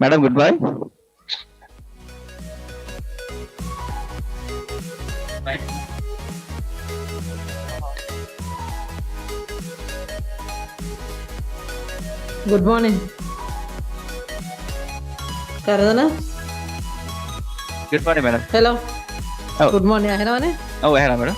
Madam, goodbye. Good morning. Karadana? Good morning, madam. Hello. Oh. Good morning. Ahead. Oh, hello, madam.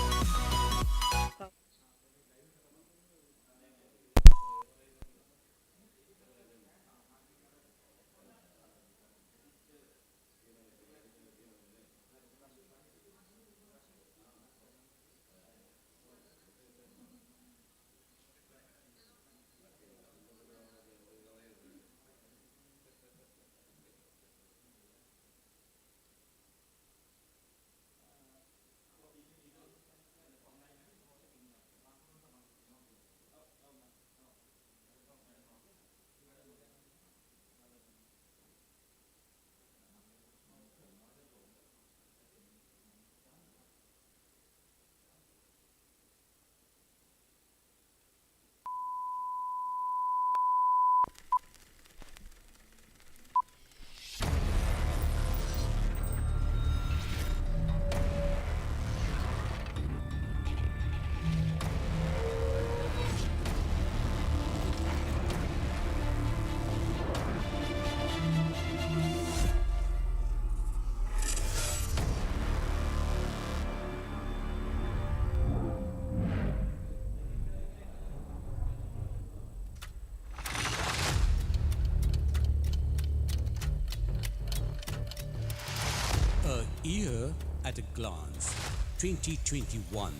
A year at a glance, 2021.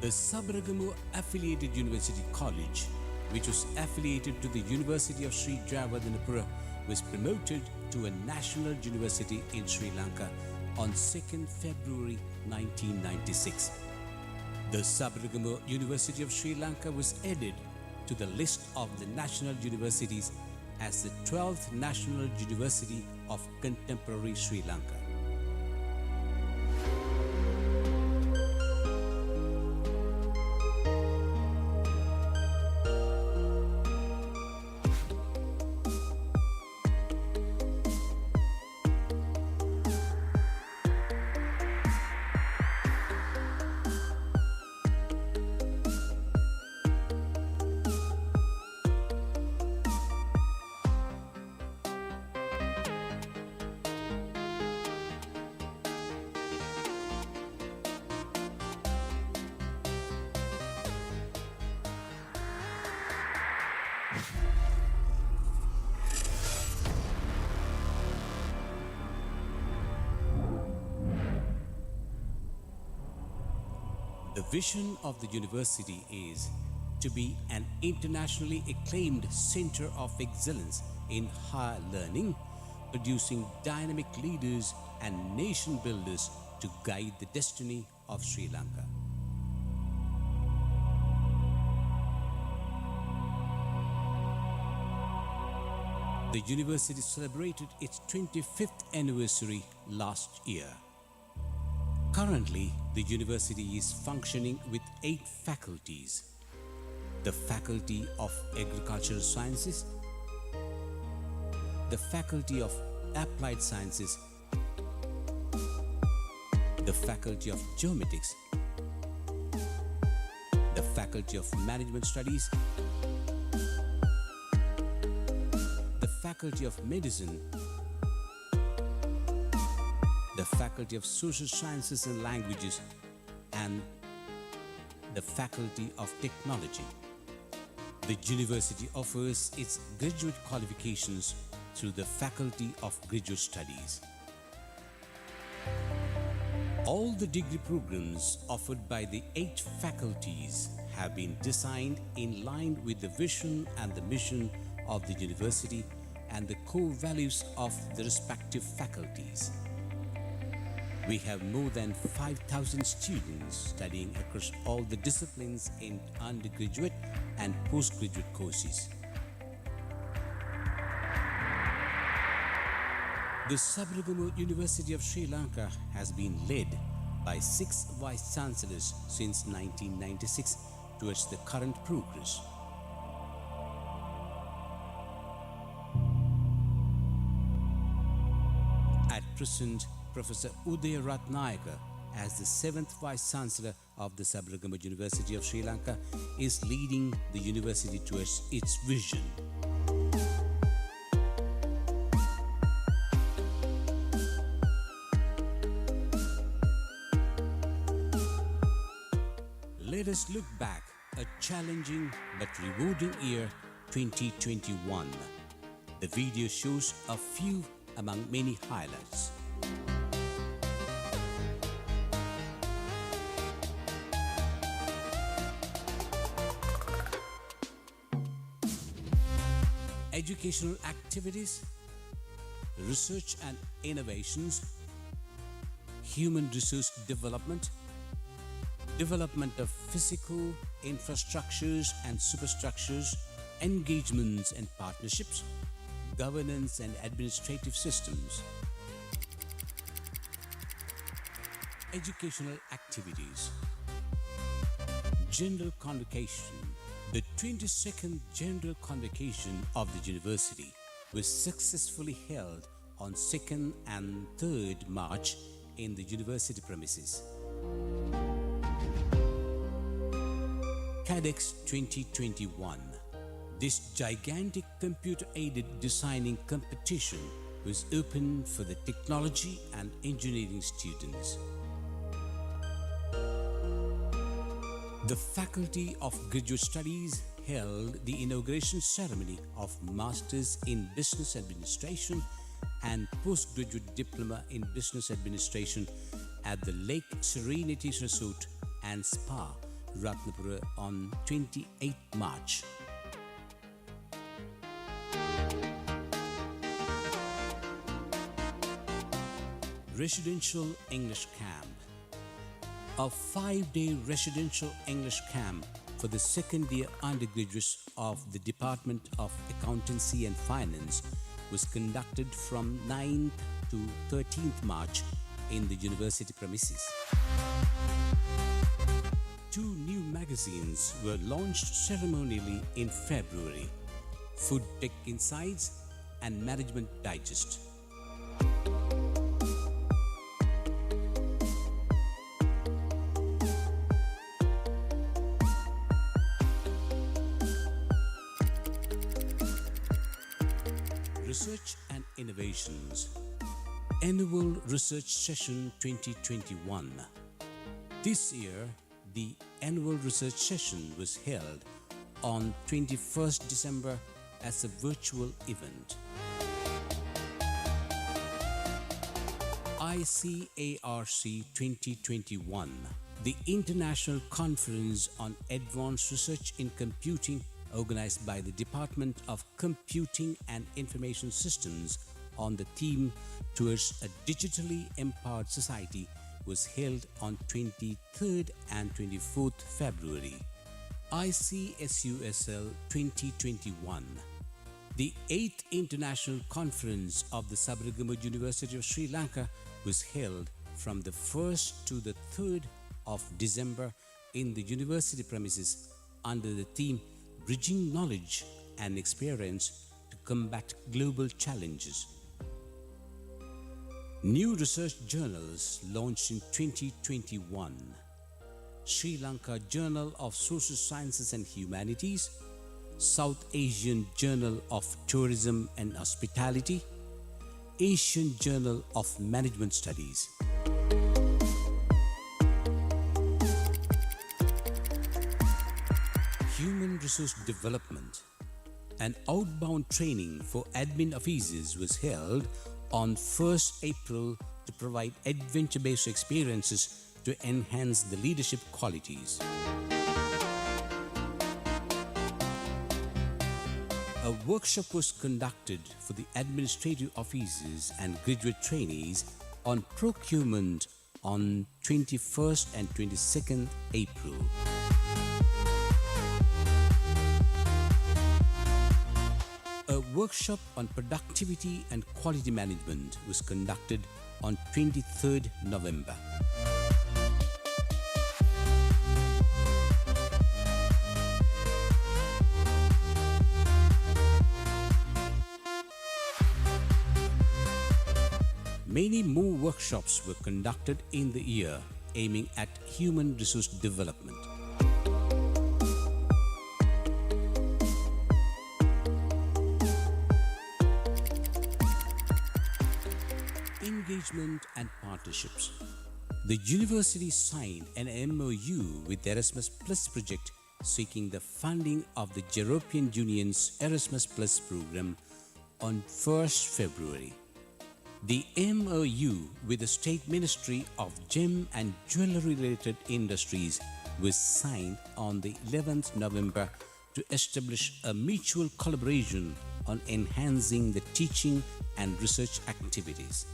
The Sabaragamu Affiliated University College, which was affiliated to the University of Sri Jayawardhanapura, was promoted to a national university in Sri Lanka on 2nd February 1996. The Sabaragamu University of Sri Lanka was added to the list of the national universities as the 12th national university of contemporary Sri Lanka. The vision of the university is to be an internationally acclaimed center of excellence in higher learning, producing dynamic leaders and nation builders to guide the destiny of Sri Lanka. The university celebrated its 25th anniversary last year. Currently, the university is functioning with 8 faculties: the Faculty of Agricultural Sciences, the Faculty of Applied Sciences, the Faculty of Geomatics, the Faculty of Management Studies, the Faculty of Medicine, the Faculty of Social Sciences and Languages, and the Faculty of Technology. The university offers its graduate qualifications through the Faculty of Graduate Studies. All the degree programs offered by the 8 faculties have been designed in line with the vision and the mission of the university and the core values of the respective faculties. We have more than 5,000 students studying across all the disciplines in undergraduate and postgraduate courses. The Sabaragamu University of Sri Lanka has been led by 6 Vice Chancellors since 1996 towards the current progress. At present, Professor Udaya Ratnayaka, as the 7th Vice Chancellor of the Sabaragamu University of Sri Lanka, is leading the university towards its vision. Let us look back a challenging but rewarding year 2021. The video shows a few among many highlights. Educational activities, research and innovations, human resource development, development of physical infrastructures and superstructures, engagements and partnerships, governance and administrative systems. Educational activities. General Convocation. The 22nd General Convocation of the University was successfully held on 2nd and 3rd March in the university premises. CADEX 2021. This gigantic computer-aided designing competition was open for the technology and engineering students. The Faculty of Graduate Studies held the inauguration ceremony of Masters in Business Administration and Postgraduate Diploma in Business Administration at the Lake Serenities Resort and Spa, Ratnapura on 28 March. Residential English Camp. A 5-day residential English camp for the second year undergraduates of the Department of Accountancy and Finance was conducted from 9th to 13th March in the university premises. 2 new magazines were launched ceremonially in February: Food Tech Insights and Management Digest. Research and Innovations. Annual Research Session 2021. This year, the annual research session was held on 21st December as a virtual event. ICARC 2021, the International Conference on Advanced Research in Computing, organized by the Department of Computing and Information Systems on the theme Towards a Digitally Empowered Society, was held on 23rd and 24th February. ICSUSL 2021, the 8th International Conference of the Sabaragamu University of Sri Lanka, was held from the 1st to the 3rd of December in the university premises under the theme Bridging Knowledge and Experience to Combat Global Challenges. New research journals launched in 2021. Sri Lanka Journal of Social Sciences and Humanities, South Asian Journal of Tourism and Hospitality, Asian Journal of Management Studies. Human Resource Development. An outbound training for admin officers was held on 1st April to provide adventure-based experiences to enhance the leadership qualities. A workshop was conducted for the administrative officers and graduate trainees on procurement on 21st and 22nd April. A workshop on productivity and quality management was conducted on 23rd November. Many more workshops were conducted in the year aiming at human resource development. Engagement and partnerships. The university signed an MOU with the Erasmus Plus project seeking the funding of the European Union's Erasmus Plus program on 1st February. The MOU with the State Ministry of Gem and Jewelry-related Industries was signed on the 11th November to establish a mutual collaboration on enhancing the teaching and research activities.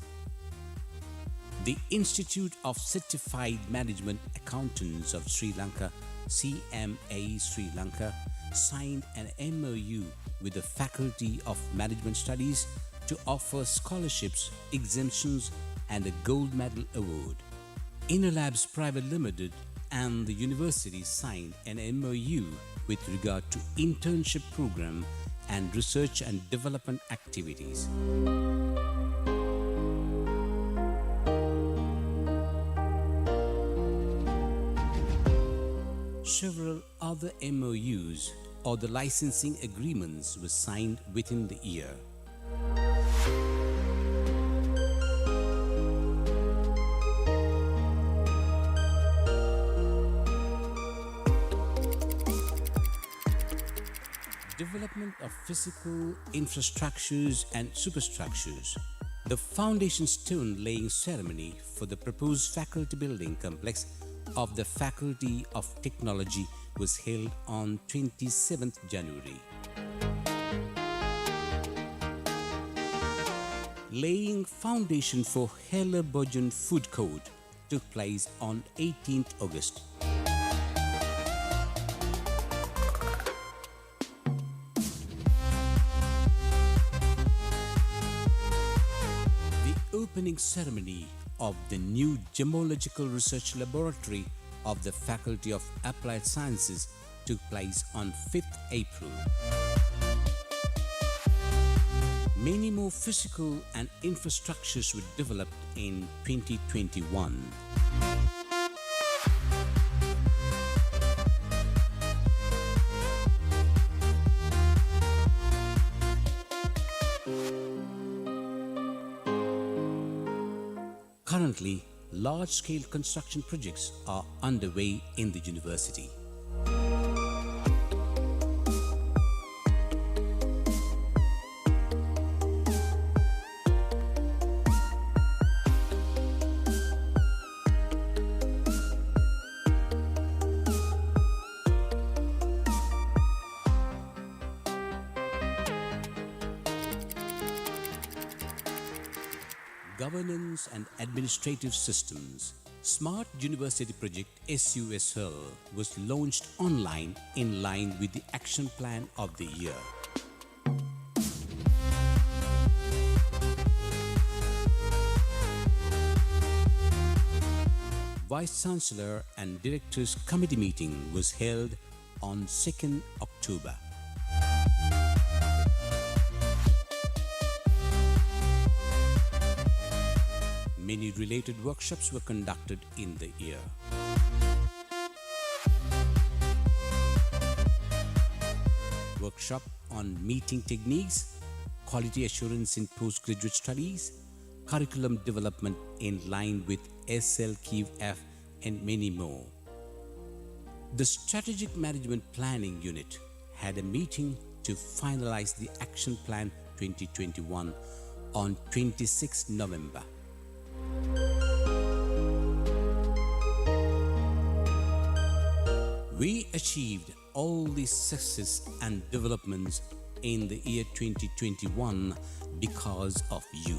The Institute of Certified Management Accountants of Sri Lanka, CMA Sri Lanka, signed an MOU with the Faculty of Management Studies to offer scholarships, exemptions, and a gold medal award. InnoLabs Private Limited and the university signed an MOU with regard to internship program and research and development activities. Several other MOUs or the licensing agreements were signed within the year. Development of physical infrastructures and superstructures. The foundation stone laying ceremony for the proposed faculty building complex of the Faculty of Technology was held on 27th January. Laying foundation for Heller-Bojan Food Court took place on 18th August. The opening ceremony of the new Geological Research Laboratory of the Faculty of Applied Sciences took place on 5th April. Many more physical and infrastructures were developed in 2021. Currently, large-scale construction projects are underway in the university. Governance and Administrative Systems. Smart University Project SUSL was launched online in line with the action plan of the year. Vice Chancellor and Directors Committee meeting was held on 2nd October. Many related workshops were conducted in the year. Workshop on meeting techniques, quality assurance in postgraduate studies, curriculum development in line with SLQF, and many more. The Strategic Management Planning Unit had a meeting to finalize the Action Plan 2021 on 26 November. We achieved all these success and developments in the year 2021 because of you.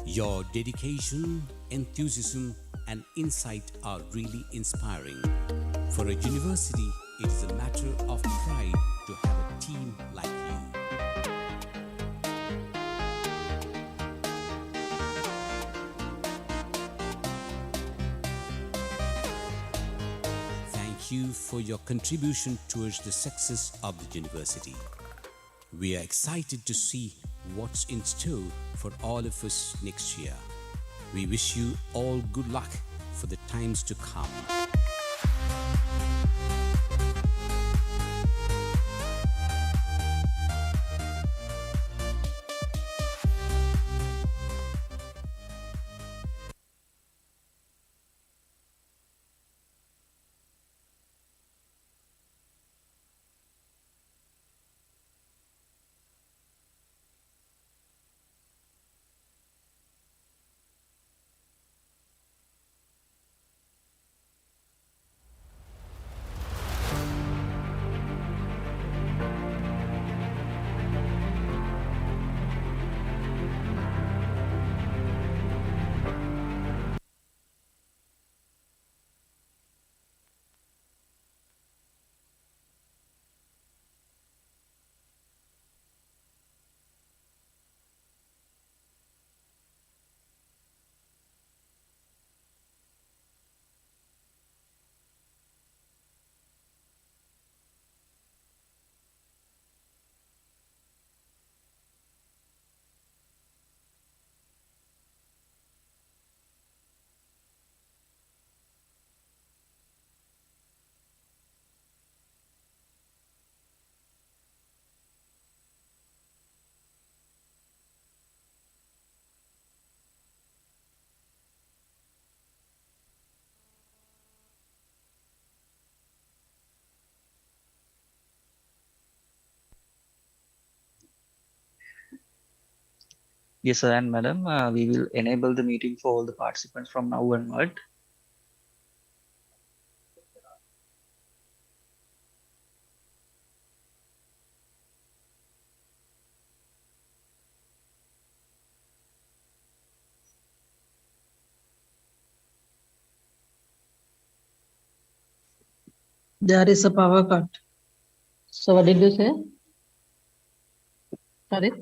Your dedication, enthusiasm, and insight are really inspiring. For a university, it is a matter of pride to have a team like you. Thank you for your contribution towards the success of the university. We are excited to see what's in store for all of us next year. We wish you all good luck for the times to come. Yes, sir, and madam, we will enable the meeting for all the participants from now onward. There is a power cut. So what did you say? Sorry?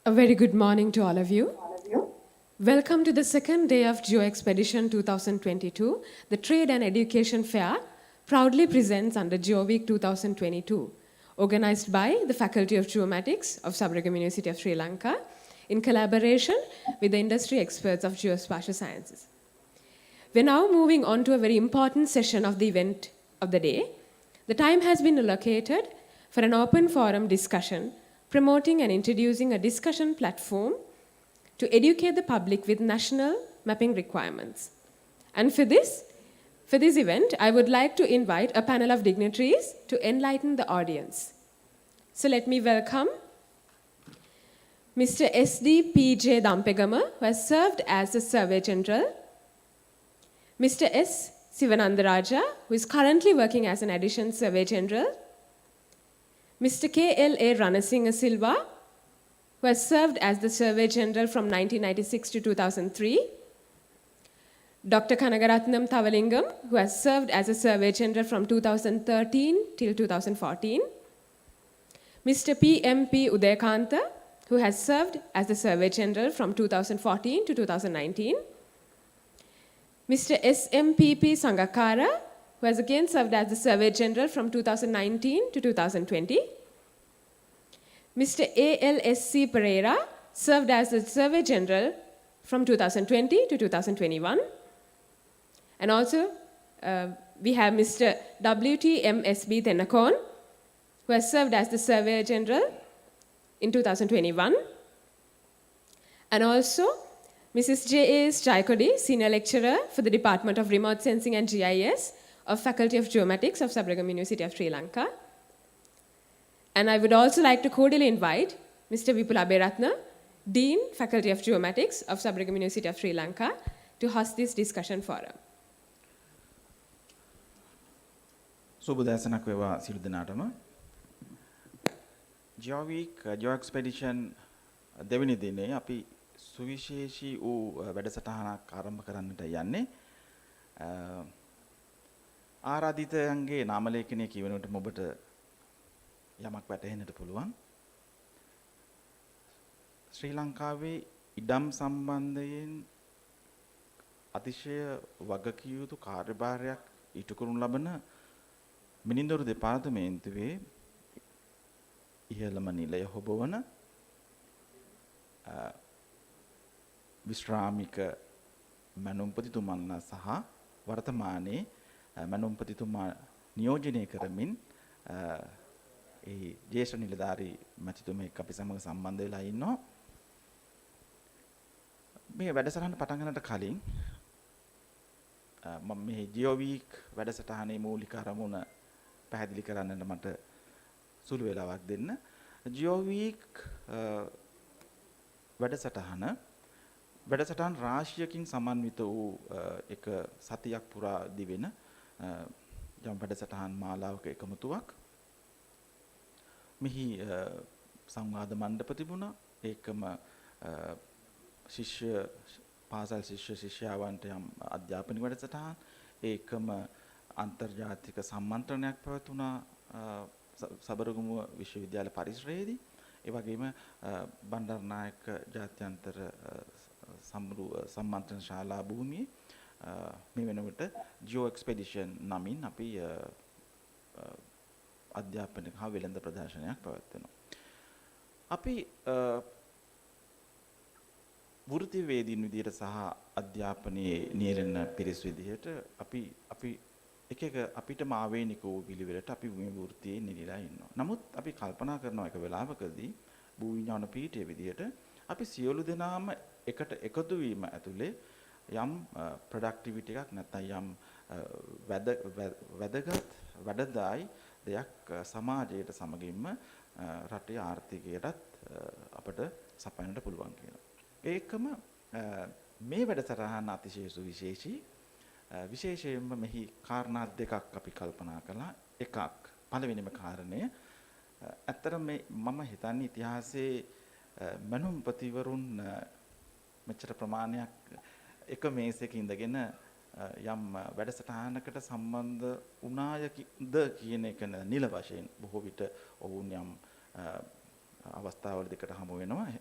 A very good morning to all of you. Welcome to the second day of GeoExpedition 2022. The Trade and Education Fair proudly presents under GeoWeek 2022, organized by the Faculty of Geomatics of Sabaragama University of Sri Lanka in collaboration with the industry experts of geospatial sciences. We're now moving on to a very important session of the event of the day. The time has been allocated for an open forum discussion promoting and introducing a discussion platform to educate the public with national mapping requirements. And for this event, I would like to invite a panel of dignitaries to enlighten the audience. So let me welcome Mr. S.D. P.J. Dampegama, who has served as the Surveyor General, Mr. S. Sivanandaraja, who is currently working as an Addition Surveyor General, Mr. K.L.A. Ranasinghe Silva, who has served as the Surveyor General from 1996 to 2003, Dr. Kanagaratnam Thavalingam, who has served as a Surveyor General from 2013 till 2014, Mr. P.M.P. Udayakantha, who has served as the Surveyor General from 2014 to 2019, Mr. S.M.P.P. Sangakara, who has again served as the Surveyor General from 2019 to 2020, Mr. A.L.S.C. Pereira served as the Surveyor General from 2020 to 2021. And also, we have Mr. W.T.M.S.B. Tenakon, who has served as the Surveyor General in 2021. And also, Mrs. J.A.S. Jaikodi, Senior Lecturer for the Department of Remote Sensing and GIS of Faculty of Geomatics of Sabaragama University of Sri Lanka. And I would also like to cordially invite Mr. Vipula Aberatna, Dean, Faculty of Geomatics of Sabaragama University of Sri Lanka, to host this discussion forum. සුබ දැසනක් වේවා සියලු දෙනාටම. GeoWeek GeoExpedition දෙවෙනි දිනේ අපි සුවිශේෂී වූ වැඩසටහනක් ආරම්භ කරන්නට යන්නේ. ආරාධිතයන්ගේ නාම ලේඛනය කියවනකොට ඔබට යමක් වැටහෙන්නට පුළුවන්. ශ්‍රී ලංකාවේ ඉඩම් සම්බන්ධයෙන් අතිශය වගකිය යුතු කාර්යභාරයක් ඉටු කරනු ලබන මිනිඳුරු දෙපාර්තමේන්තුවේ ඉහළම නිලය හොබවන විශ්‍රාමික මැනුම්පතිතුමන්ලා සහ වර්තමානයේ මැනුම්පතිතුමා නියෝජනය කරමින් ඒ ජ්‍යෙෂ්ඨ නිලධාරී මැතිතුමෙක් අපි සමග සම්බන්ධ වෙලා ඉන්නවා. මේ වැඩසටහන පටන් ගන්නට කලින් මම මේ GeoWeek වැඩසටහනේ මූලික අරමුණ පැහැදිලි කරන්නට මට සුළු වේලාවක් දෙන්න. GeoWeek වැඩසටහන් රාශියකින් සමන්විත වූ එක සතියක් පුරා දිවෙන යම් වැඩසටහන් මාලාවක එකමුතුවක්. මෙහි සංවාද මණ්ඩප තිබුණා. ඒකම පාසල් ශිෂ්‍යයන්ට යම් අධ්‍යාපනික වැඩසටහන්, ඒකම අන්තර්ජාතික සම්මන්ත්‍රණයක් පැවතුණා සබරගමු විශ්වවිද්‍යාල පරිසරයේදී. ඒ වගේම බණ්ඩාරනායක ජාත්‍යන්තර සම්මන්ත්‍රණ ශාලා භූමියේ මේ වෙනකොට GeoExpedition නමින් අපි අධ්‍යාපනික හා වෙළඳ ප්‍රදර්ශනයක් පැවැත්වෙනවා. අපි වෘත්ති වේදීන් විදියට සහ අධ්‍යාපනයේ නියැලෙන පිරිස් විදියට අපි එක අපිටම ආවේනික වූ පිළිවෙලට අපි මේ වෘත්තියේ නිරලා ඉන්නවා. නමුත් අපි කල්පනා කරන එක වෙලාවකදී භූ විඥාන පීඨයේ විදියට අපි සියලු දෙනාම එකට එකතු වීම ඇතුලේ යම් ප්‍රොඩක්ටිවිටි එකක් නැත්නම් යම් වැදගත් වැඩදායි දෙයක් සමාජයට සමගින්ම රටේ ආර්ථිකයටත් අපට සපයන්නට පුළුවන් කියලා. ඒකම මේ වැඩසටහන අතිශය සුවිශේෂී. විශේෂයෙන්ම මෙහි කාරණා දෙකක් අපි කල්පනා කළා. එකක් පළවෙනිම කාරණය ඇත්තටම මම හිතන්නේ ඉතිහාසයේ මනුම්පතිවරුන් මෙච්චර ප්‍රමාණයක් එක මේසයක ඉඳගෙන යම් වැඩසටහනකට සම්බන්ධ වුණායද කියන එක නිල වශයෙන් බොහෝ විට ඔවුන් යම් අවස්ථාවල දෙකට හමු වෙනවා.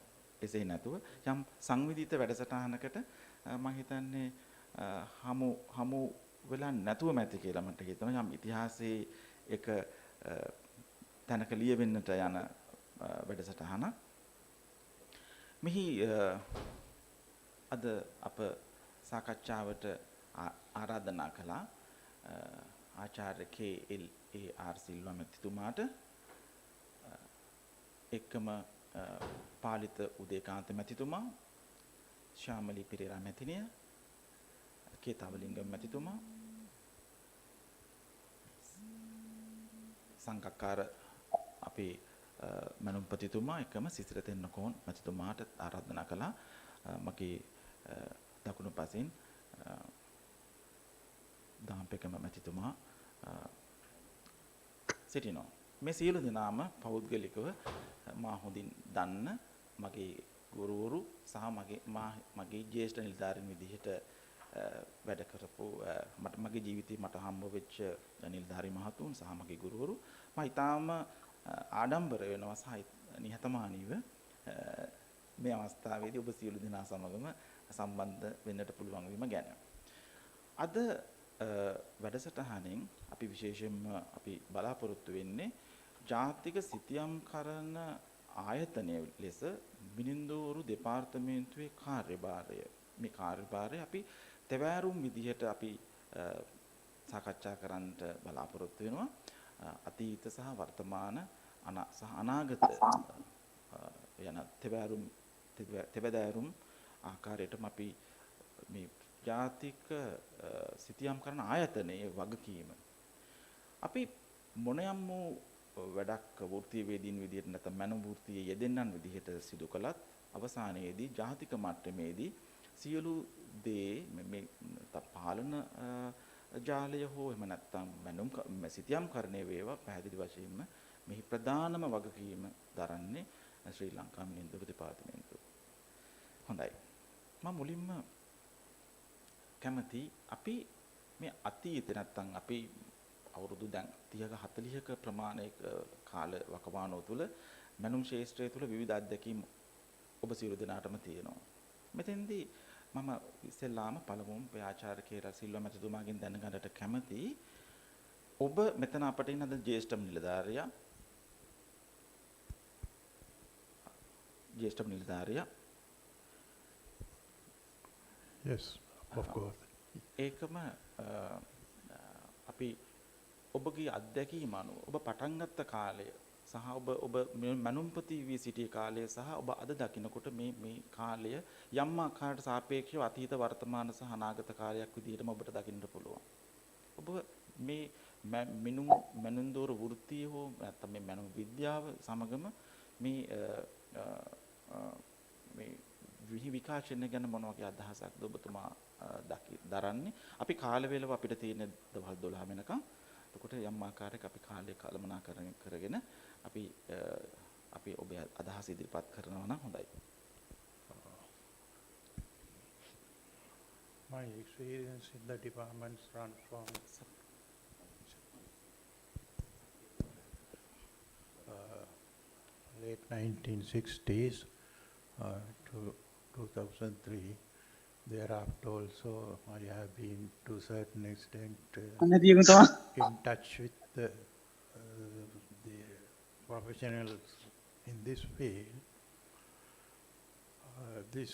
එසේ නැතුව යම් සංවිධිත වැඩසටහනකට මම හිතන්නේ හමු වෙලා නැතුවම ඇති කියලා මට හිතෙනවා. යම් ඉතිහාසයේ එක තැනක ලියවෙන්නට යන වැඩසටහනක්. මෙහි අද අප සාකච්ඡාවට ආරාධනා කළා ආචාර්ය KL.AR සිල්වා මැතිතුමාට එක්කම පාලිත උදේකාන්ත මැතිතුමා, ශාමලි පෙරේරා මැතිණිය, කේතවලිංගම් මැතිතුමා, සංකක්කාර අපේ මනුම්පතිතුමා එක්කම සිසිර තෙන්නකෝන් මැතිතුමාට ආරාධනා කළා. මගේ දකුණු පසින් දාම්පෙකම මැතිතුමා සිටිනවා. මේ සියලු දෙනාම පෞද්ගලිකව මා හොඳින් දන්න මගේ ගුරුවරු සහ මගේ ජ්‍යෙෂ්ඨ නිලධාරීන් විදිහට වැඩ කරපු මගේ ජීවිතේ මට හම්බ වෙච්ච නිලධාරී මහතුන් සහ මගේ ගුරුවරු මම ඊටාම ආඩම්බර වෙනවා සහ නිහතමානීව මේ අවස්ථාවේදී ඔබ සියලු දෙනා සමගම සම්බන්ධ වෙන්නට පුළුවන් වීම ගැන. අද වැඩසටහනෙන් අපි විශේෂයෙන්ම අපි බලාපොරොත්තු වෙන්නේ ජාතික සිතියම් කරන ආයතනය ලෙස බිනින්දෝරු දෙපාර්තමේන්තුවේ කාර්යභාරය. මේ කාර්යභාරය අපි තෙවෑරුම් විදිහට අපි සාකච්ඡා කරන්නට බලාපොරොත්තු වෙනවා. අතීත සහ වර්තමාන සහ අනාගත යන තෙවෑරුම් ආකාරයටම අපි මේ ජාතික සිතියම් කරන ආයතනයේ වගකීම අපි මොනියම් වූ වැඩක් වෘත්තීය වේදීන් විදිහට නැත්නම් මනෝ වෘත්තීය යෙදෙන්නන් විදිහට සිදු කළත් අවසානයේදී ජාතික මට්ටමේදී සියලු දේ මේ පාලන ජාලය හෝ එහෙම නැත්නම් මනෝ සිතියම් කරණය වේවා පැහැදිලි වශයෙන්ම මෙහි ප්‍රධානම වගකීම දරන්නේ ශ්‍රී ලංකා මිනින්දු දෙපාර්තමේන්තුව. හොඳයි. මම මුලින්ම කැමති අපි මේ අතීතේ නැත්නම් අපි අවුරුදු දැන් 30ක 40ක ප්‍රමාණයක කාල වකවානුව තුළ මනුම් ශාස්ත්‍රය තුළ විවිධ අත්දැකීම් ඔබ සියලු දෙනාටම තියෙනවා. මෙතෙන්දී මම ඉස්සෙල්ලාම පළමුවම ආචාර්ය කේරල් සිල්වා මැතිතුමාගෙන් දැනගන්නට කැමති ඔබ මෙතන අපට ඉන්න අද ජ්‍යෙෂ්ඨ නිලධාරියා Yes, of course. ඒකම අපි ඔබගේ අත්දැකීම අනුව ඔබ පටන් ගත්ත කාලය සහ ඔබ මනුම්පති වී සිටිය කාලය සහ ඔබ අද දකිනකොට මේ කාලය යම් ආකාරයකට සාපේක්ෂව අතීත වර්තමාන සහ අනාගත කාලයක් විදිහටම ඔබට දකින්න පුළුවන්. ඔබ මේ මනුන්දෝර වෘත්තිය හෝ නැත්නම් මේ මනු විද්‍යාව සමගම මේ විකාශනය ගැන මොන වගේ අදහසක්ද ඔබතුමා දරන්නේ? අපි කාල වේලාව අපිට තියෙන දවල් 12 වෙනකම්. එතකොට යම් ආකාරයක අපි කාලය කළමනාකරණය කරගෙන අපි ඔබේ අදහස් ඉදිරිපත් කරනවා නම් හොඳයි. My experience in the department runs from late 1960s to 2003. Thereafter also I have been to a certain extent in touch with the professionals in this field. This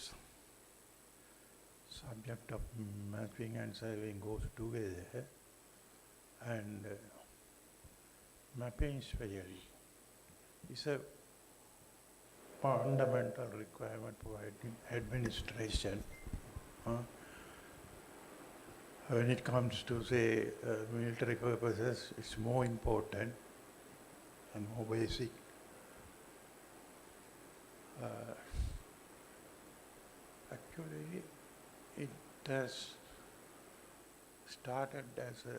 subject of mapping and surveying goes together, and mapping especially is a fundamental requirement for administration. When it comes to, say, military purposes, it's more important and more basic. Actually, it has started as a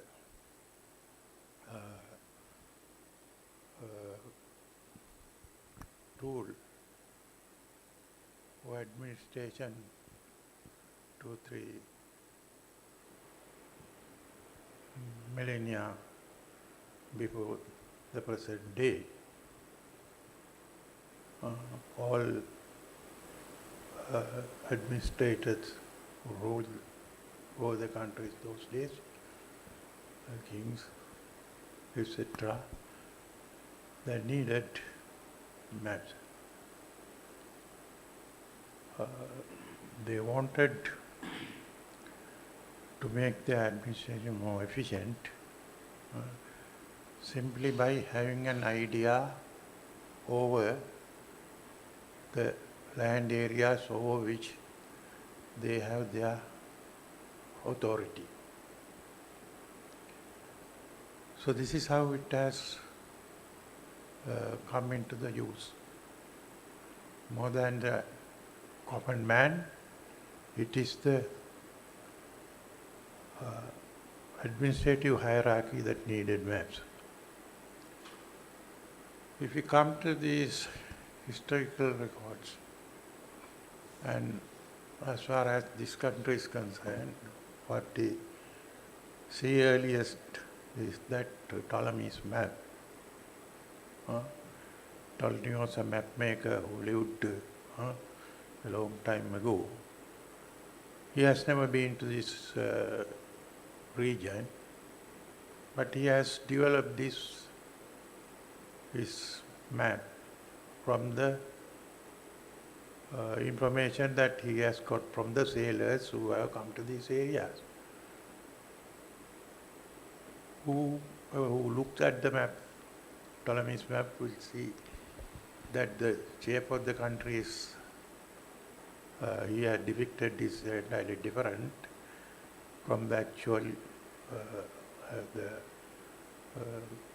tool for administration 2-3 millennia before the present day. All administrators who ruled over the countries those days, kings, etc., they needed maps. They wanted to make the administration more efficient simply by having an idea over the land areas over which they have their authority. So this is how it has come into the use. More than the common man, it is the administrative hierarchy that needed maps. If we come to these historical records, and as far as this country is concerned, what we see earliest is that Ptolemy's map. Ptolemy was a map maker who lived a long time ago. He has never been to this region, but he has developed his map from the information that he has got from the sailors who have come to these areas. Who looks at the map, Ptolemy's map, will see that the shape of the country is he had depicted is entirely different from the actual the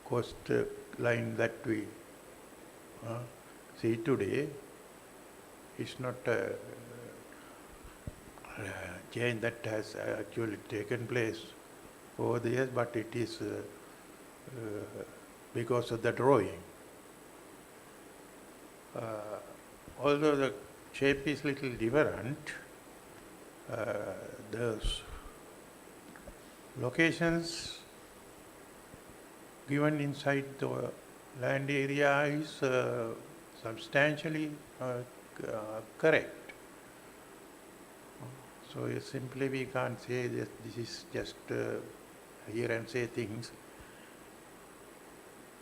coast line that we see today. It's not a change that has actually taken place over the years, but it is because of the drawing. Although the shape is little different, those locations given inside the land area is substantially correct. So simply we can't say that this is just hear and say things.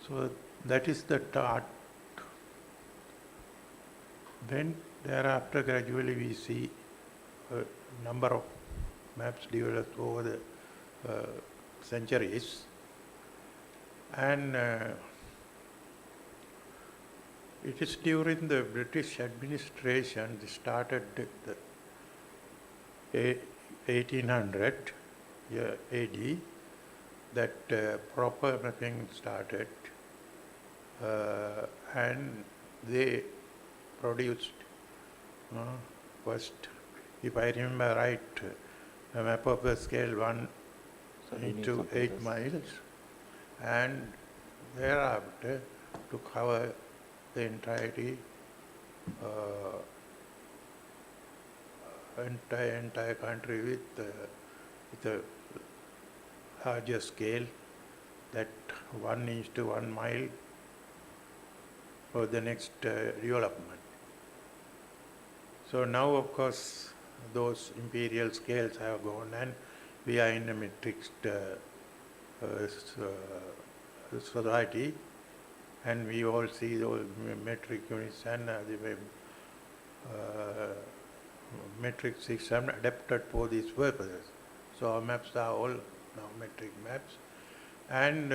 So that is the start. Then thereafter gradually we see a number of maps developed over the centuries, and it is during the British administration they started the 1800 AD that proper mapping started, and they produced first, if I remember right, a map of the scale 1 into 8 miles, and thereafter to cover the entirety, entire country with a larger scale, that 1 inch to 1 mile for the next development. So now, of course, those imperial scales have gone, and we are in a metric society, and we all see those metric units and the metric system adapted for these purposes. So our maps are all now metric maps, and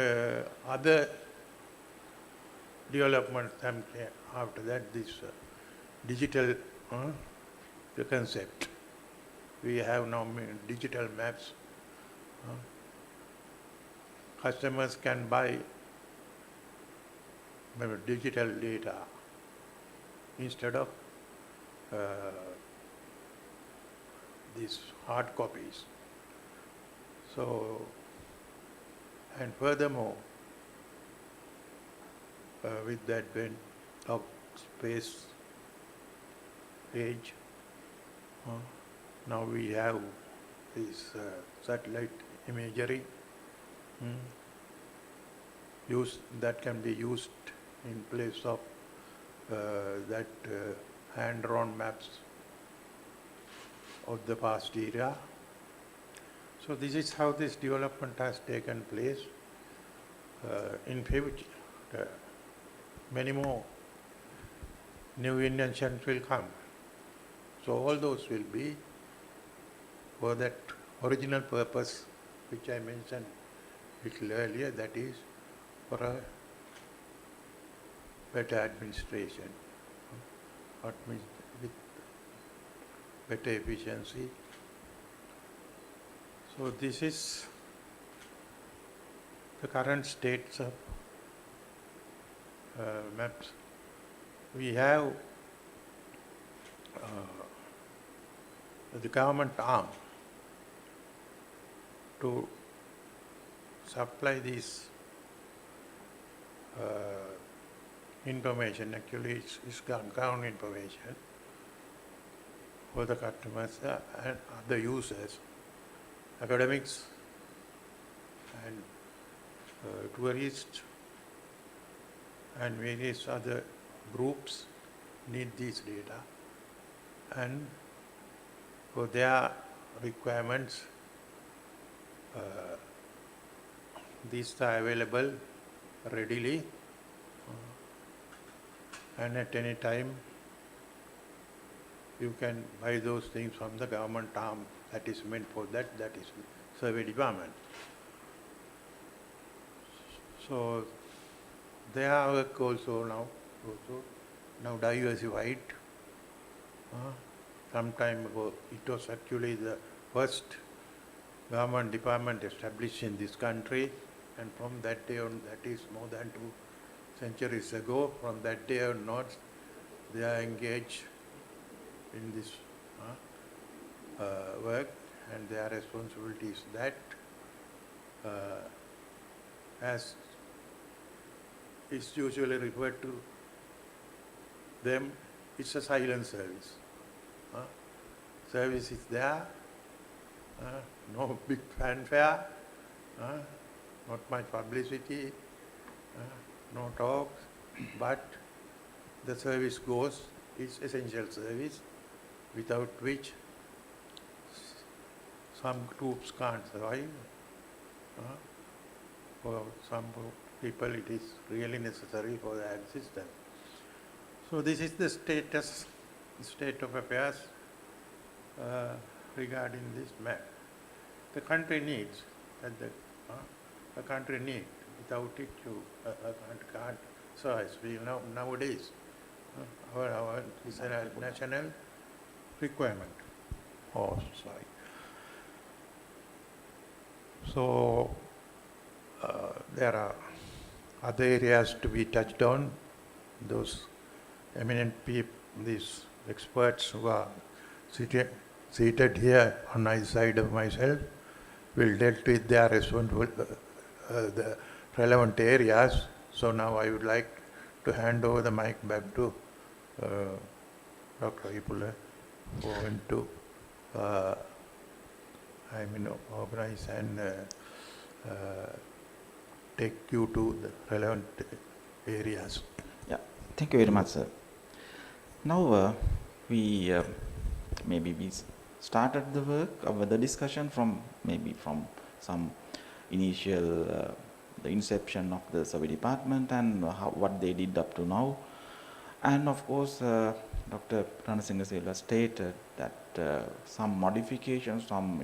other developments after that, this digital the concept. We have now digital maps. Customers can buy digital data instead of these hard copies. So, and furthermore, with the advent of space age, now we have this satellite imagery that can be used in place of that hand-drawn maps of the past era. So this is how this development has taken place. In future, many more new inventions will come. So all those will be for that original purpose which I mentioned a little earlier, that is for a better administration, with better efficiency. So this is the current states of maps. We have the government arm to supply this information. Actually, it's ground information for the customers and other users, academics and tourists and various other groups need these data, and for their requirements these are available readily and at any time you can buy those things from the government arm that is meant for that, that is survey department. So their work also now diversified. Some time ago it was actually the first government department established in this country, and from that day on, that is more than 2 centuries ago, from that day onwards they are engaged in this work, and their responsibility is that as is usually referred to them, it's a silent service. Service is there, no big fanfare, not much publicity, no talks, but the service goes. It's essential service without which some groups can't survive. For some people it is really necessary for their existence. So this is the state of affairs regarding this map. The country needs, the country needs. Without it, can't survive. We know nowadays our is a national requirement. Oh, sorry. So there are other areas to be touched on. Those eminent people, these experts who are seated here on either side of myself, will deal with their responsible, the relevant areas. So now I would like to hand over the mic back to Dr. Ipula for him to organize and take you to the relevant areas. Yeah, thank you very much, sir. Now we started the work of the discussion from some initial the inception of the survey department and what they did up to now, and of course Dr. Ranasinghe Silva stated that some modifications, some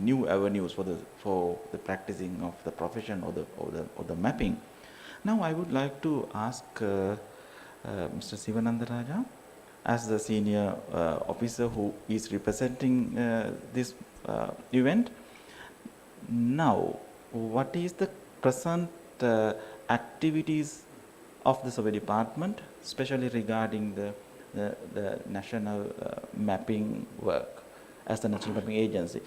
new avenues for the practicing of the profession or the mapping. Now I would like to ask Mr. Sivanandaraja, as the senior officer who is representing this event. Now, what is the present activities of the survey department, especially regarding the national mapping work as the national mapping agency?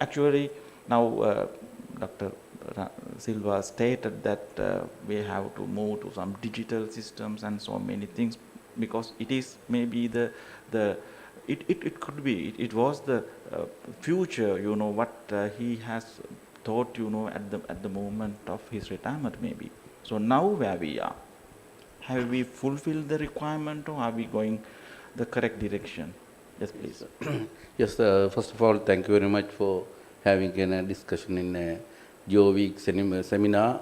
Actually, now Dr. Silva stated that we have to move to some digital systems and so many things, because it is maybe it could be, it was the future, what he has thought, at the moment of his retirement maybe. So now where we are, have we fulfilled the requirement or are we going the correct direction? Yes, please. Yes, first of all, thank you very much for having a discussion in a GeoWeek seminar.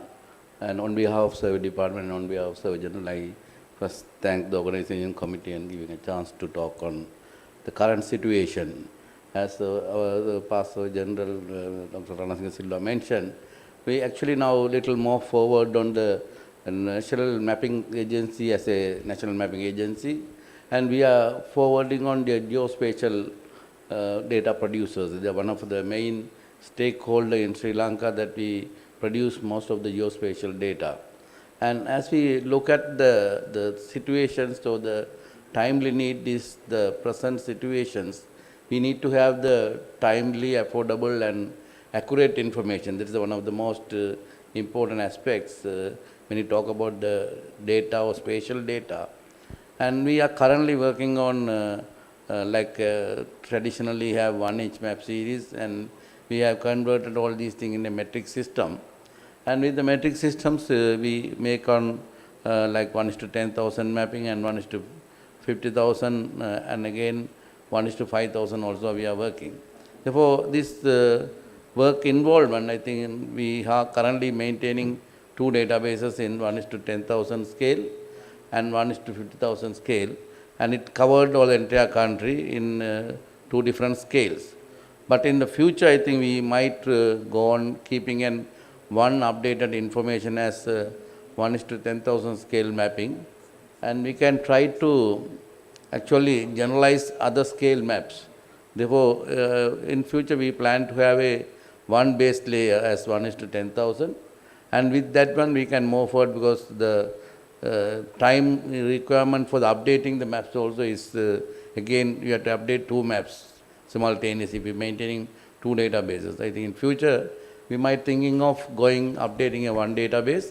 And on behalf of Survey Department and on behalf of Survey General, I first thank the organization committee and giving a chance to talk on the current situation. As our past Survey General, Dr. Rana Singh Silva mentioned, we actually now a little more forward on the National Mapping Agency as a national mapping agency, and we are forwarding on the geospatial data producers. They are one of the main stakeholder in Sri Lanka that we produce most of the geospatial data. And as we look at the situations, so the timely need is the present situations, we need to have the timely, affordable and accurate information. This is one of the most important aspects when you talk about the data or spatial data. And we are currently working on traditionally have 1-inch map series, and we have converted all these things in a metric system. And with the metric systems, we make on 1:10,000 mapping and 1:50,000, and again 1:5,000 also we are working. Therefore, this work involvement, I think we are currently maintaining 2 databases in 1:10,000 scale and 1:50,000 scale, and it covered all the entire country in 2 different scales. But in the future, I think we might go on keeping an one updated information as 1:10,000 scale mapping, and we can try to actually generalize other scale maps. Therefore, in future we plan to have a one base layer as 1:10,000, and with that one we can move forward, because the time requirement for the updating the maps also is again you have to update 2 maps simultaneously. We're maintaining 2 databases. I think in future we might thinking of updating a one database,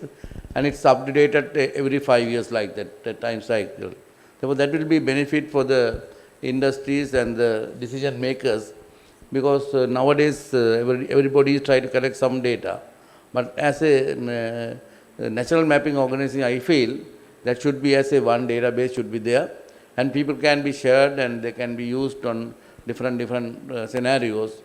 and it's updated every 5 years like that, the time cycle. Therefore, that will be benefit for the industries and the decision makers, because nowadays everybody is trying to collect some data. But as a national mapping organization, I feel that should be as a one database should be there, and people can be shared and they can be used on different scenarios,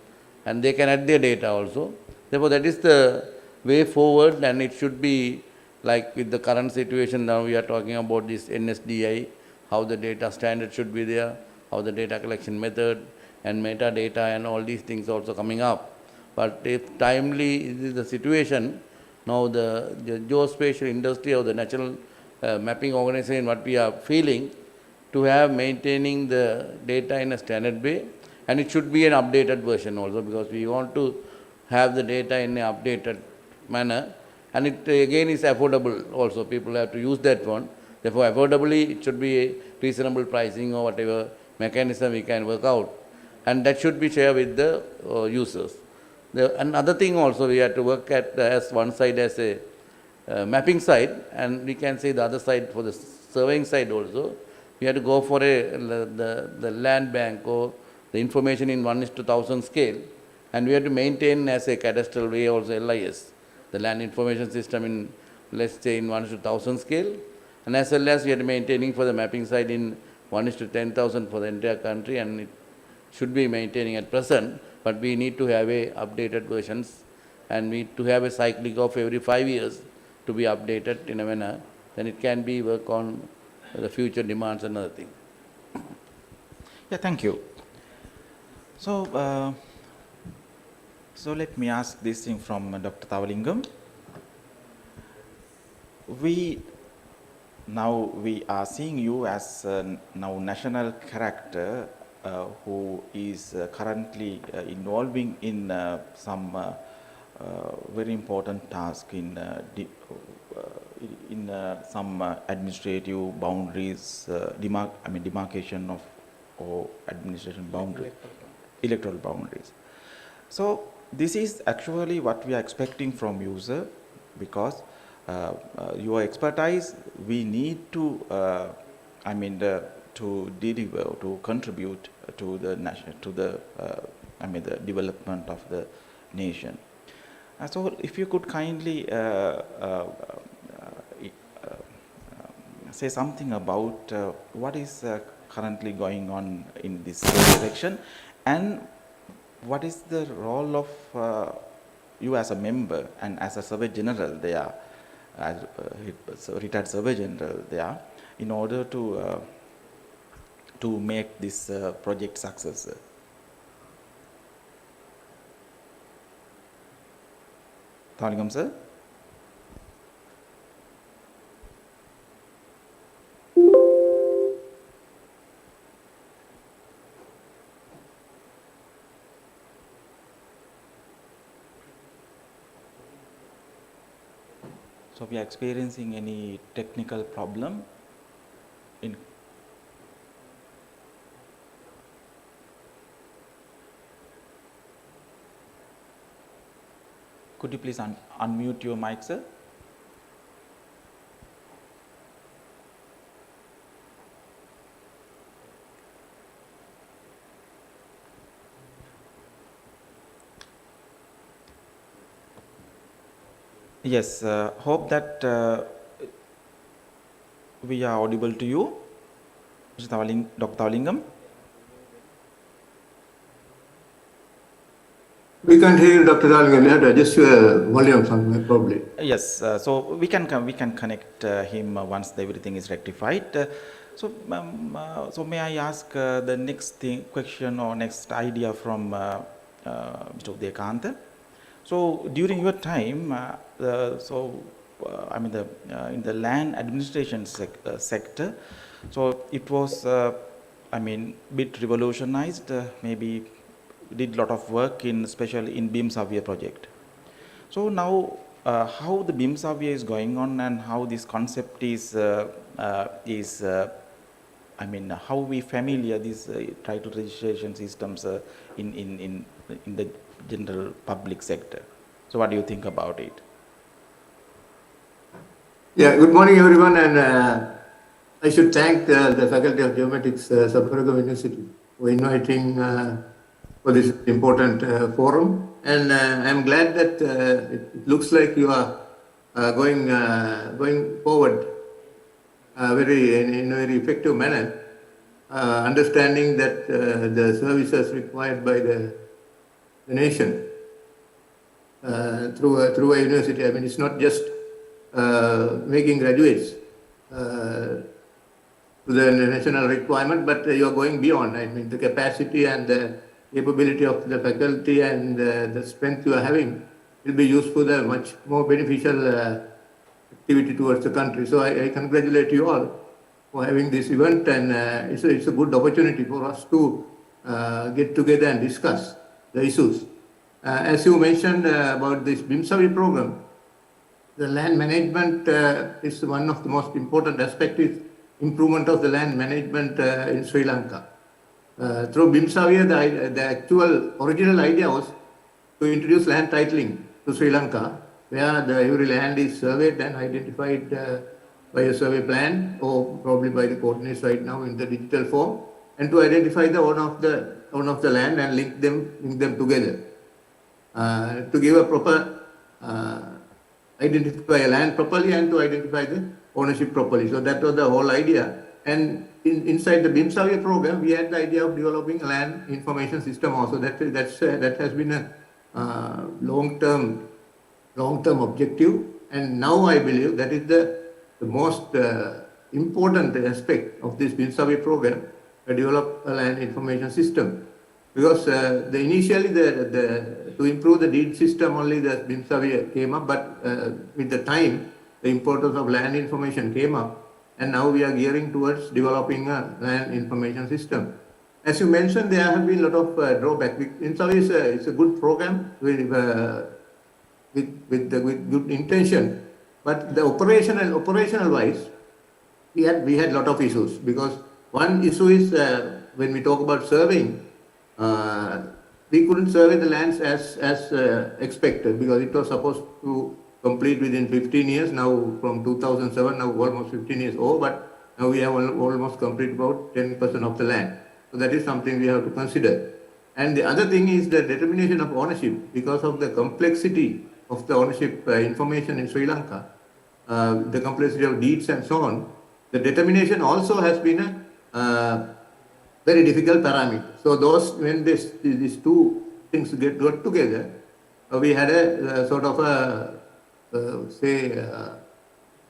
and they can add their data also. Therefore, that is the way forward, and it should be like with the current situation now we are talking about this NSDI, how the data standard should be there, how the data collection method and metadata and all these things also coming up. But if timely is the situation, now the geospatial industry or the national mapping organization, what we are feeling, to have maintaining the data in a standard way, and it should be an updated version also, because we want to have the data in an updated manner, and it again is affordable also. People have to use that one. Therefore, affordably it should be reasonable pricing or whatever mechanism we can work out, and that should be shared with the users. Another thing also we have to work at as one side as a mapping side, and we can say the other side for the surveying side also. We have to go for the land bank or the information in 1:1000 scale, and we have to maintain as a cadastral way also LIS, the land information system in, let's say, in 1:1000 scale, and as well as we are maintaining for the mapping side in 1:10,000 for the entire country, and it should be maintaining at present, but we need to have a updated versions, and we need to have a cycling of every 5 years to be updated in a manner, then it can be work on the future demands and other thing. Yeah, thank you. So, so let me ask this thing from Dr. Thavalingam. We are seeing you as now national character who is currently involving in some very important task in some administrative boundaries, demarcation of or administration boundaries, electoral boundaries. So this is actually what we are expecting from user, because your expertise we need to to deliver, to contribute to the the development of the nation. So if you could kindly say something about what is currently going on in this direction, and what is the role of you as a member and as a Surveyor General there, as retired Surveyor General there, in order to make this project success? Thalingam sir. So we are experiencing any technical problem in. Could you please unmute your mic, sir? Yes, hope that we are audible to you, Mr. Dr. Thalingam. We can't hear you, Dr. Dalgan. You have to adjust your volume somewhere, probably. Yes, so we can connect him once everything is rectified. So may I ask the next question or next idea from Mr. Udayakanta? So during your time, I mean in the land administration sector, so it was I mean bit revolutionized, maybe did lot of work in especially in BMICH project. So now how the BMICH is going on and how this concept is I mean how we familiar these title registration systems in the general public sector. So what do you think about it? Yeah, good morning everyone, and I should thank the Faculty of Geomatics, Surveyor University, for inviting for this important forum, and I'm glad that it looks like you are going forward in a very effective manner, understanding that the services required by the nation through a university. I mean, it's not just making graduates to the national requirement, but you are going beyond. I mean, the capacity and the capability of the faculty and the strength you are having will be used for the much more beneficial activity towards the country. So I congratulate you all for having this event, and it's a good opportunity for us to get together and discuss the issues. As you mentioned about this BMICH program, the land management is one of the most important aspects, is improvement of the land management in Sri Lanka. Through BMICH, the actual original idea was to introduce land titling to Sri Lanka, where every land is surveyed and identified by a survey plan, or probably by the coordinates right now in the digital form, and to identify the owner of the land and link them together to give a proper identify a land properly and to identify the ownership properly. So that was the whole idea. And inside the BMICH program, we had the idea of developing a land information system also. That has been a long-term objective. And now I believe that is the most important aspect of this BMICH program, to develop a land information system. Because initially to improve the deed system only the BMICH came up, but with the time the importance of land information came up, and now we are gearing towards developing a land information system. As you mentioned, there have been a lot of drawbacks. BMICH it's a good program with good intention, but the operational wise, we had a lot of issues. Because one issue is when we talk about surveying, we couldn't survey the lands as expected, because it was supposed to complete within 15 years. Now from 2007, now almost 15 years old, but now we have almost completed about 10% of the land. So that is something we have to consider. And the other thing is the determination of ownership. Because of the complexity of the ownership information in Sri Lanka, the complexity of deeds and so on, the determination also has been very difficult parameter. So those, when these two things get together, we had a sort of a,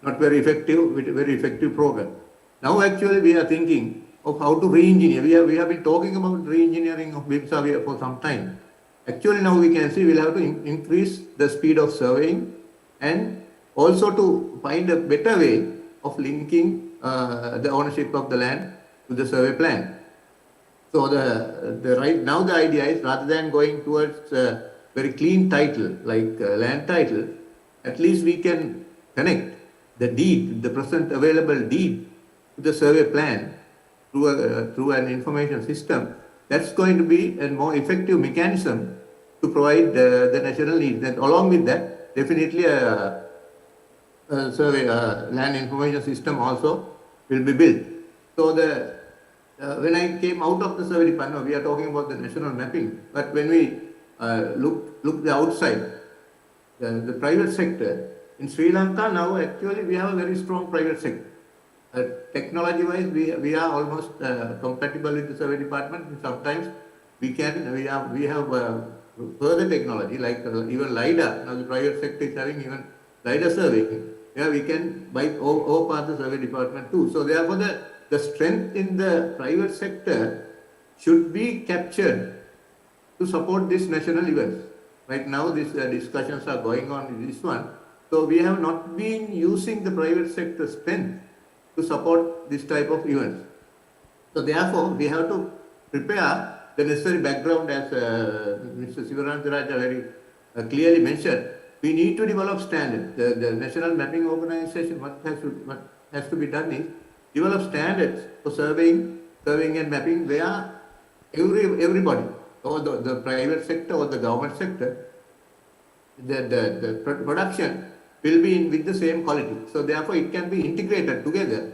not very effective program. Now actually we are thinking of how to re-engineer. We have been talking about re-engineering of BIM survey for some time. Actually now we can see we'll have to increase the speed of surveying and also to find a better way of linking the ownership of the land to the survey plan. So the right now the idea is, rather than going towards very clean title like land title, at least we can connect the deed, the present available deed, to the survey plan through an information system. That's going to be a more effective mechanism to provide the national needs. And along with that, definitely a survey land information system also will be built. So when I came out of the survey department, we are talking about the national mapping. But when we look the outside, the private sector in Sri Lanka now, actually we have a very strong private sector. Technology-wise, we are almost compatible with the survey department. Sometimes we have further technology like even LiDAR. Now the private sector is having even LiDAR surveying. Yeah, we can bypass the survey department too. So therefore, the strength in the private sector should be captured to support these national events. Right now, these discussions are going on in this one. So we have not been using the private sector strength to support this type of events. So therefore, we have to prepare the necessary background, as Mr. Sivarantharaja very clearly mentioned. We need to develop standards. The National Mapping Organization, what has to be done is develop standards for surveying and mapping where everybody, or the private sector or the government sector, the production will be with the same quality. So therefore it can be integrated together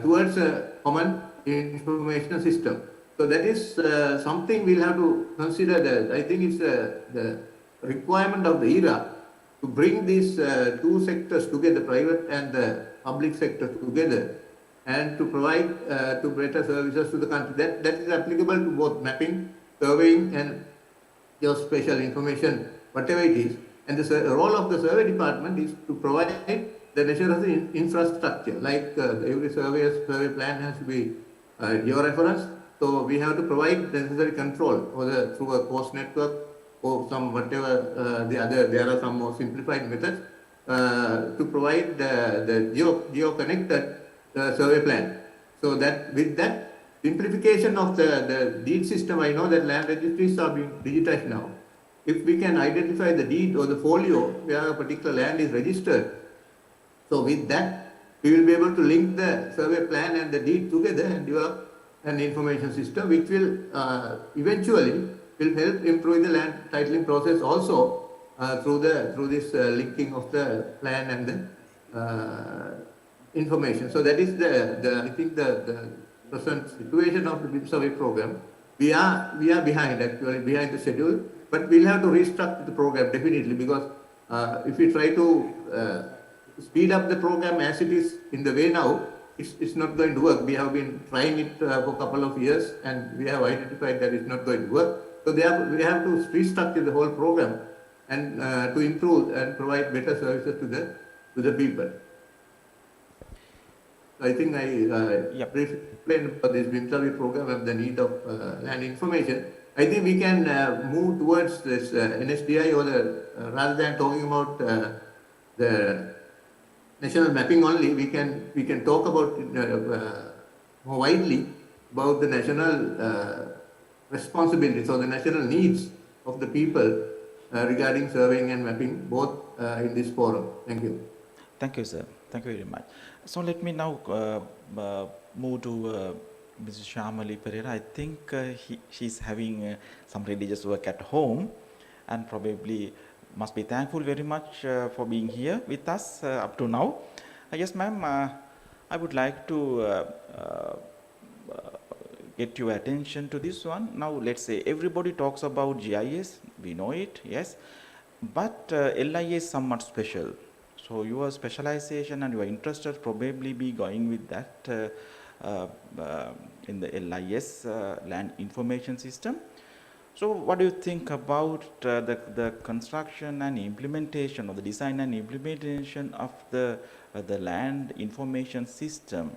towards a common information system. So that is something we'll have to consider. I think it's the requirement of the era to bring these two sectors together, private and the public sector together, and to provide to better services to the country. That is applicable to both mapping, surveying, and geospatial information, whatever it is. And the role of the survey department is to provide the necessary infrastructure, like every survey plan has to be geo-reference. So we have to provide the necessary control through a coast network or some whatever there are some more simplified methods to provide the geo-connected survey plan. So that with that simplification of the deed system, I know that land registries are being digitized now. If we can identify the deed or the folio where a particular land is registered, so with that we will be able to link the survey plan and the deed together and develop an information system which will eventually will help improve the land titling process also through this linking of the plan and the information. So that is I think the present situation of the BIM survey program. We are behind the schedule, but we'll have to restructure the program definitely, because if we try to speed up the program as it is in the way now, it's not going to work. We have been trying it for a couple of years and we have identified that it's not going to work. So we have to restructure the whole program and to improve and provide better services to the people. I think I briefly explained about this BIM survey program and the need of land information. I think we can move towards this NSDI, or rather than talking about the national mapping only, we can talk about more widely about the national responsibilities or the national needs of the people regarding surveying and mapping, both in this forum. Thank you. Thank you, sir. Thank you very much. So let me now move to Mrs. Shamali Pereira. I think she's having some religious work at home and probably must be thankful very much for being here with us up to now. Yes, ma'am, I would like to get your attention to this one. Now, let's say everybody talks about GIS, we know it, yes, but LIA is somewhat special. So your specialization and your interest will probably be going with that uh, in the LIS land information system. So what do you think about the construction and implementation, or the design and implementation of the land information system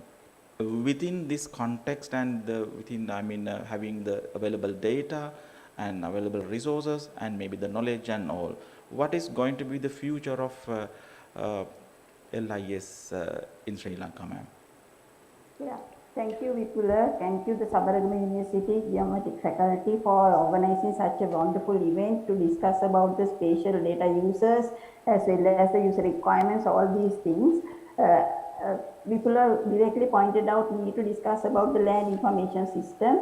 within this context, and within, I mean, having the available data and available resources and maybe the knowledge and all? What is going to be the future of LIS in Sri Lanka, ma'am? Yeah. Thank you, Vipula. Thank you, the Sabaragama University Geomatics faculty, for organizing such a wonderful event to discuss about the spatial data users as well as the user requirements, all these things. Vipula directly pointed out we need to discuss about the land information system.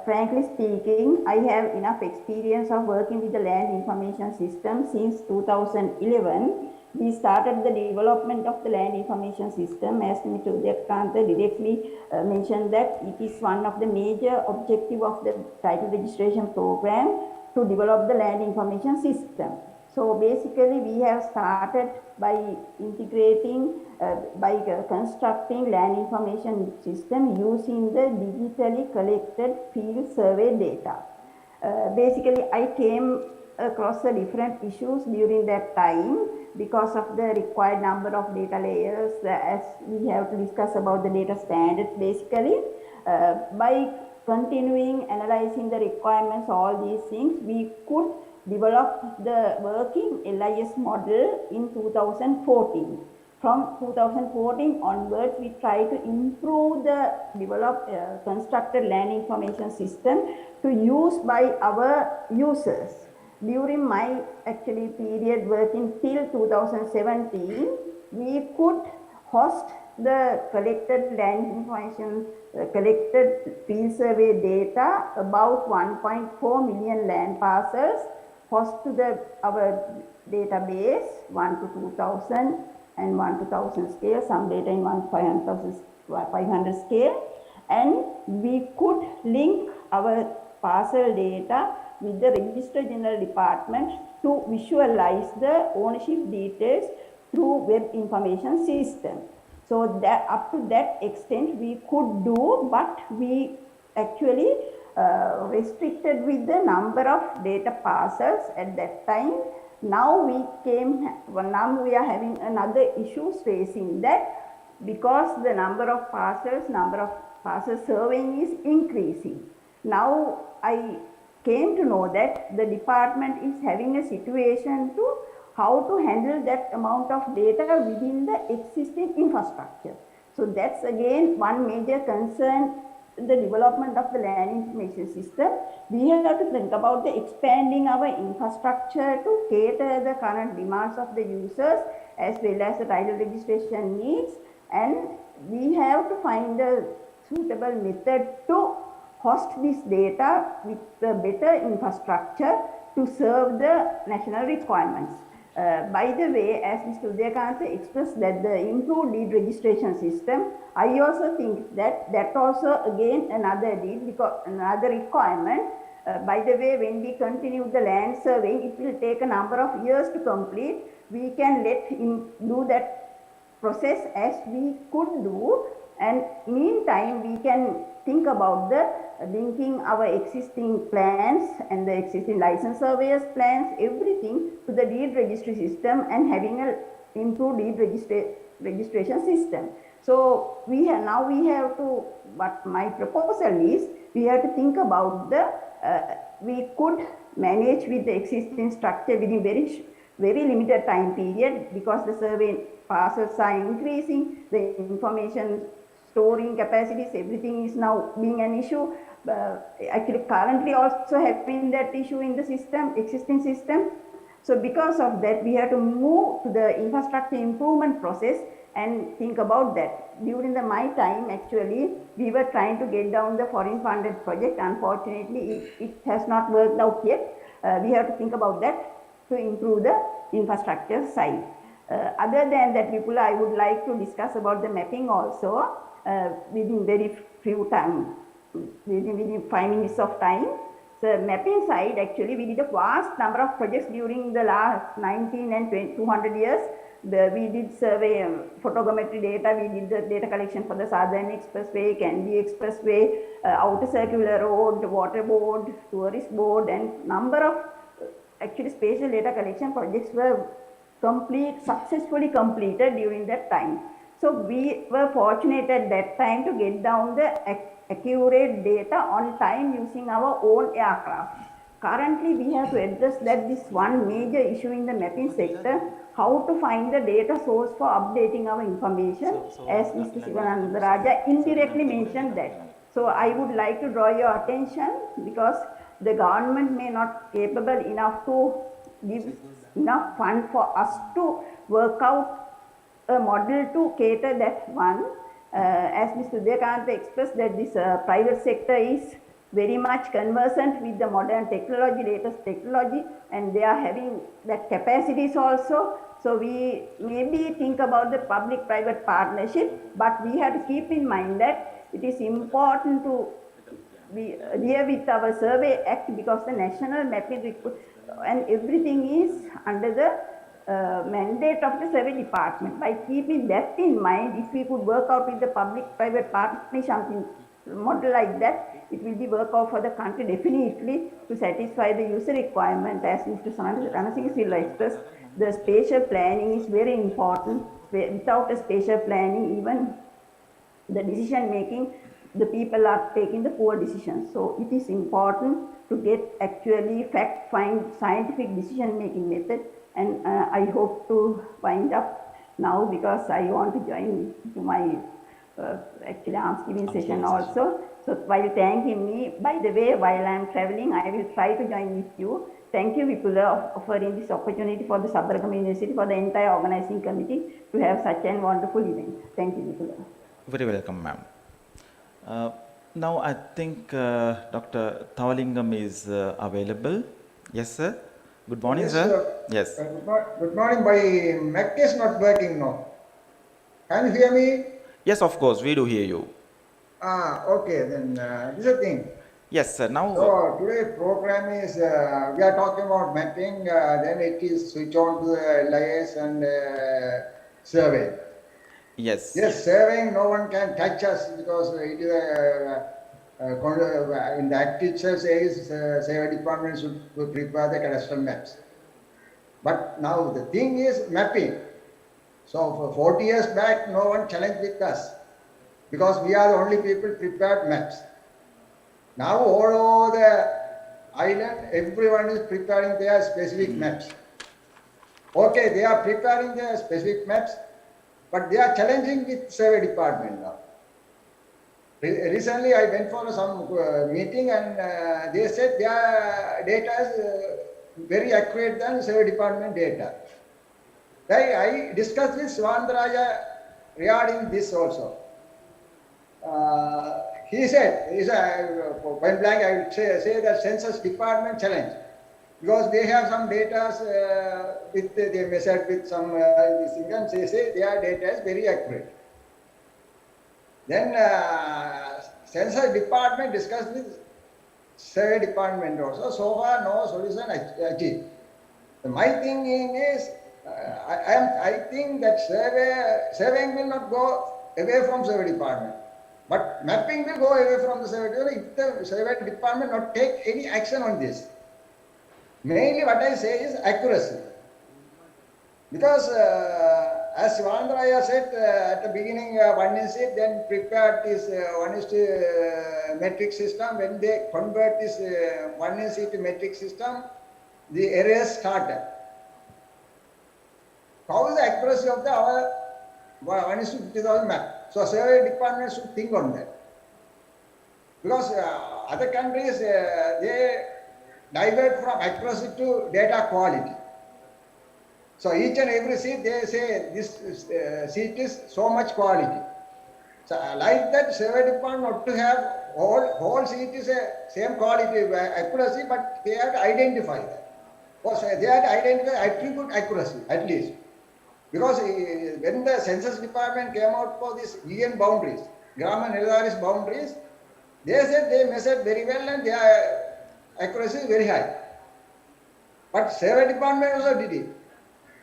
Frankly speaking, I have enough experience of working with the land information system since 2011. We started the development of the land information system, as Mr. Udayakanta directly mentioned that it is one of the major objectives of the title registration program to develop the land information system. So basically we have started by integrating, by constructing land information system using the digitally collected field survey data. Basically I came across the different issues during that time because of the required number of data layers, as we have to discuss about the data standards. Basically, by continuing analyzing the requirements, all these things, we could develop the working LIS model in 2014. From 2014 onwards, we try to improve the developed constructed land information system to use by our users. During my actually period working till 2017, we could host the collected land information, collected field survey data, about 1.4 million land parcels, host to our database 1 to 2000 and 1 to 1000 scale, some data in 500 scale, and we could link our parcel data with the Registrar General Department to visualize the ownership details through web information system. So that up to that extent we could do, but we actually restricted with the number of data parcels at that time. Now we are having another issues facing that, because the number of parcel surveying is increasing. Now I came to know that the department is having a situation to how to handle that amount of data within the existing infrastructure. So that's again one major concern, the development of the land information system. We have to think about the expanding our infrastructure to cater the current demands of the users as well as the title registration needs, and we have to find a suitable method to host this data with the better infrastructure to serve the national requirements. By the way, as Mr. Udayakanta expressed that the improved deed registration system, I also think that also again another deed, because another requirement. By the way, when we continue the land surveying, it will take a number of years to complete. We can let him do that process as we could do, and meantime we can think about the linking our existing plans and the existing license surveyors plans, everything to the deed registry system and having a improved deed registration system. So we have to, what my proposal is, we have to think about we could manage with the existing structure within very limited time period, because the survey parcels are increasing, the information storing capacities, everything is now being an issue. Actually currently also having that issue in the system, existing system. So because of that, we have to move to the infrastructure improvement process and think about that. During my time, actually, we were trying to get down the foreign funded project. Unfortunately, it has not worked out yet. We have to think about that to improve the infrastructure side. Other than that, people, I would like to discuss about the mapping also within very few time, within 5 minutes of time. So mapping side, actually, we did a vast number of projects during the last 19 and 200 years. We did survey photogrammetry data. We did the data collection for the Southern Expressway, Kandy Expressway, Outer Circular Road, Water Board, Tourist Board, and number of actually spatial data collection projects were successfully completed during that time. So we were fortunate at that time to get down the accurate data on time using our own aircraft. Currently, we have to address that this one major issue in the mapping sector, how to find the data source for updating our information, as Mr. Sivananda Raja indirectly mentioned that. So I would like to draw your attention, because the government may not capable enough to give enough fund for us to work out a model to cater that one. As Mr. Udayakanta expressed, that this private sector is very much conversant with the modern technology, latest technology, and they are having that capacities also. So we maybe think about the public-private partnership, but we have to keep in mind that it is important to be adhere with our Survey Act, because the national mapping and everything is under the mandate of the Survey Department. By keeping that in mind, if we could work out with the public-private partnership, something model like that, it will be work out for the country definitely to satisfy the user requirement. As Mr. Ranasinghe Silva expressed, the spatial planning is very important. Without a spatial planning, even the decision making, the people are taking the poor decisions. So it is important to get actually find scientific decision making method, and I hope to wind up now, because I want to join to my actually arms giving session also. So while thanking me, by the way, while I am traveling, I will try to join with you. Thank you, Vipula, offering this opportunity for the Sabaragama University, for the entire organizing committee to have such a wonderful event. Thank you, Vipula. Very welcome, ma'am. Now I think Dr. Thavalingam is available. Yes, sir. Good morning, Yes, sir. sir. Yes. Good morning. My mic is not working now. Can you hear me? Yes, of course, we do hear you. Okay, then this is the thing. Yes, sir. Now, So today program is, we are talking about mapping, then it is switch on to the LIS and survey. yes. Yes, surveying, no one can touch us, because it is in the act itself says survey department should prepare the cadastral maps. But now the thing is mapping. So for 40 years back, no one challenged with us, because we are the only people prepared maps. Now all over the island, everyone is preparing their specific maps. Okay, they are preparing their specific maps, but they are challenging with survey department now. Recently, I went for some meeting, and they said their data is very accurate than survey department data. I discussed with Sivandaraja regarding this also. He said, point blank, I would say that census department challenge, because they have some data they measured with some this thing, and they say their data is very accurate. Then census department discussed with survey department also. So far, no solution achieved. My thinking is, I think that surveying will not go away from survey department, but mapping will go away from the survey department if the survey department not take any action on this. Mainly what I say is accuracy. Because as Sivandraya said at the beginning, one is it, then prepared this one is to metric system. When they convert this one is it to metric system, the errors started. How is the accuracy of our 1:50,000 map? So survey department should think on that. Because other countries, they divert from accuracy to data quality. So each and every seat, they say this seat is so much quality. So like that, survey department not to have whole seat is a same quality accuracy, but they have to identify that. Because they have to identify attribute accuracy at least. Because when the census department came out for this GN boundaries, Gram and Nildaris boundaries, they said they measured very well and their accuracy is very high. But survey department also did it.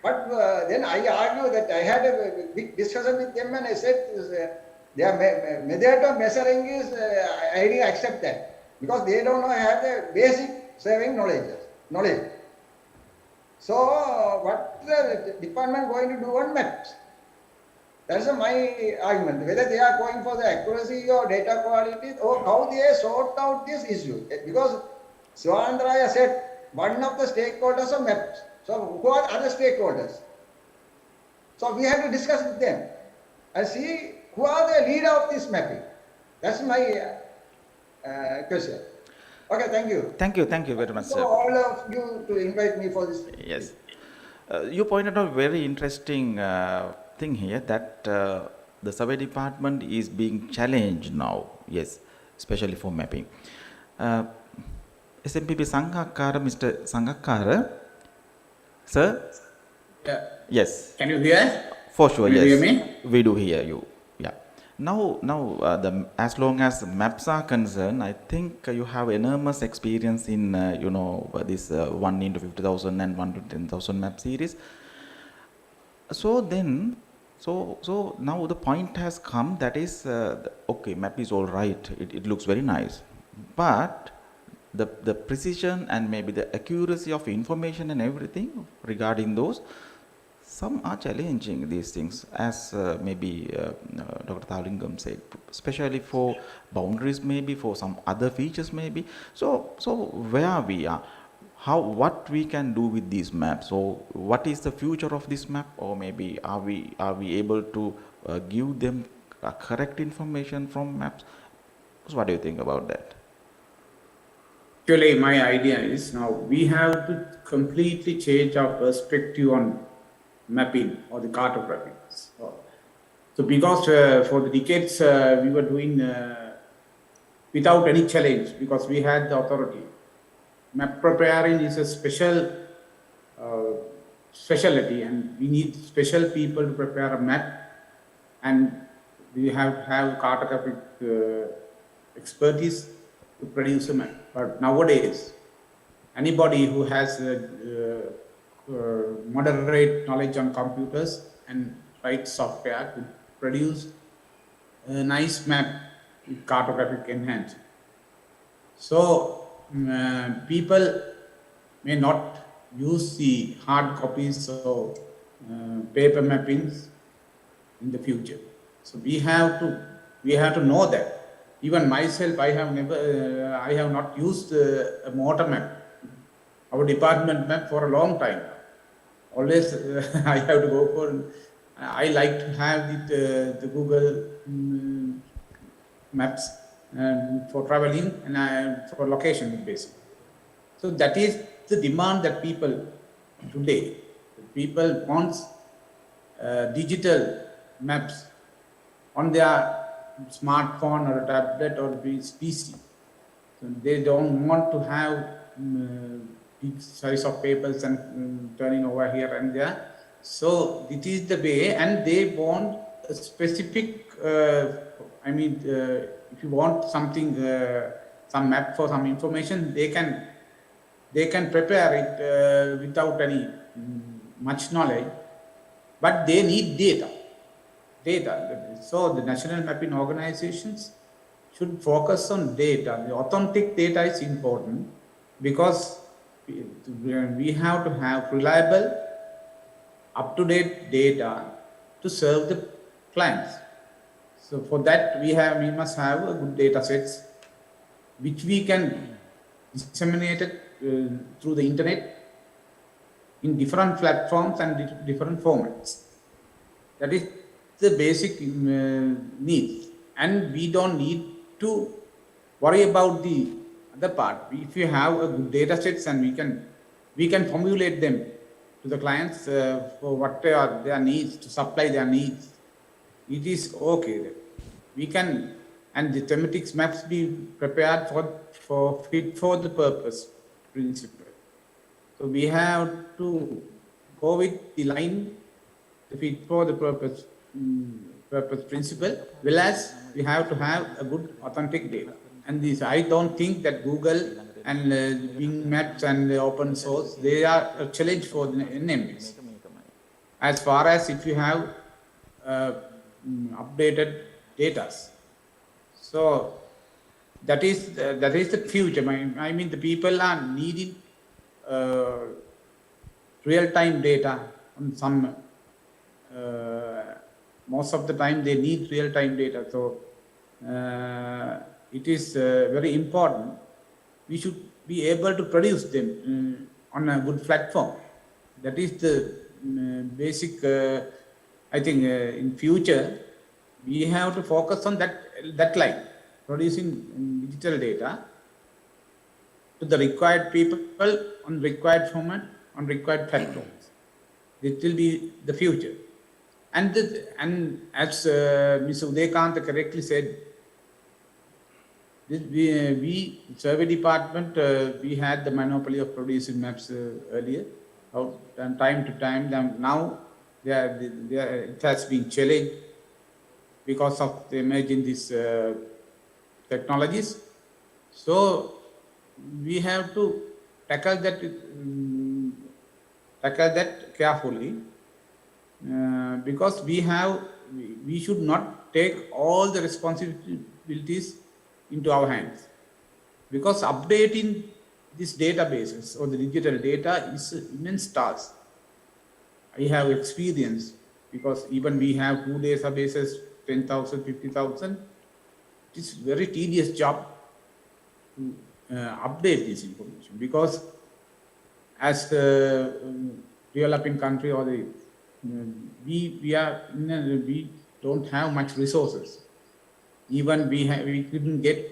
But then I argue that I had a big discussion with them and I said their method of measuring is, I didn't accept that because they don't know, have the basic surveying knowledge. So what the department going to do on maps? That's my argument. Whether they are going for the accuracy or data quality or how they sort out this issue. Because Swandraya said one of the stakeholders of maps. So who are other stakeholders? So we have to discuss with them and see who are the leader of this mapping. That's my question. Okay, thank you. Thank you very much, So sir. all of you to invite me for this. Yes. You pointed out very interesting thing here that the survey department is being challenged now, yes, especially for mapping. SMPP Sangakkara, Mr. Sangakkara, sir? Yeah. Yes. Can you hear? For sure, Can yes. you hear me? We do hear you. Yeah. Now, as long as maps are concerned, I think you have enormous experience in, this 1 into 50,000 and 1 to 10,000 map series. So then, so now the point has come that is, okay, map is all right. It looks very nice, but the precision and maybe the accuracy of information and everything regarding those, some are challenging these things, as maybe Dr. Thalingam said, especially for boundaries, maybe for some other features, maybe. So where we are, what we can do with these maps, or what is the future of this map, or maybe are we able to give them correct information from maps? So what do you think about that? Actually, my idea is now we have to completely change our perspective on mapping or the cartography. So because for the decades we were doing without any challenge because we had the authority. Map preparing is a special specialty, and we need special people to prepare a map, and we have to have cartographic expertise to produce a map. But nowadays, anybody who has moderate knowledge on computers and write software to produce a nice map with cartographic enhancement. So people may not use the hard copies or paper mappings in the future. So we have to know that. Even myself, I have not used a motor map, our department map, for a long time. Always I have to go for. I like to have the Google Maps for traveling and for location based. So that is the demand that people today. People want digital maps on their smartphone or a tablet or PC. So they don't want to have big size of papers and turning over here and there. So it is the way, and they want a specific, if you want something, some map for some information, they can prepare it without any much knowledge, but they need data. So the national mapping organizations should focus on data. The authentic data is important because we have to have reliable, up-to-date data to serve the clients. So for that, we must have a good data sets which we can disseminate it, through the internet in different platforms and different formats. That is the basic needs, and we don't need to worry about the other part. If you have a good data sets, and we can formulate them to the clients for what are their needs, to supply their needs, it is okay. We can, and the thematics maps be prepared for fit for the purpose principle. So we have to go with the line, the fit for the purpose principle, whereas we have to have a good authentic data. And this, I don't think that Google and Bing Maps and open source, they are a challenge for the NMS. as far as if you have updated data. So that is the future. I mean, the people are needing real-time data on some. Most of the time, they need real-time data. So it is very important. We should be able to produce them on a good platform. That is the basic. I think in future we have to focus on that line, producing digital data to the required people on required format on required platforms. It will be the future. And as Ms. Udekanta correctly said, we survey department, we had the monopoly of producing maps earlier. And time to time, now it has been challenged because of the emerging these technologies. So we have to tackle that carefully. Because we should not take all the responsibilities into our hands, because updating these databases or the digital data is an immense task. I have experience, because even we have 2 databases, 10,000, 50,000. It is very tedious job to update this information, because as developing country or the we don't have much resources. Even we couldn't get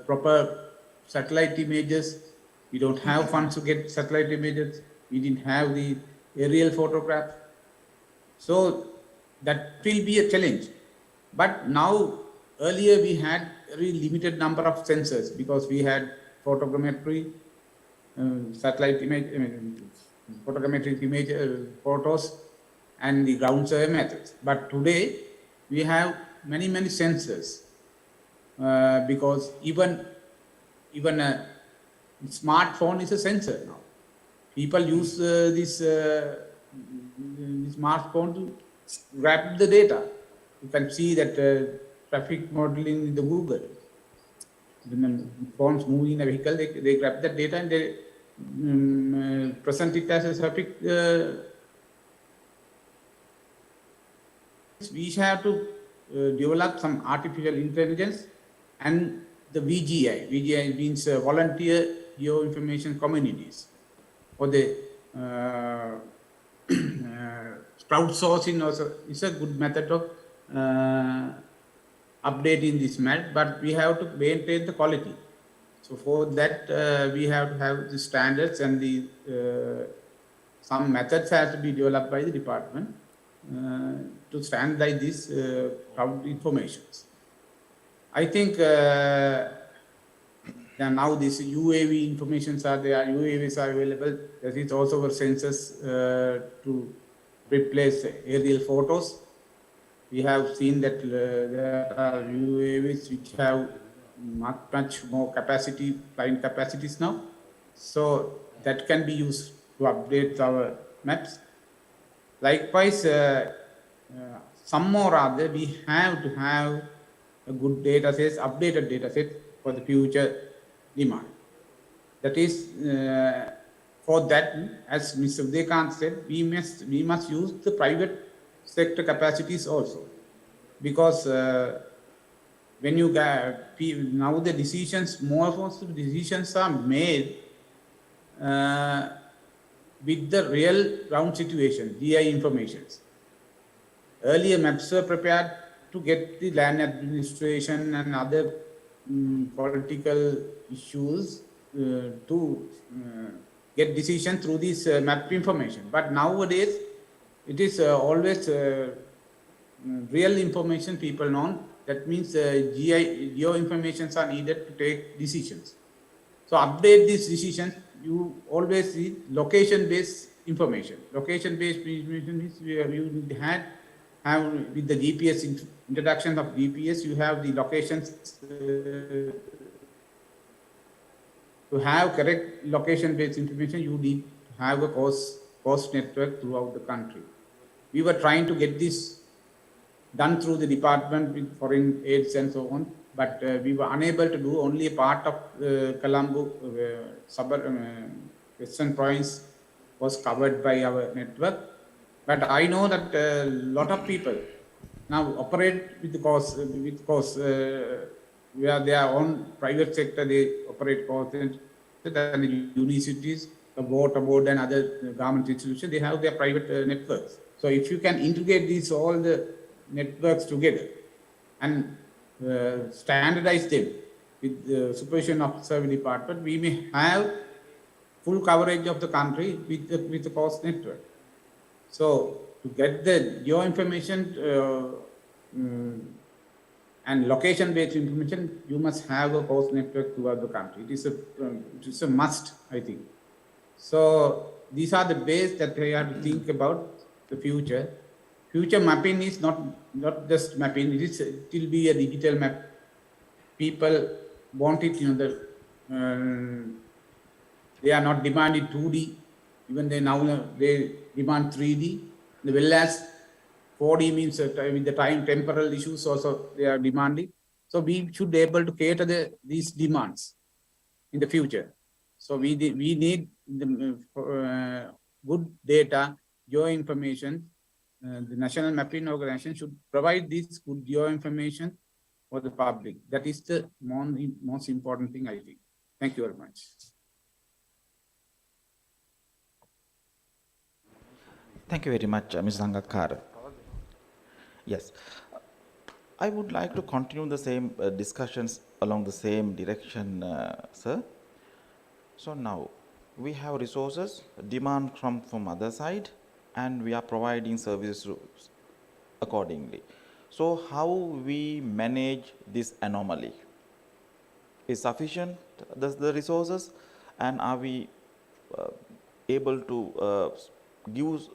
proper satellite images. We don't have funds to get satellite images. We didn't have the aerial photograph. So that will be a challenge. But now, earlier we had a very limited number of sensors, because we had photogrammetry, satellite image, photogrammetric image photos, and the ground survey methods. But today we have many sensors, because even a smartphone is a sensor now. People use this smartphone to grab the data. You can see that traffic modeling in the Google. When phones move in a vehicle, they grab that data and they present it as a traffic. We have to develop some artificial intelligence and the VGI. VGI means volunteer geoinformation communities, or the crowdsourcing also is a good method of updating this map, but we have to maintain the quality. So for that, we have to have the standards, and the some methods have to be developed by the department to standardize these crowd informations. I think now these UAV informations are there, UAVs are available. There is also for sensors to replace aerial photos. We have seen that there are UAVs which have much more capacity, flying capacities now. So that can be used to update our maps. Likewise, some more are there. We have to have a good data set, updated data set for the future demand. That is, for that, as Mr. Udekant said, we must use the private sector capacities also, because when you get now the decisions, more of the decisions are made with the real ground situation, GI informations. Earlier maps were prepared to get the land administration and other political issues to get decision through this map information. But nowadays, it is always real information people know. That means geo-informations are needed to take decisions. So update these decisions, you always need location-based information. Location-based information means you have with the GPS, introduction of GPS, you have the locations. To have correct location-based information, you need to have a course coast network throughout the country. We were trying to get this done through the department with foreign aids and so on, but we were unable to do. Only a part of Colombo, Western province was covered by our network. But I know that a lot of people now operate with the course, where their own private sector, they operate courses, and the universities, the water board and other government institutions, they have their private networks. So if you can integrate these all the networks together and standardize them with the supervision of the survey department, we may have full coverage of the country with the coast network. So to get the geo-information and location-based information, you must have a coast network throughout the country. It is a must, I think. So these are the ways that we have to think about the future. Future mapping is not just mapping, it will be a digital map. People want it, they are not demanding 2D, even they demand 3D, as well as 4D means with the temporal issues also they are demanding. So we should be able to cater these demands in the future. So we need the good data, geo-information. The National Mapping Organization should provide this good geo-information for the public. That is the most important thing, I think. Thank you very much. Thank you very much, Ms. Lanka. Yes, I would like to continue the same discussions along the same direction, sir. So now we have resources, demand from other side, and we are providing services accordingly. So how we manage this anomaly? Is sufficient the resources, and are we able to give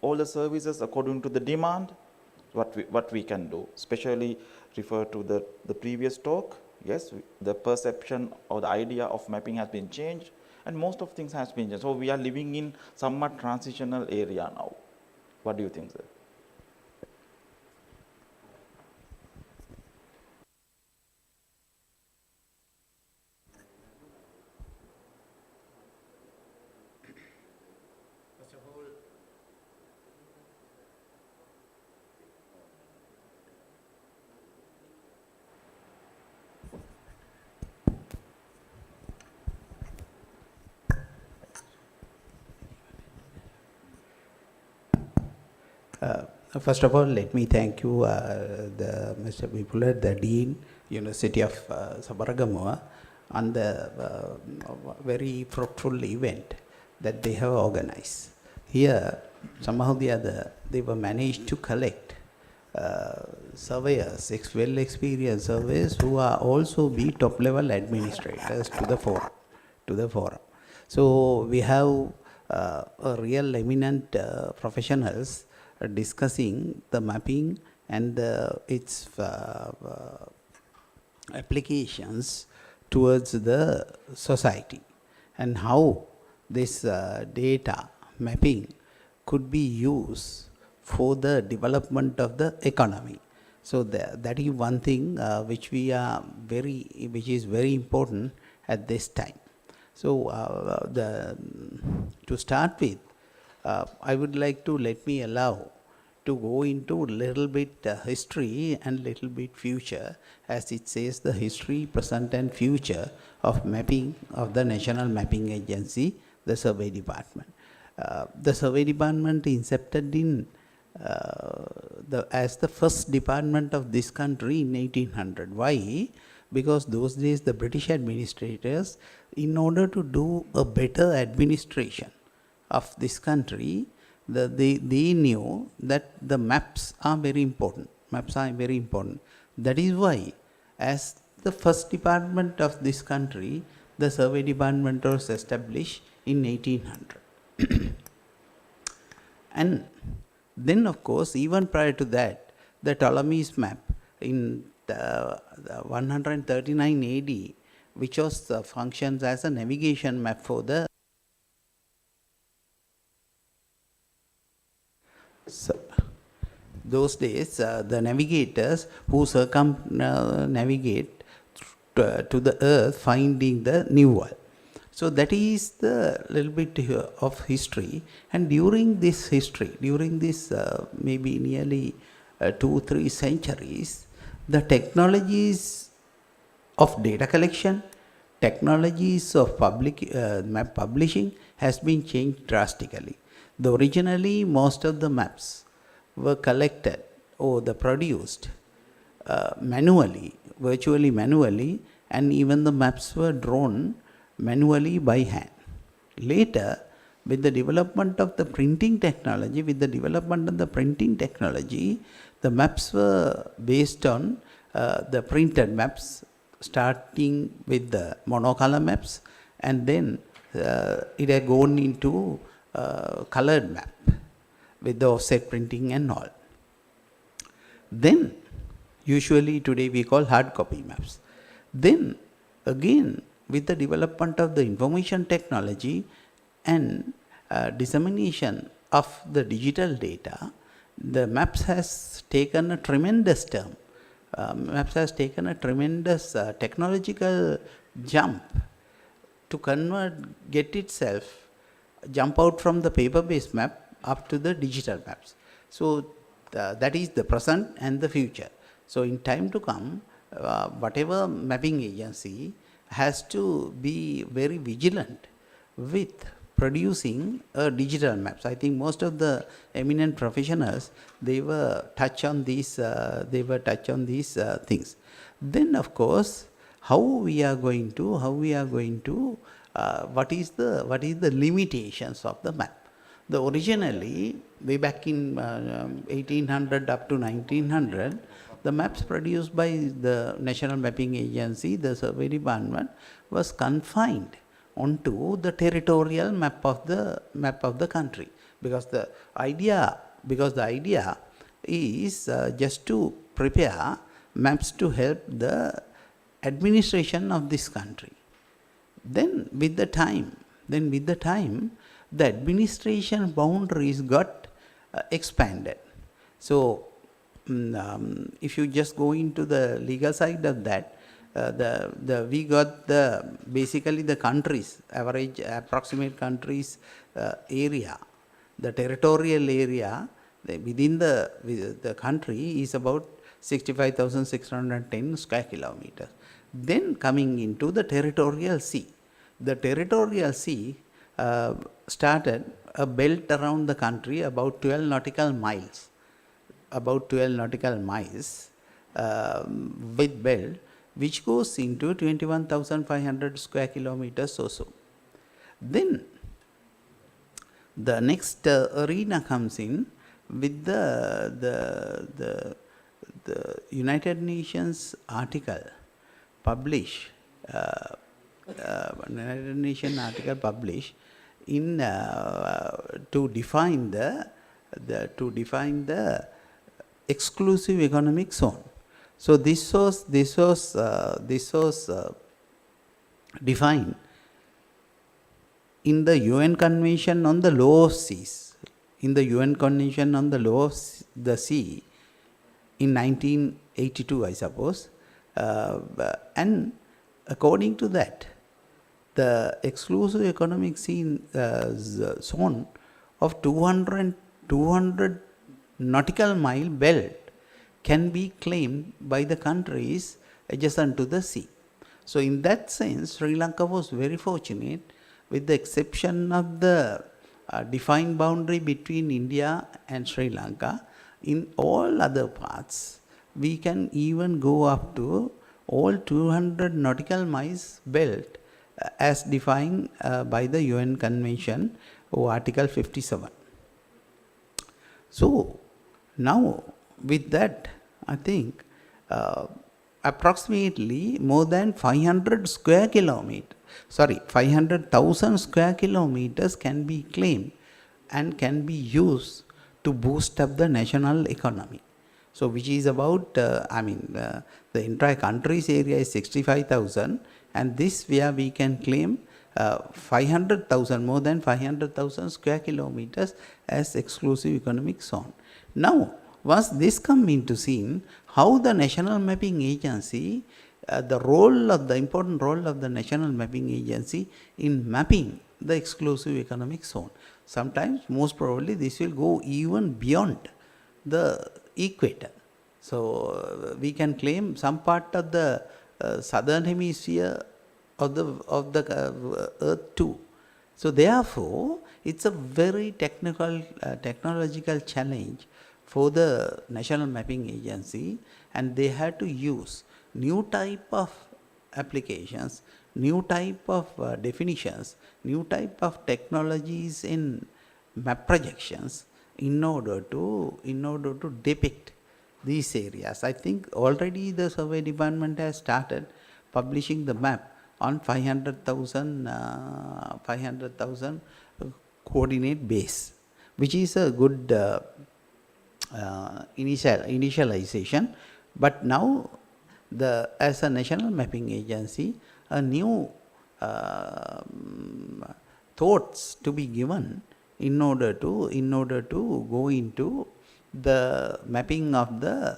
all the services according to the demand? What we can do, especially refer to the previous talk. Yes, the perception or the idea of mapping has been changed, and most of things has been changed. So we are living in somewhat transitional area now. What do you think, sir? First of all, let me thank you, Mr. Vipula, the Dean, University of Sabaragamuwa, on the very fruitful event that they have organized. Here, somehow the other, they were managed to collect surveyors, well-experienced surveyors who are also be top-level administrators to the forum. So we have a real eminent professionals discussing the mapping and its applications towards the society, and how this data mapping could be used for the development of the economy. So that is one thing which is very important at this time. So to start with, I would like to allow to go into little bit history and little bit future, as it says the history, present and future of mapping of the National Mapping Agency, the Survey Department. The Survey Department incepted in as the first department of this country in 1800. Why? Because those days the British administrators, in order to do a better administration of this country, they knew that the maps are very important. That is why, as the first department of this country, the Survey Department was established in 1800. And then, of course, even prior to that, the Ptolemy's map in 139 AD, which was functions as a navigation map for the So, those days, the navigators who navigate to the earth finding the new world. So that is the little bit of history. And during this history, during this maybe nearly 2-3 centuries, the technologies of data collection, technologies of map publishing has been changed drastically. Originally, most of the maps were collected or produced manually, virtually manually, and even the maps were drawn manually by hand. Later, with the development of the printing technology, the maps were based on the printed maps, starting with the monocolor maps, and then it had gone into colored map with the offset printing and all. Then, usually today we call hard copy maps. Then, again, with the development of the information technology and dissemination of the digital data, the maps has taken a tremendous turn. Maps has taken a tremendous technological jump to jump out from the paper-based map up to the digital maps. So that is the present and the future. So in time to come, whatever mapping agency has to be very vigilant with producing digital maps. I think most of the eminent professionals, they were touch on these things. Then of course, what is the limitations of the map? Originally, way back in 1800 up to 1900, the maps produced by the National Mapping Agency, the Survey Department, was confined onto the territorial map of the country, because the idea is just to prepare maps to help the administration of this country. Then with the time, the administration boundaries got expanded. So if you just go into the legal side of that, we got basically the countries, average approximate countries area, the territorial area within the country is about 65,610 square kilometers. Then coming into the territorial sea. The territorial sea started a belt around the country about 12 nautical miles. With belt, which goes into 21,500 square kilometers or so. Then the next arena comes in with the United Nations article published in to define the exclusive economic zone. So this was defined in the UN Convention on the Law of Seas. In the UN Convention on the Law of the Sea in 1982, I suppose, and according to that, the exclusive economic zone of 200 nautical mile belt can be claimed by the countries adjacent to the sea. So in that sense, Sri Lanka was very fortunate, with the exception of the defined boundary between India and Sri Lanka. In all other parts, we can even go up to all 200 nautical miles belt as defined by the UN Convention or Article 57. So now with that, I think approximately more than 500,000 square kilometers can be claimed and can be used to boost up the national economy. So which is about, the entire country's area is 65,000, and this where we can claim 500,000, more than 500,000 square kilometers as exclusive economic zone. Now, once this come into scene, how the National Mapping Agency, the important role of the National Mapping Agency in mapping the exclusive economic zone. Sometimes, most probably, this will go even beyond the equator. So, we can claim some part of the southern hemisphere of the earth too. So, therefore, it's a very technological challenge for the National Mapping Agency, and they had to use new type of applications, new type of definitions, new type of technologies in map projections in order to depict these areas. I think already the survey department has started publishing the map on 500,000 coordinate base, which is a good initialization. But now, as a National Mapping Agency, a new thoughts to be given in order to go into the mapping of the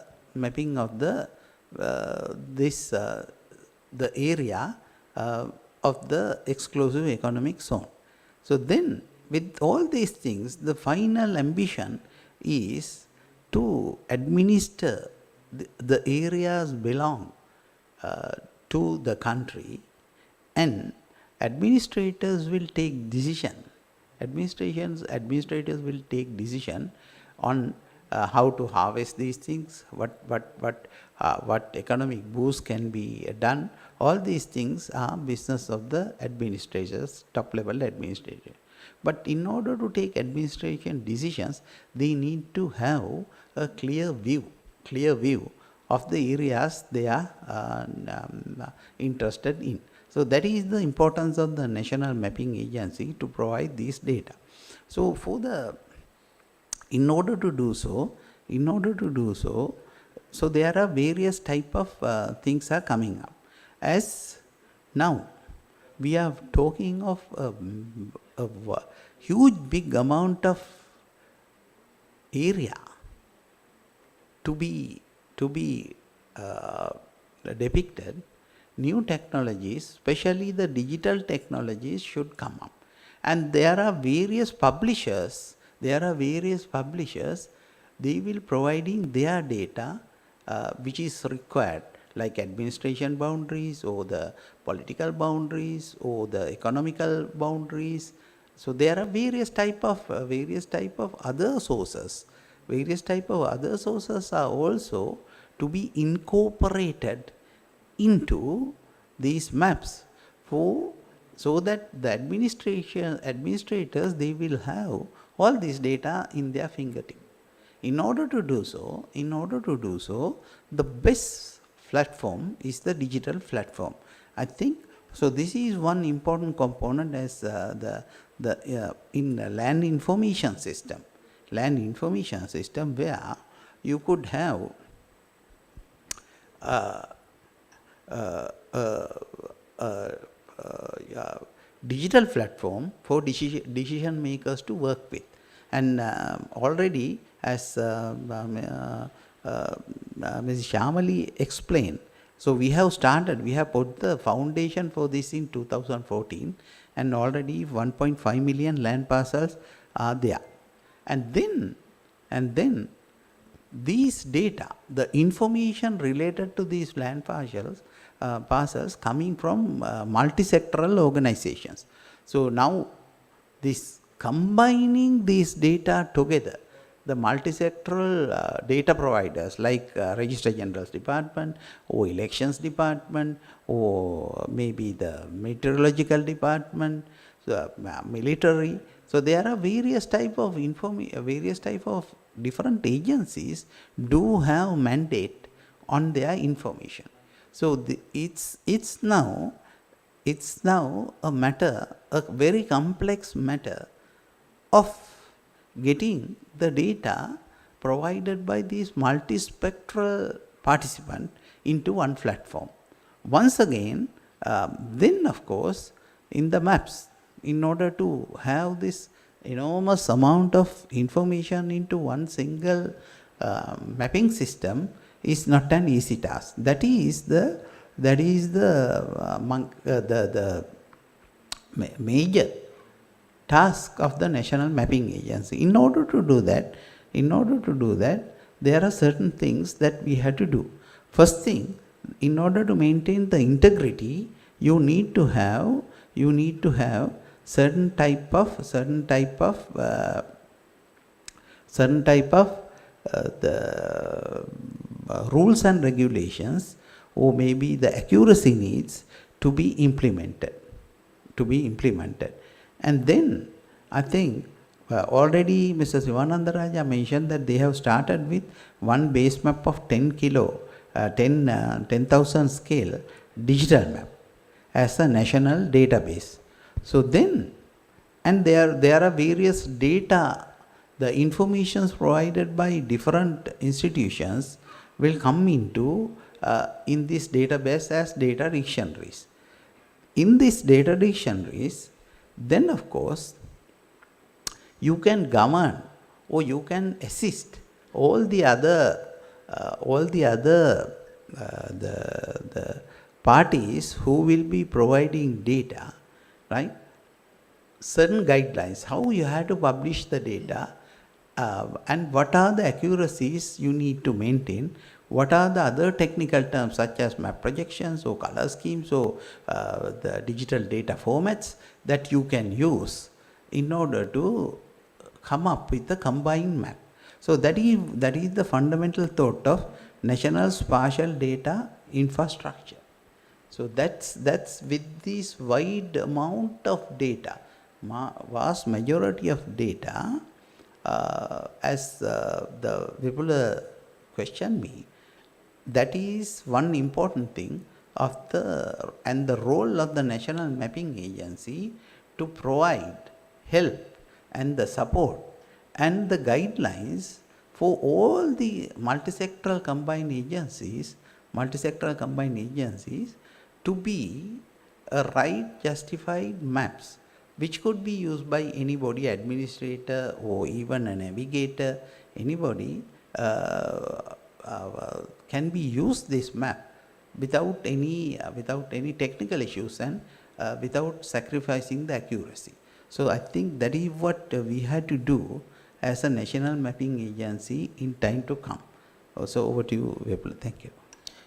area of the exclusive economic zone. So then, with all these things, the final ambition is to administer the areas belong to the country, and administrators will take decision. Administrators will take decision on how to harvest these things, what economic boost can be done. All these things are business of the administrators, top level administrators. But in order to take administration decisions, they need to have a clear view of the areas they are interested in. So that is the importance of the National Mapping Agency to provide this data. So in order to do so, so there are various type of things are coming up. As now we are talking of a huge big amount of area to be depicted, new technologies, especially the digital technologies, should come up. And there are various publishers, they will providing their data which is required, like administration boundaries or the political boundaries or the economical boundaries. So there are various type of other sources. Various type of other sources are also to be incorporated into these maps so that the administrators, they will have all this data in their fingertip. In order to do so, the best platform is the digital platform. I think so. This is one important component as in the land information system. Land information system, where you could have digital platform for decision makers to work with. And already, as Ms. Shamali explained, so we have put the foundation for this in 2014, and already 1.5 million land parcels are there. And then these data, the information related to these land parcels coming from multi-sectoral organizations. So now combining these data together, the multi-sectoral data providers like Registrar General's Department or Elections Department or maybe the Meteorological Department, military. So there are various type of different agencies do have mandate on their information. So it's now a very complex matter of getting the data provided by these multispectral participants into one platform. Once again, then of course in the maps. In order to have this enormous amount of information into one single mapping system is not an easy task. That is the major task of the National Mapping Agency. In order to do that, there are certain things that we have to do. First thing, in order to maintain the integrity, you need to have certain type of the rules and regulations, or maybe the accuracy needs to be implemented. And then I think already Mr. Sivanandaraja mentioned that they have started with one base map of 10,000 scale digital map as a national database. So then, and there are various data, the informations provided by different institutions will come into in this database as data dictionaries. In these data dictionaries, then of course you can govern or you can assist all the other the parties who will be providing data, right? Certain guidelines, how you have to publish the data, and what are the accuracies you need to maintain, what are the other technical terms such as map projections or color schemes or the digital data formats that you can use in order to come up with a combined map. So that is the fundamental thought of National Spatial Data Infrastructure. So that's with this wide amount of data, vast majority of data, as the Vipula questioned me, that is one important thing of the role of the National Mapping Agency to provide help and the support and the guidelines for all the multisectoral combined agencies to be a right justified maps which could be used by anybody, administrator or even a navigator, anybody can be used this map without any technical issues and without sacrificing the accuracy. So I think that is what we had to do as a National Mapping Agency in time to come. So over to you, Vipul. Thank you.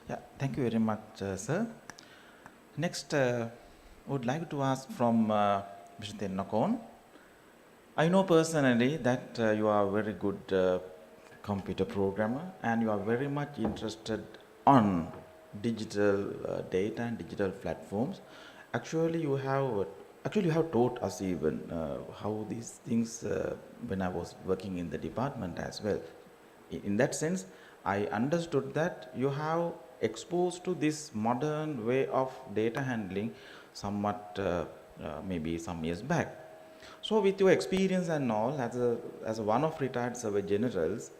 Yeah, thank you very much, sir. Next, I would like to ask from Mr. Tennakon. I know personally that you are a very good computer programmer and you are very much interested on digital data and digital platforms. Actually, you have taught us even how these things when I was working in the department as well. In that sense, I understood that you have exposed to this modern way of data handling somewhat maybe some years back. So with your experience and all, as one of retired survey generals,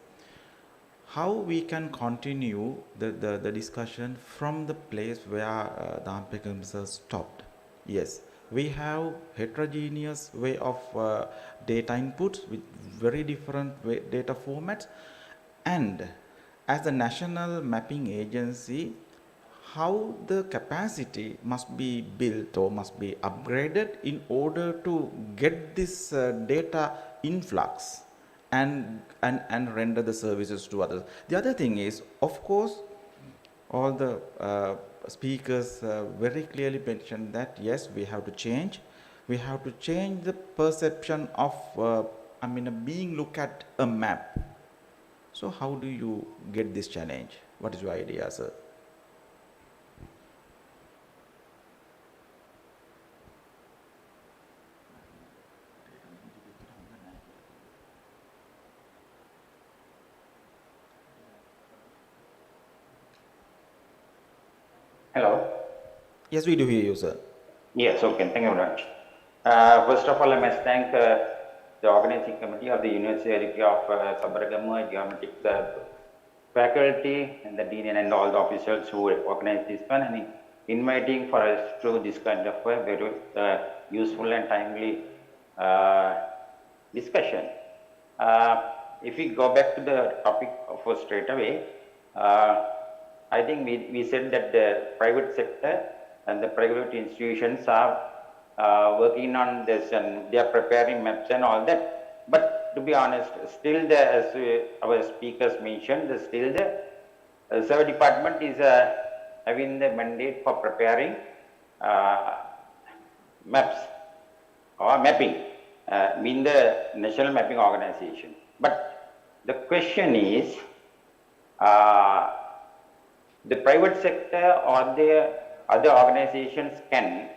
how we can continue the discussion from the place where the Ampekam sir stopped? Yes, we have heterogeneous way of data inputs with very different data formats, and as the National Mapping Agency, how the capacity must be built or must be upgraded in order to get this data influx and render the services to others. The other thing is, of course, all the speakers very clearly mentioned that yes, we have to change the perception of being look at a map. So how do you get this challenge? What is your idea, sir? Hello. Yes, we do hear you, sir. Yes, okay, thank you very much. First of all, I must thank the organizing committee of the University of Sabaragamuwa Geomatics faculty and the dean and all the officials who organized this one and inviting for us to this kind of very useful and timely discussion. If we go back to the topic for straight away, I think we said that the private sector and the private institutions are working on this and they are preparing maps and all that. But to be honest, still as our speakers mentioned, still the Survey Department is having the mandate for preparing maps or mapping, mean the National Mapping Organization. But the question is, the private sector or the other organizations can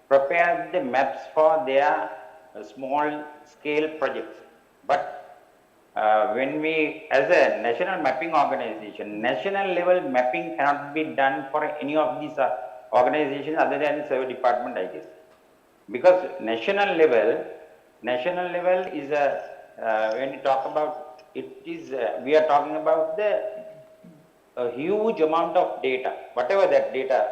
prepare the maps for their small scale projects. But when we, as a national mapping organization, national level mapping cannot be done for any of these organizations other than the Survey Department, I guess. Because national level is when you talk about it is, we are talking about a huge amount of data, whatever that data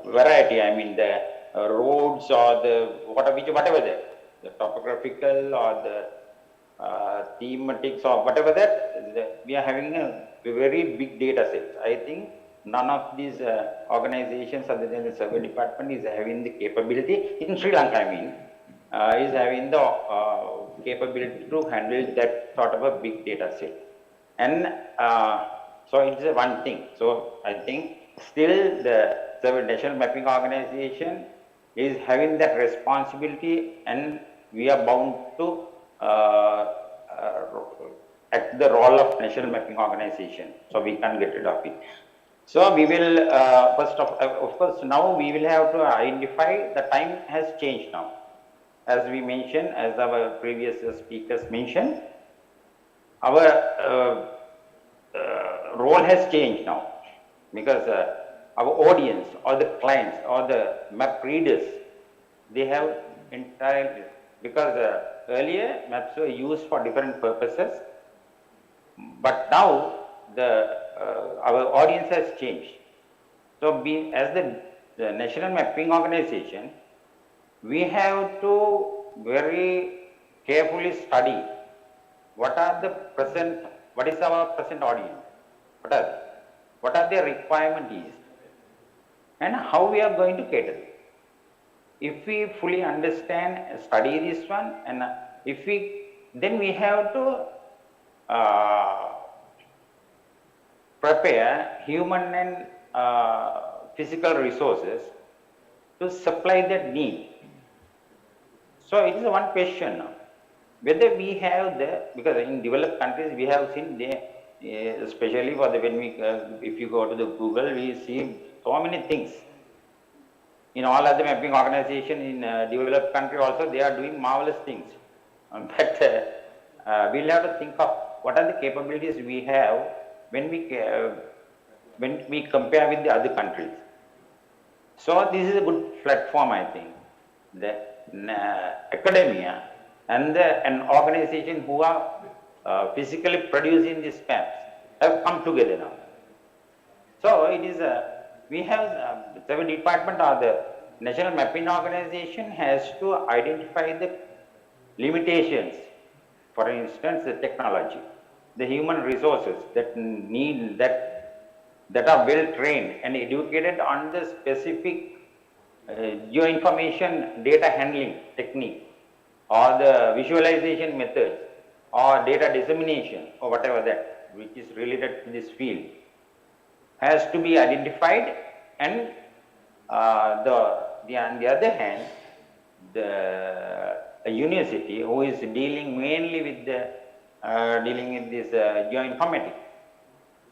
variety, I mean the roads or the whatever the topographical or the thematics or whatever that, we are having a very big data set. I think none of these organizations other than the Survey Department is having the capability, in Sri Lanka I mean, is having the capability to handle that sort of a big data set. And so it's one thing. So I think still the National Mapping Organization is having that responsibility, and we are bound to act the role of National Mapping Organization. So we can't get rid of it. So we will first of course now we will have to identify the time has changed now. As we mentioned, as our previous speakers mentioned, our role has changed now, because our audience or the clients or the map readers, they have entirely, because earlier maps were used for different purposes, but now our audience has changed. So as the National Mapping Organization, we have to very carefully study what is our present audience, what are their requirements, and how we are going to cater. If we fully understand, study this one, and then we have to prepare human and physical resources to supply that need. So it is one question now, whether we have because in developed countries we have seen especially for if you go to the Google, we see so many things. In all other mapping organizations in developed country also, they are doing marvelous things. But we'll have to think of what are the capabilities we have when we compare with the other countries. So this is a good platform, I think. The academia and an organization who are physically producing these maps have come together now. So it is we have the Survey Department or the National Mapping Organization has to identify the limitations. For instance, the technology, the human resources that are well trained and educated on the specific geoinformation data handling technique, or the visualization methods, or data dissemination, or whatever that which is related to this field, has to be identified. And on the other hand, a university who is dealing mainly with this geoinformatics,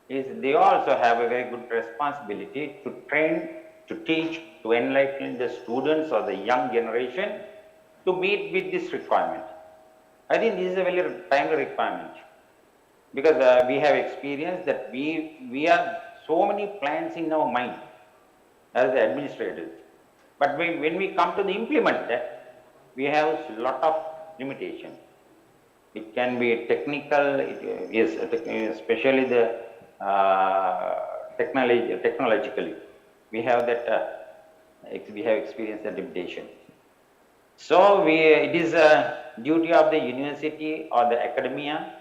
they also have a very good responsibility to train, to teach, to enlighten the students or the young generation to meet with this requirement. I think this is a very timely requirement, because we have experienced that we have so many plans in our mind as the administrators, but when we come to the implement that, we have a lot of limitation. It can be technical, especially the technologically. We have that we have experienced the limitation. So it is a duty of the university or the academia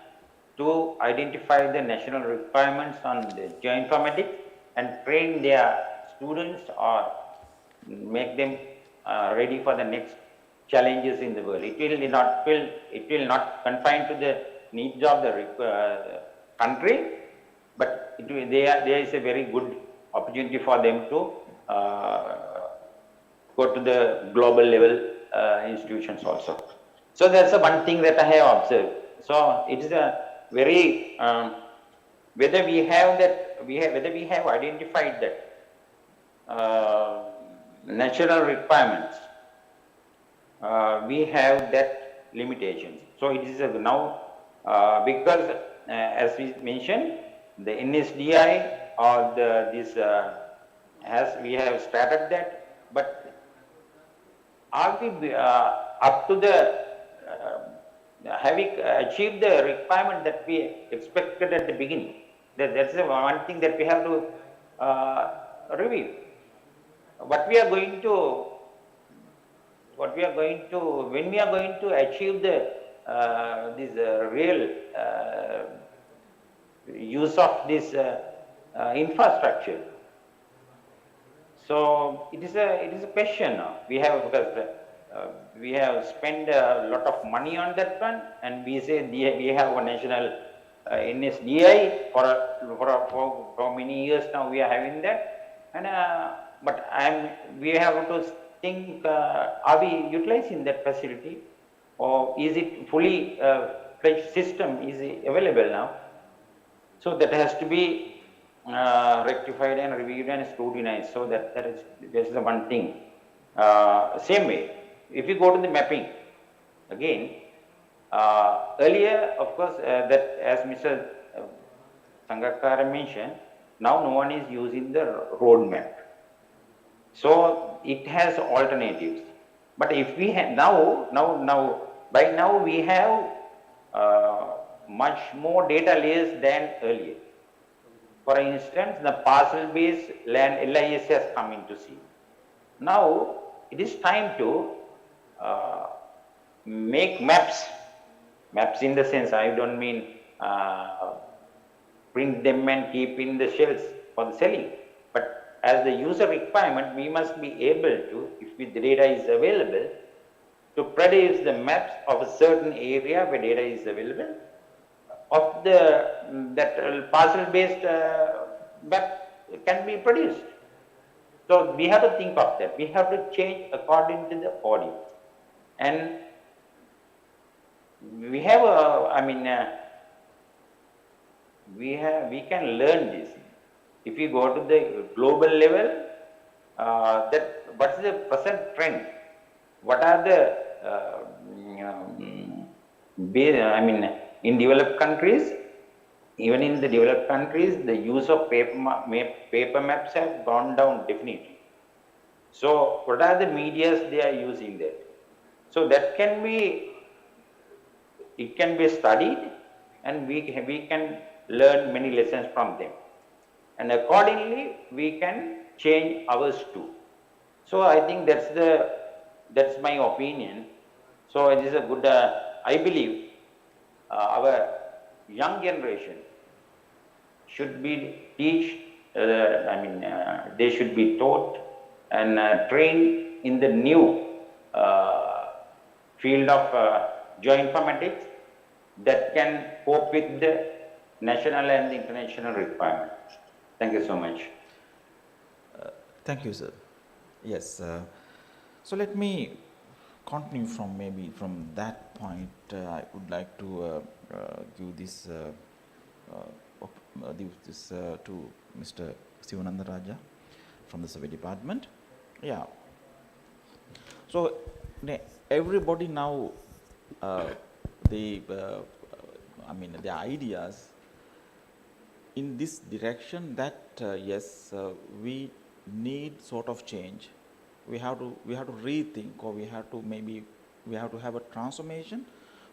to identify the national requirements on the geoinformatics and train their students or make them ready for the next challenges in the world. It will not confine to the needs of the country, but there is a very good opportunity for them to go to the global level institutions also. So that's the one thing that I have observed. So it is a very whether we have identified that national requirements, we have that limitations. So it is now because as we mentioned, the NSDI or we have started that, but are we up to the have we achieved the requirement that we expected at the beginning? That's the one thing that we have to review. When we are going to achieve the real use of this infrastructure? So it is a question now. We have because we have spent a lot of money on that one, and we say we have a national NSDI for many years now. We are having that, and but we have to think: are we utilizing that facility, or is it fully fledged system is available now? So that has to be rectified and reviewed and scrutinized. So that is the one thing. Same way, if you go to the mapping again, earlier, of course, that as Mr. Sangakkara mentioned, now no one is using the road map. So it has alternatives. But if we have by now we have much more data layers than earlier. For instance, the parcel-based land LIS has come into scene. Now it is time to make maps. Maps in the sense, I don't mean print them and keep in the shelves for the selling. But as the user requirement, we must be able to, if the data is available, to produce the maps of a certain area where data is available of that parcel-based map can be produced. So we have to think of that. We have to change according to the audience, and we have we can learn this. If you go to the global level, what's the present trend? What are the in developed countries, even in the developed countries, the use of paper maps have gone down definitely. So what are the medias they are using there? So that can be studied, and we can learn many lessons from them, and accordingly we can change ours too. So I think that's my opinion. So it is a good. I believe our young generation should be they should be taught and trained in the new field of geoinformatics that can cope with the national and international requirements. Thank you so much. Thank you, sir. Yes. So let me continue from that point. I would like to give this to Mr. Sivananda Raja from the Survey Department. Yeah. So everybody now, the ideas in this direction that yes, we need sort of change. We have to rethink, or we have to have a transformation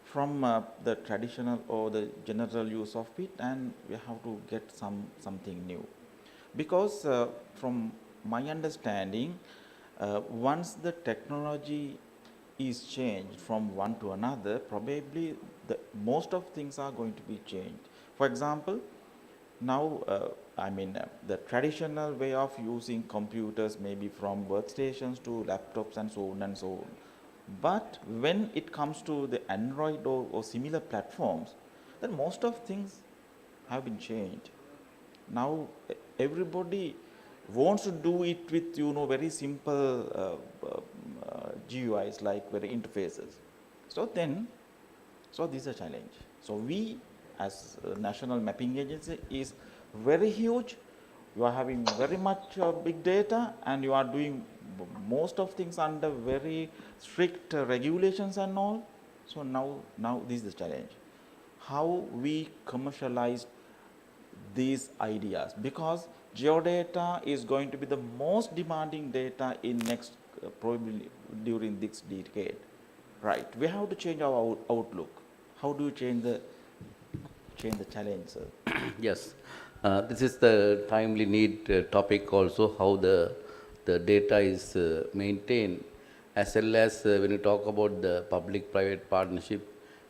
from the traditional or the general use of it, and we have to get something new. Because from my understanding, once the technology is changed from one to another, probably most of things are going to be changed. For example, now, the traditional way of using computers may be from workstations to laptops and so on and so on. But when it comes to the Android or similar platforms, then most of things have been changed. Now, everybody wants to do it with, very simple GUIs, like very interfaces. So this is a challenge. So we, as a National Mapping Agency, is very huge. You are having very much big data, and you are doing most of things under very strict regulations and all. So now this is the challenge. How we commercialize these ideas, because geodata is going to be the most demanding data in next probably during this decade, right? We have to change our outlook. How do you change the challenge, sir? Yes, this is the timely need topic also, how the data is maintained, as well as when you talk about the public-private partnership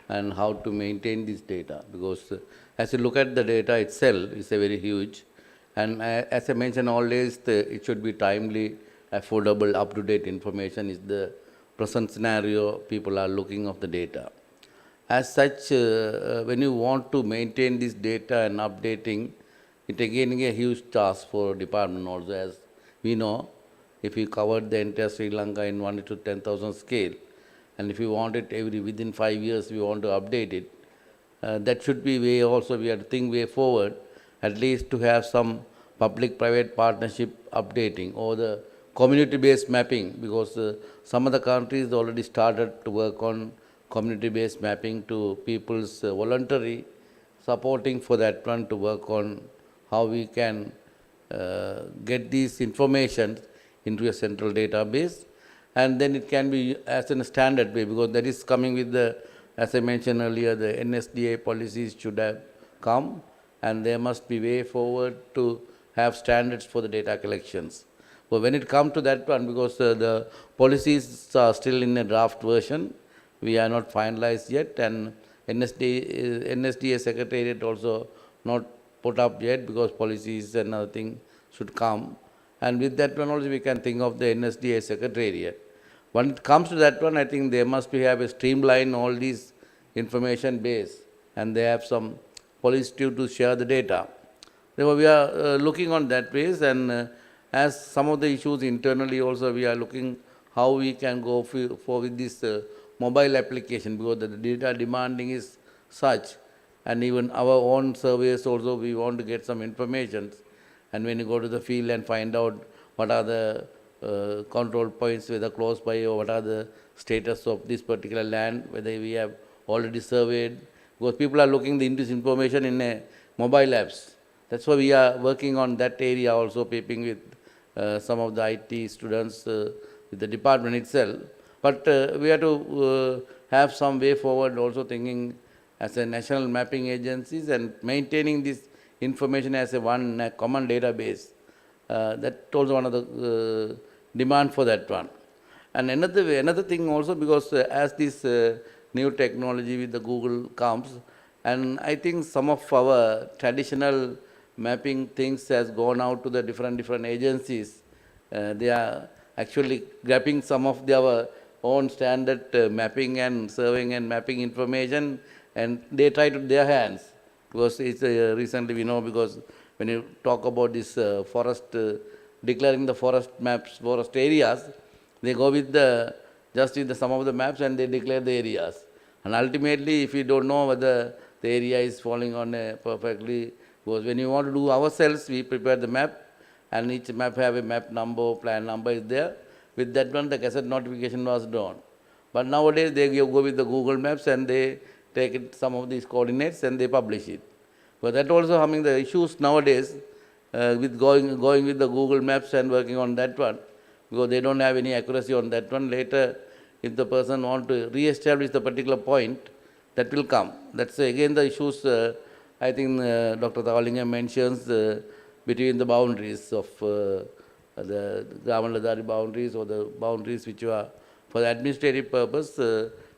and how to maintain this data, because as you look at the data itself, it's a very huge, and as I mentioned always, it should be timely, affordable, up-to-date information is the present scenario people are looking of the data. As such, when you want to maintain this data and updating, it again is a huge task for department also. As we know, if you covered the entire Sri Lanka in 1 to 10,000 scale, and if you want it within 5 years, we want to update it, that should be way also, we have to think way forward, at least to have some public-private partnership updating or the community-based mapping, because some of the countries already started to work on community-based mapping to people's voluntary supporting for that one to work on how we can get these information into a central database, and then it can be as in a standard way, because that is coming with the, as I mentioned earlier, the NSDA policies should have come, and there must be way forward to have standards for the data collections. But when it comes to that one, because the policies are still in a draft version, we are not finalized yet, and NSDA Secretariat also not put up yet, because policies and other things should come. And with that one also we can think of the NSDA Secretariat. When it comes to that one, I think they must have a streamline all these information base, and they have some policy to share the data. Therefore, we are looking on that base, and as some of the issues internally also we are looking how we can go for with this mobile application, because the data demanding is such, and even our own surveys also we want to get some information, and when you go to the field and find out what are the control points, whether close by, or what are the status of this particular land, whether we have already surveyed, because people are looking into this information in a mobile apps. That's why we are working on that area also, papering with some of the IT students with the department itself. But we have to have some way forward also, thinking as a national mapping agencies and maintaining this information as a common database. That's also one of the demand for that one. And another thing also, because as this new technology with the Google comes, and I think some of our traditional mapping things has gone out to the different agencies. They are actually grabbing some of our own standard mapping and surveying and mapping information, and they try to their hands, because it's recently we know, because when you talk about this forest, declaring the forest maps, forest areas, they go with just with some of the maps and they declare the areas. And ultimately, if you don't know whether the area is falling on a perfectly, because when you want to do ourselves, we prepare the map, and each map have a map number, plan number is there. With that one, the gazette notification was done. But nowadays, they go with the Google Maps and they take it, some of these coordinates and they publish it. But that also having the issues nowadays with going with the Google Maps and working on that one, because they don't have any accuracy on that one. Later, if the person want to re-establish the particular point, that will come. That's again the issues I think Dr. Thavalingam mentions between the boundaries of the Gamanladari boundaries or the boundaries which are for the administrative purpose,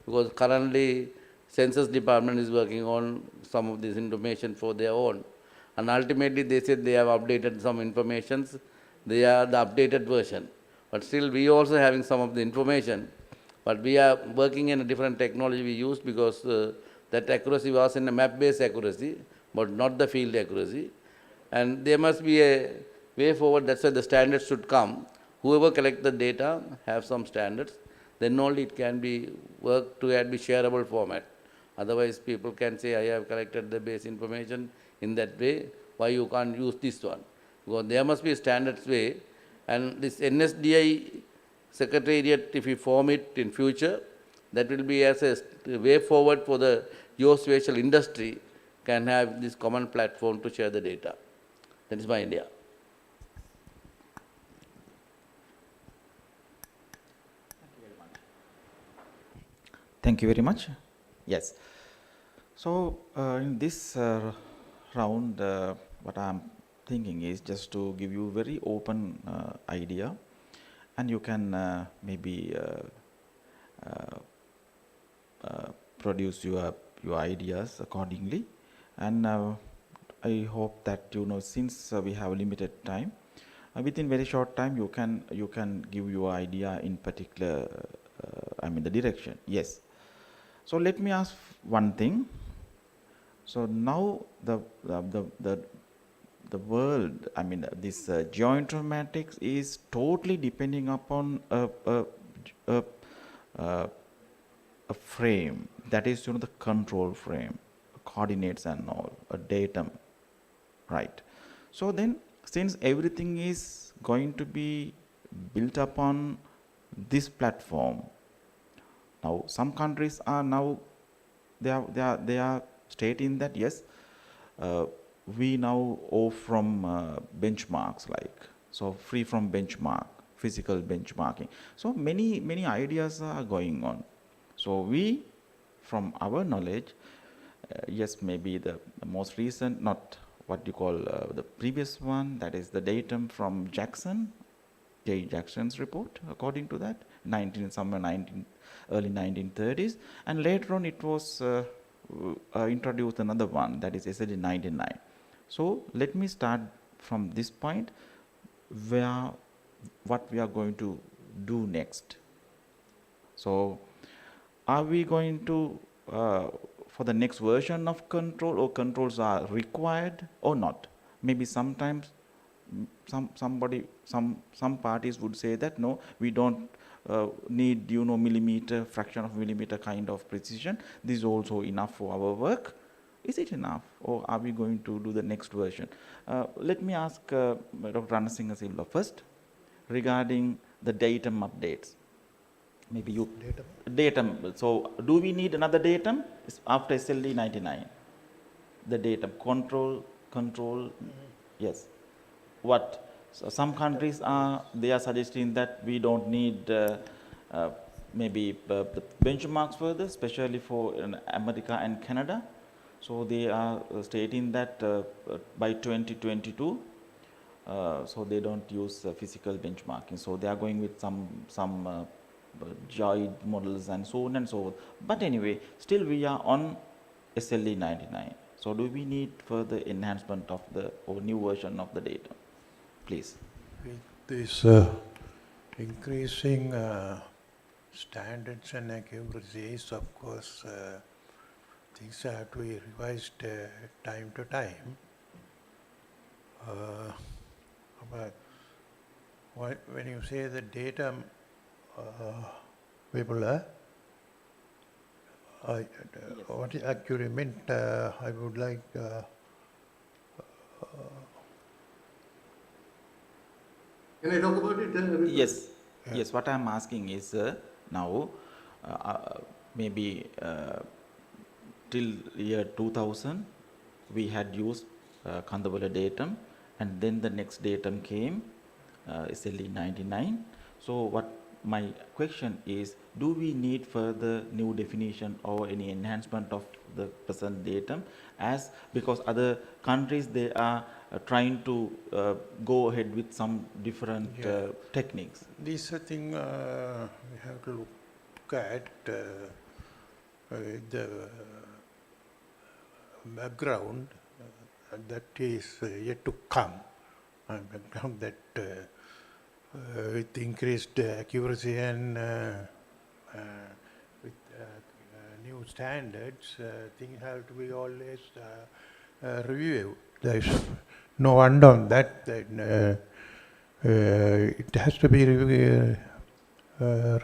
because currently Census Department is working on some of this information for their own. And ultimately they said they have updated some informations, they are the updated version. But still we also having some of the information, but we are working in a different technology we used because that accuracy was in a map-based accuracy, but not the field accuracy. And there must be a way forward, that's why the standards should come. Whoever collect the data have some standards, then only it can be worked to be shareable format. Otherwise people can say, I have collected the base information in that way, why you can't use this one? Because there must be a standards way, and this NSDI Secretariat, if we form it in future, that will be as a way forward for the geospatial industry, can have this common platform to share the data. That is my idea. Thank you very much. Yes. So in this round, what I'm thinking is just to give you very open idea, and you can maybe produce your ideas accordingly. And I hope that since we have limited time, within very short time you can give your idea in particular. The direction. Yes. So let me ask one thing. So now the world, this Geo-informatics is totally depending upon a frame, that is the control frame, coordinates and all, a datum, right? So then, since everything is going to be built upon this platform, now some countries are now they are stating that yes, we now off from benchmarks, so free from benchmark, physical benchmarking. So many ideas are going on. So we, from our knowledge, yes, maybe the most recent, not what you call the previous one, that is the datum from Jackson, J. Jackson's report, according to that, early 1930s, and later on it was introduced another one, that is SLE 99. So let me start from this point, what we are going to do next. So are we going to for the next version of control, or controls are required or not? Maybe sometimes some parties would say that no, we don't need millimeter, fraction of millimeter kind of precision. This is also enough for our work. Is it enough, or are we going to do the next version? Let me ask Dr. Ranasinghe Silva first regarding the datum updates. Maybe you datum. So do we need another datum after SLE 99? The datum control. Yes. What? So some countries they are suggesting that we don't need maybe the benchmarks further, especially for America and Canada. So they are stating that by 2022, so they don't use physical benchmarking. So they are going with some joint models and so on and so forth. But anyway, still we are on SLE 99. So do we need further enhancement of or new version of the data? Please. With this increasing standards and accuracies, of course, things have to be revised time to time. But when you say the data, people what actually meant, I would like Can I talk about it? Yes. Yeah. Yes, what I am asking is now maybe till year 2000 we had used Kandapala datum, and then the next datum came SLE 99. So my question is, do we need further new definition or any enhancement of the present datum, as because other countries, they are trying to go ahead with some different techniques? This is a thing we have to look at the background that is yet to come. Background that with increased accuracy and with new standards, things have to be always reviewed. There is no wonder on that. It has to be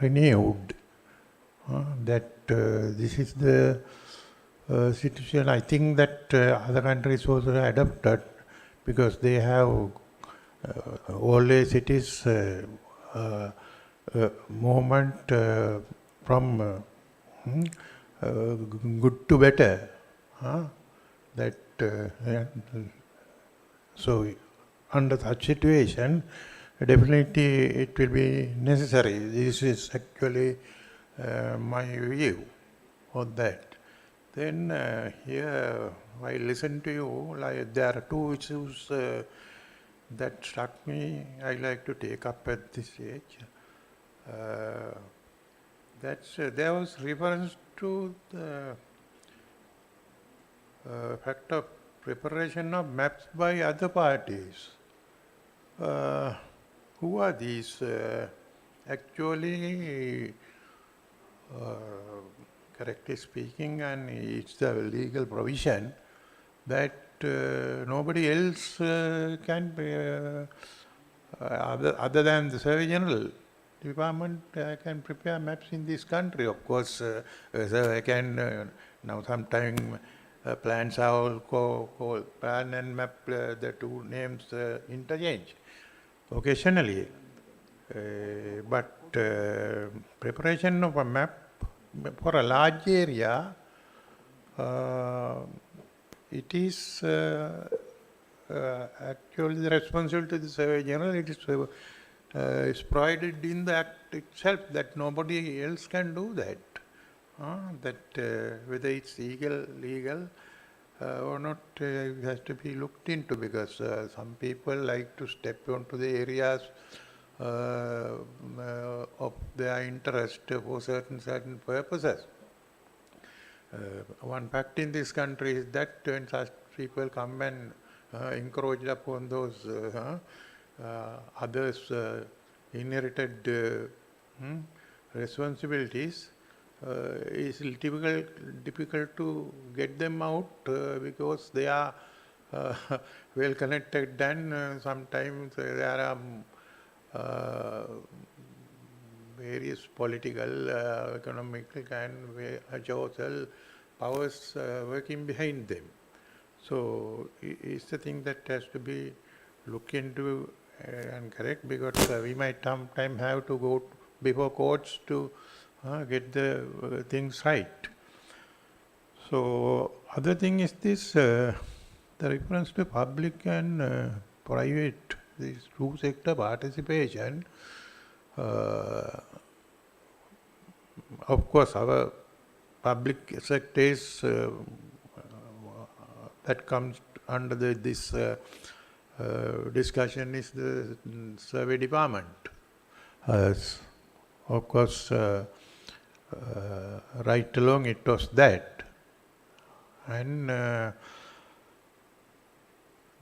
renewed. That this is the situation. I think that other countries also adopted, because they have always it is movement from good to better. That so under such situation, definitely it will be necessary. This is actually my view on that. Then here I listen to you, like there are two issues that struck me. I like to take up at this stage. There was reference to the fact of preparation of maps by other parties. Who are these? Actually, correctly speaking, and it's the legal provision that nobody else can, other than the Surveyor General Department, can prepare maps in this country. Of course, I can now sometime plans are all called plan and map, the two names interchange occasionally. But preparation of a map for a large area, it is actually the responsibility of the Surveyor General. It is provided in the Act itself that nobody else can do that. Whether it's legal or not, it has to be looked into, because some people like to step onto the areas of their interest for certain purposes. One fact in this country is that when such people come and encroach upon those others' inherited responsibilities, it's difficult to get them out because they are well connected, and sometimes there are various political, economical and social powers working behind them. So it's the thing that has to be looked into and correct, because we might sometime have to go before courts to get the things right. So other thing is this, the reference to public and private, this two sector participation. Of course, our public sector is that comes under this discussion is the survey department. Of course, right along it was that. And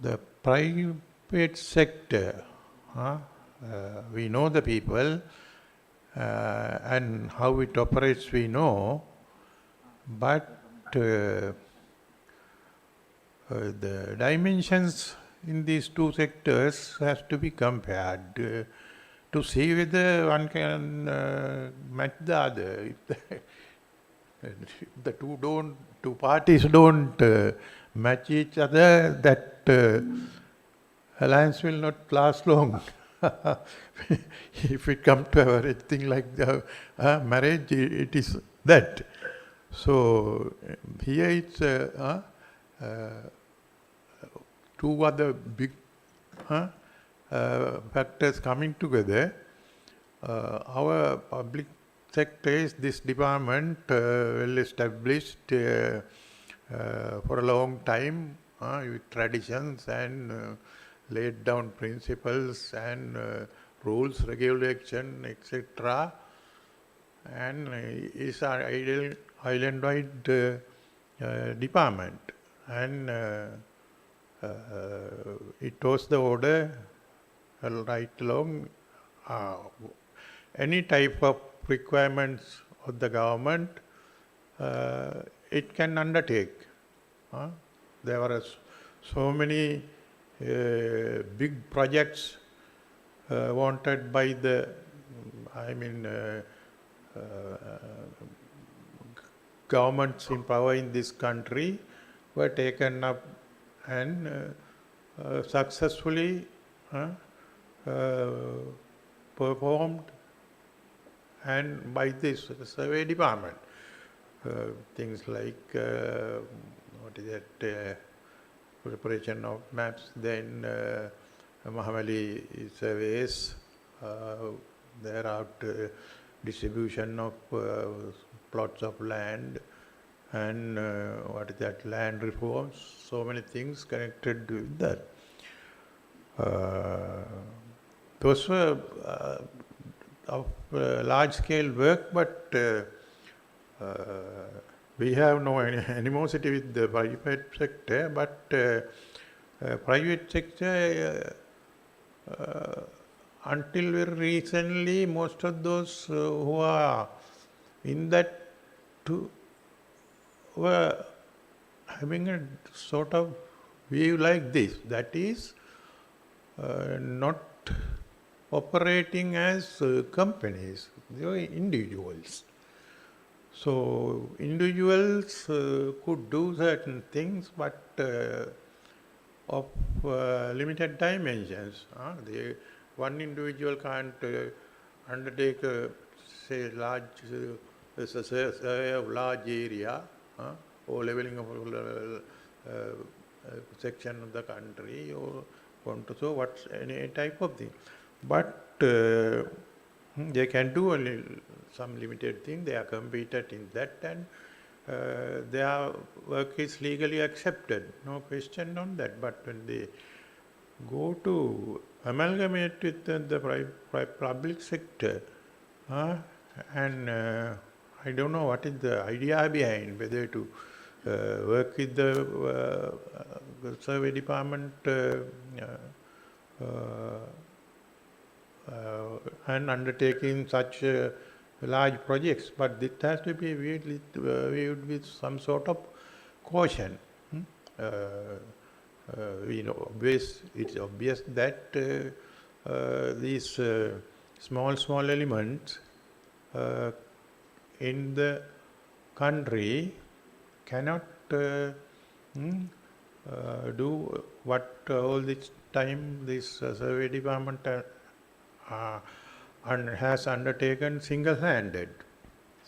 the private sector, we know the people and how it operates we know, but the dimensions in these two sectors has to be compared to see whether one can match the other. If the two parties don't match each other, that alliance will not last long. If it comes to everything like the marriage, it is that. So here it's two other big factors coming together. Our public sector is this department well established for a long time with traditions and laid down principles and rules, regulation, etc. And is an island-wide department. And it was the order right along any type of requirements of the government it can undertake. There are so many big projects wanted by the, governments in power in this country were taken up and successfully performed and by this survey department. Things like what is that, preparation of maps, then Mahamali surveys, thereafter distribution of plots of land, and what is that, land reforms, so many things connected with that. Those were of large scale work, but we have no animosity with the private sector, but private sector until very recently, most of those who are in that were having a sort of view like this, that is not operating as companies, they were individuals. So individuals could do certain things, but of limited dimensions. One individual can't undertake say large survey of large area or leveling of section of the country or so what's any type of thing. But they can do only some limited thing. They are competent in that, and their work is legally accepted. No question on that. But when they go to amalgamate with the public sector, and I don't know what is the idea behind whether to work with the survey department and undertaking such large projects, but it has to be viewed with some sort of caution. It's obvious that these small elements in the country cannot do what all this time this survey department has undertaken single-handed.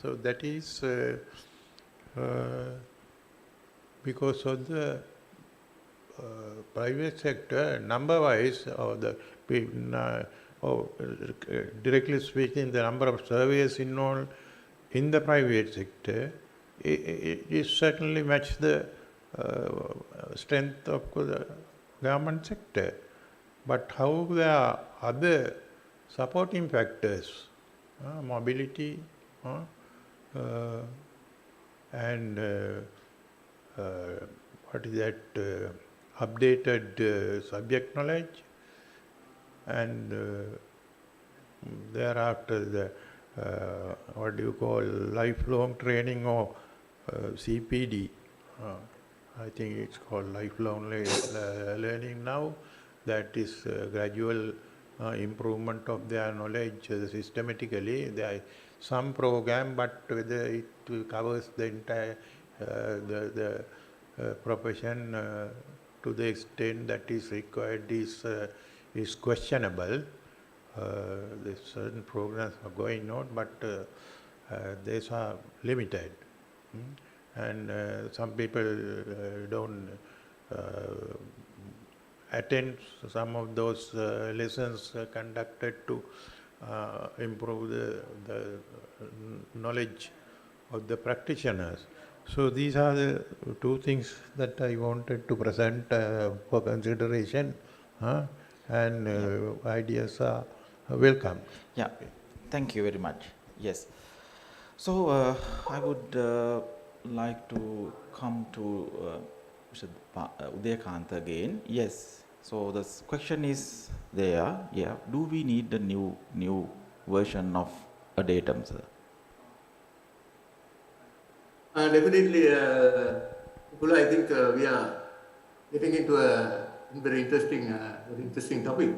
So that is because of the private sector, number-wise, or directly speaking, the number of surveys involved in the private sector, it certainly matches the strength of the government sector. But how there are other supporting factors, mobility, and what is that, updated subject knowledge, and thereafter the what do you call, lifelong training, or CPD. I think it's called lifelong learning now. That is gradual improvement of their knowledge systematically. There is some program, but whether it covers the entire the profession to the extent that is required is questionable. There's certain programs are going on, but these are limited. And some people don't attend some of those lessons conducted to improve the knowledge of the practitioners. So these are the two things that I wanted to present for consideration, and ideas are welcome. Yeah, thank you very much. Yes. So I would like to come to Mr. Udayakant again. Yes. So the question is there. Yeah. Do we need a new version of a datum, sir? Definitely, Pula, I think we are getting into a very interesting topic.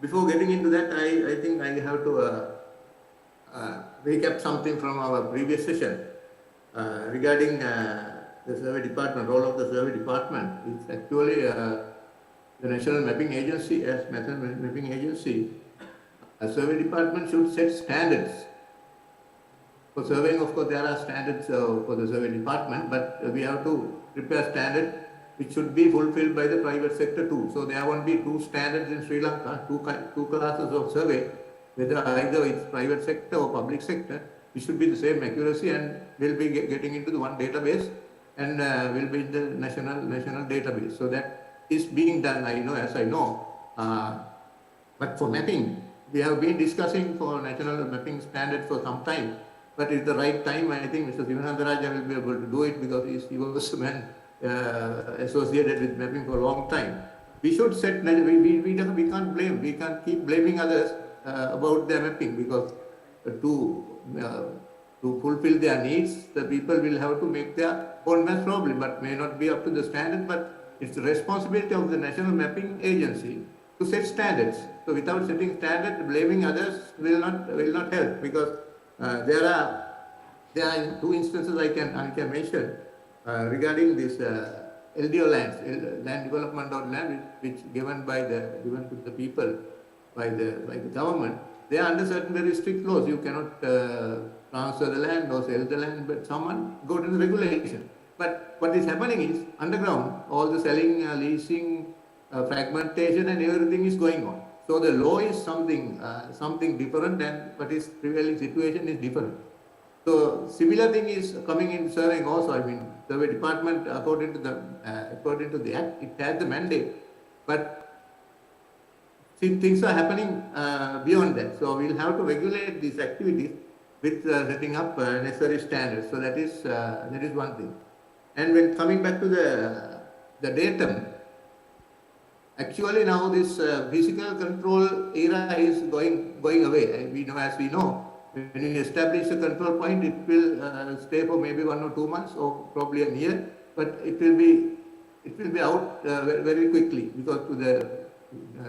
Before getting into that, I think I have to recap something from our previous session regarding the survey department, role of the survey department. It's actually the National Mapping Agency. As National Mapping Agency, a survey department should set standards. For surveying, of course, there are standards for the survey department, but we have to prepare standards which should be fulfilled by the private sector too. So there won't be two standards in Sri Lanka, two classes of survey, whether either it's private sector or public sector. It should be the same accuracy, and we'll be getting into the one database, and will be in the national database. So that is being done, as I know. But for mapping, we have been discussing for national mapping standard for some time. But it's the right time. I think Mr. Sivanandaraja will be able to do it because he was a man associated with mapping for a long time. We should set, we can't blame, we can't keep blaming others about their mapping, because to fulfill their needs, the people will have to make their own maps probably, but may not be up to the standard. But it's the responsibility of the National Mapping Agency to set standards. So without setting standards, blaming others will not help, because there are two instances I can mention regarding this LDO lands, land development of land, which given to the people by the government. They are under certain very strict laws. You cannot transfer the land or sell the land, but someone go to the regulation. But what is happening is underground, all the selling, leasing, fragmentation, and everything is going on. So the law is something different, and what is prevailing situation is different. So similar thing is coming in surveying also. I mean, survey department, according to the act, it has the mandate, but things are happening beyond that. So we'll have to regulate these activities with setting up necessary standards. So that is one thing. And when coming back to the datum, actually now this physical control era is going away. As we know, when you establish a control point, it will stay for maybe 1 or 2 months or probably a year, but it will be out very quickly, because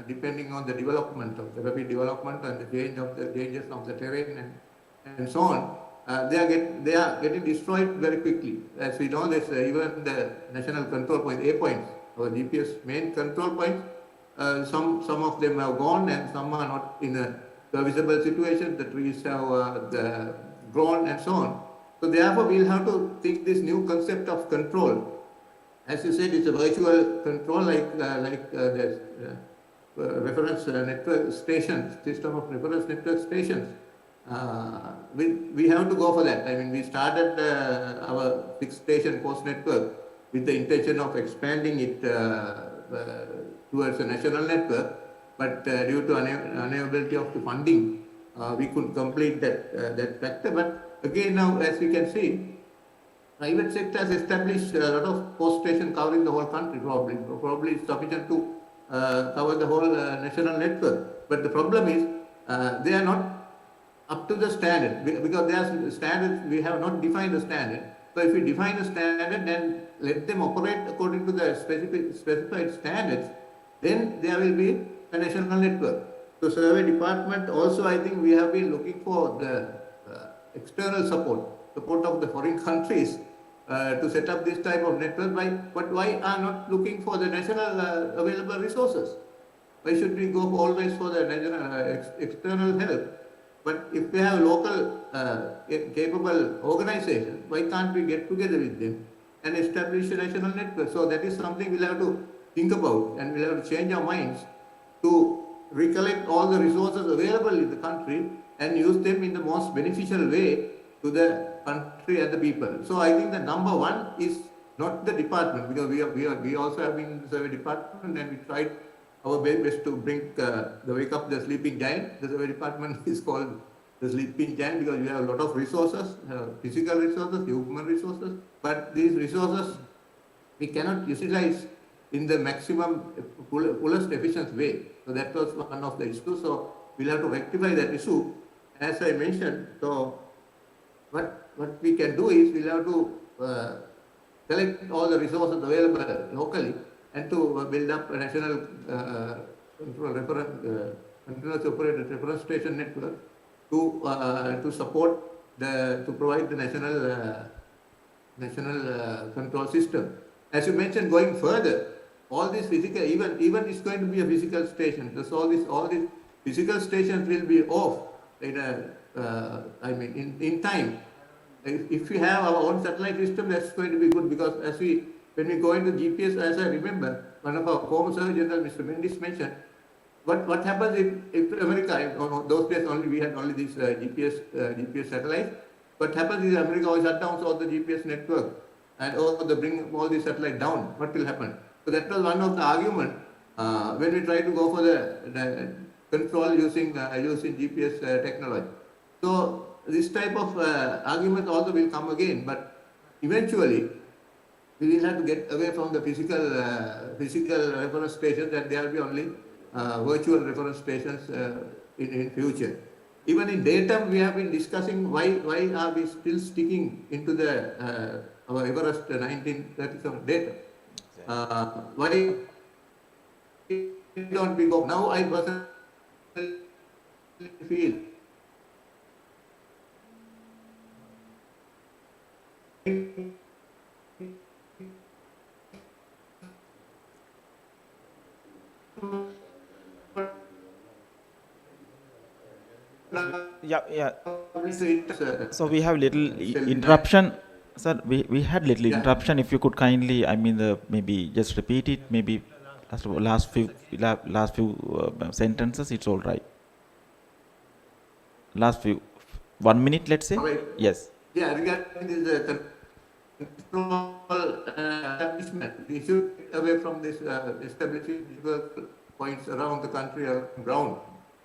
depending on the development of the rapid development and the changes of the terrain and so on, they are getting destroyed very quickly. As we know, there's even the national control point, A points, or GPS main control points, some of them have gone and some are not in a serviceable situation. The trees have grown and so on. So therefore, we'll have to think this new concept of control. As you said, it's a virtual control, like the reference network stations, system of reference network stations. We have to go for that. I mean, we started our fixed station post network with the intention of expanding it towards a national network, but due to unavailability of the funding, we could complete that factor. But again, now as we can see, private sector has established a lot of post stations covering the whole country. Probably it's sufficient to cover the whole national network. But the problem is they are not up to the standard, because there are standards. We have not defined the standard. So if we define a standard, then let them operate according to the specified standards, then there will be a national network. So survey department also, I think we have been looking for the external support of the foreign countries to set up this type of network. But why are not looking for the national available resources? Why should we go always for the national external help? But if we have local capable organizations, why can't we get together with them and establish a national network? So that is something we'll have to think about, and we'll have to change our minds to recollect all the resources available in the country and use them in the most beneficial way to the country and the people. So I think the number one is not the department, because we also have been in the survey department, and we tried our best to bring the wake up the sleeping giant. The survey department is called the sleeping giant because we have a lot of resources, physical resources, human resources, but these resources we cannot utilize in the maximum fullest efficient way. So that was one of the issues. So we'll have to rectify that issue. As I mentioned, so what we can do is we'll have to collect all the resources available locally and to build up a national continuous operated reference station network to support to provide the national control system. As you mentioned, going further, all these physical, even it's going to be a physical station. So all these physical stations will be off in in time. If we have our own satellite system, that's going to be good, because when we go into GPS, as I remember, one of our former Surveyor General, Mr. Mendes, mentioned, what happens if America, those days only we had only these GPS satellites. What happens is America will shut down all the GPS network and they bring all the satellite down. What will happen? So that was one of the argument when we try to go for the control using GPS technology. So this type of argument also will come again, but eventually we will have to get away from the physical reference stations, and there will be only virtual reference stations in future. Even in daytime, we have been discussing why are we still sticking into the our Everest 1937 data. Why don't we go? Now I personally feel yeah. So we have little interruption. Sir, we had little interruption. If you could kindly, maybe just repeat it. Maybe last few sentences. It's all right. Last few 1 minute, let's say. Right. Yes. Yeah, regarding this control establishment, we should get away from this establishing points around the country or ground.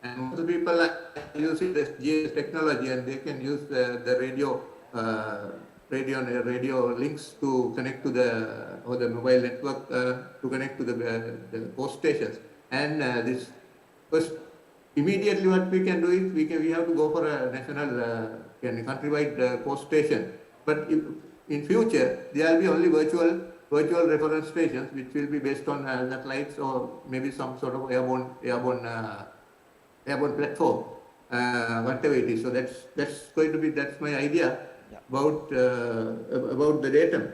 And most of the people are using this GIS technology, and they can use the radio links to connect to the mobile network to connect to the post stations. And this first, immediately what we can do is we have to go for a national countrywide post station. But in future there will be only virtual reference stations, which will be based on satellites or maybe some sort of airborne platform, whatever it is. So that's my idea about the datum.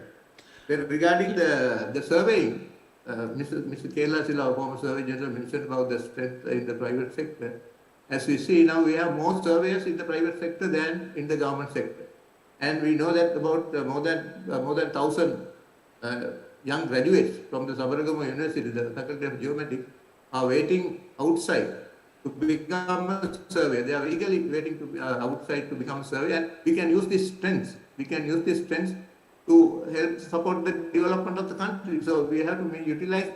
Then regarding the surveying, Mr. Kela Sila, former Surveyor General, mentioned about the strength in the private sector. As we see now, we have more surveyors in the private sector than in the government sector, and we know that about more than 1,000 young graduates from the Sabaragama University, the Faculty of Geomatics, are waiting outside to become a surveyor. They are eagerly waiting to be outside to become a surveyor, and we can use these strengths. We can use these strengths to help support the development of the country. So we have to utilize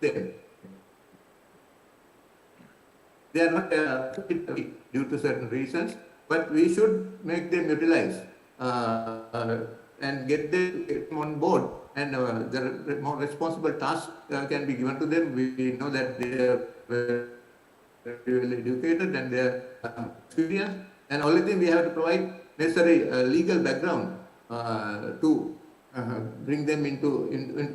them. They are not due to certain reasons, but we should make them utilize and get them on board. And the more responsible tasks can be given to them. We know that they are very well educated and they are experienced. And only thing we have to provide necessary legal background to bring them into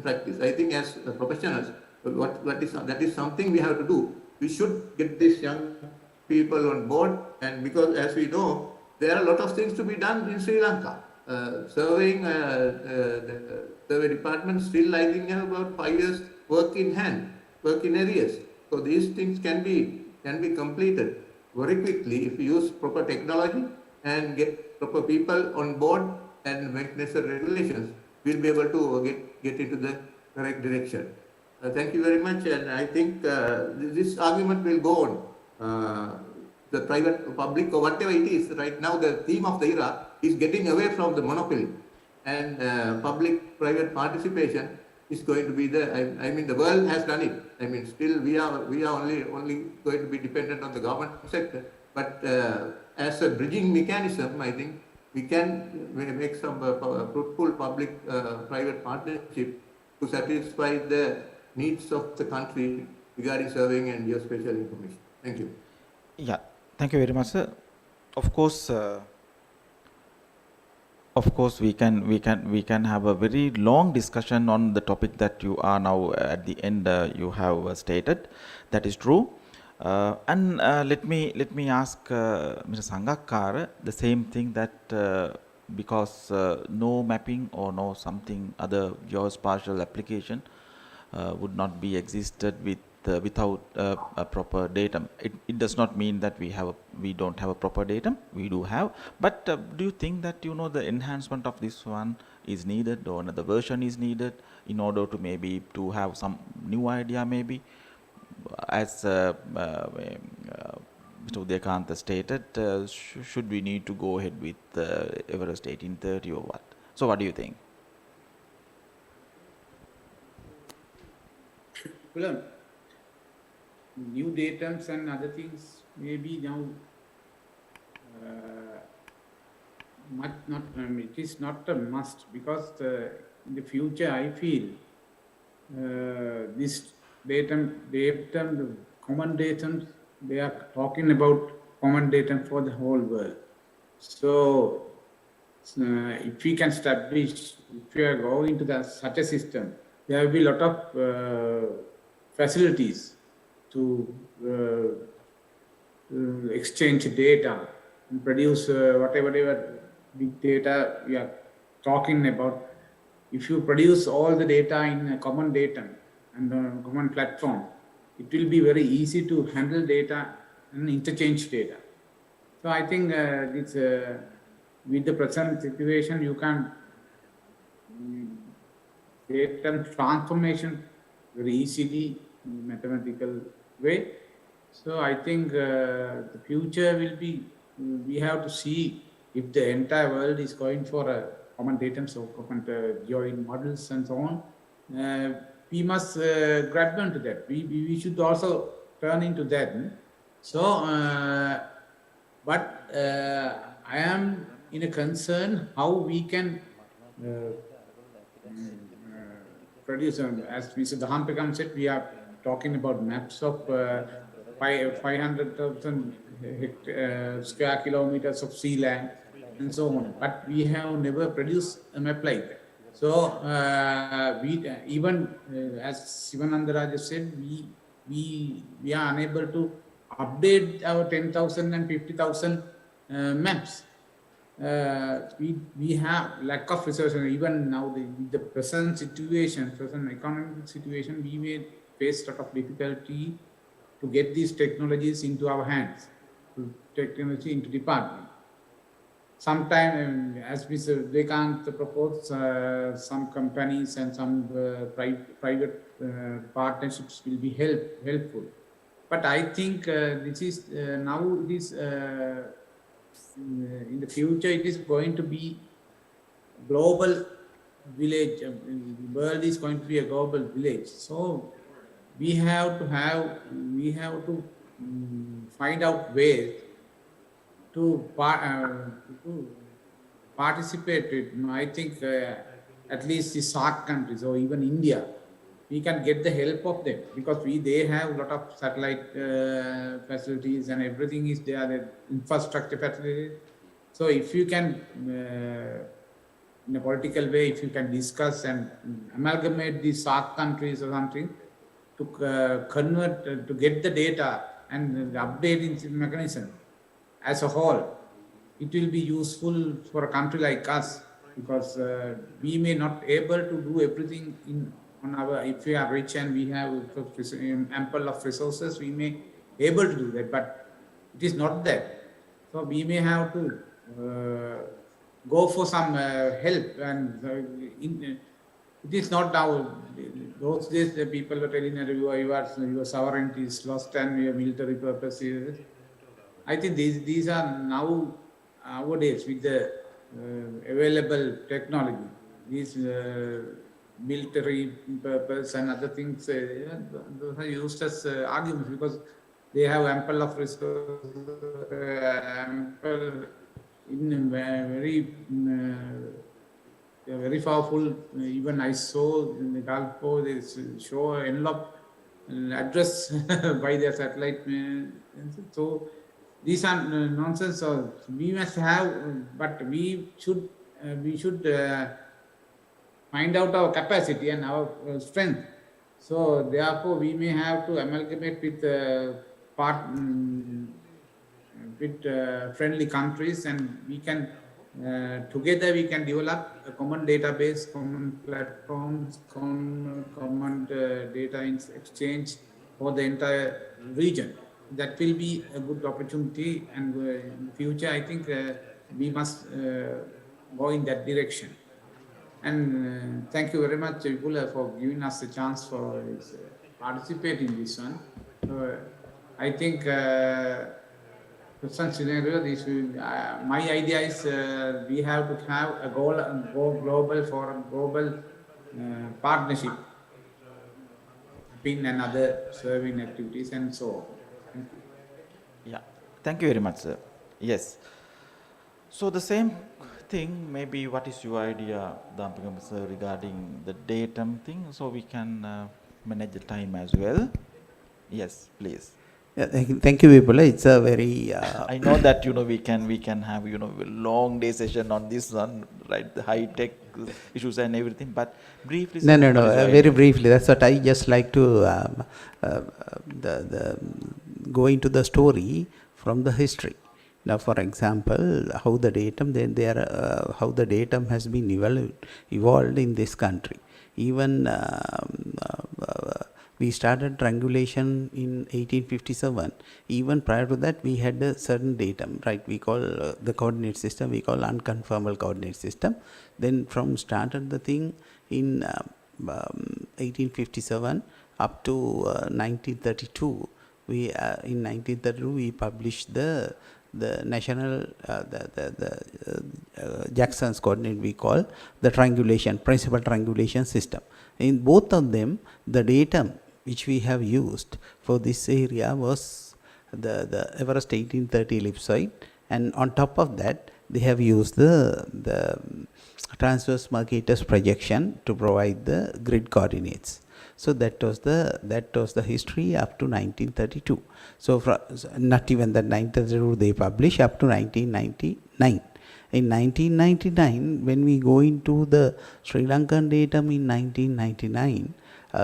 practice. I think as professionals, that is something we have to do. We should get these young people on board, and because as we know, there are a lot of things to be done in Sri Lanka. Surveying, the survey department still, I think, have about 5 years work in hand, work in areas. So these things can be completed very quickly if you use proper technology and get proper people on board and make necessary regulations. We'll be able to get into the correct direction. Thank you very much, and I think this argument will go on. The private, public, or whatever it is, right now the theme of the era is getting away from the monopoly, and public-private participation is going to be the. I mean, the world has done it. I mean, still we are only going to be dependent on the government sector, but as a bridging mechanism, I think we can make some fruitful public-private partnership to satisfy the needs of the country regarding surveying and geospatial information. Thank you. Yeah, thank you very much, sir. Of course, we can have a very long discussion on the topic that you are now at the end you have stated. That is true. And let me ask Mr. Sangakkara the same thing, that because no mapping or no something other geospatial application would not be existed without a proper datum. It does not mean that we don't have a proper datum. We do have. But do you think that the enhancement of this one is needed, or another version is needed in order to maybe to have some new idea maybe? As Mr. Udayakantha stated, should we need to go ahead with Everest 1830 or what? So what do you think? Well, new datums and other things maybe now it is not a must, because in the future I feel this datum, the common datum, they are talking about common datum for the whole world. So if we can establish, if we are going to such a system, there will be a lot of facilities to exchange data and produce whatever big data we are talking about. If you produce all the data in a common datum and a common platform, it will be very easy to handle data and interchange data. So I think with the present situation, you can data transformation very easily in a mathematical way. So I think the future will be, we have to see if the entire world is going for a common datum, so common geoid models and so on. We must grab onto that. We should also turn into that. So, but I am in a concern how we can produce, as Mr. Dahampekam said, we are talking about maps of 500,000 square kilometers of sea land and so on. But we have never produced a map like that. So we even as Sivananda just said, we are unable to update our 10,000 and 50,000 maps. We have lack of resources. Even now, the present situation, present economic situation, we may face a lot of difficulty to get these technologies into our hands, technology into department. Sometime, as Mr. Udayakantha proposed, some companies and some private partnerships will be helpful. But I think this is now it is in the future it is going to be global village. The world is going to be a global village. So we have to find out ways to participate in. I think at least the SAARC countries or even India, we can get the help of them, because they have a lot of satellite facilities and everything is there, the infrastructure facilities. So if you can, in a political way, if you can discuss and amalgamate the SAARC countries or something to convert, to get the data and the updating mechanism as a whole, it will be useful for a country like us, because we may not able to do everything on our, if we are rich and we have ample of resources, we may able to do that, but it is not that. So we may have to go for some help and It is not now. Those days the people were telling that your sovereignty is lost and your military purposes. I think these are nowadays with the available technology, these military purpose and other things, those are used as arguments because they have ample of resources, ample in very powerful. Even I saw in the Gulf War, they show envelope address by their satellite. So these are nonsense. So we must have, but we should find out our capacity and our strength. So therefore, we may have to amalgamate with friendly countries, and we can together we can develop a common database, common platforms, common data exchange for the entire region. That will be a good opportunity, and in the future, I think we must go in that direction. And thank you very much, Vipula, for giving us a chance for participate in this one. I think present scenario, this will, my idea is we have to have a global forum, global partnership between and other serving activities and so on. Thank you. Yeah, thank you very much, sir. Yes. So the same thing, maybe what is your idea, Dampagam sir, regarding the datum thing, so we can manage the time as well. Yes, please. Yeah, thank you, Vipula. It's a very. I know that we can have a long day session on this one, right? The high tech issues and everything, but briefly. No. Very briefly. That's what I just like to go into the story from the history. Now, for example, how the datum how the datum has been evolved in this country. Even we started triangulation in 1857. Even prior to that, we had a certain datum, right? We call the coordinate system, we call unconformal coordinate system. Then from started the thing in 1857 up to 1932. In 1932 we published the national Jackson's coordinate, we call the triangulation, principal triangulation system. In both of them, the datum which we have used for this area was the Everest 1830 ellipsoid, and on top of that they have used the transverse Mercator's projection to provide the grid coordinates. So that was the history up to 1932. So not even that 1932 they published up to 1999. In 1999, when we go into the Sri Lankan datum in 1999,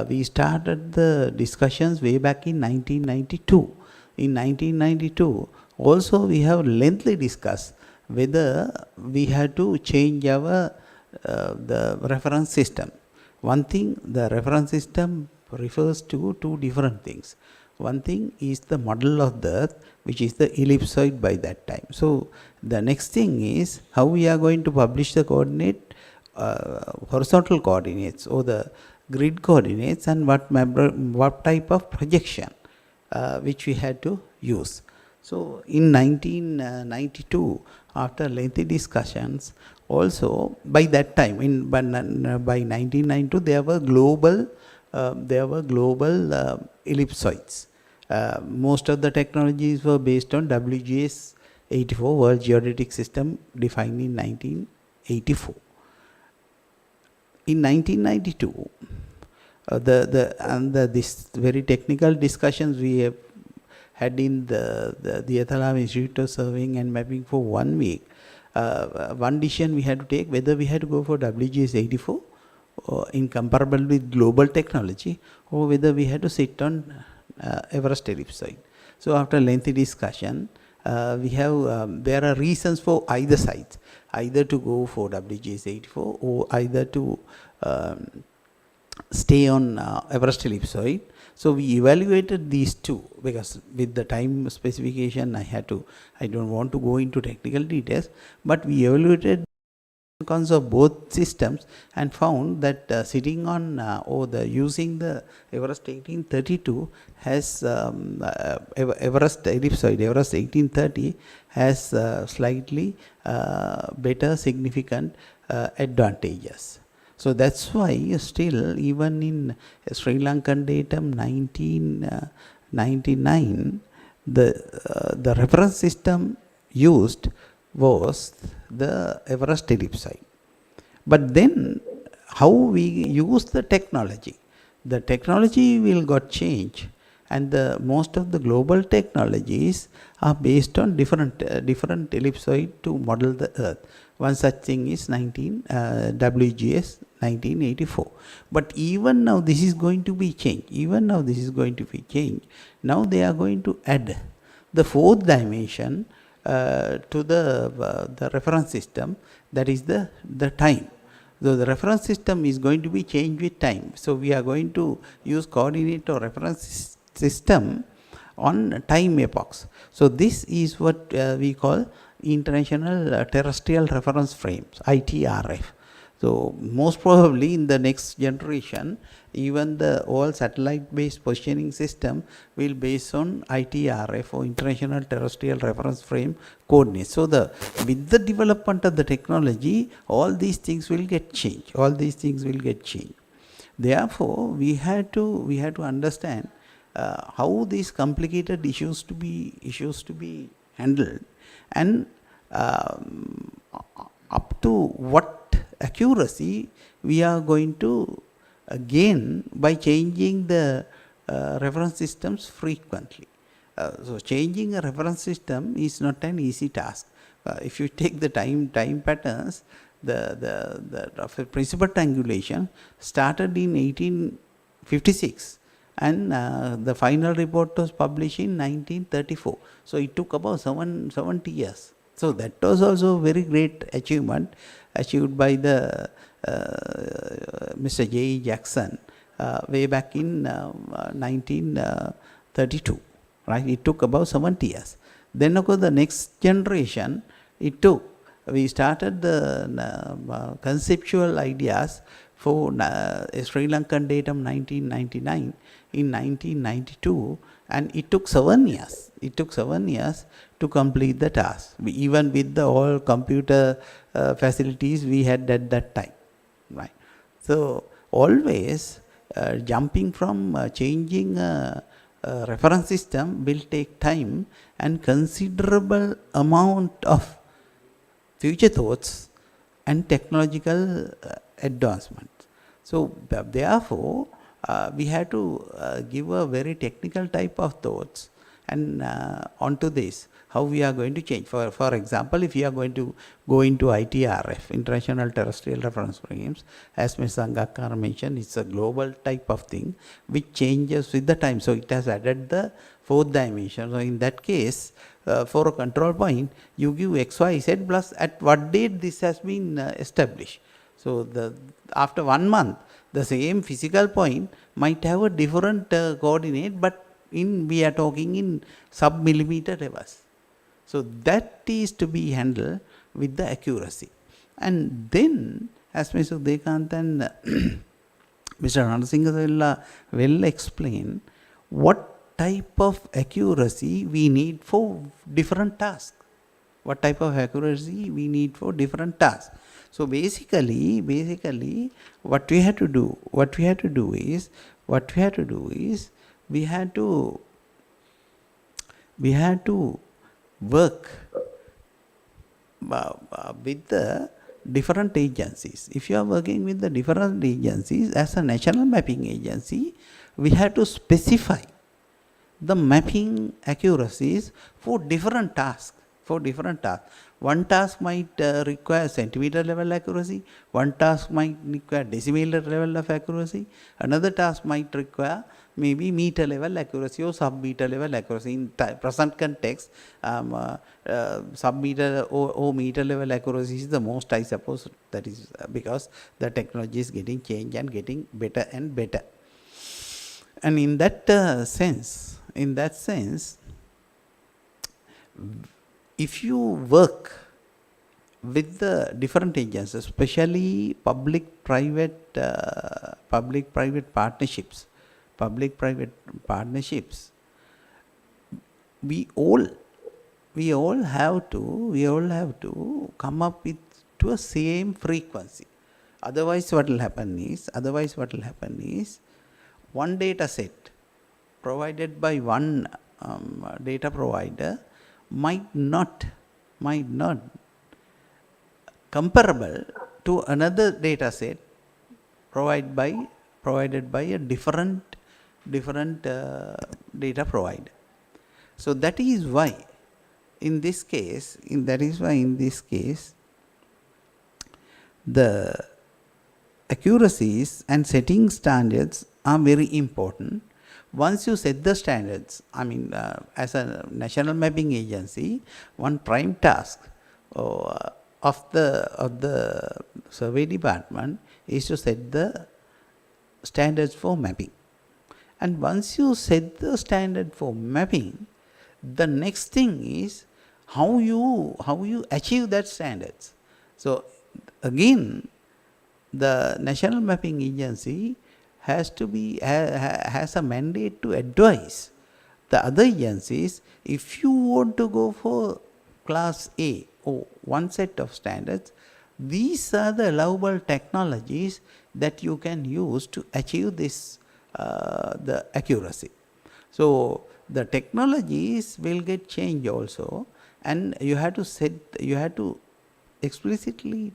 we started the discussions way back in 1992. In 1992, also we have lengthily discussed whether we had to change our the reference system. One thing, the reference system refers to two different things. One thing is the model of the earth, which is the ellipsoid by that time. So the next thing is how we are going to publish the coordinate, horizontal coordinates or the grid coordinates, and what type of projection which we had to use. So in 1992, after lengthy discussions, also by that time, by 1992, there were global ellipsoids. Most of the technologies were based on WGS 84, World Geodetic System, defined in 1984. In 1992, this very technical discussions we have had in the Ethala Institute of Surveying and Mapping for 1 week. One decision we had to take whether we had to go for WGS 84 incomparable with global technology, or whether we had to sit on Everest ellipsoid. So after lengthy discussion, there are reasons for either sides, either to go for WGS 84 or either to stay on Everest ellipsoid. So we evaluated these two, because with the time specification I don't want to go into technical details, but we evaluated cons of both systems and found that sitting on using the Everest 1832 has Everest ellipsoid, Everest 1830 has slightly better significant advantages. So that's why still even in Sri Lankan datum 1999 the reference system used was the Everest ellipsoid. But then how we use the technology will got changed, and most of the global technologies are based on different ellipsoid to model the Earth. One such thing is WGS 1984. But even now this is going to be changed. Now they are going to add the fourth dimension to the reference system, that is the time. So the reference system is going to be changed with time. So we are going to use coordinate or reference system on time epochs. So this is what we call International Terrestrial Reference Frames, ITRF. So most probably in the next generation, even the all satellite-based positioning system will based on ITRF or International Terrestrial Reference Frame coordinates. So with the development of the technology, all these things will get changed. Therefore, we had to understand how these complicated issues to be handled, and up to what accuracy we are going to gain by changing the reference systems frequently. So changing a reference system is not an easy task. If you take the time patterns, the principal triangulation started in 1856, and the final report was published in 1934. So it took about 70 years. So that was also a very great achievement achieved by the Mr. J. Jackson way back in 1932. Right? It took about 70 years. Then of course the next generation, we started the conceptual ideas for Sri Lankan datum 1999 in 1992, and it took 7 years. It took 7 years to complete the task, even with the all computer facilities we had at that time. Right? So always jumping from changing a reference system will take time and considerable amount of future thoughts and technological advancements. So therefore, we have to give a very technical type of thoughts and onto this, how we are going to change. For example, if you are going to go into ITRF, International Terrestrial Reference Frames, as Mr. Sangakkar mentioned, it's a global type of thing which changes with the time. So it has added the fourth dimension. So in that case, for a control point, you give x, y, z plus at what date this has been established. So after 1 month, the same physical point might have a different coordinate, but we are talking in sub-millimeter levels. So that is to be handled with the accuracy. And then, as Mr. Dekant and Mr. Narasimha well explained, what type of accuracy we need for different tasks. So basically, what we had to do is we had to work with the different agencies. If you are working with the different agencies, as a national mapping agency, we have to specify the mapping accuracies for different tasks. One task might require centimeter level accuracy, one task might require decimeter level of accuracy, another task might require maybe meter level accuracy or sub-meter level accuracy. In present context, sub-meter or meter level accuracy is the most, I suppose. That is because the technology is getting changed and getting better and better. And in that sense, if you work with the different agencies, especially public-private partnerships, we all have to come up with to a same frequency. Otherwise, what will happen is one data set provided by one data provider might not comparable to another data set provided by a different data provider. So that is why in this case the accuracies and setting standards are very important. Once you set the standards, I mean, as a national mapping agency, one prime task of the survey department is to set the standards for mapping. And once you set the standard for mapping, the next thing is how you achieve that standards. So again, the National Mapping Agency has a mandate to advise the other agencies. If you want to go for class A or one set of standards, these are the allowable technologies that you can use to achieve this the accuracy. So the technologies will get changed also, and you have to explicitly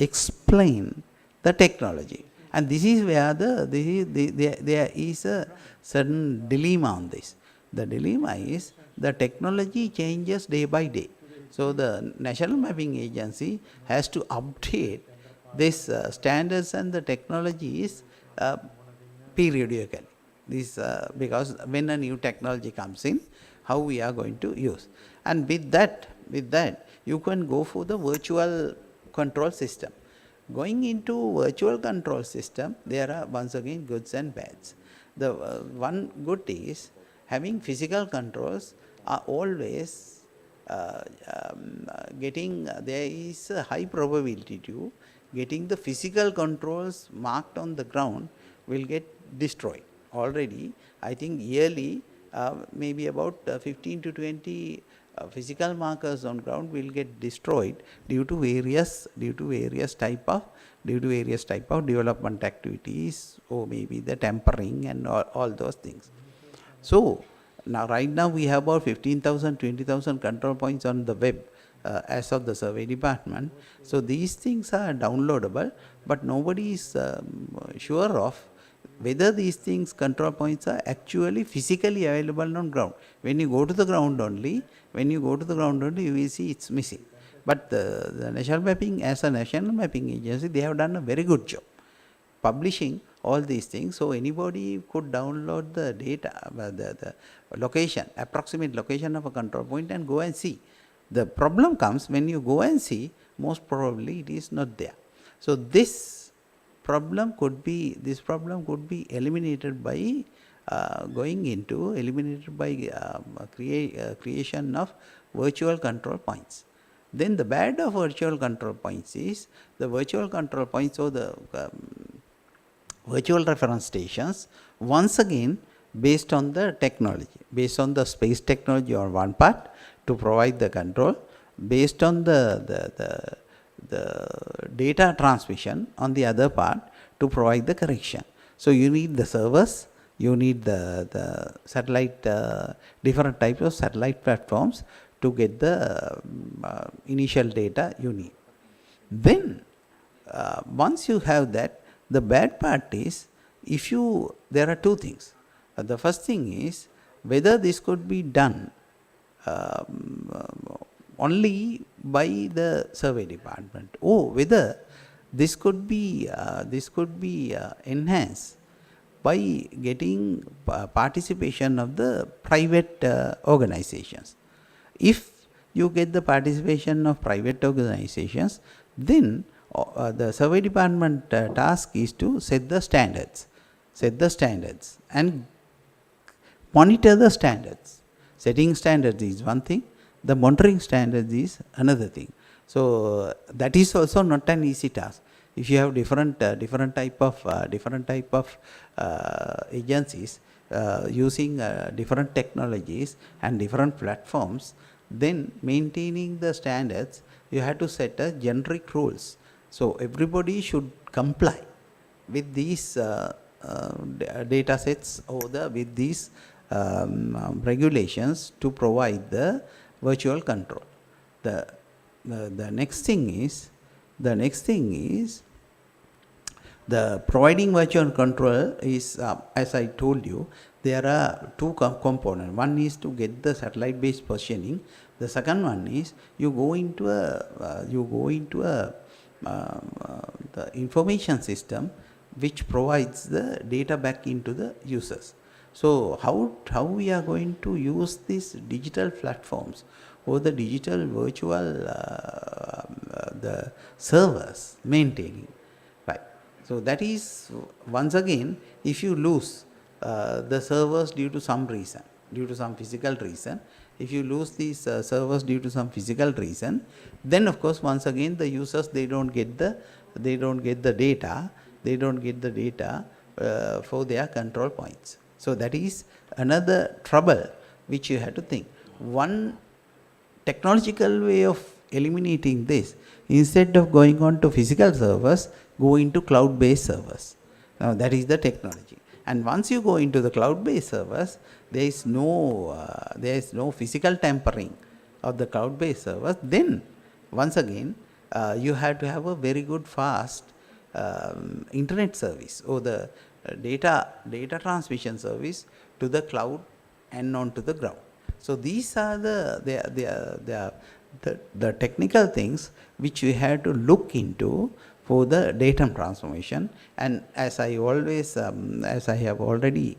explain the technology, and this is where there is a certain dilemma on this. The dilemma is the technology changes day by day. So the National Mapping Agency has to update this standards and the technologies periodically. This because when a new technology comes in, how we are going to use, and with that you can go for the virtual control system. Going into virtual control system, there are once again goods and bads. The one good is having physical controls are always there is a high probability to getting the physical controls marked on the ground will get destroyed. Already, I think yearly maybe about 15 to 20 physical markers on ground will get destroyed due to various type of development activities, or maybe the tampering and all those things. So right now we have about 15,000, 20,000 control points on the web as of the survey department. So these things are downloadable, but nobody is sure of whether these things, control points, are actually physically available on ground. When you go to the ground only, you will see it's missing. But the National Mapping, as a National Mapping Agency, they have done a very good job publishing all these things. So anybody could download the data, the location, approximate location of a control point, and go and see. The problem comes when you go and see, most probably it is not there. So this problem could be eliminated by creation of virtual control points. Then the bad of virtual control points is the virtual control points, or the virtual reference stations, once again based on the technology, based on the space technology on one part to provide the control, based on the data transmission on the other part to provide the correction. So you need the servers, you need the satellite, different types of satellite platforms to get the initial data you need. Then once you have that, the bad part is there are two things. The first thing is whether this could be done only by the survey department, or whether this could be enhanced by getting participation of the private organizations. If you get the participation of private organizations, then the survey department task is to set the standards and monitor the standards. Setting standards is one thing, the monitoring standards is another thing. So that is also not an easy task. If you have different type of agencies using different technologies and different platforms, then maintaining the standards, you have to set a generic rules. So everybody should comply with these data sets or with these regulations to provide the virtual control. The next thing is the providing virtual control is, as I told you, there are two components. One is to get the satellite based positioning. The second one is you go into the information system which provides the data back into the users. So how we are going to use these digital platforms or the digital virtual the servers maintaining, right? So that is, once again, if you lose the servers due to some reason, due to some physical reason, if you lose these servers due to some physical reason, then of course once again the users, they don't get the data for their control points. So that is another trouble which you have to think. One technological way of eliminating this, instead of going on to physical servers, go into cloud-based servers. Now that is the technology. And once you go into the cloud-based servers, there is no physical tampering of the cloud-based servers. Then once again, you have to have a very good fast internet service or the data transmission service to the cloud and onto the ground. So these are the technical things which we have to look into for the data transformation. And as I have already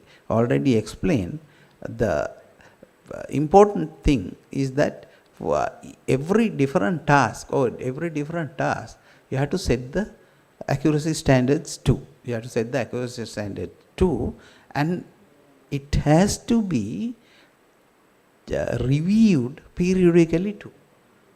explained, the important thing is that for every different task, you have to set the accuracy standards too. And it has to be reviewed periodically too,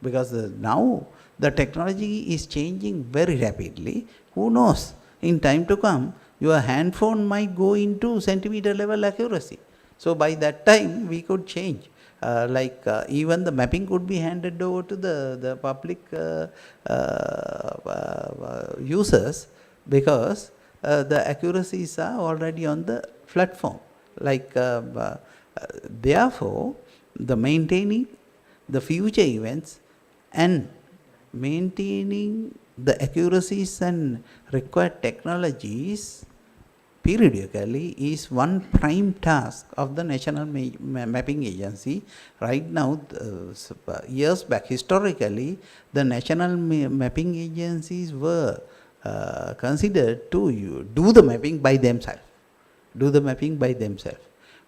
because now the technology is changing very rapidly. Who knows, in time to come, your hand phone might go into centimeter level accuracy. So by that time we could change. Even the mapping could be handed over to the public users, because the accuracies are already on the platform. Therefore, the maintaining the future events and maintaining the accuracies and required technologies periodically is one prime task of the National Mapping Agency. Right now, years back, historically, the National Mapping Agencies were considered to do the mapping by themselves.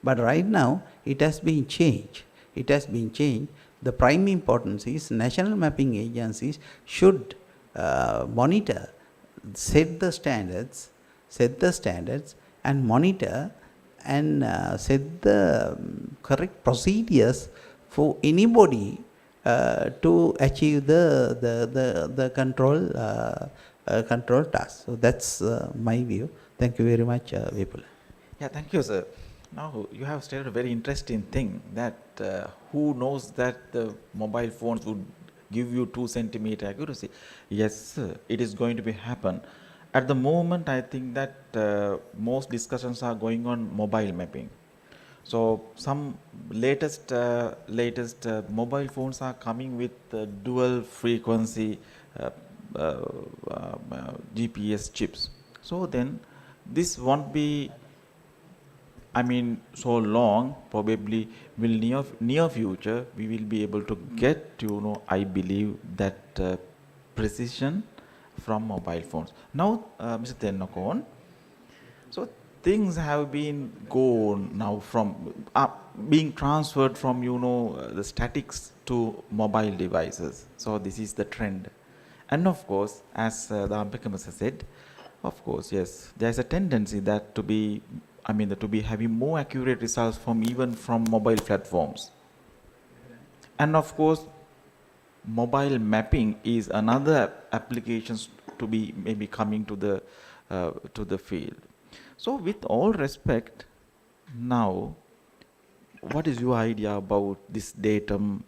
But right now, it has been changed. The prime importance is National Mapping Agencies should monitor, set the standards and monitor and set the correct procedures for anybody to achieve the control task. So that's my view. Thank you very much, Vipul. Yeah, thank you, sir. Now, you have stated a very interesting thing, that who knows that the mobile phones would give you 2 centimeter accuracy. Yes, sir, it is going to be happen. At the moment, I think that most discussions are going on mobile mapping. So some latest mobile phones are coming with dual frequency GPS chips. So then this won't be, so long. Probably will near future we will be able to get, I believe, that precision from mobile phones. Now, Mr. Tennakon, so things have been gone now from being transferred from the statics to mobile devices. So this is the trend, and of course, as the Ambekamas said, of course, yes, there's a tendency that to be having more accurate results from even from mobile platforms. And of course, mobile mapping is another applications to be maybe coming to the field. So with all respect, now what is your idea about this datum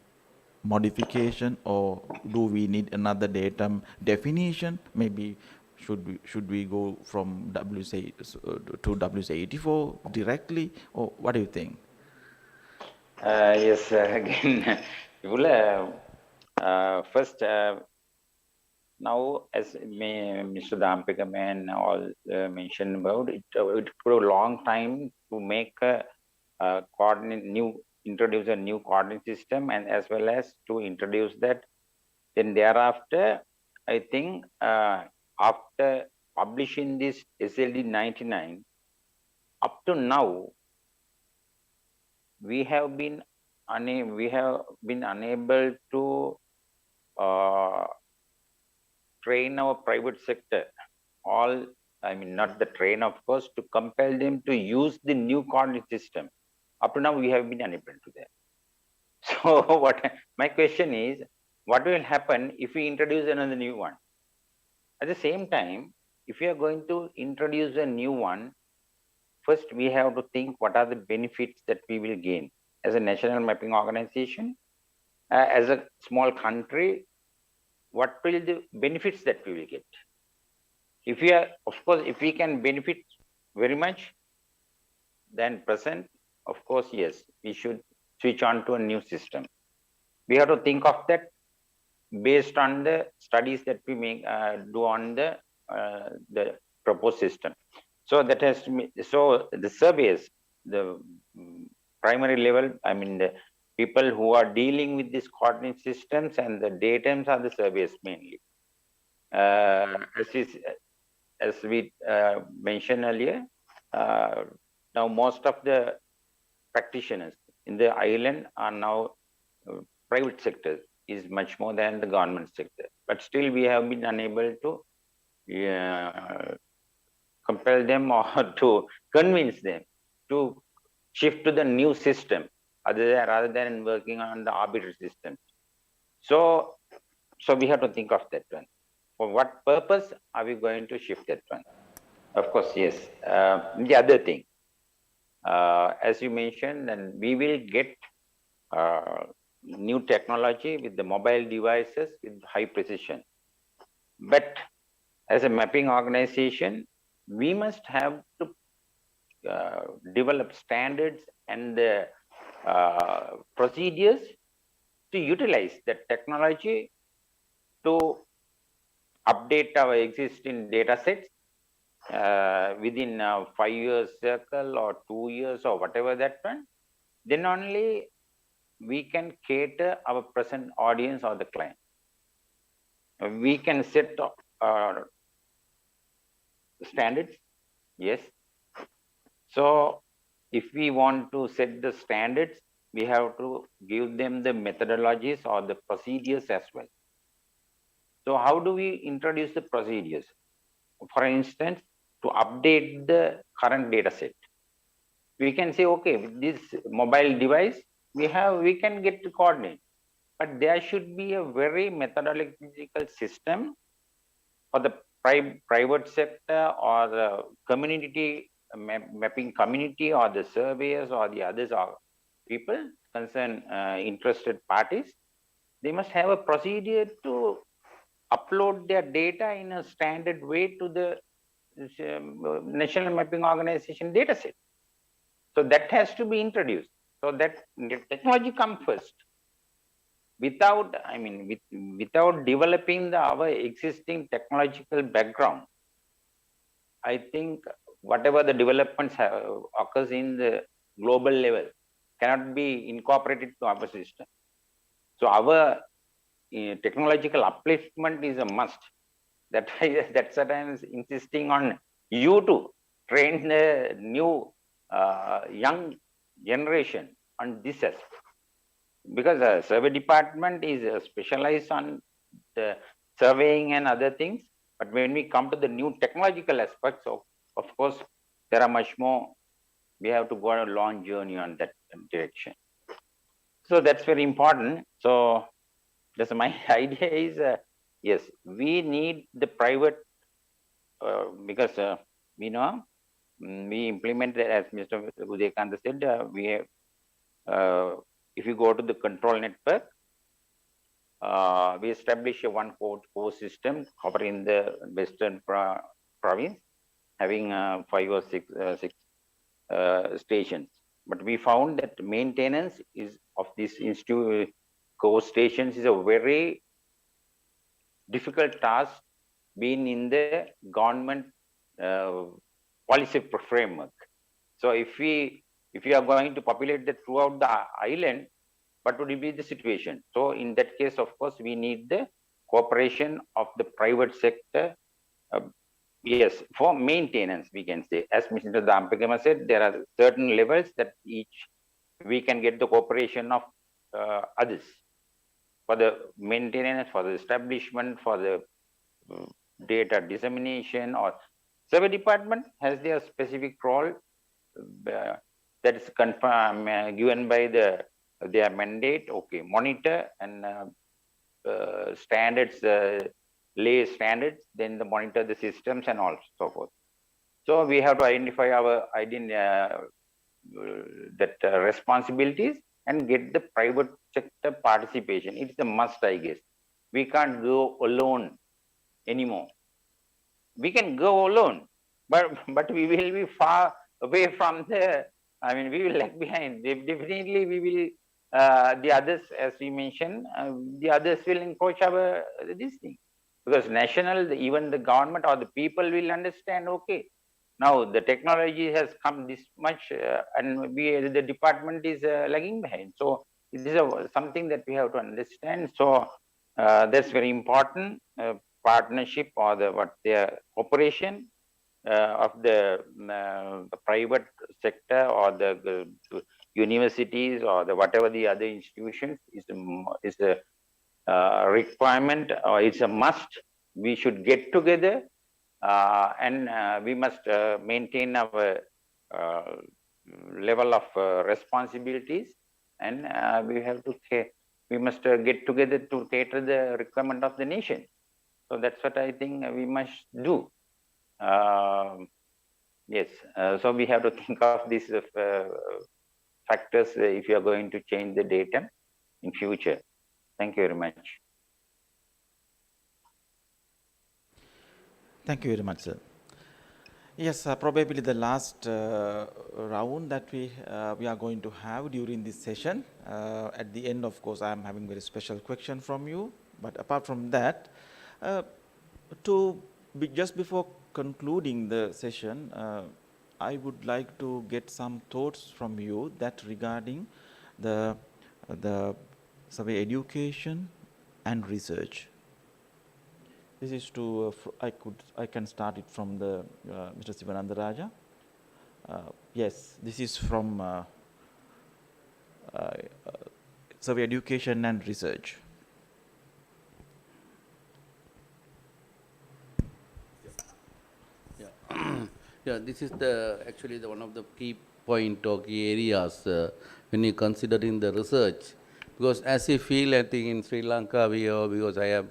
modification, or do we need another datum definition? Maybe should we go from WC to WC84 directly, or what do you think? Yes, again, first, now as Mr. Dampika man all mentioned about it, it took a long time to make a introduce a new coordinate system, and as well as to introduce that. Then thereafter, I think after publishing this SLD 99, up to now, we have been unable to train our private sector. Not the train, of course, to compel them to use the new coordinate system. Up to now, we have been unable to that. So my question is, what will happen if we introduce another new one? At the same time, if we are going to introduce a new one, first we have to think what are the benefits that we will gain as a national mapping organization, as a small country. What will the benefits that we will get? If we are, of course, if we can benefit very much, then present, of course, yes, we should switch on to a new system. We have to think of that based on the studies that we do on the proposed system. So that has to be, so the surveys, the primary level, the people who are dealing with these coordinate systems and the datums are the surveys mainly. As we mentioned earlier, now most of the practitioners in the island are now private sector is much more than the government sector. But still we have been unable to compel them or to convince them to shift to the new system rather than working on the arbitrary system. So we have to think of that one. For what purpose are we going to shift that one? Of course, yes. The other thing, as you mentioned, then we will get new technology with the mobile devices with high precision. But as a mapping organization, we must have to develop standards and the procedures to utilize that technology to update our existing data sets within a 5 years circle or 2 years or whatever that one. Then only we can cater our present audience or the client. We can set standards, yes. So if we want to set the standards, we have to give them the methodologies or the procedures as well. So how do we introduce the procedures? For instance, to update the current data set. We can say, okay, with this mobile device, we can get the coordinate, but there should be a very methodological system for the private sector or the community mapping community or the surveyors or the others or people concerned, interested parties. They must have a procedure to upload their data in a standard way to the National Mapping Organization dataset. So that has to be introduced. So that technology comes first. Without developing our existing technological background, I think whatever the developments occurs in the global level cannot be incorporated to our system. So our technological upliftment is a must. That's what I am insisting on you to train the new young generation on this aspect. Because the survey department is specialized on the surveying and other things. But when we come to the new technological aspects, of course, there are much more. We have to go on a long journey on that direction. So that's very important. So That's my idea is, yes, we need the private, because we know we implemented, as Mr. Udayakanta said, we have, if you go to the control network, we establish a one core system covering the western province, having 5 or 6 stations. But we found that maintenance is of these core stations is a very difficult task, being in the government uh, policy framework. So if we are going to populate that throughout the island, what would be the situation? So in that case, of course, we need the cooperation of the private sector. Yes, for maintenance, we can say. As Mr. Dampagama said, there are certain levels that each we can get the cooperation of others for the maintenance, for the establishment, for the data dissemination, or survey department has their specific role that is given by their mandate. Okay, monitor and standards, lay standards, then the monitor the systems and all so forth. So we have to identify our responsibilities and get the private sector participation. It's a must, I guess. We can't go alone anymore. We can go alone, but we will be far away from the. I mean, we will lag behind. Definitely, we will. The others, as we mentioned, the others will encroach our this thing, because national, even the government or the people will understand. Okay, now the technology has come this much, and the department is lagging behind. So this is something that we have to understand. So that's very important. Partnership or their cooperation of the private sector or the universities or the whatever the other institutions is a requirement, or it's a must. We should get together and we must maintain our level of responsibilities, and we must get together to cater the requirement of the nation. So that's what I think we must do. Yes, so we have to think of these factors if you are going to change the data in future. Thank you very much. Thank you very much, sir. Yes, probably the last round that we are going to have during this session. At the end, of course, I am having very special question from you. But apart from that, just before concluding the session, I would like to get some thoughts from you that regarding the survey education and research. This is to I can start it from the Mr. Sivananda Raja. Yes, this is from survey education and research. Yeah, this is actually one of the key point or key areas when you considering the research, because as you feel, I think in Sri Lanka because I have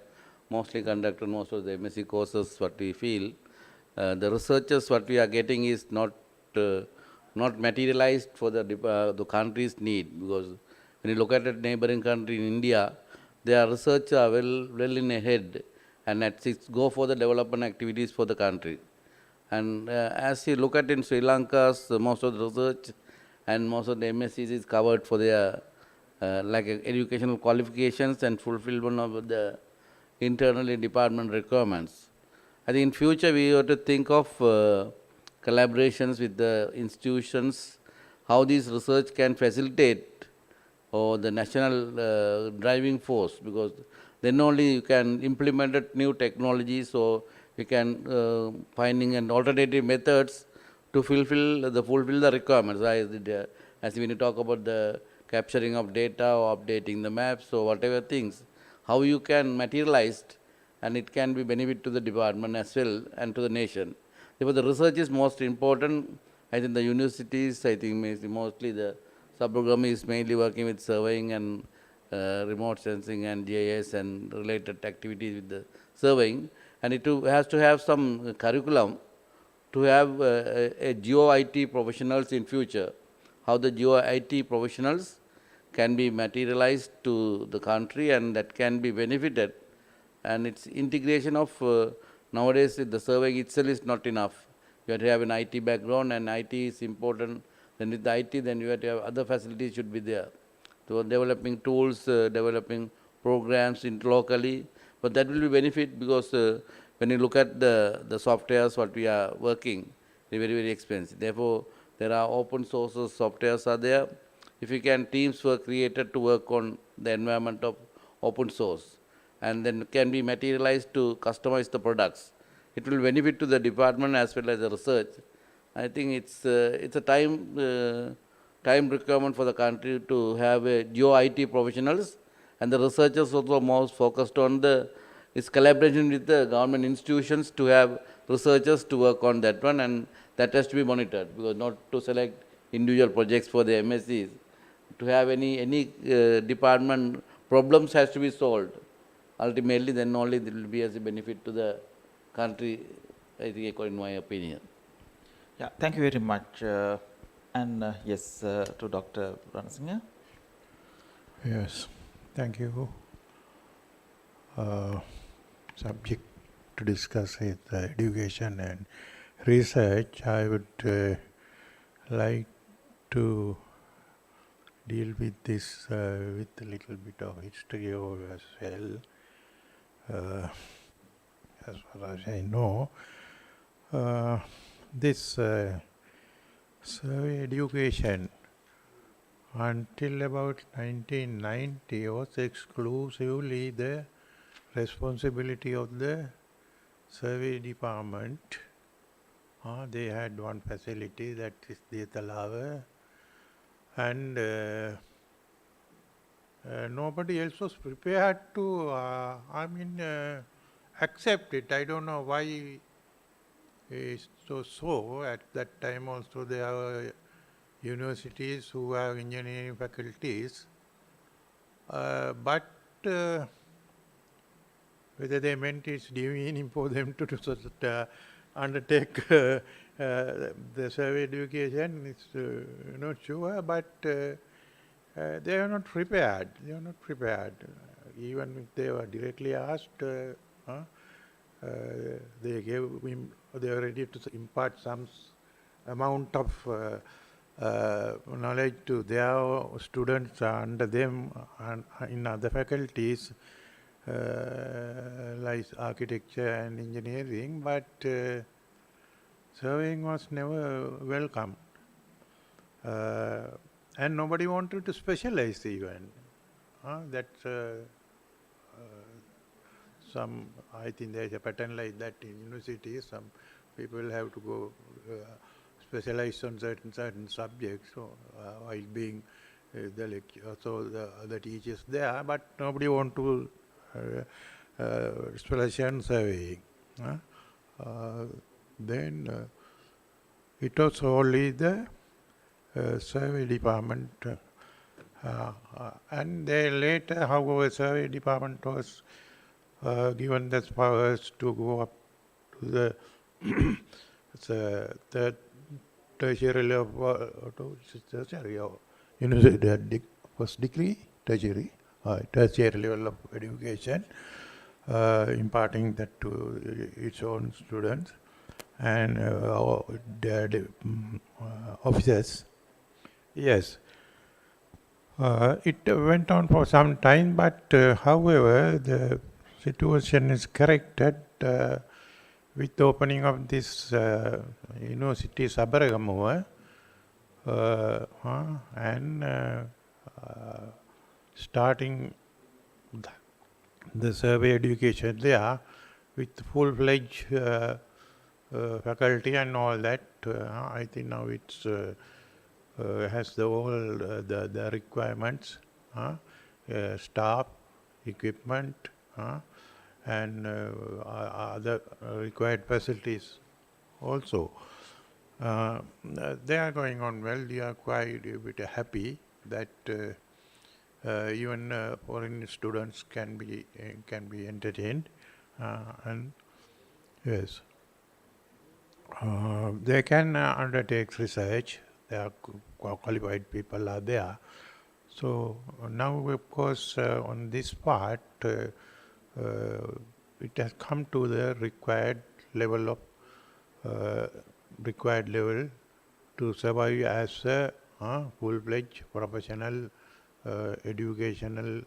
mostly conducted most of the MSc courses, what we feel, the researchers what we are getting is not materialized for the country's need, because when you look at a neighboring country in India, their research are well in ahead, and go for the development activities for the country. And as you look at in Sri Lanka, most of the research and most of the MSCs is covered for their like educational qualifications and fulfillment of the internally department requirements. I think in future we have to think of collaborations with the institutions, how this research can facilitate or the national driving force, because then only you can implement new technologies, so we can finding an alternative methods to fulfill the requirements. As when you talk about the capturing of data or updating the maps or whatever things, how you can materialize, and it can be benefit to the department as well and to the nation. Therefore, the research is most important. I think the universities, I think mostly the sub-program is mainly working with surveying and remote sensing and GIS and related activities with the surveying, and it has to have some curriculum to have a geo IT professionals in future, how the geo IT professionals can be materialized to the country and that can be benefited, and its integration of nowadays the surveying itself is not enough. You have to have an IT background, and IT is important. Then with the IT, then you have to have other facilities should be there. So developing tools, developing programs locally, but that will be benefit because when you look at the softwares what we are working, they're very, very expensive. Therefore, there are open sources softwares are there. If you can, teams were created to work on the environment of open source, and then can be materialized to customize the products. It will benefit to the department as well as the research. I think it's a time requirement for the country to have a geo IT professionals, and the researchers also more focused on the is collaboration with the government institutions to have researchers to work on that one, and that has to be monitored, because not to select individual projects for the MSCs. To have any department problems has to be solved. Ultimately, then only it will be as a benefit to the country, I think, according to my opinion. Yeah, thank you very much. Yes, to Dr. Ranasinghe. Yes, thank you. Subject to discuss is education and research. I would like to deal with this with a little bit of history as well. As far as I know, this survey education until about 1990 was exclusively the responsibility of the survey department. They had one facility, that is the Talava, and nobody else was prepared to accept it. I don't know why it's so. At that time also there were universities who have engineering faculties, but whether they meant it's demeaning for them to undertake the survey education, it's not sure, but they are not prepared. They are not prepared. Even if they were directly asked, they were ready to impart some amount of knowledge to their students under them and in other faculties like architecture and engineering, but surveying was never welcomed. And nobody wanted to specialize even. That's I think there's a pattern like that in universities. Some people have to go specialize on certain subjects while being the lecturer, so the teachers there, but nobody want to specialization surveying. Then it was only the survey department, and then later, however, survey department was given the powers to go up to the tertiary level, university, first degree, tertiary level of education, imparting that to its own students and their officers. Yes, it went on for some time, but however, the situation is corrected with the opening of this university Sabaragamuwa and starting the survey education there with full-fledged faculty and all that. I think now it's has all the requirements, staff, equipment, and other required facilities also. They are going on well. We are quite a bit happy that even foreign students can be entertained, and yes, they can undertake research. There are qualified people are there. So now, of course, on this part, it has come to the required level to survive as a full-fledged professional educational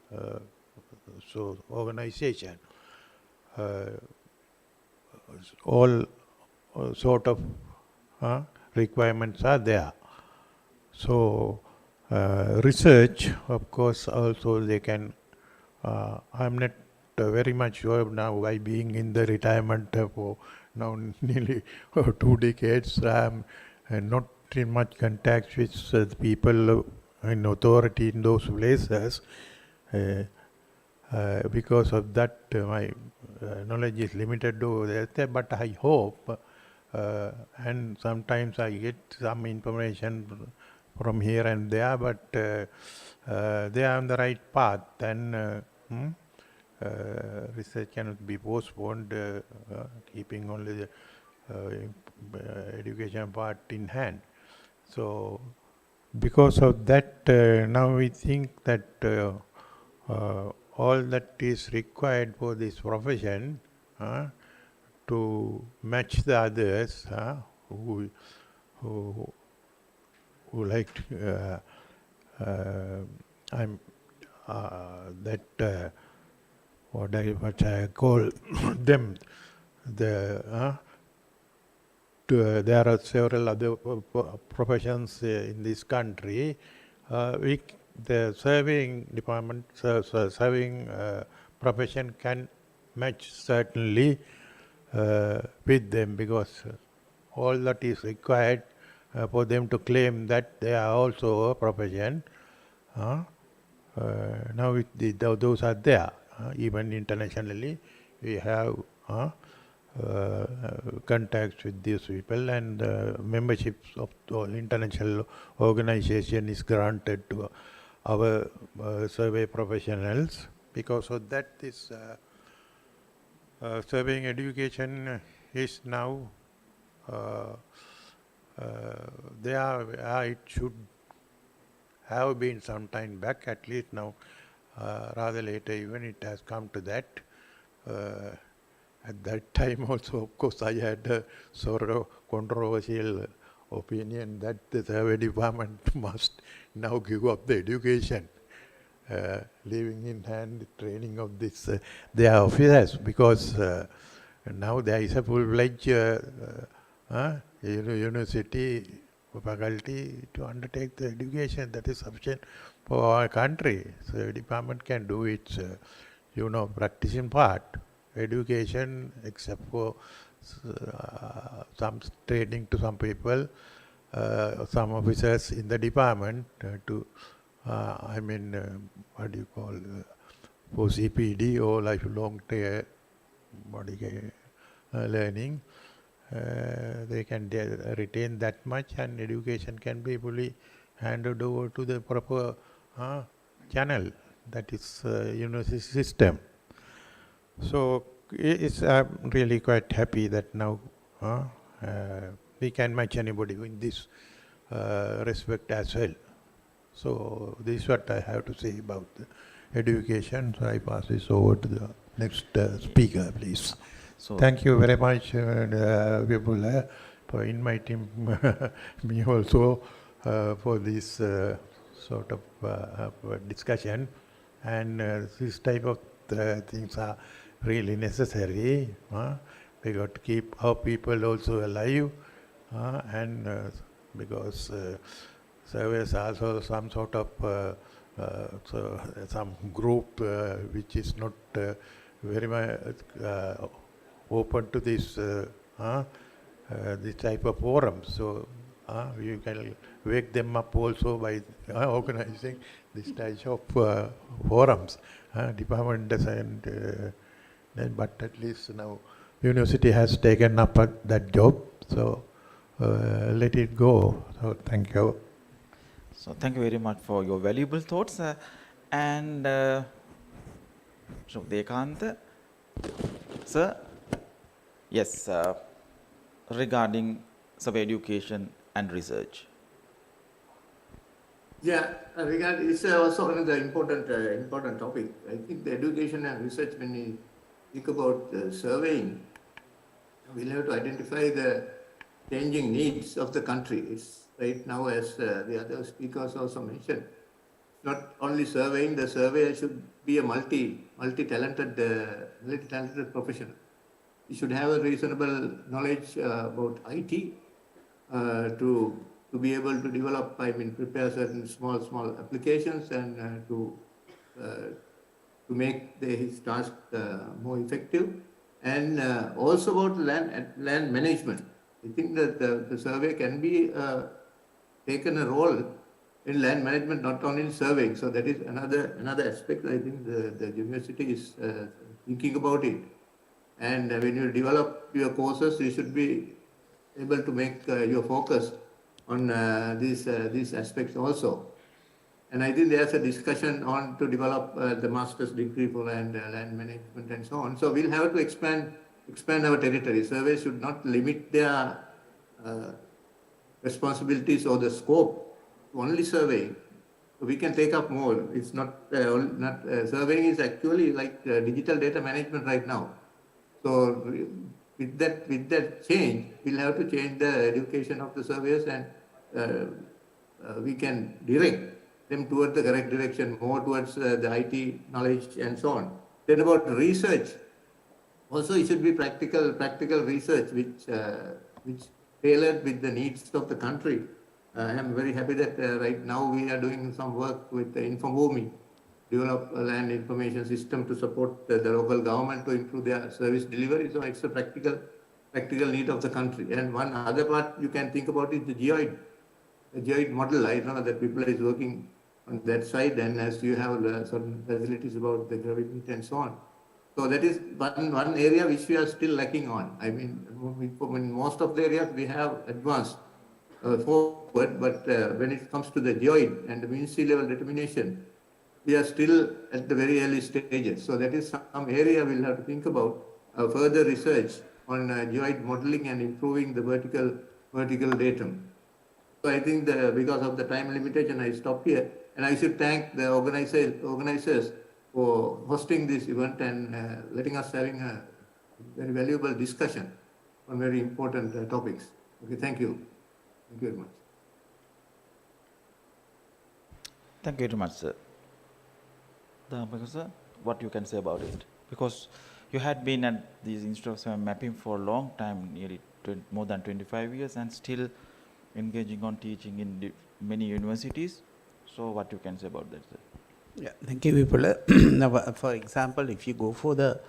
organization. All sort of requirements are there. So research, of course, also they can. I'm not very much sure now, by being in the retirement for now nearly 2 decades. I'm not in much contact with the people in authority in those places. Because of that, my knowledge is limited to that. But I hope, and sometimes I get some information from here and there, but they are on the right path, and research cannot be postponed, keeping only the education part in hand. So because of that, now we think that all that is required for this profession to match the others who like what I call them, there are several other professions in this country. The surveying department, surveying profession can match certainly with them, because all that is required for them to claim that they are also a profession. Now those are there. Even internationally, we have contacts with these people, and memberships of the international organization is granted to our survey professionals. Because of that, this surveying education is now there. It should have been some time back, at least now rather later even it has come to that. At that time also, of course, I had a sort of controversial opinion that the survey department must now give up the education, leaving in hand the training of this their officers, because now there is a full-fledged university faculty to undertake the education that is sufficient for our country. So the department can do its practicing part. Education, except for some training to some people, some officers in the department to, what do you call, for CPD or lifelong learning, they can retain that much, and education can be fully handed over to the proper channel, that is university system. So I'm really quite happy that now we can match anybody in this respect as well. So this is what I have to say about the education. So I pass this over to the next speaker, please. So thank you very much, Vipula, for inviting me also for this sort of discussion. And this type of things are really necessary. We got to keep our people also alive, and because surveys are also some sort of some group which is not very much open to this this type of forums. So you can wake them up also by organizing this type of forums. Department doesn't, but at least now university has taken up that job. So let it go. So thank you. So thank you very much for your valuable thoughts. And so Dekanta, sir, yes, regarding survey education and research. Yeah, it's also another important topic. I think the education and research, when we think about surveying, we'll have to identify the changing needs of the country. It's right now, as the other speakers also mentioned, not only surveying, the surveyor should be a multi-talented professional. You should have a reasonable knowledge about IT to be able to develop, prepare certain small applications and to make his task more effective. And also about land management. I think that the survey can be taken a role in land management, not only in surveying. So that is another aspect. I think the university is thinking about it. And when you develop your courses, you should be able to make your focus on these aspects also. And I think there's a discussion on to develop the master's degree for land management and so on. So we'll have to expand our territory. Surveys should not limit their responsibilities or the scope to only surveying. So we can take up more. It's not surveying is actually like digital data management right now. So with that change, we'll have to change the education of the surveyors, and we can direct them towards the correct direction, more towards the IT knowledge and so on. Then about research, also it should be practical research, which tailored with the needs of the country. I am very happy that right now we are doing some work with the BMICH, develop a land information system to support the local government to improve their service delivery. So it's a practical need of the country. And one other part you can think about is the geoid model. I know that people is working on that side, and as you have certain facilities about the gravity and so on. So that is one area which we are still lacking on. I mean, in most of the areas we have advanced forward, but when it comes to the geoid and the mean sea level determination, we are still at the very early stages. So that is some area we'll have to think about further research on geoid modeling and improving the vertical datum. So I think because of the time limitation, I stop here. And I should thank the organizers for hosting this event and letting us having a very valuable discussion on very important topics. Okay, thank you. Thank you very much. Thank you very much, sir. Sir, what you can say about it? Because you had been at these Institute of Mapping for a long time, nearly more than 25 years, and still engaging on teaching in many universities. So what you can say about that, sir? Yeah, thank you, Vipula. Now, for example, if you go for the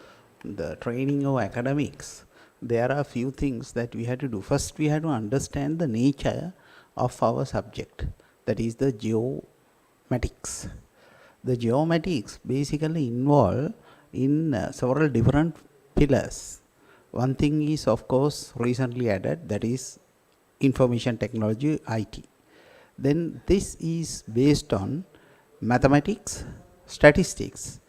training of academics, there are a few things that we had to do. First, we had to understand the nature of our subject, that is the geomatics. The geomatics basically involve in several different pillars. One thing is, of course, recently added, that is information technology, IT. Then this is based on mathematics, statistics,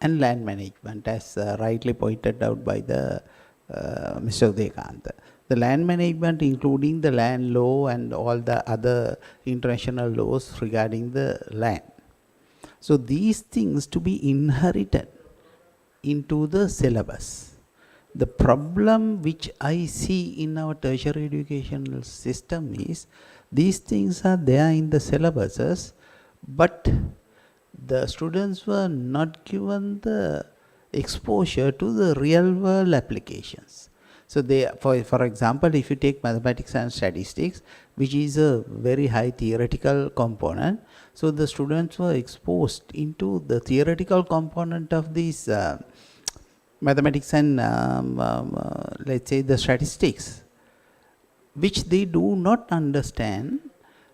and land management, as rightly pointed out by the Mr. Udayakant. The land management, including the land law and all the other international laws regarding the land. So these things to be inherited into the syllabus. The problem which I see in our tertiary educational system is these things are there in the syllabuses, but the students were not given the exposure to the real world applications. So they, for example, if you take mathematics and statistics, which is a very high theoretical component, so the students were exposed into the theoretical component of these mathematics and let's say the statistics, which they do not understand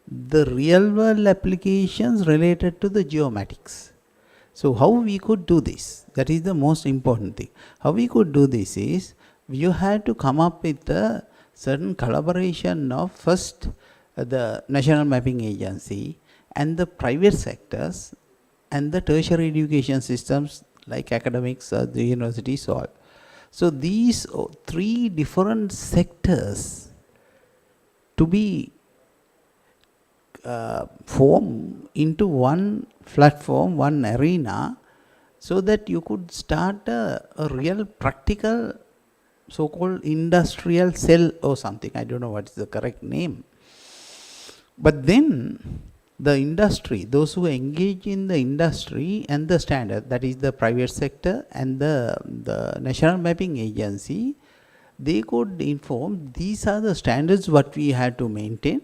the real world applications related to the geomatics. So how we could do this? That is the most important thing. How we could do this is, you had to come up with a certain collaboration of first the National Mapping Agency and the private sectors and the tertiary education systems like academics, the universities all. So these three different sectors to be formed into one platform, one arena, so that you could start a real practical so-called industrial cell or something. I don't know what is the correct name. But then the industry, those who engage in the industry and the standard, that is the private sector and the National Mapping Agency, they could inform these are the standards what we had to maintain,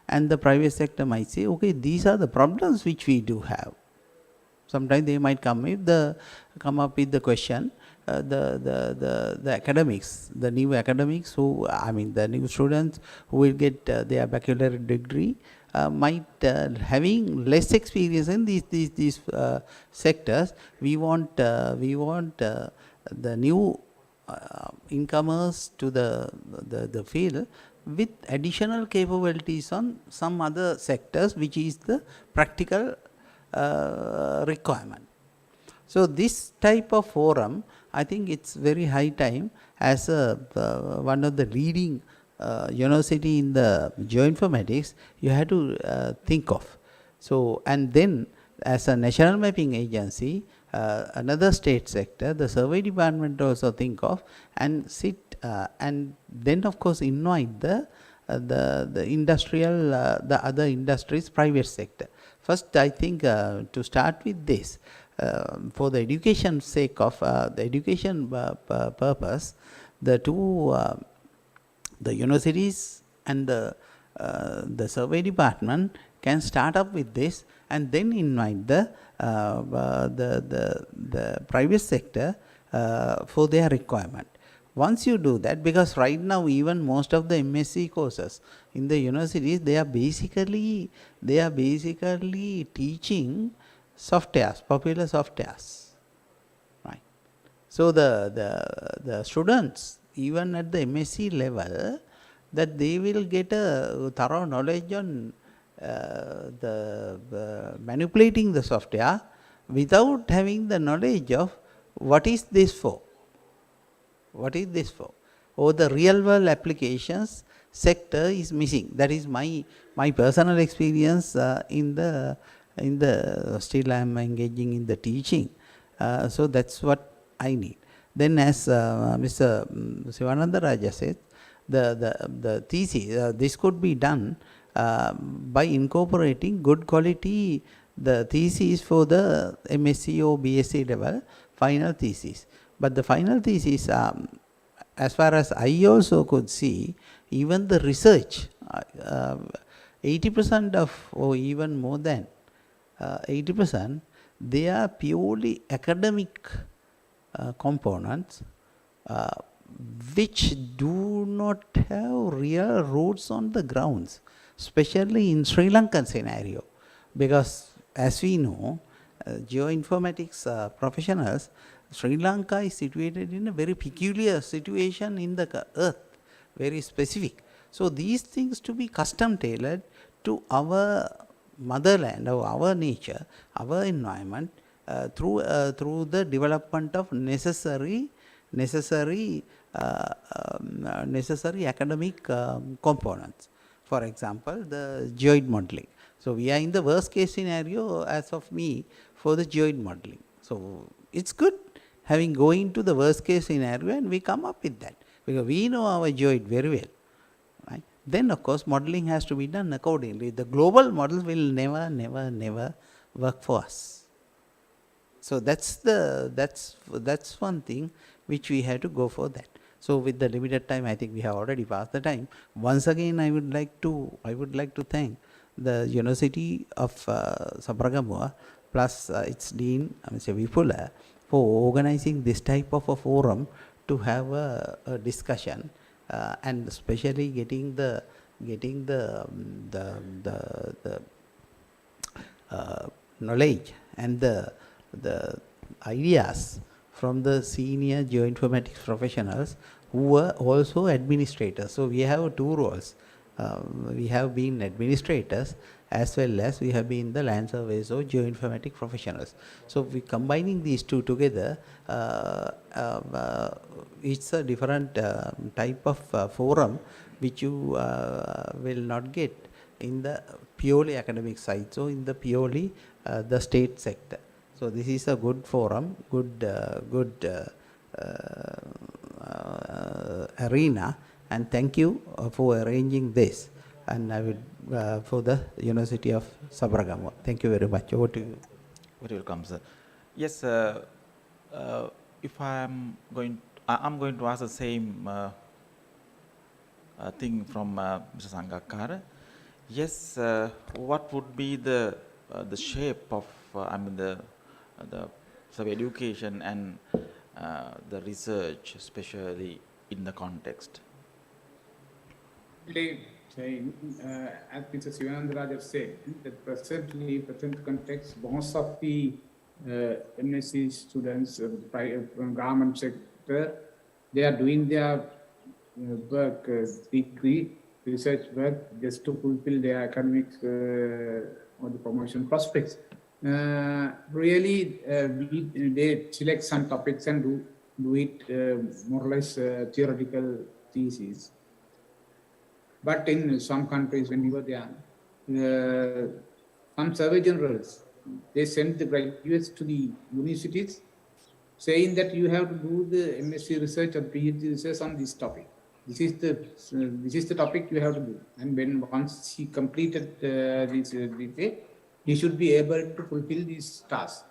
and the private sector might say, okay, these are the problems which we do have. Sometimes they might come up with the question, the academics, the new academics who, the new students who will get their baccalaureate degree might having less experience in these sectors. We want the new incomers to the field with additional capabilities on some other sectors, which is the practical requirement. So this type of forum, I think it's very high time as one of the leading university in the geoinformatics, you have to think of. So, and then as a national mapping agency, another state sector, the survey department also think of and sit and then of course invite the industrial, the other industries, private sector. First, I think to start with this, for the education sake of the education purpose, the two, the universities and the survey department can start up with this and then invite the private sector for their requirement. Once you do that, because right now even most of the MSc courses in the universities, they are basically teaching softwares, popular softwares, right? So the students, even at the MSc level, that they will get a thorough knowledge on manipulating the software without having the knowledge of what is this for. What is this for? Or the real world applications sector is missing. That is my personal experience in the still I am engaging in the teaching. So that's what I need. Then as Mr. Sivananda Raja said, the thesis, this could be done by incorporating good quality the thesis for the MSc or BSc level final thesis. But the final thesis, as far as I also could see, even the research, 80% of, or even more than 80%, they are purely academic components which do not have real roots on the grounds, especially in Sri Lankan scenario. Because as we know, geoinformatics professionals, Sri Lanka is situated in a very peculiar situation in the earth, very specific. So these things to be custom tailored to our motherland or our nature, our environment, through the development of necessary academic components. For example, the geoid modeling. So we are in the worst case scenario as of me for the geoid modeling. So it's good having going to the worst case scenario and we come up with that, because we know our geoid very well, right? Then of course modeling has to be done accordingly. The global model will never work for us. So that's one thing which we have to go for that. So with the limited time, I think we have already passed the time. Once again, I would like to thank the University of Sabaragamuwa plus its dean, Mr. Vipula, for organizing this type of a forum to have a discussion, and especially getting the knowledge and the ideas from the senior geoinformatics professionals who were also administrators. So we have two roles. We have been administrators as well as we have been the land surveyors or geoinformatic professionals. So we combining these two together, it's a different type of forum which you will not get in the purely academic side, so in the purely the state sector. So this is a good forum, good arena, and thank you for arranging this. And I will for the University of Sabaragamuwa. Thank you very much. Over to you. Very welcome, sir. Yes, if I'm going to ask the same thing from Mr. Sangakkara. Yes, what would be the shape of the survey education and the research, especially in the context? As Mr. Sivanandra just said, that present context, most of the MSc students from government sector, they are doing their work, degree, research work, just to fulfill their academic or the promotion prospects. Really, they select some topics and do it more or less theoretical thesis. But in some countries, when you were there, some survey generals, they send the graduates to the universities saying that you have to do the MSc research or PhD research on this topic. This is the topic you have to do. And once he completed this, he should be able to fulfill these tasks.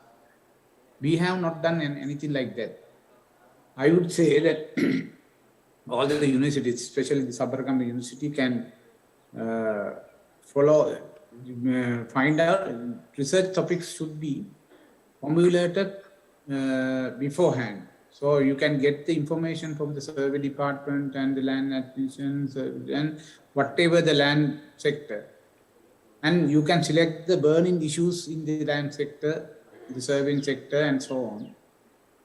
We have not done anything like that. I would say that all the universities, especially the Sabaragamuwa University, can find out research topics should be formulated beforehand. So you can get the information from the survey department and the land acquisitions and whatever the land sector. And you can select the burning issues in the land sector, the surveying sector, and so on.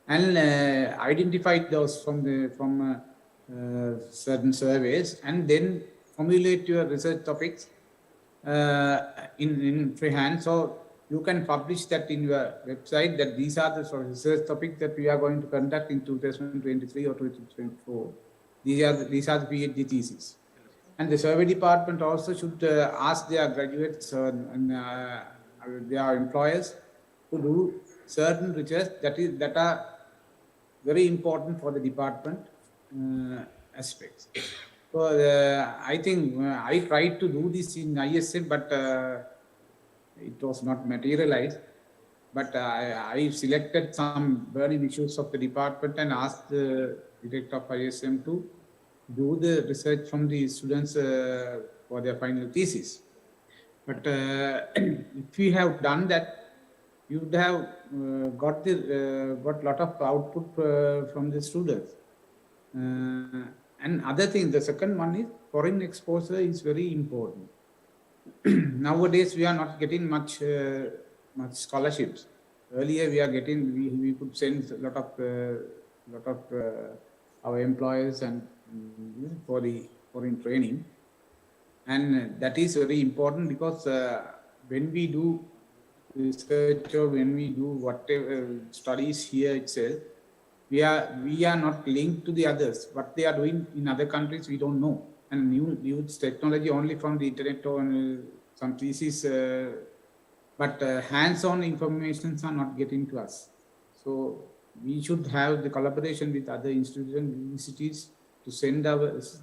And identify those from certain surveys, and then formulate your research topics in freehand. So you can publish that in your website, that these are the sort of research topics that we are going to conduct in 2023 or 2024. These are the PhD theses. And the survey department also should ask their graduates and their employers to do certain research that are very important for the department aspects. So I think I tried to do this in ISM, but it was not materialized. But I selected some burning issues of the department and asked the director of ISM to do the research from the students for their final thesis. But if we have done that, you would have got lot of output from the students. And other thing, the second one is foreign exposure is very important. Nowadays, we are not getting much scholarships. Earlier, we could send a lot of our employers and for the foreign training, and that is very important because when we do research or when we do whatever studies here itself, we are not linked to the others. What they are doing in other countries, we don't know. And use technology only from the internet or some thesis, but hands-on informations are not getting to us. So we should have the collaboration with other institutions, universities, to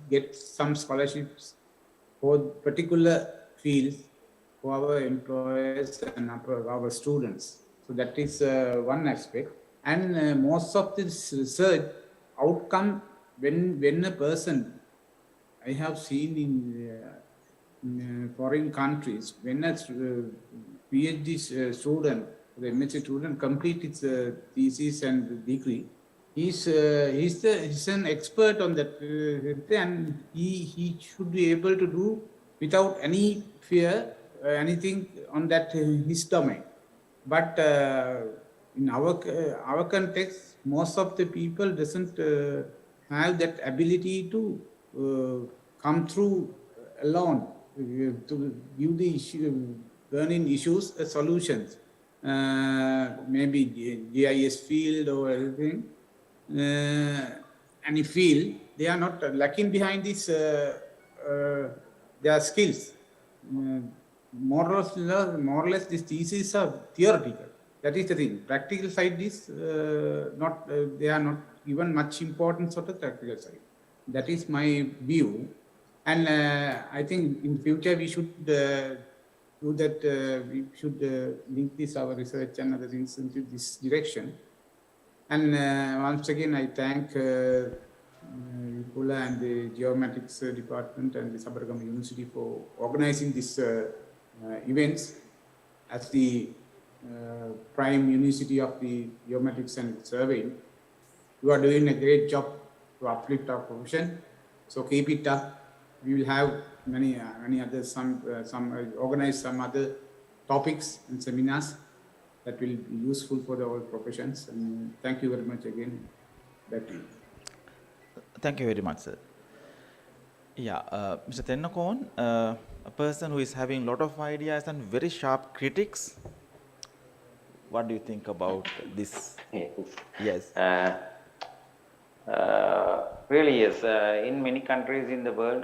get some scholarships for particular fields for our employers and our students. So that is one aspect. And most of this research outcome, when a person, I have seen in foreign countries, when a PhD student, the MSc student completes his thesis and degree, he's an expert on that, and he should be able to do without any fear anything on that his domain. But in our context, most of the people doesn't have that ability to come through alone to give the issue, burning issues solutions. Maybe GIS field or anything, any field, they are not lacking behind this, their skills. More or less, these theses are theoretical. That is the thing. Practical side is they are not given much importance on the practical side. That is my view. And I think in future we should do that. We should link this our research and other things into this direction. And once again, I thank Vipula and the Geomatics department and the Sabaragama University for organizing these events as the prime university of the geomatics and surveying. You are doing a great job to uplift our profession. So keep it up. We will have many other organize some other topics and seminars that will be useful for the whole professions. And thank you very much again. Back to you. Thank you very much, sir. Yeah, Mr. Tennakon, a person who is having a lot of ideas and very sharp critics. What do you think about this? Yes. Really, yes. In many countries in the world,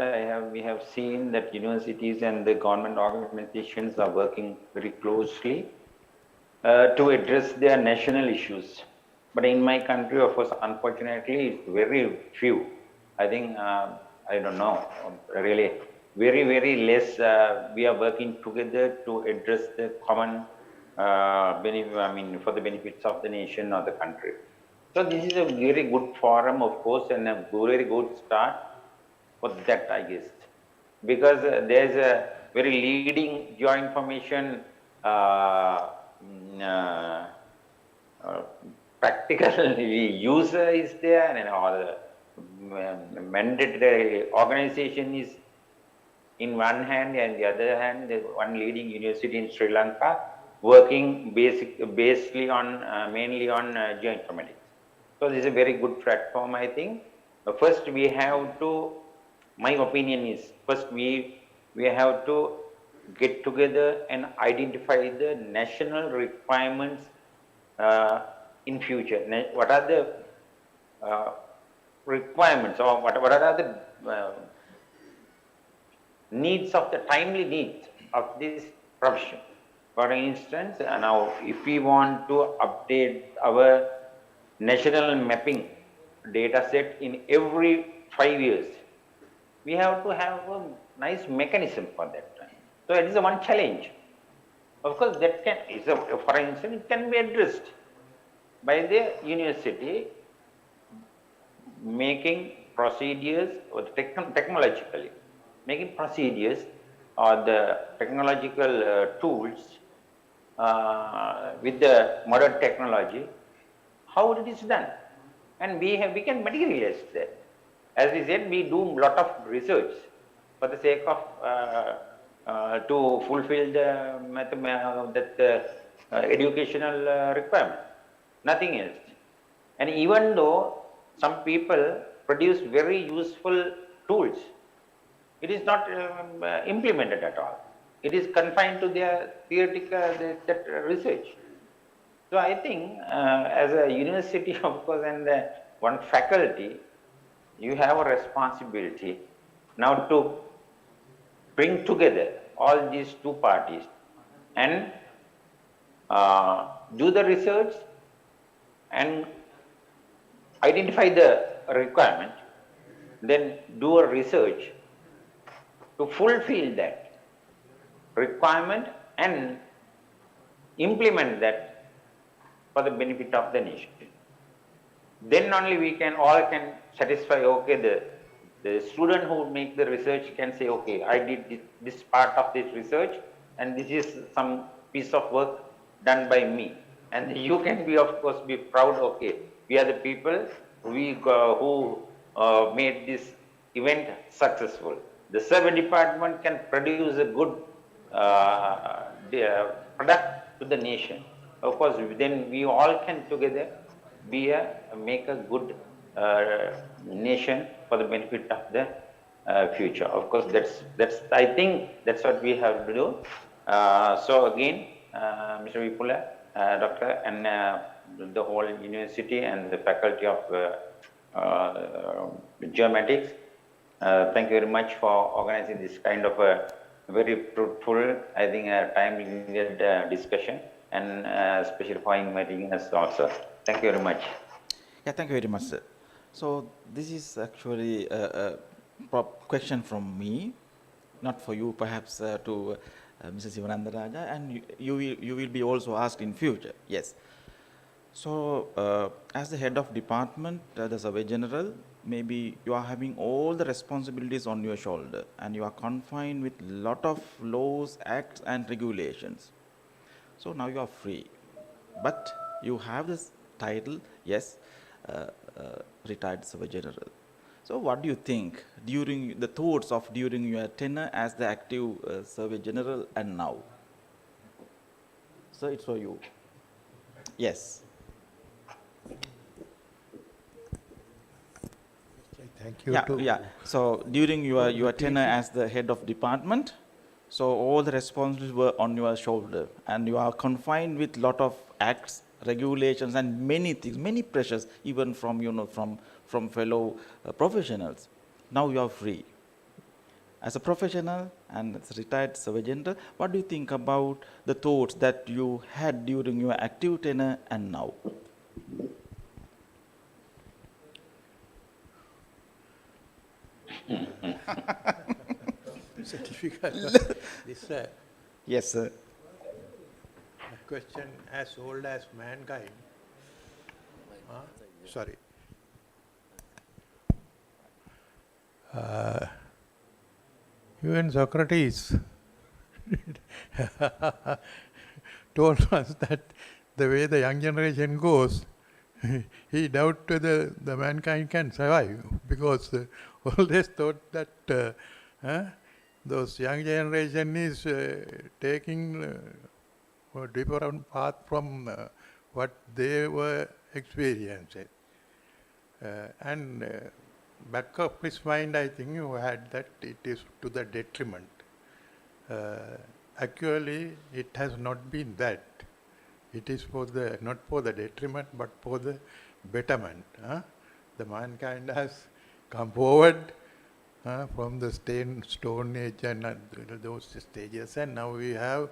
we have seen that universities and the government organizations are working very closely to address their national issues. But in my country, of course, unfortunately, it's very few. I think, I don't know, really, very, very less we are working together to address the common benefit, for the benefits of the nation or the country. So this is a very good forum, of course, and a very good start for that, I guess. Because there is a very leading geo-information practical user is there, and all the mandatory organization is in one hand, and the other hand, the one leading university in Sri Lanka working basically on mainly on Geo-informatics. So this is a very good platform, I think. But first we have to, my opinion is, first we have to get together and identify the national requirements in future. What are the requirements, or what are the needs of the timely needs of this profession? For instance, now if we want to update our national mapping data set in every 5 years, we have to have a nice mechanism for that. So it is a one challenge. Of course, that can, for instance, it can be addressed by the university making procedures or technologically making procedures or the technological tools with the modern technology, how it is done, and we can materialize that. As we said, we do a lot of research for the sake of to fulfill the educational requirement, nothing else. And even though some people produce very useful tools, it is not implemented at all. It is confined to their theoretical research. So I think as a university, of course, and one faculty, you have a responsibility now to bring together all these two parties and do the research and identify the requirement, then do a research to fulfill that requirement and implement that for the benefit of the nation. Then only we can satisfy, okay, the student who make the research can say, okay, I did this part of this research and this is some piece of work done by me. And you can be, of course, be proud, okay, we are the people who made this event successful. The survey department can produce a good product to the nation. Of course, then we all can together make a good nation for the benefit of the future. Of course, that's I think that's what we have to do. So again, Mr. Vipula, Doctor, and the whole university and the faculty of Geomatics, thank you very much for organizing this kind of a very fruitful, I think, timely needed discussion, and especially for inviting us also. Thank you very much. Yeah, thank you very much, sir. So this is actually a question from me, not for you, perhaps to Mrs. Sivananda Raja, and you will be also asked in future. Yes. So as the head of department, the Survey General, maybe you are having all the responsibilities on your shoulder, and you are confined with lot of laws, acts, and regulations. So now you are free, but you have this title, yes, retired Survey General. So what do you think during the thoughts of during your tenure as the active Survey General and now? So it's for you. Yes. Thank you. Yeah. So during your tenure as the head of department, so all the responsibilities were on your shoulder, and you are confined with lot of acts, regulations, and many things, many pressures, even from from fellow professionals. Now you are free. As a professional and as a retired Survey General, what do you think about the thoughts that you had during your active tenure and now? Certificate. This, yes, sir. A question as old as mankind. Sorry. Even Socrates told us that the way the young generation goes, he doubted whether the mankind can survive, because always thought that those young generation is taking a different path from what they were experiencing. And back of his mind, I think you had that it is to the detriment. Actually, it has not been that. It is for the not for the detriment, but for the betterment. The mankind has come forward from the Stone Age and those stages, and now we have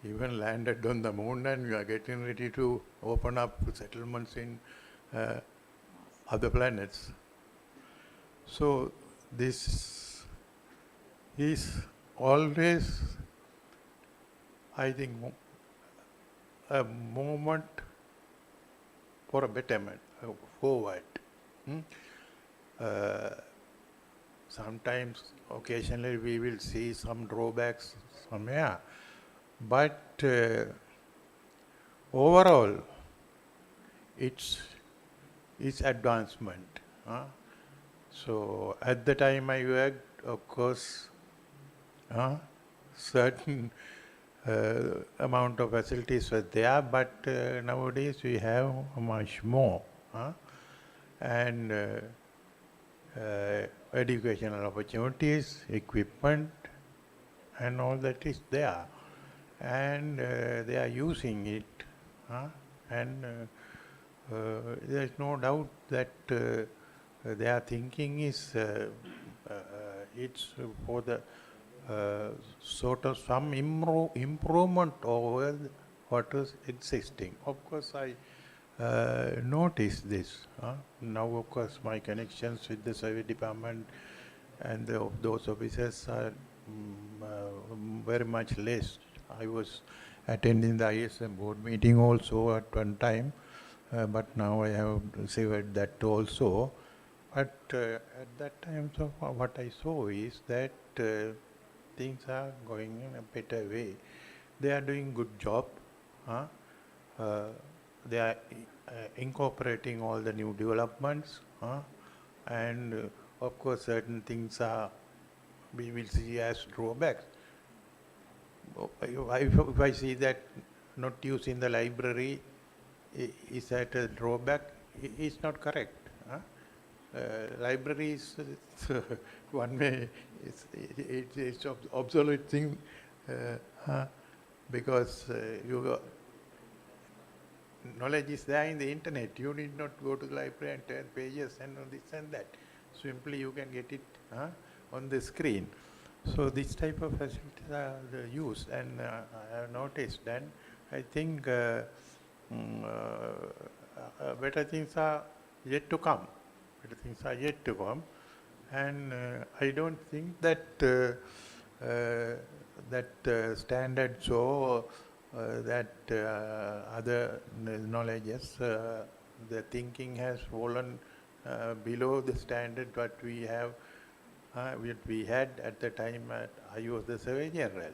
even landed on the moon, and we are getting ready to open up settlements in other planets. So this is always, I think, a moment for a betterment, forward. Sometimes, occasionally, we will see some drawbacks somewhere, but overall, it's advancement. So at the time I worked, of course, certain amount of facilities were there, but nowadays we have much more. And educational opportunities, equipment, and all that is there. And they are using it. And there is no doubt that their thinking is it's for the sort of some improvement over what is existing. Of course, I noticed this. Now, of course, my connections with the survey department and those officers are very much less. I was attending the ISM board meeting also at one time, but now I have received that also. But at that time, so what I saw is that things are going in a better way. They are doing good job. They are incorporating all the new developments, and of course certain things are we will see as drawbacks. If I see that not using the library is that a drawback, it's not correct. libraries, one way, it's obsolete thing because knowledge is there in the internet. You need not go to the library and turn pages and this and that. Simply you can get it on the screen. So this type of facilities are used, and I have noticed. And I think better things are yet to come. Better things are yet to come, and I don't think that standards or that other knowledges, the thinking has fallen below the standard what we have, what we had at the time I was the Surveyor General.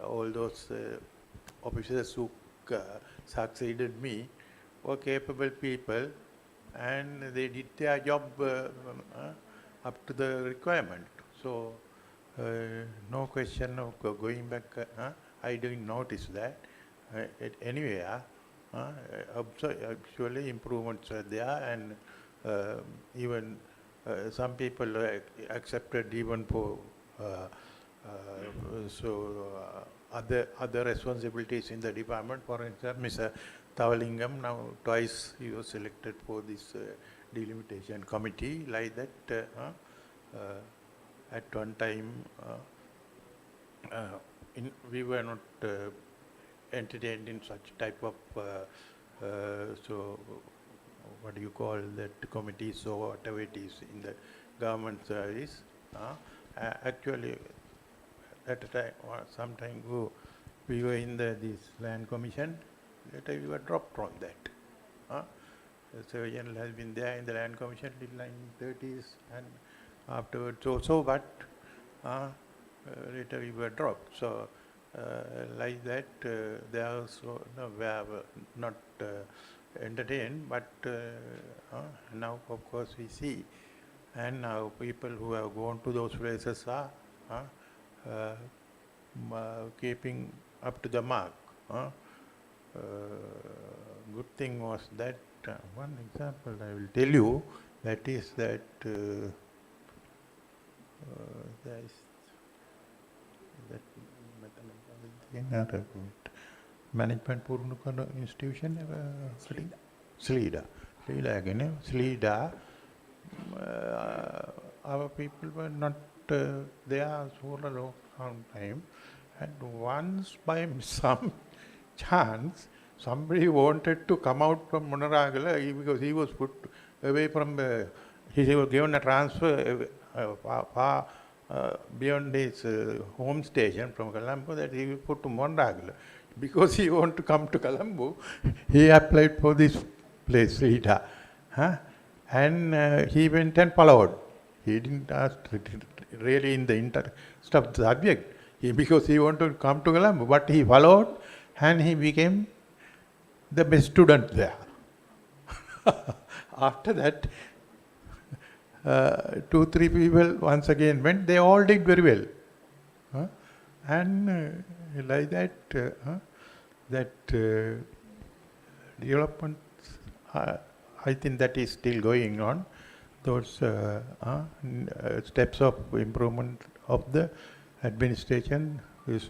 All those officers who succeeded me were capable people, and they did their job up to the requirement. So no question of going back. I didn't notice that anywhere. Actually improvements are there, and even some people accepted even for other responsibilities in the department. For example, Mr. Tavalingam, now twice he was selected for this delimitation committee, like that. At one time, we were not entertained in such type of so what do you call that, committees or whatever it is in the government service. Actually, at a time, some time ago, we were in this land commission. Later we were dropped from that. The Surveyor General has been there in the land commission till 1930s, and afterwards also, but later we were dropped. So like that, they also were not entertained, but now of course we see, and now people who have gone to those places are keeping up to the mark. Good thing was that one example I will tell you, that is that there is that management Purnuka institution, SLEDA. SLEDA, our people were not there for a long time, and once by some chance, somebody wanted to come out from Monaragala because he was put away from, he was given a transfer far beyond his home station from Colombo, that he was put to Monaragala. Because he wanted to come to Colombo, he applied for this place, Rita. And he went and followed. He didn't ask really in the interest of the subject, because he wanted to come to Colombo, but he followed and he became the best student there. After that, 2-3 people once again went, they all did very well. And like that, development, I think that is still going on. Those steps of improvement of the administration is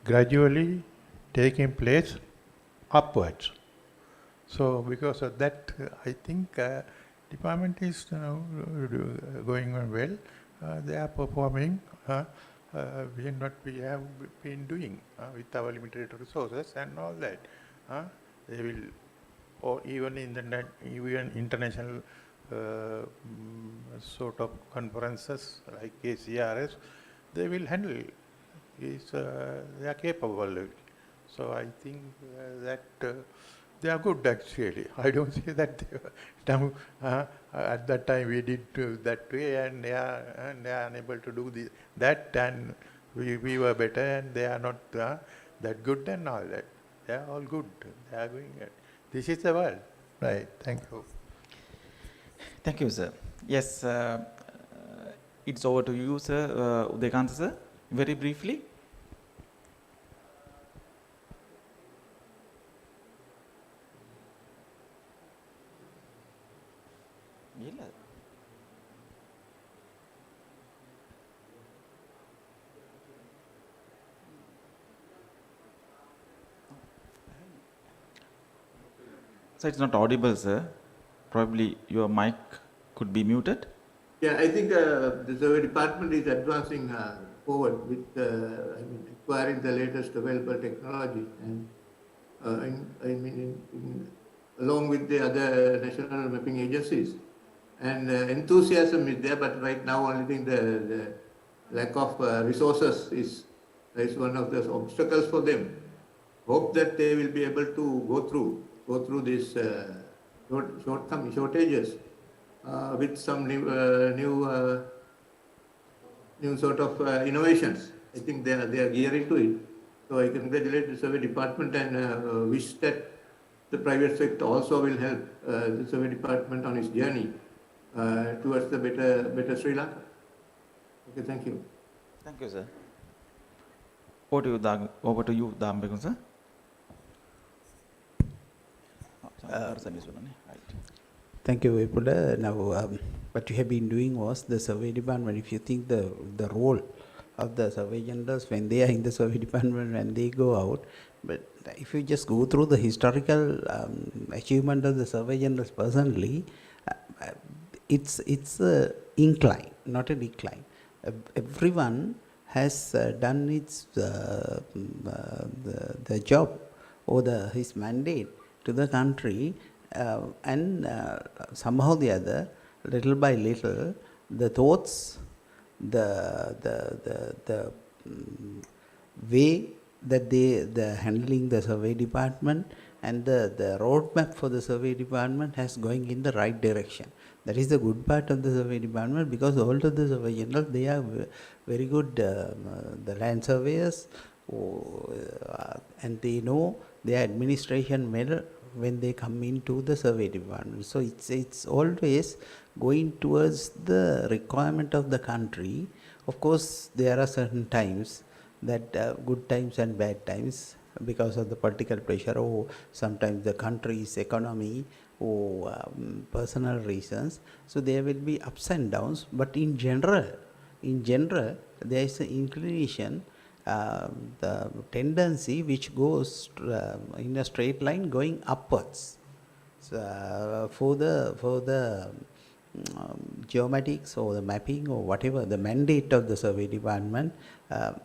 gradually taking place upwards. So because of that, I think department is going on well. They are performing what we have been doing with our limited resources and all that. They will, or even in the even international sort of conferences like KCRS, they will handle. They are capable of it. So I think that they are good actually. I don't say that they were, at that time we did that way, and they are unable to do that, and we were better, and they are not that good and all that. They are all good. They are going. This is the world, right? Thank you. Thank you, sir. Yes, it's over to you, sir. Udayakanta sir, very briefly. ගිහිල්ලා. So it's not audible, sir. Probably your mic could be muted. Yeah, I think the survey department is advancing forward with acquiring the latest available technology, and along with the other national mapping agencies. And enthusiasm is there, but right now only thing the lack of resources is one of the obstacles for them. Hope that they will be able to go through these shortages with some new sort of innovations. I think they are gearing to it. So I congratulate the survey department and wish that the private sector also will help the survey department on its journey towards the better Sri Lanka. Okay, thank you. Thank you, sir. Over to you, Dambekun, sir. Thank you, Vipula. Now, what you have been doing was the survey department. If you think the role of the survey generals when they are in the survey department, when they go out, but if you just go through the historical achievement of the survey generals personally, it's a incline, not a decline. Everyone has done its the job or his mandate to the country, and somehow or the other, little by little, the thoughts, the way that they're handling the survey department and the roadmap for the survey department has going in the right direction. That is the good part of the survey department, because all of the survey generals, they are very good, the land surveyors, and they know their administration well when they come into the survey department. So it's always going towards the requirement of the country. Of course, there are certain times that good times and bad times because of the political pressure, or sometimes the country's economy, or personal reasons. So there will be ups and downs, but in general, there is an inclination, the tendency which goes in a straight line going upwards. So, for the geomatics or the mapping or whatever, the mandate of the survey department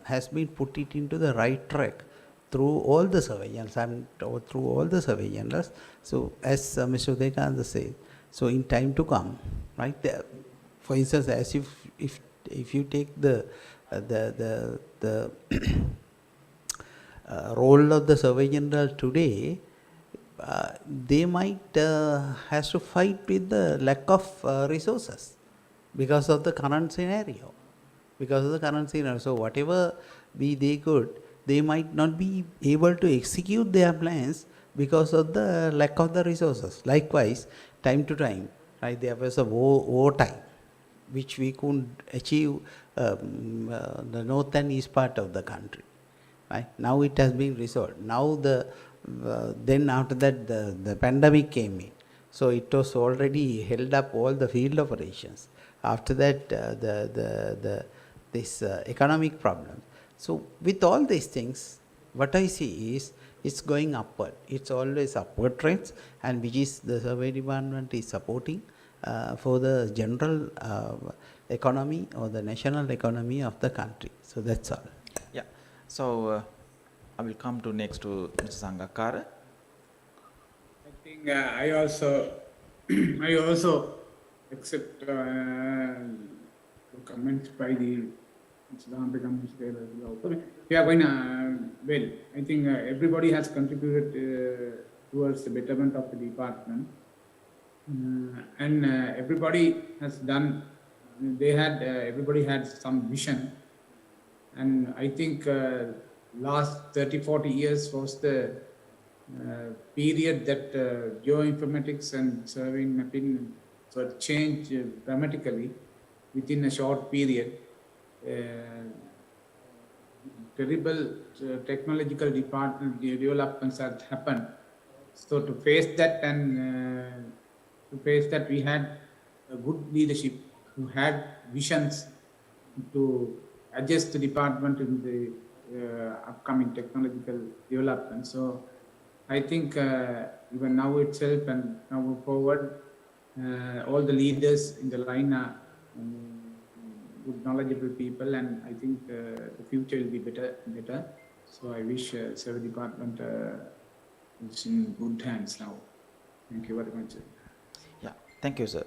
has been put it into the right track through all the surveillance and through all the survey generals. So as Mr. Udayakanta said, so in time to come, right there, for instance, as if you take the role of the survey general today, they might has to fight with the lack of resources because of the current scenario. So whatever be they could, they might not be able to execute their plans because of the lack of the resources. Likewise, time to time, right, there was a war time, which we couldn't achieve the north and east part of the country. Right? Now it has been resolved. Now then after that the pandemic came in. So it was already held up all the field operations. After that this economic problem. So with all these things, what I see is it's going upward. It's always upward trends, and which is the survey department is supporting for the general economy or the national economy of the country. So that's all. Yeah. So I will come to next to Mr. Sangakara. I think I also accept comments by the we are going well. I think everybody has contributed towards the betterment of the department, and everybody has done. Everybody had some vision, and I think last 30-40 years was the period that geoinformatics and surveying mapping changed dramatically within a short period. Terrible technological developments had happened. So to face that we had a good leadership who had visions to adjust the department in the upcoming technological development. So I think even now itself and now move forward, all the leaders in the line are good, knowledgeable people, and I think the future will be better. So I wish Survey Department is in good hands now. Thank you very much. Yeah, thank you, sir.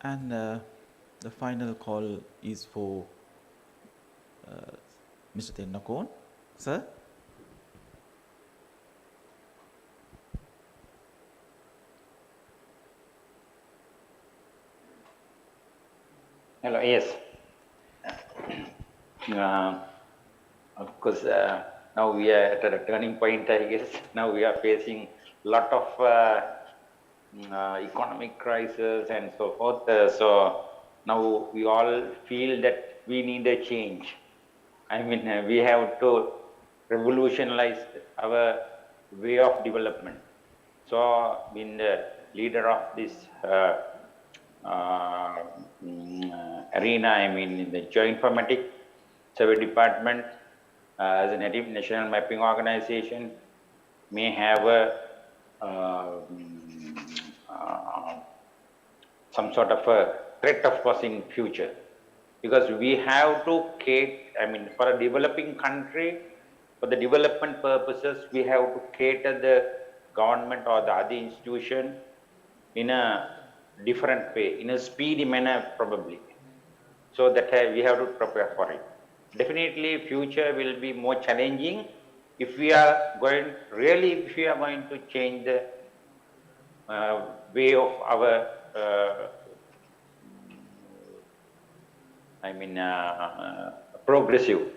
And the final call is for Mr. Tennakon. Sir? Hello, yes. Of course, now we are at a turning point, I guess. Now we are facing a lot of economic crisis and so forth. So now we all feel that we need a change. I mean, we have to revolutionize our way of development. So, being the leader of this arena, I mean, in the Geo-informatics Survey Department, as a national mapping organization, may have a some sort of a threat, of course, in future, because we have to cater. I mean, for a developing country, for the development purposes, we have to cater the government or the other institution in a different way, in a speedy manner, probably. So that we have to prepare for it. Definitely, future will be more challenging if we are going to change the way of our progressive.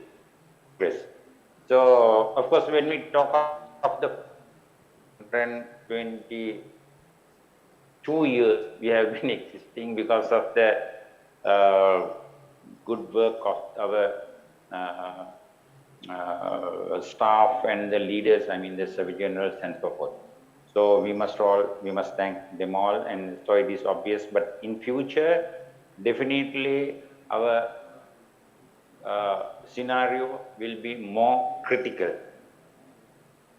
So, of course, when we talk of the 22 years we have been existing because of the good work of our staff and the leaders, I mean the survey generals and so forth. So we must thank them all, and so it is obvious, but in future, definitely our scenario will be more critical.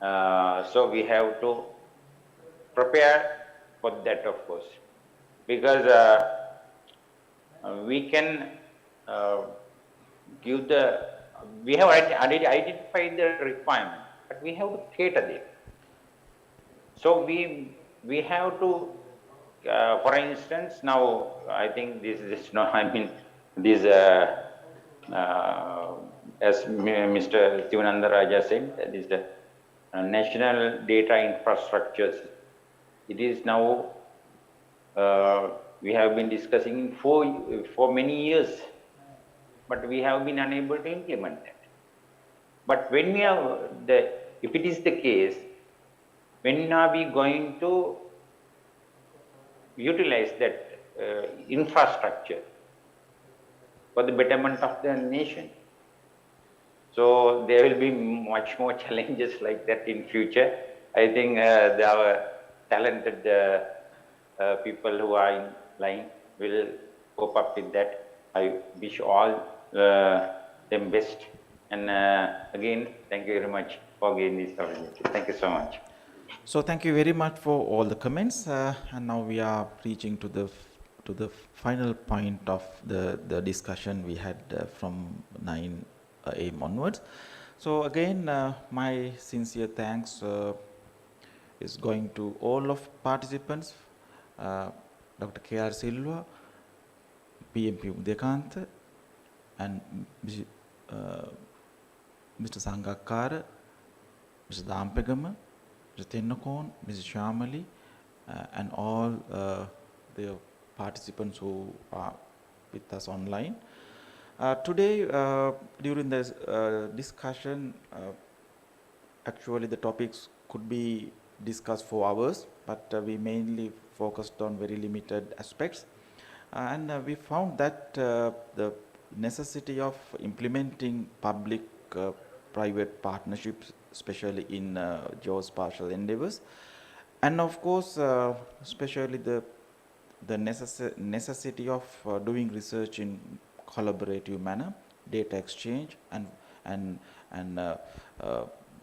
So we have to prepare for that, of course, because we can we have identified the requirement, but we have to cater them. So we have to, for instance, now I think this is not, I mean, this as Mr. Sivananda Raja said, that is the national data infrastructures. It is now, we have been discussing for many years, but we have been unable to implement that. But when we have if it is the case, when are we going to utilize that infrastructure for the betterment of the nation? So there will be much more challenges like that in future. I think our talented people who are in line will cope up with that. I wish all them best. And again, thank you very much for giving this opportunity. Thank you so much. So thank you very much for all the comments. And now we are reaching to the final point of the discussion we had from 9 a.m. onwards. So again, my sincere thanks is going to all of participants, Dr. K.R. Silva, PMP Udekanta, and Mr. Sangakkara, Mr. Dampegama, Mr. Tennakon, Mrs. Shamali, and all the participants who are with us online. Today, during this discussion, actually the topics could be discussed for hours, but we mainly focused on very limited aspects. And we found that the necessity of implementing public-private partnerships, especially in geospatial endeavors, and of course, especially the the necessity of doing research in collaborative manner, data exchange, and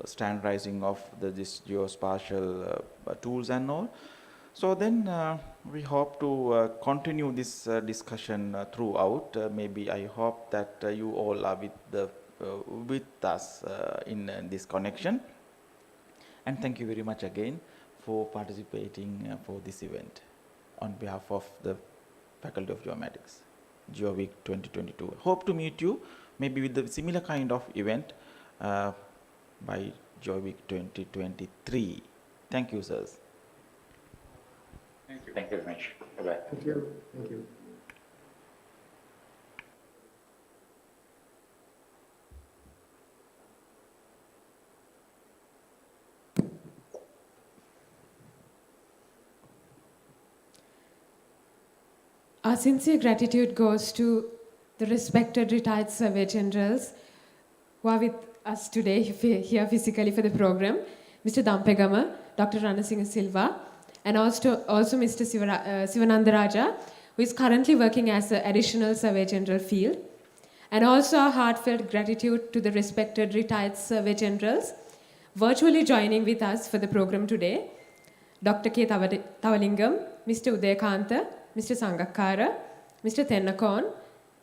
standardizing of this geospatial tools and all. So then we hope to continue this discussion throughout. Maybe I hope that you all are with us in this connection. And thank you very much again for participating for this event on behalf of the Faculty of Geomatics, GeoWeek 2022. Hope to meet you maybe with the similar kind of event by GeoWeek 2023. Thank you, sirs. Thank you. Thank you very much. Bye-bye. Thank you. Thank you. Our sincere gratitude goes to the respected retired Surveyor Generals who are with us today here physically for the program, Mr. Dampegama, Dr. Ranasinghe Silva, and also Mr. Sivananda Raja, who is currently working as the additional Surveyor General field. And also our heartfelt gratitude to the respected retired Surveyor Generals virtually joining with us for the program today, Dr. K. Thavalingam, Mr. Udayakanta, Mr. Sangakkara, Mr. Tennakon,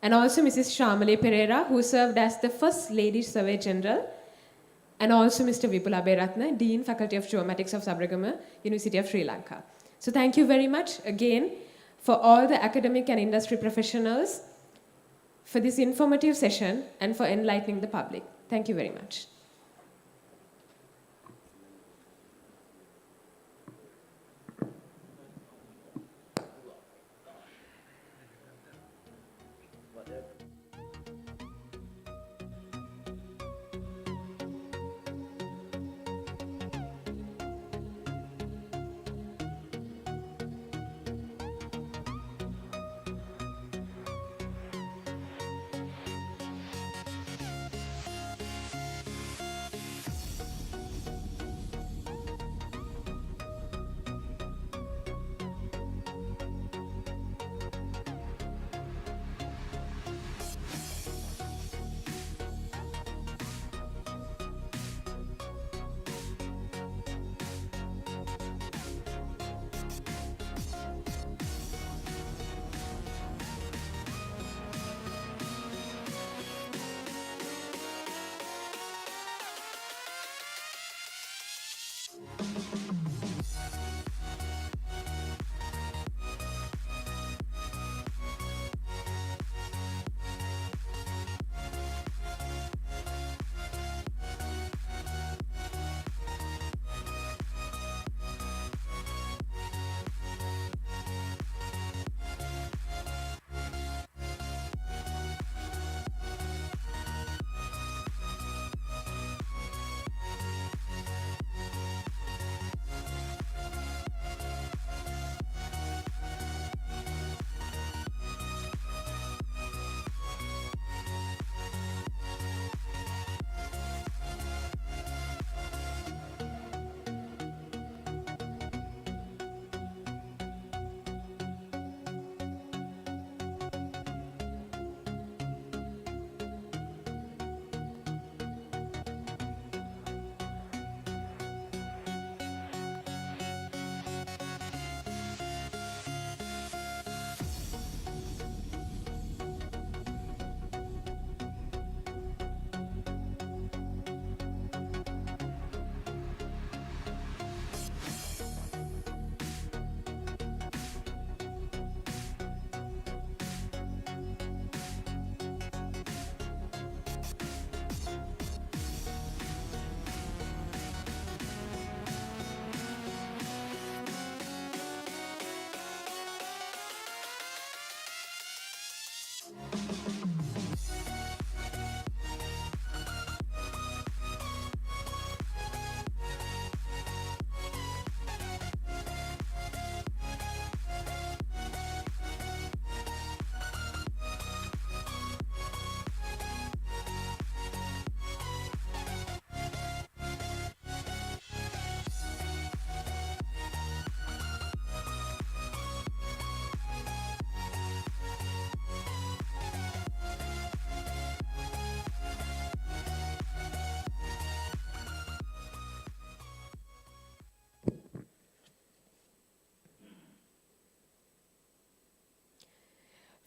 and also Mrs. Shamali Pereira, who served as the First Lady Surveyor General, and also Mr. Vipula Beratna, Dean, Faculty of Geomatics of Sabaragama, University of Sri Lanka. So thank you very much again for all the academic and industry professionals for this informative session and for enlightening the public. Thank you very much.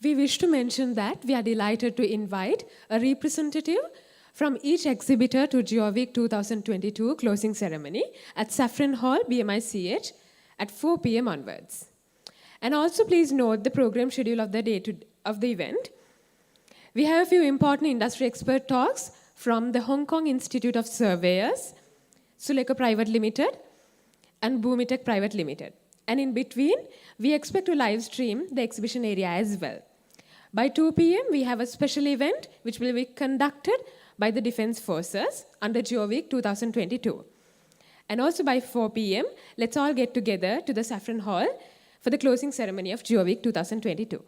We wish to mention that we are delighted to invite a representative from each exhibitor to GeoWeek 2022 closing ceremony at Saffron Hall, BMICH at 4 p.m. onwards. And also please note the program schedule of the event. We have a few important industry expert talks from the Hong Kong Institute of Surveyors, SULECO Private Limited, and BhoomiTech Private Limited. And in between, we expect to live stream the exhibition area as well. By 2 p.m., we have a special event which will be conducted by the Defense Forces under GeoWeek 2022. And also by 4 p.m., let's all get together to the Saffron Hall for the closing ceremony of GeoWeek 2022.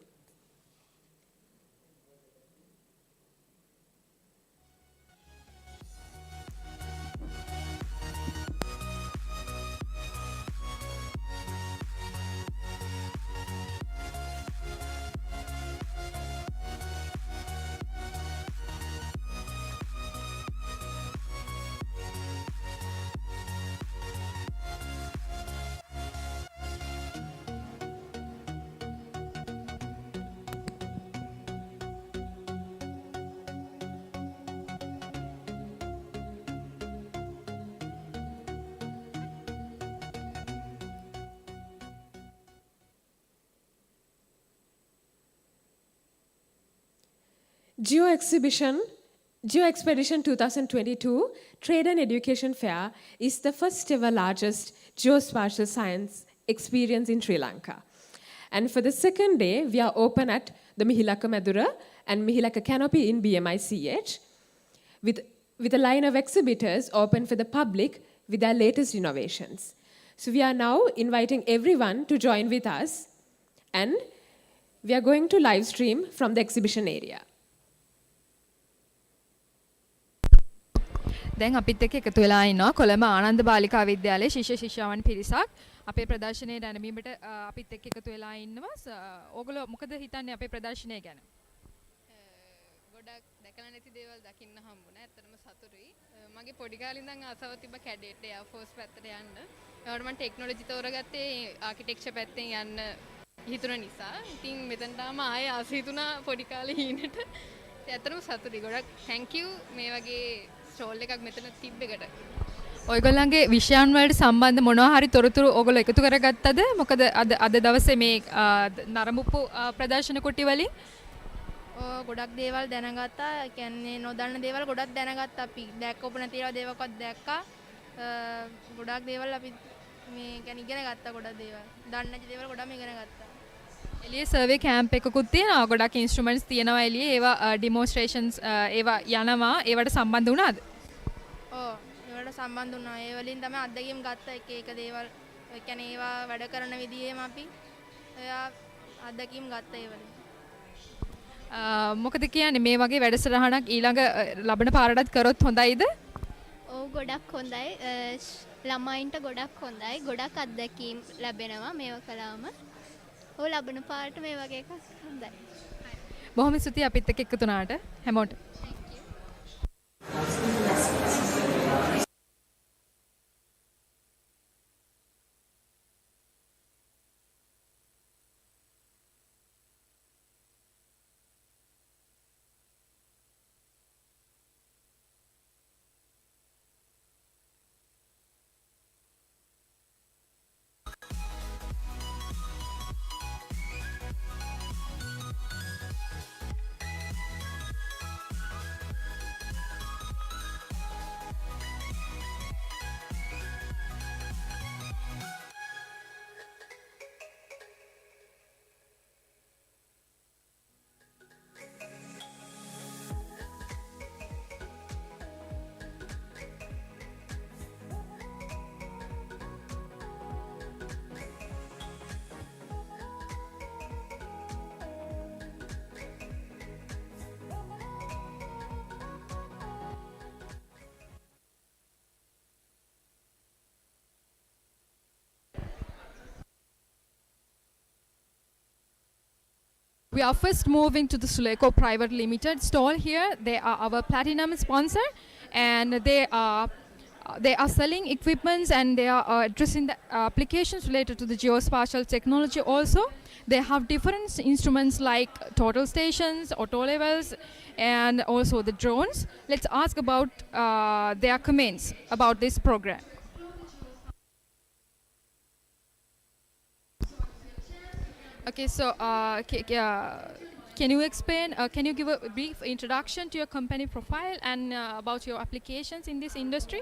GeoExpedition 2022 Trade and Education Fair is the first ever largest geospatial science experience in Sri Lanka. And for the second day, we are open at the Mihilaka Madura and Mihilaka Canopy in BMICH with a line of exhibitors open for the public with their latest innovations. So we are now inviting everyone to join with us, and we are going to live stream from the exhibition area. දැන් අපිත් එක්ක එකතු වෙලා ඉන්නවා කොළඹ ආනන්ද බාලිකා විද්‍යාලයේ ශිෂ්‍ය ශිෂ්‍යාවන් පිරිසක් අපේ ප්‍රදර්ශනයේ දැනීමට අපිත් එක්ක එකතු වෙලා ඉන්නවා. ඕගොල්ලෝ මොකද හිතන්නේ අපේ ප්‍රදර්ශනය ගැන? ගොඩක් දැකලා නැති දේවල් දකින්න හම්බුණා. ඇත්තටම සතුටුයි. මගේ පොඩි කාලේ ඉඳන් ආසාව තිබ්බ කැඩෙට් එයා ෆෝස් පැත්තට යන්න. ඒවට මම ටෙක්නොලොජි තෝරගත්තේ ආකිටෙක්චර් පැත්තෙන් යන්න හිතුන නිසා. ඉතින් මෙතනට ආම ආයේ ආස හිතුණා පොඩි කාලේ හීනට. ඇත්තටම සතුටුයි. ගොඩක් thank you මේ වගේ ස්ටෝල් එකක් මෙතන තිබ්බෙකට. ඔයගොල්ලන්ගේ විෂයන් වලට සම්බන්ධ මොනවා හරි තොරතුරු ඔයගොල්ලෝ එකතු කරගත්තද? මොකද අද දවසේ මේ නරඹපු ප්‍රදර්ශන කුටි වලින් ගොඩක් දේවල් දැනගත්තා. ඒ කියන්නේ නොදන්න දේවල් ගොඩක් දැනගත්තා. අපි දැක්කපු නැති දේවල්වත් දැක්කා. ගොඩක් දේවල් අපි මේ කියන්නේ ඉගෙන ගත්තා. ගොඩක් දේවල් දන්නේ නැති දේවල් ගොඩක් ඉගෙන ගත්තා. එළියේ සර්වේ කැම්ප් එකකුත් තියෙනවා. ගොඩක් ඉන්ස්ට්‍රුමන්ට්ස් තියෙනවා එළියේ. ඒවා ඩෙමොන්ස්ට්‍රේෂන්ස් ඒවා යනවා. ඒවට සම්බන්ධ වුණාද? ඔව් ඒවට සම්බන්ධ වුණා. ඒ වලින් තමයි අත්දැකීම් ගත්තා. එක දේවල් ඒ කියන්නේ ඒවා වැඩ කරන විදිහේම අපි එයා අත්දැකීම් ගත්තා ඒ වලින්. මොකද කියන්නේ මේ වගේ වැඩසටහනක් ඊළඟ ලබන පාරටත් කරොත් හොඳයිද? ඔව් ගොඩක් හොඳයි. ළමයින්ට ගොඩක් හොඳයි. ගොඩක් අත්දැකීම් ලැබෙනවා මේව කළාම. ඔව් ලබන පාරට මේ වගේ එකක් හොඳයි. බොහොම ස්තුතියි අපිත් එක්ක එකතු වුණාට හැමෝට. We are first moving to the SULECO Private Limited stall here. They are our platinum sponsor, and they are they are selling equipments and they are addressing the applications related to the geospatial technology also. They have different instruments like total stations, auto levels, and also the drones. Let's ask about their comments about this program. Okay, so can you explain, can you give a brief introduction to your company profile and about your applications in this industry?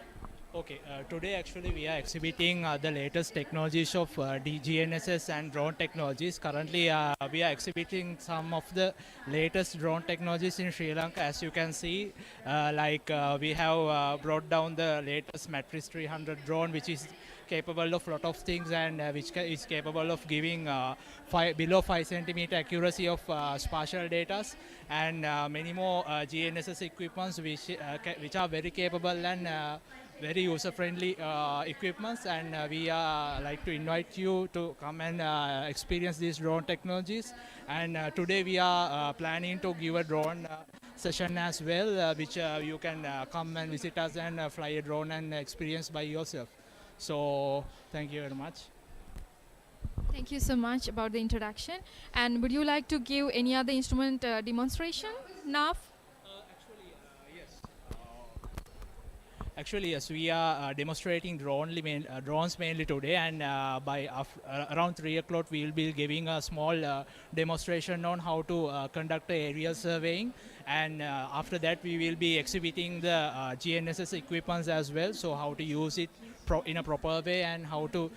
Okay, today actually we are exhibiting the latest technologies of GNSS and drone technologies. Currently we are exhibiting some of the latest drone technologies in Sri Lanka. As you can see, we have brought down the latest Matrix 300 drone, which is capable of lot of things and which is capable of giving below 5 centimeter accuracy of spatial data, and many more GNSS equipments which are very capable and very user-friendly equipments, and we like to invite you to come and experience these drone technologies. And today we are planning to give a drone session as well, which you can come and visit us and fly a drone and experience by yourself. So thank you very much. Thank you so much about the introduction. And would you like to give any other instrument demonstration now? Actually, yes, we are demonstrating drones mainly today, and by around 3 o'clock we will be giving a small demonstration on how to conduct aerial surveying, and after that we will be exhibiting the GNSS equipments as well, so how to use it in a proper way and how to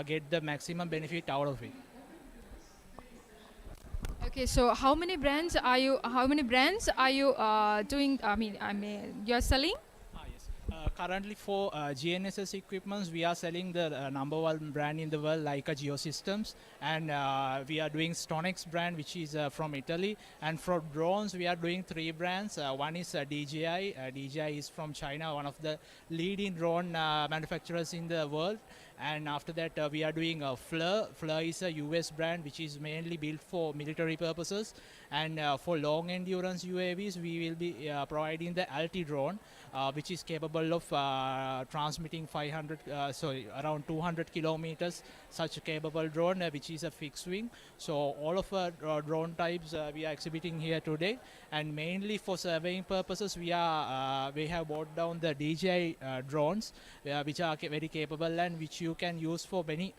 get the maximum benefit out of it. Okay, so how many brands are you doing, you are selling? Currently for GNSS equipments, we are selling the #1 brand in the world, Leica Geosystems, and we are doing Stonex brand, which is from Italy. And for drones, we are doing 3 brands. One is DJI. DJI is from China, one of the leading drone manufacturers in the world. And after that, we are doing FLIR. FLIR is a US brand, which is mainly built for military purposes. And for long endurance UAVs, we will be providing the Alti drone, which is capable of transmitting around 200 kilometers, such a capable drone, which is a fixed wing. So all of our drone types we are exhibiting here today, and mainly for surveying purposes, we have brought down the DJI drones, which are very capable and which you can use for many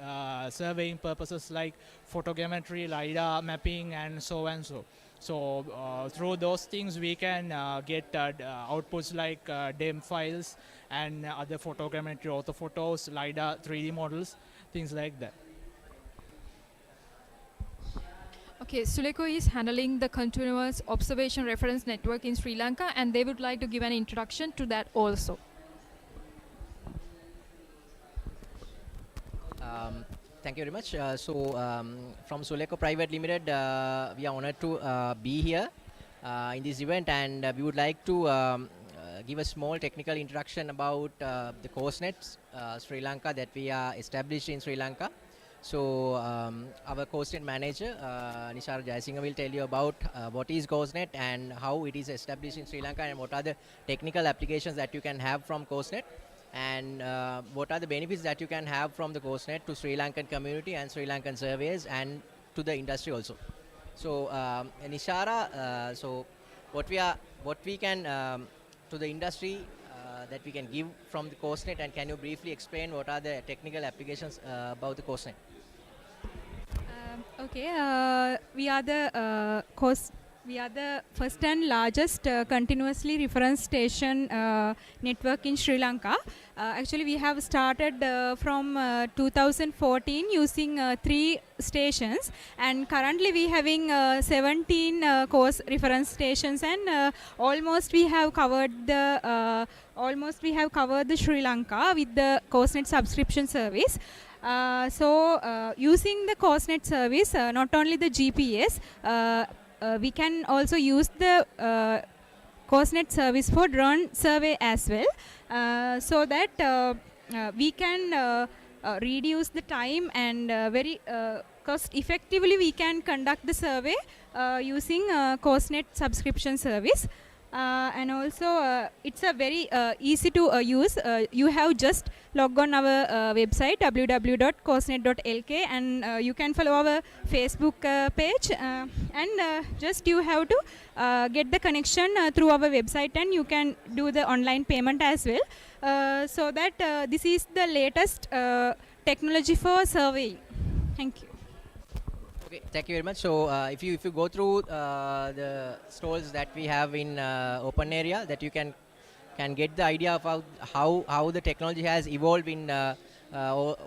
surveying purposes like photogrammetry, LiDAR mapping, and so and so. So through those things we can get outputs like DEM files and other photogrammetry, orthophotos, LiDAR, 3D models, things like that. Okay, SULECO is handling the continuous observation reference network in Sri Lanka, and they would like to give an introduction to that also. Thank you very much. From SULECO Private Limited, we are honored to be here in this event, and we would like to give a small technical introduction about the COSNET Sri Lanka that we are established in Sri Lanka. So our COSNET manager, Nishara Jayasinghe, will tell you about what is COSNET and how it is established in Sri Lanka, and what are the technical applications that you can have from COSNET, and what are the benefits that you can have from the COSNET to Sri Lankan community and Sri Lankan surveyors and to the industry also. So Nishara, so what we can to the industry that we can give from the COSNET, and can you briefly explain what are the technical applications about the COSNET? We are the first and largest continuously reference station network in Sri Lanka. Actually, we have started from 2014 using 3 stations, and currently we having 17 course reference stations, and almost we have covered the Sri Lanka with the COSNET subscription service. Using the COSNET service, not only the GPS, we can also use the COSNET service for drone survey as well, so that we can reduce the time and very cost effectively we can conduct the survey using COSNET subscription service. And also it's a very easy to use. You have just log on our website www.coursenet.lk, and you can follow our Facebook page, and just you have to get the connection through our website, and you can do the online payment as well. So that this is the latest technology for surveying. Thank you. Okay, thank you very much. So if you go through the stalls that we have in open area, that you can get the idea of how the technology has evolved in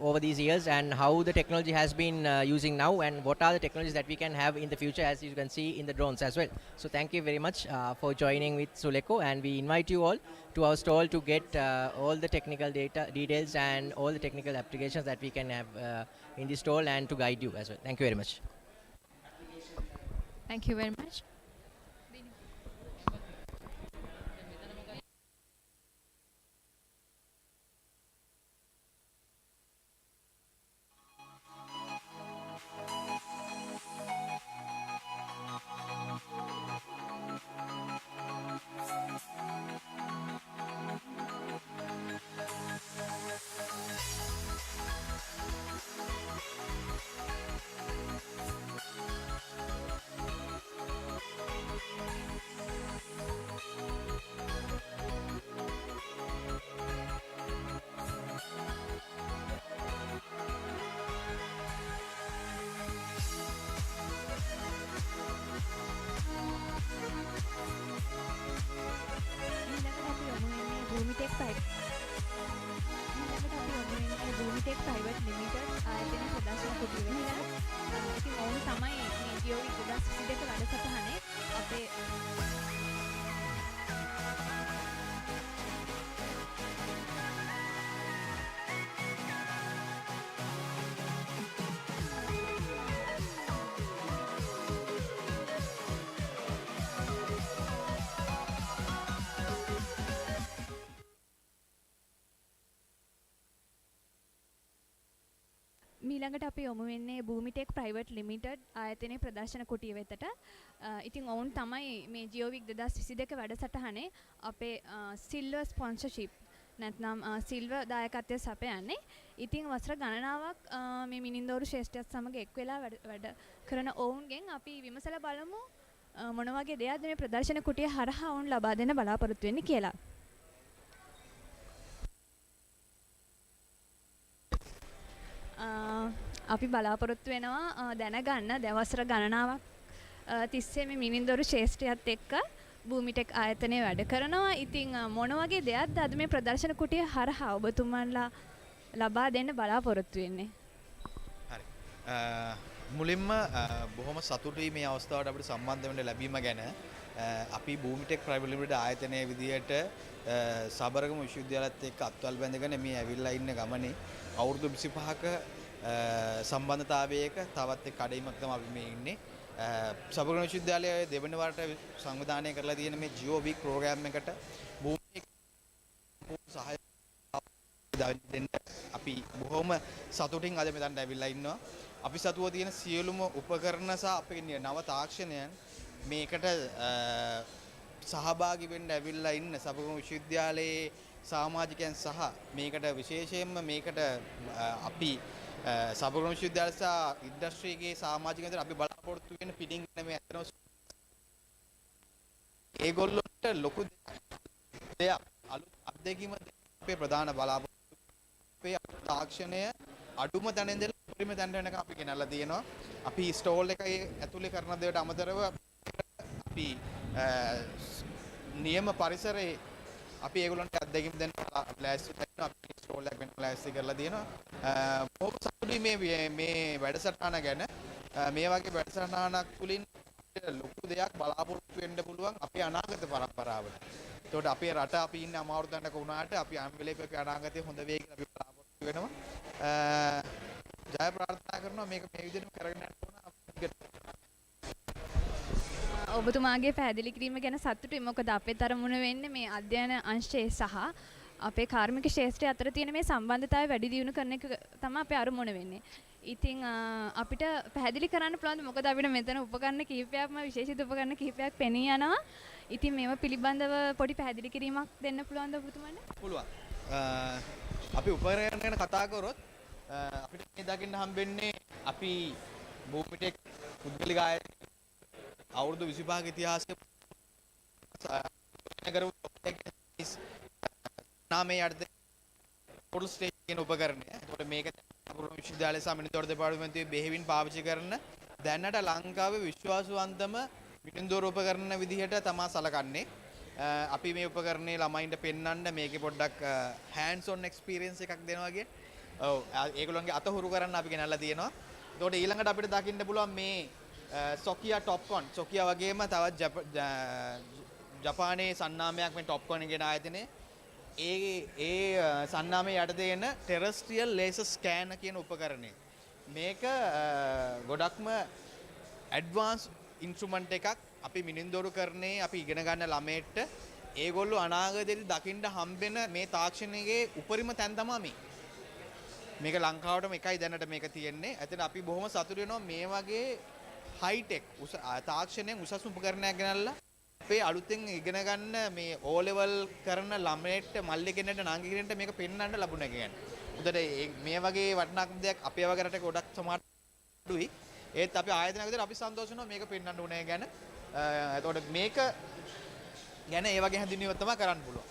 over these years, and how the technology has been using now, and what are the technologies that we can have in the future, as you can see in the drones as well. So thank you very much for joining with SULECO, and we invite you all to our stall to get all the technical details and all the technical applications that we can have in this stall, and to guide you as well. Thank you very much. Thank you very much. BhoomiTech BhoomiTech Private Limited ආයතන ප්‍රදර්ශන කුටිය වෙනවා. ඉතින් ඔවුන් තමයි මේ GEOWEEK2022 වැඩසටහනේ අපේ ඊළඟට අපි යොමු වෙන්නේ BhoomiTech Private Limited ආයතනයේ ප්‍රදර්ශන කුටිය වෙතට. ඉතින් ඔවුන් තමයි මේ GEOWEEK2022 වැඩසටහනේ අපේ සිල්වර් ස්පොන්සර්ෂිප් නැත්නම් සිල්වර් දායකත්වය සපයන්නේ. ඉතින් වසර ගණනාවක් මේ මිනින්දෝරු ශ්‍රේෂ්ඨයත් සමග එක් වෙලා වැඩ කරන ඔවුන්ගෙන් අපි විමසලා බලමු මොන වගේ දෙයක්ද මේ ප්‍රදර්ශන කුටිය හරහා ඔවුන් ලබා දෙන්න බලාපොරොත්තු වෙන්නේ කියලා. අපි බලාපොරොත්තු වෙනවා දැනගන්න දවසර ගණනාවක් තිස්සේ මේ මිනින්දොරු ශ්‍රේෂ්ඨයත් එක්ක BhoomiTech ආයතනයේ වැඩ කරනවා. ඉතින් මොන වගේ දෙයක්ද අද මේ ප්‍රදර්ශන කුටිය හරහා ඔබතුමන්ලා ලබා දෙන්න බලාපොරොත්තු වෙන්නේ? හරි. මුලින්ම බොහොම සතුටුයි මේ අවස්ථාවට අපිට සම්බන්ධ වෙන්න ලැබීම ගැන. අපි BhoomiTech Private Limited ආයතනයේ විදියට සබරගම විශ්වවිද්‍යාලයත් එක්ක අත්වල් බැඳගෙන මේ ඇවිල්ලා ඉන්න ගමනේ අවුරුදු 25ක සම්බන්ධතාවයක තවත් එක් කඩයිමක් තමයි අපි මේ ඉන්නේ. සබරගම විශ්වවිද්‍යාලයේ දෙවන වරට සංවිධානය කරලා තියෙන මේ GEOWEEK ප්‍රෝග්‍රෑම් එකට BhoomiTech සහාය දෙන්න අපි බොහොම සතුටින් අද මෙතනට ඇවිල්ලා ඉන්නවා. අපි සතුව තියෙන සියලුම උපකරණ සහ අපේ නව තාක්ෂණයන් මේකට සහභාගී වෙන්න ඇවිල්ලා ඉන්න සබරගම විශ්වවිද්‍යාලයේ සමාජිකයන් සහ මේකට විශේෂයෙන්ම මේකට අපි සබරගම විශ්වවිද්‍යාලය සහ ඉන්ඩස්ට්‍රියේ සමාජිකයන් අපි බලාපොරොත්තු වෙන පිටින් මේ අතන ඒගොල්ලන්ට ලොකු දෙයක් අලුත් අත්දැකීම අපේ ප්‍රධාන බලාපොරොත්තු අපේ තාක්ෂණය අඩුම තැන ඉඳලා උපරිම තැනට වෙනකම් අපි ගෙනල්ලා තියෙනවා. අපි ස්ටෝල් එකේ ඇතුලේ කරන දේට අමතරව අපි නියම පරිසරයේ අපි ඒගොල්ලන්ට අත්දැකීම් දෙන්න ලෑස්ති වෙනවා. අපි ස්ටෝල් එකක් වෙන ලෑස්ති කරලා තියෙනවා. බොහොම සතුටුයි මේ වැඩසටහන ගැන. මේ වගේ වැඩසටහනක් තුලින් ලොකු දෙයක් බලාපොරොත්තු වෙන්න පුළුවන් අපේ අනාගත පරම්පරාවට. ඒකට අපේ රට අපි ඉන්න අමාරු තැනක වුණාට අපි හැම වෙලේම අපේ අනාගතේ හොඳ වෙයි කියලා අපි බලාපොරොත්තු වෙනවා. ජය ප්‍රාර්ථනා කරනවා මේක මේ විදිහටම කරගෙන යන්න ඕන. ඔබතුමාගේ පැහැදිලි කිරීම ගැන සතුටුයි. මොකද අපේ තරමුණ වෙන්නේ මේ අධ්‍යයන අංශයේ සහ අපේ කාර්මික ශාස්ත්‍රය අතර තියෙන මේ සම්බන්ධතාවය වැඩි දියුණු කරන එක තමයි අපේ අරමුණ වෙන්නේ. ඉතින් අපිට පැහැදිලි කරන්න පුළුවන් මොකද අපිට මෙතන උපකරණ කිහිපයක්ම විශේෂිත උපකරණ කිහිපයක් පෙනී යනවා. ඉතින් මේව පිළිබඳව පොඩි පැහැදිලි කිරීමක් දෙන්න පුළුවන්ද ඔබතුමන්ට? පුළුවන්. අපි උපකරණ ගැන කතා කරොත් අපිට මේ දකින්න හම්බෙන්නේ අපි BhoomiTech පුද්ගලික අවුරුදු 25ක ඉතිහාසයේ කරපු නාමයේ යටතේ පොඩල් ස්ටේජ් කියන උපකරණය. ඒකට මේක අපේ විශ්වවිද්‍යාලය සහ මිනිතොර දෙපාර්තමේන්තුවේ බෙහෙවින් පාවිච්චි කරන දැනට ලංකාවේ විශ්වාසවන්තම මිනින්දොර උපකරණ විදිහට තමයි සලකන්නේ. අපි මේ උපකරණේ ළමයින්ට පෙන්වන්න මේකේ පොඩ්ඩක් hands on experience එකක් දෙනවා වගේ. ඔව් ඒගොල්ලන්ගේ අත හුරු කරන්න අපි ගෙනල්ලා තියෙනවා. ඒකට ඊළඟට අපිට දකින්න පුළුවන් මේ Sokia Topcon. Sokia වගේම තවත් ජපානයේ සන්නාමයක් මේ Topcon කියන ආයතනයේ ඒ සන්නාමයේ යටතේ එන terrestrial laser scanner කියන උපකරණය. මේක ගොඩක්ම advanced instrument එකක්. අපි මිනින්දොරු කරන්නේ අපි ඉගෙන ගන්න ළමයට ඒගොල්ලෝ අනාගතයේදී දකින්න හම්බෙන මේ තාක්ෂණයේ උපරිම තැන් තමයි මේ. මේක ලංකාවටම එකයි දැනට මේක තියෙන්නේ. එතන අපි බොහොම සතුටු වෙනවා මේ වගේ high tech තාක්ෂණයෙන් උසස් උපකරණයක් ගෙනල්ලා අපේ අලුතෙන් ඉගෙන ගන්න මේ O level කරන ළමයට මල්ලි කෙනෙක්ට නාංගි කෙනෙක්ට මේක පෙන්වන්න ලැබුණා කියන්නේ. උදේට මේ වගේ වටිනාකම් දෙයක් අපේ වගේ රටක ගොඩක් සමහරුයි. ඒත් අපි ආයතනයක විතර අපි සන්තෝෂ වෙනවා මේක පෙන්වන්න උනේ ගැන. එතකොට මේක ගැන ඒ වගේ හැඳින්වීමක් තමයි කරන්න පුළුවන්.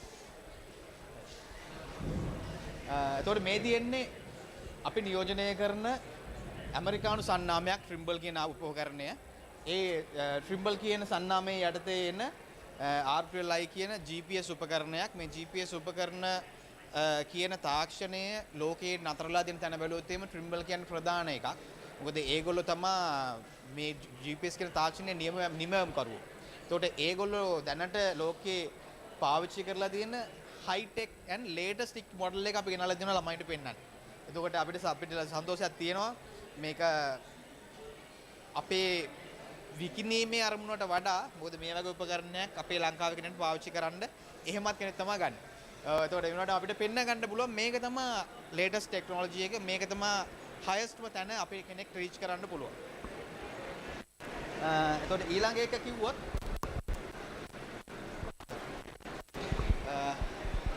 එතකොට මේ තියෙන්නේ අපි නියෝජනය කරන ඇමරිකානු සන්නාමයක් ට්‍රිම්බල් කියන උපකරණය. ඒ ට්‍රිම්බල් කියන සන්නාමයේ යටතේ එන RPLI කියන GPS උපකරණයක්. මේ GPS උපකරණ කියන තාක්ෂණය ලෝකයේ නතරලා දෙන තැන බැලුවොත් එහෙම ට්‍රිම්බල් කියන්නේ ප්‍රධාන එකක්. මොකද ඒගොල්ලෝ තමයි මේ GPS කියන තාක්ෂණයේ නියම කරුවෝ. ඒතකොට ඒගොල්ලෝ දැනට ලෝකේ පාවිච්චි කරලා තියෙන high tech and latest model එක අපි ගෙනල්ලා දෙනවා ළමයින්ට පෙන්නන්න. එතකොට අපිට සන්තෝෂයක් තියෙනවා මේක අපේ විකිණීමේ අරමුණට වඩා මොකද මේ වගේ උපකරණයක් අපේ ලංකාවේ කෙනෙක් පාවිච්චි කරන්න එහෙමත් කෙනෙක් තමයි ගන්න. එතකොට ඒ වුණාට අපිට පෙන්න ගන්න පුළුවන් මේක තමයි latest technology එක මේක තමයි highestම තැන අපේ කෙනෙක් reach කරන්න පුළුවන්. එතකොට ඊළඟ එක කිව්වොත්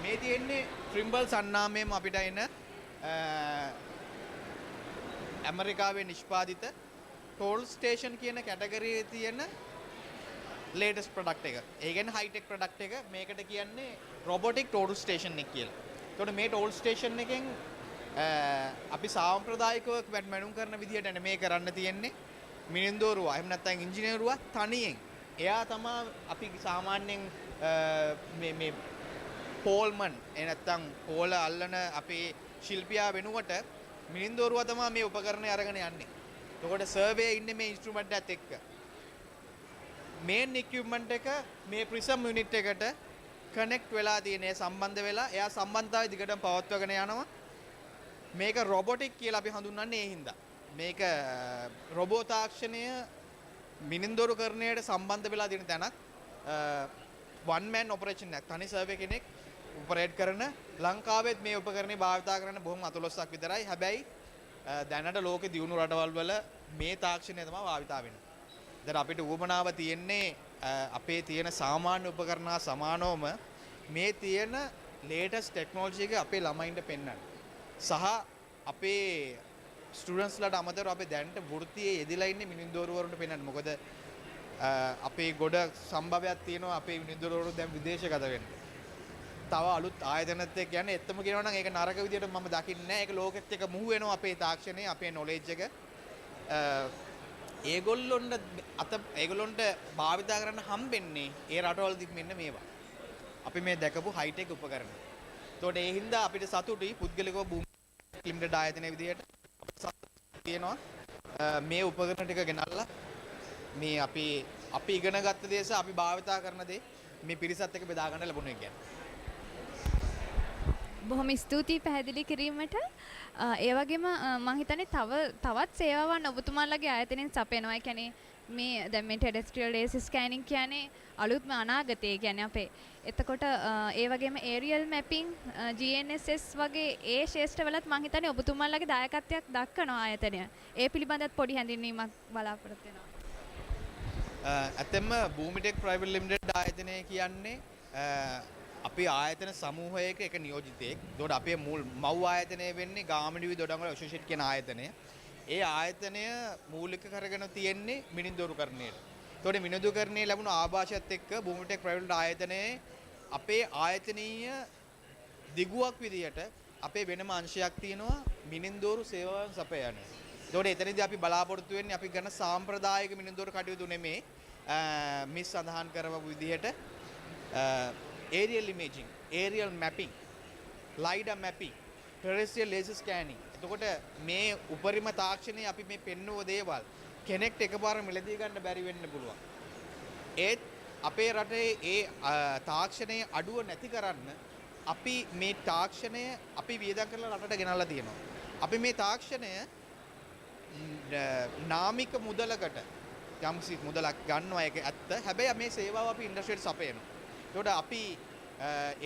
මේ තියෙන්නේ ට්‍රිම්බල් සන්නාමයෙන් අපිට එන ඇමරිකාවේ නිෂ්පාදිත ටෝල් ස්ටේෂන් කියන කැටගරියේ තියෙන latest product එක. ඒ කියන්නේ high tech product එක. මේකට කියන්නේ robotic toll station එක කියලා. එතකොට මේ toll station එකෙන් අපි සාම්ප්‍රදායිකව මැනුම් කරන විදිහට නෙමෙයි කරන්න තියෙන්නේ. මිනින්දෝරුවා එහෙම නැත්නම් ඉංජිනේරුවා තනියෙන්. එයා තමයි අපි සාමාන්‍යයෙන් මේ පෝල්මන් නැත්නම් පෝල අල්ලන අපේ ශිල්පියා වෙනුවට මිනින්දෝරුවා තමයි මේ උපකරණය අරගෙන යන්නේ. එතකොට සර්වේ ඉන්නේ මේ ඉන්ස්ට්‍රුමන්ට් එකත් එක්ක. මේන් ඉක්විප්මන්ට් එක මේ ප්‍රිසම් යුනිට් එකට කනෙක්ට් වෙලා තියෙන සම්බන්ධ වෙලා එයා සම්බන්ධතාවය දිගටම පවත්වාගෙන යනවා. මේක රොබොටික් කියලා අපි හඳුන්වන්නේ ඒ හින්දා. මේක රොබෝ තාක්ෂණය මිනින්දොරුකරණයට සම්බන්ධ වෙලා තියෙන තැනක්. one man operation එකක්. තනි සර්වේ කෙනෙක් ඔපරේට් කරන ලංකාවෙත් මේ උපකරණේ භාවිතා කරන්න බොහොම අතලොස්සක් විතරයි. හැබැයි දැනට ලෝකේ දියුණු රටවල් වල මේ තාක්ෂණය තමයි භාවිතා වෙන්නේ. දැන් අපිට උවමනාව තියෙන්නේ අපේ තියෙන සාමාන්‍ය උපකරණ හා සමානවම මේ තියෙන latest technology එක අපේ ළමයින්ට පෙන්වන්න. සහ අපේ ස්ටුඩන්ට්ස්ලාට අමතරව අපේ දැනට වෘත්තියේ යෙදලා ඉන්නේ මිනින්දෝරුවරුන්ට පෙන්වන්න. මොකද අපේ ගොඩ සම්භවයක් තියෙනවා අපේ මිනින්දෝරුවරු දැන් විදේශගත වෙන්න. තව අලුත් ආයතනත් එක්ක යන එත්තම කියනවා නම් ඒක නරක විදියට මම දකින්නේ නැහැ. ඒක ලෝකෙත් එක්ක මුහු වෙනවා අපේ තාක්ෂණය, අපේ knowledge එක. ඒගොල්ලොන්ට භාවිතා කරන්න හම්බෙන්නේ ඒ රටවලදී මෙන්න මේවා. අපි මේ දැකපු high tech උපකරණ. ඒතකොට ඒ හින්දා අපිට සතුටුයි පුද්ගලිකව BhoomiTech ලිමිටඩ් ආයතනයේ විදියට තියෙනවා මේ උපකරණ ටික ගෙනල්ලා මේ අපි ඉගෙන ගත්ත දේ සහ අපි භාවිතා කරන දේ මේ පිරිසත් එක්ක බෙදා ගන්න ලැබුණා කියන්නේ. බොහොම ස්තුතියි පැහැදිලි කිරීමට. ඒ වගේම මම හිතන්නේ තවත් සේවාවන් ඔබතුමාලගේ ආයතනයෙන් සපයනවා. ඒ කියන්නේ මේ දැන් මේ ටෙරස්ට්‍රියල් ලේසර් ස්කෑනින් කියන්නේ අලුත්ම අනාගතය කියන්නේ අපේ. එතකොට ඒ වගේම ඒරියල් මැපින් GNSS වගේ ඒ ශේෂ්ඨවලත් මම හිතන්නේ ඔබතුමාලගේ දායකත්වයක් දක්වනවා ආයතනය. ඒ පිළිබඳව පොඩි හැඳින්වීමක් බලාපොරොත්තු වෙනවා. ඇත්තෙන්ම BhoomiTech Private Limited ආයතනය කියන්නේ අපි ආයතන සමූහයක එක නියෝජිතයෙක්. ඒකට අපේ මව් ආයතනය වෙන්නේ ගාමිණී දොඩංගල ඇසෝසියේට් කියන ආයතනය. ඒ ආයතනය මූලික කරගෙන තියෙන්නේ මිනින්දෝරුකරණයට. ඒතකොට මිනින්දෝරුකරණයේ ලැබුණු ආభాෂයත් එක්ක BhoomiTech Private ආයතනයේ අපේ ආයතනීය දිගුවක් විදියට අපේ වෙනම අංශයක් තියෙනවා මිනින්දෝරු සේවාවන් සපයන. ඒතකොට එතනදී අපි බලාපොරොත්තු වෙන්නේ අපි ගන්න සාම්ප්‍රදායික මිනින්දෝරු කටයුතු නෙමේ මිස් සඳහන් කරපු විදිහට aerial imaging, aerial mapping, LiDAR mapping, terrestrial laser scanning. එතකොට මේ උපරිම තාක්ෂණය අපි මේ පෙන්වුව දේවල් කෙනෙක්ට එකපාර මිලදී ගන්න බැරි වෙන්න පුළුවන්. ඒත් අපේ රටේ ඒ තාක්ෂණයේ අඩුව නැති කරන්න අපි මේ තාක්ෂණය අපි වියදම් කරලා රටට ගෙනල්ලා තියෙනවා. අපි මේ තාක්ෂණය නාමික මුදලකට යම්සි මුදලක් ගන්නවා ඒක ඇත්ත. හැබැයි මේ සේවාව අපි ඉන්ඩස්ට්‍රියට සපයනවා. ඒකට අපි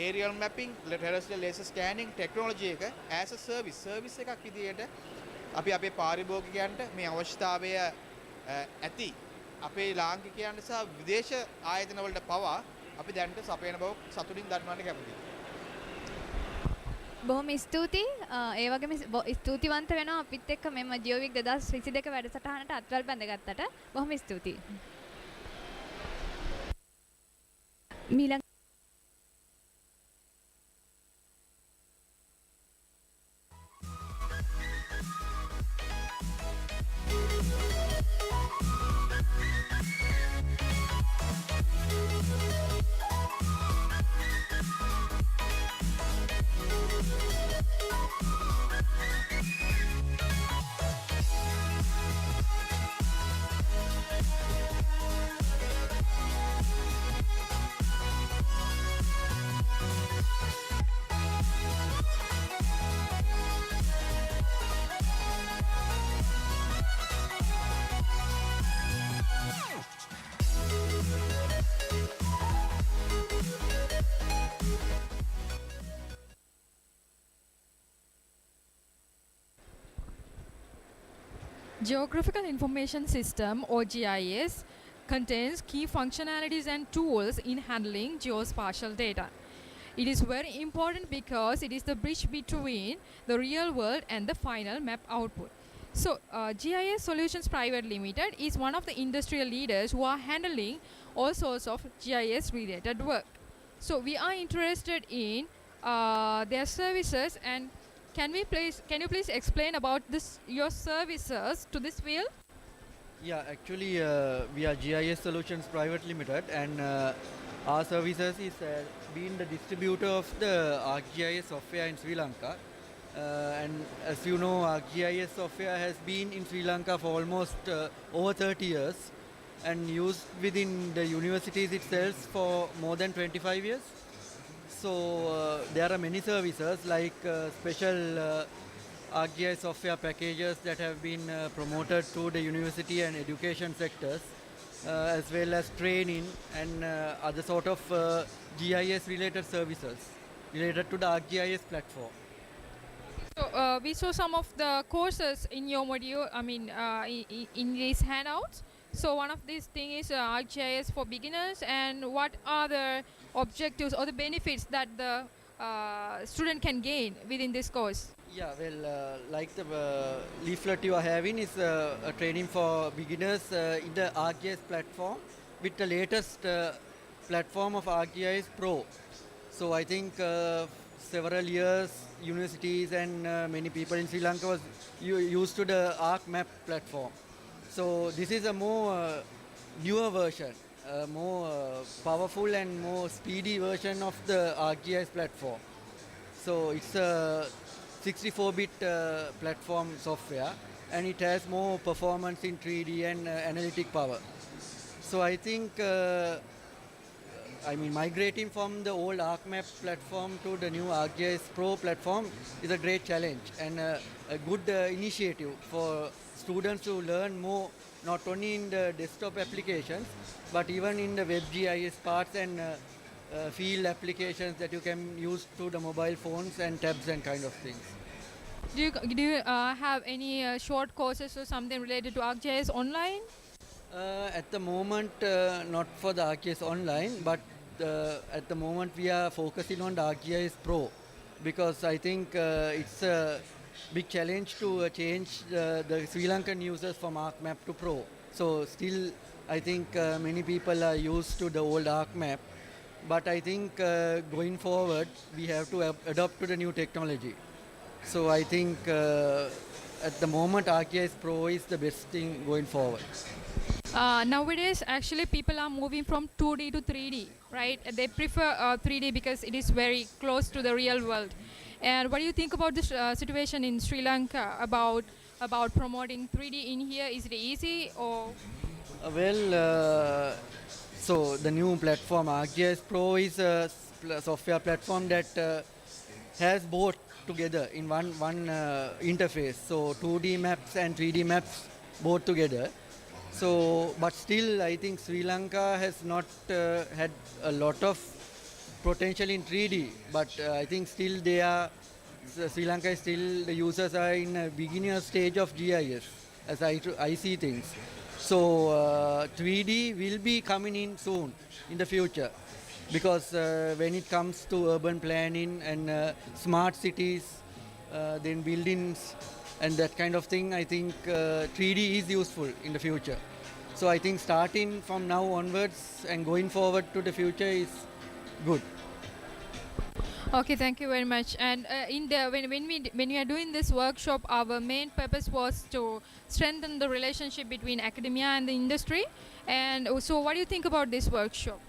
aerial mapping, terrestrial laser scanning technology එක as a service එකක් විදියට අපි අපේ පාරිභෝගිකයන්ට මේ අවශ්‍යතාවය ඇති අපේ ලාංකිකයන්ට සහ විදේශ ආයතන වලට පවා අපි දැනට සපයන බව සතුටින් දන්වන්න කැමතියි. බොහොම ස්තුතියි. ඒ වගේම ස්තුතිවන්ත වෙනවා අපිත් එක්ක මෙම GeoWeek 2022 වැඩසටහනට අත්වැල් බැඳගත්තට. බොහොම ස්තුතියි. මීළඟ Geographical Information System or GIS contains key functionalities and tools in handling geospatial data. It is very important because it is the bridge between the real world and the final map output. So GIS Solutions Private Limited is one of the industrial leaders who are handling all sorts of GIS related work. So we are interested in their services, and can you please explain about your services to this field? Yeah, actually we are GIS Solutions Private Limited, and our services is being the distributor of the ArcGIS software in Sri Lanka. And as you know, ArcGIS software has been in Sri Lanka for almost over 30 years and used within the universities itself for more than 25 years. So there are many services like special ArcGIS software packages that have been promoted to the university and education sectors, as well as training and other sort of GIS related services related to the ArcGIS platform. So we saw some of the courses in your module, in these handouts. So one of these things is ArcGIS for beginners, and what are the objectives or the benefits that the student can gain within this course? Yeah, well, like the leaflet you are having is a training for beginners in the ArcGIS platform with the latest platform of ArcGIS Pro. So I think several years universities and many people in Sri Lanka was used to the ArcMap platform. So this is a more newer version, more powerful and more speedy version of the ArcGIS platform. So it's a 64-bit platform software, and it has more performance in 3D and analytic power. So I think migrating from the old ArcMap platform to the new ArcGIS Pro platform is a great challenge and a good initiative for students to learn more, not only in the desktop applications, but even in the WebGIS parts and field applications that you can use through the mobile phones and tabs and kind of things. Do you have any short courses or something related to ArcGIS online? At the moment, not for the ArcGIS Online, but at the moment we are focusing on the ArcGIS Pro because I think it's a big challenge to change the Sri Lankan users from ArcMap to Pro. So still, I think many people are used to the old ArcMap, but I think going forward we have to adopt to the new technology. So I think at the moment ArcGIS Pro is the best thing going forward. Nowadays, actually, people are moving from 2D to 3D, right? They prefer 3D because it is very close to the real world. And what do you think about this situation in Sri Lanka about promoting 3D in here? Is it easy or? So the new platform ArcGIS Pro is a software platform that has both together in one interface. So 2D maps and 3D maps both together. So, but still, I think Sri Lanka has not had a lot of potential in 3D. But I think still Sri Lanka is still, the users are in a beginner stage of GIS, as I see things. So 3D will be coming in soon in the future, because when it comes to urban planning and smart cities, then buildings and that kind of thing, I think 3D is useful in the future. So I think starting from now onwards and going forward to the future is good. Okay, thank you very much. And when we are doing this workshop, our main purpose was to strengthen the relationship between academia and the industry. And so, what do you think about this workshop?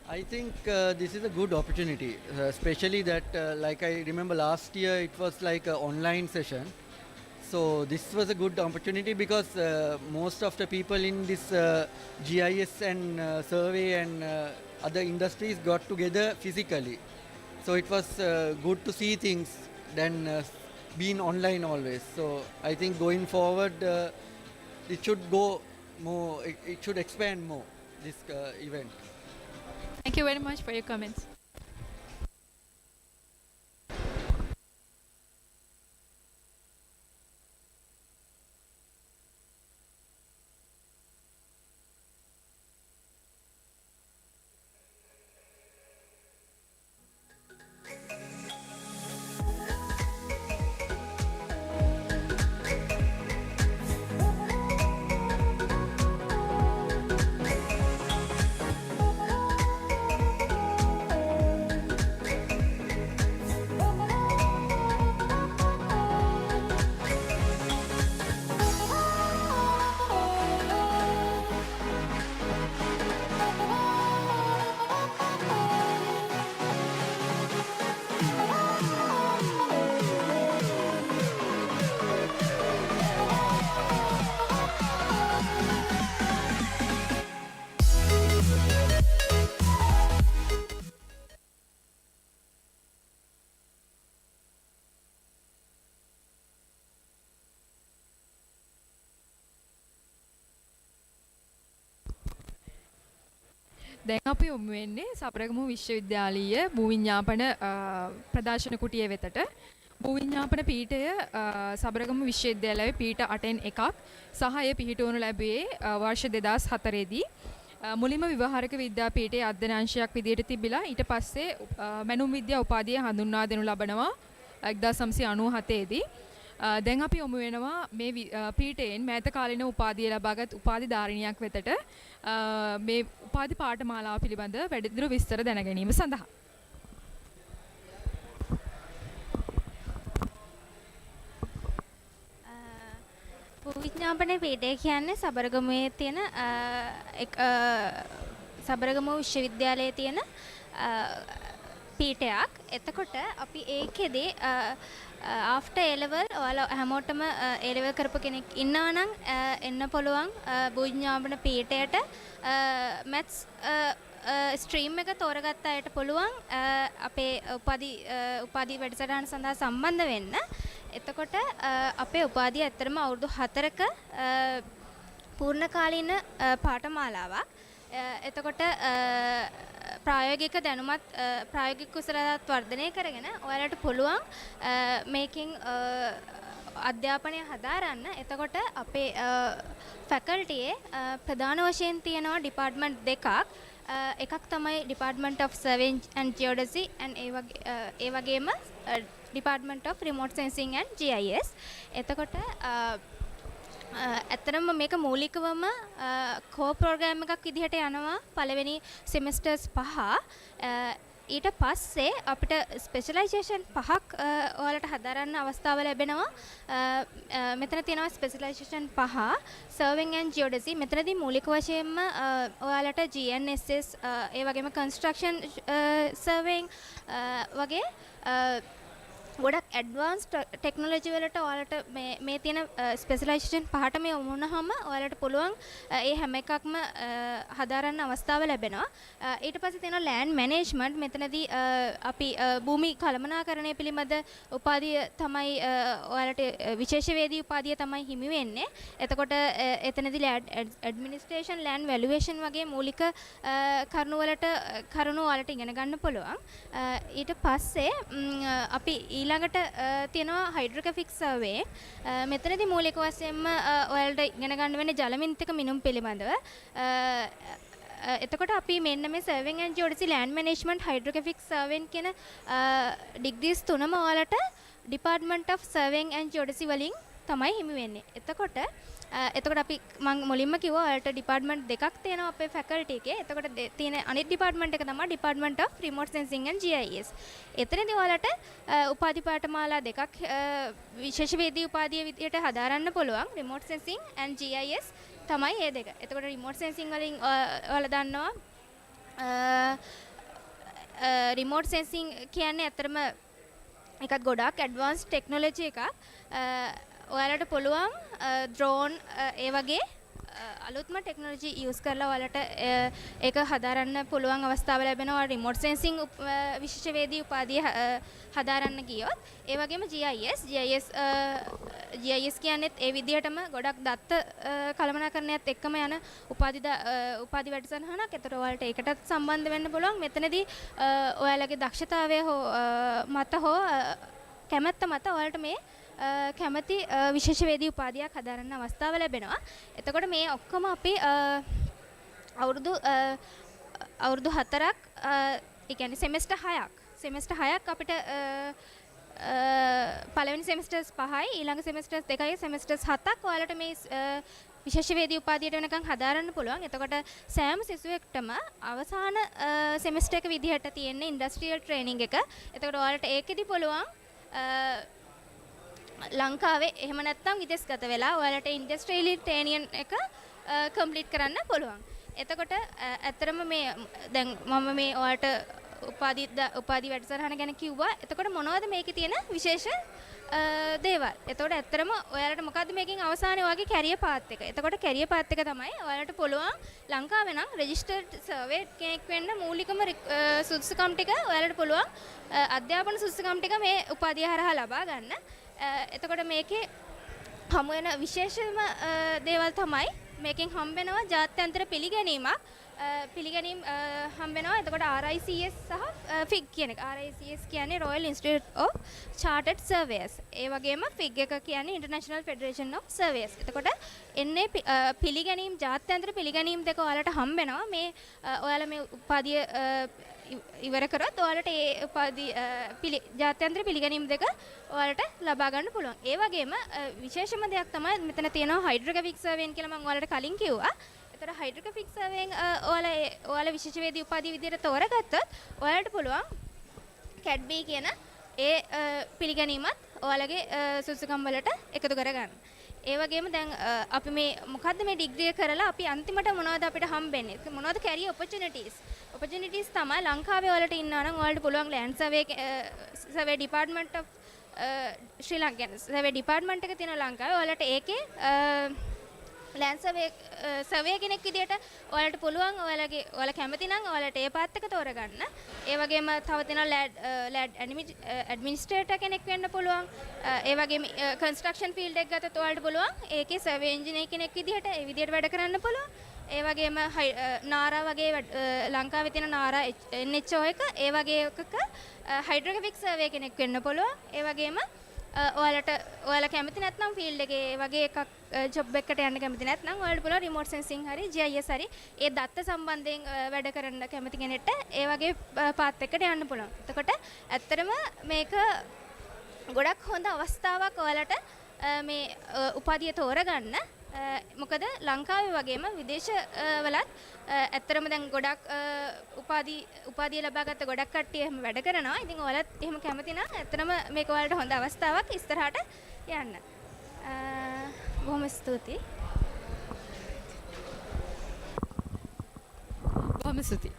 I think this is a good opportunity, especially that like I remember last year it was like an online session. So this was a good opportunity because most of the people in this GIS and survey and other industries got together physically. So it was good to see things than being online always. So I think going forward it should go more, it should expand more, this event. Thank you very much for your comments. දැන් අපි යොමු වෙන්නේ සබරගමු විශ්වවිද්‍යාලීය භූවිඥාපන ප්‍රදර්ශන කුටිය වෙතට. භූවිඥාපන පීඨය සබරගමු විශ්වවිද්‍යාලයේ පීඨ 8න් එකක් සහ එය පිහිටවනු ලැබුවේ වර්ෂ 2004 දී. මුලින්ම ව්‍යවහාරික විද්‍යාපීඨයේ අධ්‍යනාංශයක් විදියට තිබිලා ඊට පස්සේ මැනුම් විද්‍යා උපාධිය හඳුන්වා දෙනු ලබනවා 1997 දී. දැන් අපි යොමු වෙනවා මේ පීඨයෙන් මෑත කාලීන උපාධිය ලබාගත් උපාධිධාරිණියක් වෙතට මේ උපාධි පාඨමාලාව පිළිබඳ වැඩිදුර විස්තර දැන ගැනීම සඳහා. භූවිඥාපන පීඨය කියන්නේ සබරගමුවේ තියෙන සබරගමු විශ්වවිද්‍යාලයේ තියෙන පීඨයක්. එතකොට අපි ඒකෙදී after A level ඔයාලා හැමෝටම A level කරපු කෙනෙක් ඉන්නවා නම් එන්න පුළුවන් භූවිඥාපන පීඨයට maths ස්ට්‍රීම් එක තෝරගත්ත අයට පුළුවන් අපේ උපාධි වැඩසටහන සඳහා සම්බන්ධ වෙන්න. එතකොට අපේ උපාධිය ඇත්තටම අවුරුදු 4ක පූර්ණකාලීන පාඨමාලාවක්. එතකොට ප්‍රායෝගික දැනුමත් ප්‍රායෝගික කුසලතාවත් වර්ධනය කරගෙන ඔයාලට පුළුවන් මේකෙන් අධ්‍යාපනය හදාරන්න. එතකොට අපේ ෆැකල්ටියේ ප්‍රධාන වශයෙන් තියෙනවා ඩිපාර්ට්මන්ට් දෙකක්. එකක් තමයි Department of Surveying and Geodesy and ඒ වගේම Department of Remote Sensing and GIS. එතකොට ඇත්තටම මේක මූලිකවම කෝ ප්‍රෝග්‍රෑම් එකක් විදිහට යනවා පළවෙනි සෙමෙස්ටර්ස් 5. ඊට පස්සේ අපිට ස්පෙෂලයිසේෂන් 5ක් ඔයාලට හදාරන්න අවස්ථාව ලැබෙනවා. මෙතන තියෙනවා ස්පෙෂලයිසේෂන් 5 Surveying and Geodesy. මෙතනදී මූලික වශයෙන්ම ඔයාලට GNSS ඒ වගේම construction surveying වගේ ගොඩක් ඇඩ්වාන්ස්ඩ් ටෙක්නොලොජි වලට ඔයාලට මේ තියෙන ස්පෙෂලයිසේෂන් 5ට මේ වුණාම ඔයාලට පුළුවන් ඒ හැම එකක්ම හදාරන්න අවස්ථාව ලැබෙනවා. ඊට පස්සේ තියෙනවා ලෑන්ඩ් මැනේජ්මන්ට්. මෙතනදී අපි භූමි කළමනාකරණය පිළිබඳ උපාධිය තමයි ඔයාලට විශේෂවේදී උපාධිය තමයි හිමි වෙන්නේ. එතකොට එතනදී ඇඩ්මිනිස්ට්‍රේෂන් ලෑන්ඩ් වැලුවේෂන් වගේ මූලික කරුණු ඔයාලට ඉගෙන ගන්න පුළුවන්. ඊට පස්සේ අපි ඊළඟට තියෙනවා හයිඩ්‍රෝග්‍රැෆික් සර්වේ. මෙතනදී මූලික වශයෙන්ම ඔයාලට ඉගෙන ගන්න වෙන්නේ ජලමින්තික මිනුම් පිළිබඳව. එතකොට අපි මෙන්න මේ Surveying and Geodesy Land Management Hydrographic Surveying කියන ඩිග්‍රීස් තුනම ඔයාලට Department of Surveying and Geodesy වලින් තමයි හිමි වෙන්නේ. එතකොට අපි මම මුලින්ම කිව්වා ඔයාලට ඩිපාර්ට්මන්ට් දෙකක් තියෙනවා අපේ ෆැකල්ටි එකේ. එතකොට තියෙන අනිත් ඩිපාර්ට්මන්ට් එක තමයි Department of Remote Sensing and GIS. එතනදී ඔයාලට උපාධි පාඨමාලා දෙකක් විශේෂවේදී උපාධිය විදියට හදාරන්න පුළුවන්. Remote Sensing and GIS තමයි මේ දෙක. එතකොට Remote Sensing වලින් ඔයාලා දන්නවා Remote Sensing කියන්නේ අතරම එකත් ගොඩාක් ඇඩ්වාන්ස් ටෙක්නොලොජි එකක්. ඔයාලට පුළුවන් ඩ්‍රෝන් ඒ වගේ අලුත්ම ටෙක්නොලොජි යූස් කරලා ඔයාලට ඒක හදාරන්න පුළුවන් අවස්ථාව ලැබෙනවා. රිමෝට් සෙන්සිං විශේෂවේදී උපාධිය හදාරන්න ගියොත්. ඒ වගේම GIS කියන්නේත් ඒ විදිහටම ගොඩක් දත්ත කළමනාකරණයත් එක්කම යන උපාධි වැඩසටහනක්. ඒතර ඔයාලට ඒකටත් සම්බන්ධ වෙන්න පුළුවන්. මෙතනදී ඔයාලගේ දක්ෂතාවය මත හෝ කැමැත්ත මත ඔයාලට මේ කැමැති විශේෂවේදී උපාධියක් හදාරන්න අවස්ථාව ලැබෙනවා. එතකොට මේ ඔක්කොම අපි අවුරුදු 4ක් ඒ කියන්නේ සෙමෙස්ටර් 6ක් අපිට පළවෙනි සෙමෙස්ටර්ස් 5යි ඊළඟ සෙමෙස්ටර්ස් 2යි සෙමෙස්ටර්ස් 7ක් ඔයාලට මේ විශේෂවේදී උපාධියට වෙනකන් හදාරන්න පුළුවන්. එතකොට සෑම සිසුවෙක්ටම අවසාන සෙමෙස්ටර් එක විදිහට තියෙන ඉන්ඩස්ට්‍රියල් ට්‍රේනින්ග් එක. එතකොට ඔයාලට ඒකෙදි පුළුවන් ලංකාවේ එහෙම නැත්නම් විදේශගත වෙලා ඔයාලට ඉන්ඩස්ට්‍රියල් ට්‍රේනින් එක කම්ප්ලීට් කරන්න පුළුවන්. එතකොට ඇත්තටම මේ දැන් මම මේ ඔයාලට උපාධි වැඩසටහන ගැන කිව්වා. එතකොට මොනවද මේකේ තියෙන විශේෂ දේවල්? එතකොට ඇත්තටම ඔයාලට මොකද්ද මේකෙන් අවසානයේ ඔයාගේ කැරියර් පාත් එක. එතකොට කැරියර් පාත් එක තමයි ඔයාලට පුළුවන් ලංකාවේ නම් රෙජිස්ටර්ඩ් සර්වේ කෙනෙක් වෙන්න මූලිකම සුදුසුකම් ටික ඔයාලට පුළුවන් අධ්‍යාපන සුදුසුකම් ටික මේ උපාධිය හරහා ලබා ගන්න. එතකොට මේකේ හමු වෙන විශේෂම දේවල් තමයි මේකෙන් හම්බ වෙනවා ජාත්‍යන්තර පිළිගැනීම් හම්බ වෙනවා. එතකොට RICS සහ FIG කියන එක. RICS කියන්නේ Royal Institute of Chartered Surveyors. ඒ වගේම FIG එක කියන්නේ International Federation of Surveyors. එතකොට එන්නේ පිළිගැනීම් ජාත්‍යන්තර පිළිගැනීම් දෙක ඔයාලට හම්බ වෙනවා. මේ ඔයාලා මේ උපාධිය ඉවර කරොත් ඔයාලට ඒ උපාධි ජාත්‍යන්තර පිළිගැනීම් දෙක ඔයාලට ලබා ගන්න පුළුවන්. ඒ වගේම විශේෂම දෙයක් තමයි මෙතන තියෙනවා හයිඩ්‍රෝග්‍රැෆික් සර්වේන් කියලා මම ඔයාලට කලින් කිව්වා. ඒතර හයිඩ්‍රෝග්‍රැෆික් සර්වේන් ඔයාලා විශේෂවේදී උපාධිය විදිහට තෝරගත්තොත් ඔයාලට පුළුවන් CAD B කියන ඒ පිළිගැනීමත් ඔයාලගේ සුසුකම් වලට එකතු කරගන්න. ඒ වගේම දැන් අපි මේ මොකද්ද මේ ඩිග්‍රිය කරලා අපි අන්තිමට මොනවද අපිට හම්බෙන්නේ? මොනවද කැරියර් ඔපචුනිටිස් තමයි ලංකාවේ ඔයාලට ඉන්නවා නම් ඔයාලට පුළුවන් land survey department of Sri Lankan survey department එක තියෙනවා ලංකාවේ. ඔයාලට ඒකේ ලෑන්ඩ් සර්වේ කෙනෙක් විදියට ඔයාලට පුළුවන් ඔයාලා කැමති නම් ඔයාලට ඒ පාත් එක තෝරගන්න. ඒ වගේම තව තියෙනවා ලෑඩ් ඇඩ්මිනිස්ට්‍රේටර් කෙනෙක් වෙන්න පුළුවන්. ඒ වගේම කන්ස්ට්‍රක්ෂන් ෆීල්ඩ් එක ගත්තොත් ඔයාලට පුළුවන් ඒකේ සර්වේ ඉංජිනේර් කෙනෙක් විදියට ඒ විදියට වැඩ කරන්න පුළුවන්. ඒ වගේම නාරා වගේ ලංකාවේ තියෙන නාරා NHO එක ඒ වගේ එකක හයිඩ්‍රෝග්‍රැෆික් සර්වේ කෙනෙක් වෙන්න පුළුවන්. ඒ වගේම ඔයාලා කැමති නැත්නම් ෆීල්ඩ් එකේ ඒ වගේ එකක් ජොබ් එකකට යන්න කැමති නැත්නම් ඔයාලට පුළුවන් රිමෝට් සෙන්සිං හරි GIS හරි ඒ දත්ත සම්බන්ධයෙන් වැඩ කරන්න කැමති කෙනෙක්ට ඒ වගේ පාත් එකකට යන්න පුළුවන්. එතකොට ඇත්තටම මේක ගොඩක් හොඳ අවස්ථාවක් ඔයාලට මේ උපාධිය තෝරගන්න. මොකද ලංකාවේ වගේම විදේශ වලත් ඇත්තටම දැන් ගොඩක් උපාධිය ලබාගත්ත ගොඩක් කට්ටිය එහෙම වැඩ කරනවා. ඉතින් ඔයාලත් එහෙම කැමති නම් ඇත්තටම මේක ඔයාලට හොඳ අවස්ථාවක් ඉස්සරහට යන්න. බොහොම ස්තුතියි. බොහොම ස්තුතියි.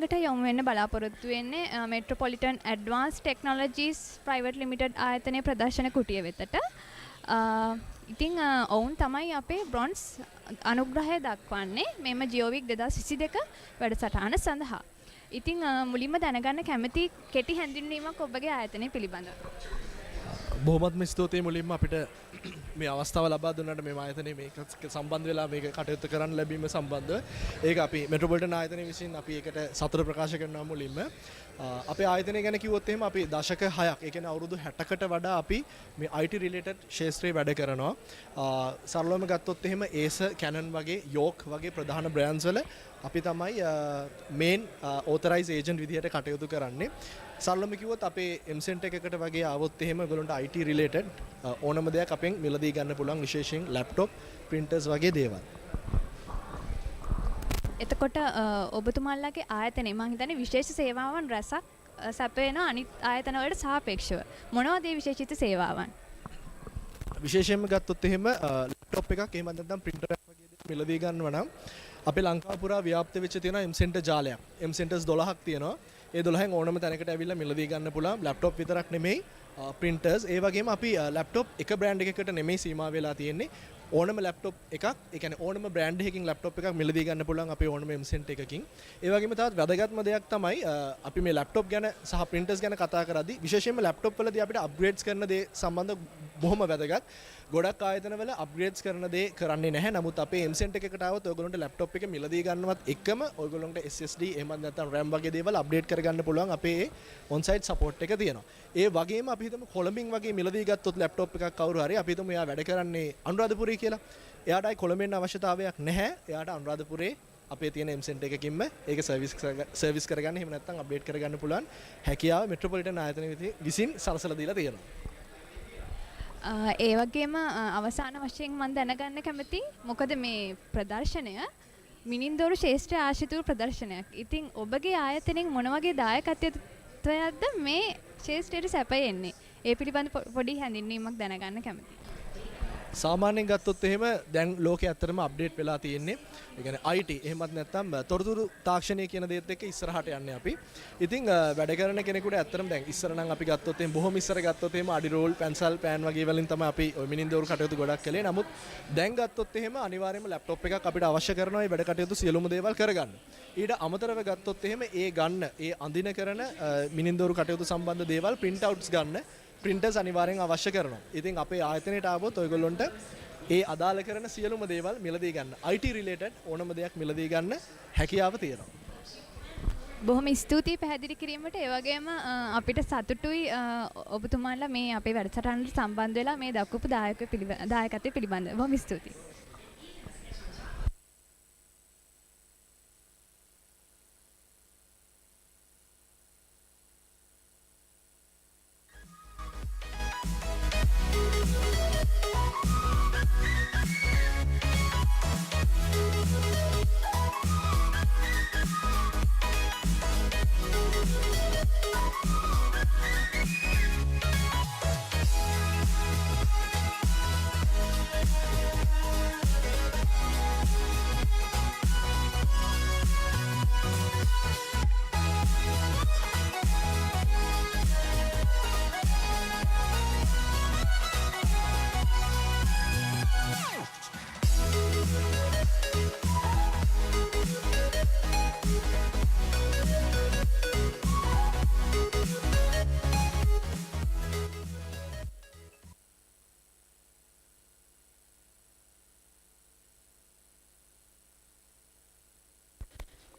ළඟට යොමු වෙන්න බලාපොරොත්තු වෙන්නේ Metropolitan Advanced Technologies Private Limited ආයතනයේ ප්‍රදර්ශන කුටිය වෙතට. ඉතින් ඔවුන් තමයි අපේ බ්‍රොන්ස් අනුග්‍රහය දක්වන්නේ මෙම GEOWEEK 2022 වැඩසටහන සඳහා. ඉතින් මුලින්ම දැනගන්න කැමති කෙටි හැඳින්වීමක් ඔබගේ ආයතනය පිළිබඳව. බොහොමත්ම ස්තුතියි මුලින්ම අපිට මේ අවස්ථාව ලබා දුන්නට මේ ආයතනයේ මේක සම්බන්ධ වෙලා මේක කටයුතු කරන්න ලැබීම සම්බන්ධව ඒක අපි මෙට්‍රොපොලිටන් ආයතනය විසින් අපි ඒකට සතුට ප්‍රකාශ කරනවා මුලින්ම. අපේ ආයතනය ගැන කිව්වොත් එහෙම අපි දශක 6ක් ඒ කියන්නේ අවුරුදු 60කට වඩා අපි මේ IT related ක්ෂේත්‍රයේ වැඩ කරනවා. සරලවම ගත්තොත් එහෙම Acer, Canon වගේ York වගේ ප්‍රධාන brands වල අපි තමයි main authorized agent විදිහට කටයුතු කරන්නේ. සරලවම කිව්වොත් අපේ M-Center එකකට වගේ ආවොත් එහෙම ඒගොල්ලන්ට IT related ඕනම දෙයක් අපෙන් මිලදී ගන්න පුළුවන්, විශේෂයෙන් laptop, printers වගේ දේවල්. එතකොට ඔබතුමාලගේ ආයතනයේ මම හිතන්නේ විශේෂ සේවාවන් රැසක් සැපයන අනිත් ආයතන වලට සාපේක්ෂව මොනවද මේ විශේෂිත සේවාවන්? විශේෂයෙන්ම ගත්තොත් එහෙම laptop එකක් එහෙම නැත්නම් printer එකක් වගේ දේවල් මිලදී ගන්නවා නම් අපේ ලංකාව පුරා ව්‍යාප්ත වෙච්ච තියෙන M-Center ජාලයක්. M-Centers 12ක් තියෙනවා. ඒ 12න් ඕනම තැනකට ඇවිල්ලා මිලදී ගන්න පුළුවන්. laptop විතරක් නෙමෙයි printers. ඒ වගේම අපි laptop එක brand එකකට නෙමෙයි සීමා වෙලා තියෙන්නේ. ඕනම laptop එකක්, ඒ කියන්නේ ඕනම brand එකකින් laptop එකක් මිලදී ගන්න පුළුවන් අපේ ඕනම M-Center එකකින්. ඒ වගේම තවත් වැදගත්ම දෙයක් තමයි අපි මේ laptop ගැන සහ printers ගැන කතා කරද්දී විශේෂයෙන්ම laptop වලදී අපිට upgrades කරන දේ සම්බන්ධ බොහොම වැදගත්. ගොඩක් ආයතනවල upgrades කරන දේ කරන්නේ නැහැ. නමුත් අපේ M-Center එකකට આવොත් ඔයගොල්ලන්ට laptop එක මිලදී ගන්නවත් එක්කම ඔයගොල්ලන්ට SSD එහෙමත් නැත්නම් RAM වගේ දේවල් update කරගන්න පුළුවන් අපේ on-site support එක තියෙනවා. ඒ වගේම අපි හිතමු කොළඹින් වගේ මිලදී ගත්තොත් laptop එකක් කවුරු හරි අපි හිතමු එයා වැඩ කරන්නේ අනුරාධපුරේ කියලා. එයාට අයි කොළඹෙන් අවශ්‍යතාවයක් නැහැ. එයාට අනුරාධපුරේ අපේ තියෙන M-Center එකකින්ම ඒක සර්විස් කරගන්න එහෙම නැත්නම් අප්ඩේට් කරගන්න පුළුවන් හැකියාව මෙට්‍රොපොලිටන් ආයතනය විසින් සලසලා දීලා තියෙනවා. ඒ වගේම අවසාන වශයෙන් මම දැනගන්න කැමතියි මොකද මේ ප්‍රදර්ශනය මිනින්දෝරු ශේෂ්ත්‍ර ආශිත වූ ප්‍රදර්ශනයක්. ඉතින් ඔබගේ ආයතනයෙන් මොන වගේ දායකත්වයක්ද මේ ශේෂ්ත්‍රයට සැපයෙන්නේ? ඒ පිළිබඳ පොඩි හැඳින්වීමක් දැනගන්න කැමතියි. සාමාන්‍යයෙන් ගත්තොත් එහෙම දැන් ලෝකේ ඇත්තටම අප්ඩේට් වෙලා තියෙන්නේ. ඒ කියන්නේ IT එහෙමත් නැත්නම් තොරතුරු තාක්ෂණය කියන දේත් එක්ක ඉස්සරහට යන්නේ අපි. ඉතින් වැඩ කරන කෙනෙකුට ඇත්තටම දැන් ඉස්සර නම් අපි ගත්තොත් එහෙම බොහොම ඉස්සර ගත්තොත් එහෙම අඩි රෝල් පැන්සල් පෑන් වගේ වලින් තමයි අපි ওই මිනින්දෝරු කටයුතු ගොඩක් කළේ. නමුත් දැන් ගත්තොත් එහෙම අනිවාර්යයෙන්ම ලැප්ටොප් එකක් අපිට අවශ්‍ය කරනවා මේ වැඩ කටයුතු සියලුම දේවල් කරගන්න. ඊට අමතරව ගත්තොත් එහෙම ඒ අඳින කරන මිනින්දෝරු කටයුතු සම්බන්ධ දේවල් print outs ගන්න printers අනිවාර්යෙන් අවශ්‍ය කරනවා. ඉතින් අපේ ආයතනයට ආවොත් ඔයගොල්ලොන්ට ඒ අදාළ කරන සියලුම දේවල් මිලදී ගන්න IT related ඕනම දෙයක් මිලදී ගන්න හැකියාව තියෙනවා. බොහොම ස්තුතියි පැහැදිලි කිරීමට. ඒ වගේම අපිට සතුටුයි ඔබතුමාලා මේ අපේ වැඩසටහනට සම්බන්ධ වෙලා මේ දක්වපු දායකත්වය පිළිබඳව. බොහොම ස්තුතියි.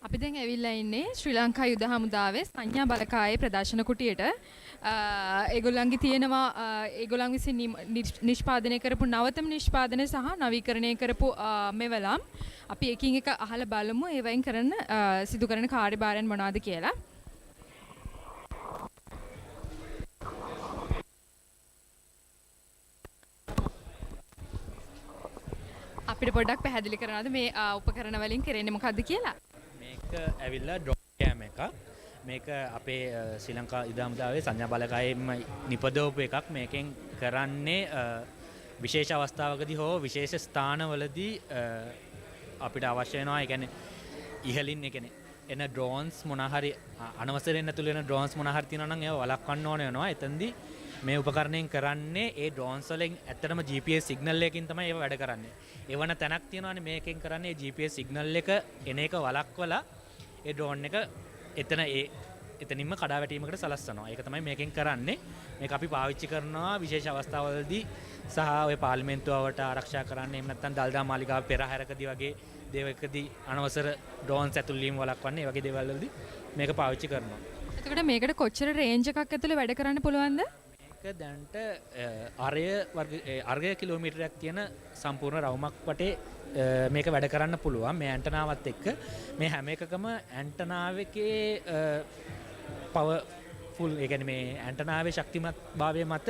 අපි දැන් ඇවිල්ලා ඉන්නේ ශ්‍රී ලංකා යුද හමුදාවේ සංඥා බලකායේ ප්‍රදර්ශන කුටියට. ඒගොල්ලන්ගේ තියෙනවා ඒගොල්ලන් විසින් නිෂ්පාදනය කරපු නවතම නිෂ්පාදනය සහ නවීකරණය කරපු මෙවලම් අපි එකින් එක අහලා බලමු ඒ වයින් කරන සිදු කරන කාර්යභාරයන් මොනවද කියලා. අපිට පොඩ්ඩක් පැහැදිලි කරනවද මේ උපකරණ වලින් කරන්නේ මොකද්ද කියලා? මේක ඇවිල්ලා ඩ්‍රෝන් කැම් එකක්. මේක අපේ ශ්‍රී ලංකා යුද හමුදාවේ සංඥා බලකායෙම නිපදවපු එකක්. මේකෙන් කරන්නේ විශේෂ අවස්ථාවකදී හෝ විශේෂ ස්ථානවලදී අපිට අවශ්‍ය වෙනවා. ඒ කියන්නේ ඉහළින් ඒ කියන්නේ එන ඩ්‍රෝන්ස් මොනවා හරි අනවසරයෙන් ඇතුළේ වෙන ඩ්‍රෝන්ස් මොනවා හරි තියෙනවා නම් ඒවා වළක්වන්න ඕන වෙනවා. එතෙන්දී මේ උපකරණයෙන් කරන්නේ ඒ ඩ්‍රෝන්ස් වලින් ඇත්තටම GPS සිග්නල් එකකින් තමයි ඒව වැඩ කරන්නේ. එවන තැනක් තියෙනවානේ මේකෙන් කරන්නේ GPS සිග්නල් එක එන එක වළක්වලා ඒ ඩ්‍රෝන් එක එතනින්ම කඩා වැටීමකට සලස්වනවා. ඒක තමයි මේකෙන් කරන්නේ. මේක අපි පාවිච්චි කරනවා විශේෂ අවස්ථාවලදී සහ ඔය පාර්ලිමේන්තුවට ආරක්ෂා කරන්න. එහෙම නැත්නම් දළදා මාලිගාව පෙරහැරකදී වගේ දේවකදී අනවසර ඩ්‍රෝන්ස් ඇතුල් වීම වළක්වන්න. ඒ වගේ දේවල් වලදී මේක පාවිච්චි කරනවා. එතකොට මේකට කොච්චර රේන්ජ් එකක් ඇතුළේ වැඩ කරන්න පුළුවන්ද? මේක දැන්ට අර්ගය කිලෝමීටරයක් තියෙන සම්පූර්ණ රවුමක් වටේ මේක වැඩ කරන්න පුළුවන්. මේ ඇන්ටනාවත් එක්ක මේ හැම එකකම ඇන්ටනාවකේ පවර්ෆුල් ඒ කියන්නේ මේ ඇන්ටනාවේ ශක්තිමත් භාවය මත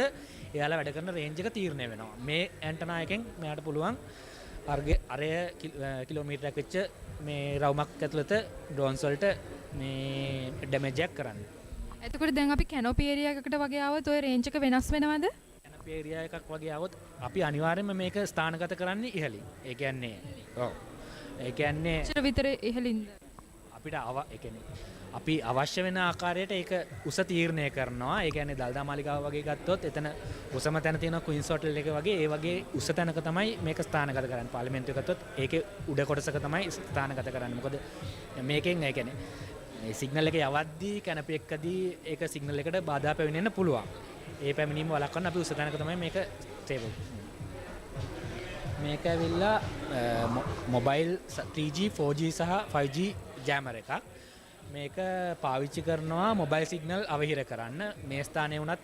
එයාලා වැඩ කරන රේන්ජ් එක තීරණය වෙනවා. මේ ඇන්ටනා එකෙන් මෙයාට පුළුවන් අර්ගය කිලෝමීටරයක් වෙච්ච මේ රවුමක් ඇතුළත ඩ්‍රෝන්ස් වලට මේ ඩැමේජ් එකක් කරන්න. එතකොට දැන් අපි කැනෝපි ඒරියා එකකට වගේ ආවොත් ඔය රේන්ජ් එක වෙනස් වෙනවද? කැනෝපි ඒරියා එකක් වගේ ආවොත් අපි අනිවාර්යයෙන්ම මේක ස්ථානගත කරන්නේ ඉහළින්. ඒ කියන්නේ කොච්චර විතර ඉහළින්ද? අපිට ඒ කියන්නේ අපි අවශ්‍ය වෙන ආකාරයට ඒක උස තීරණය කරනවා. ඒ කියන්නේ දළදා මාලිගාව වගේ ගත්තොත් එතන උසම තැන තියෙන ක්වීන්ස් හෝටල් එක වගේ ඒ වගේ උස තැනක තමයි මේක ස්ථානගත කරන්නේ. පාර්ලිමේන්තුව ගත්තොත් ඒකේ උඩ කොටසක තමයි ස්ථානගත කරන්නේ. මොකද මේකෙන් ඒ කියන්නේ සිග්නල් එක යවද්දී කැනපි එකකදී ඒක සිග්නල් එකට බාධා පැමිණෙන්න පුළුවන්. ඒ පැමිණීම වළක්වන්න අපි උස තැනක තමයි මේක සේව් මේක ඇවිල්ලා මොබයිල් 3G 4G සහ 5G ජෑමර් එකක්. මේක පාවිච්චි කරනවා මොබයිල් සිග්නල් අවහිර කරන්න. මේ ස්ථානයේ වුණත්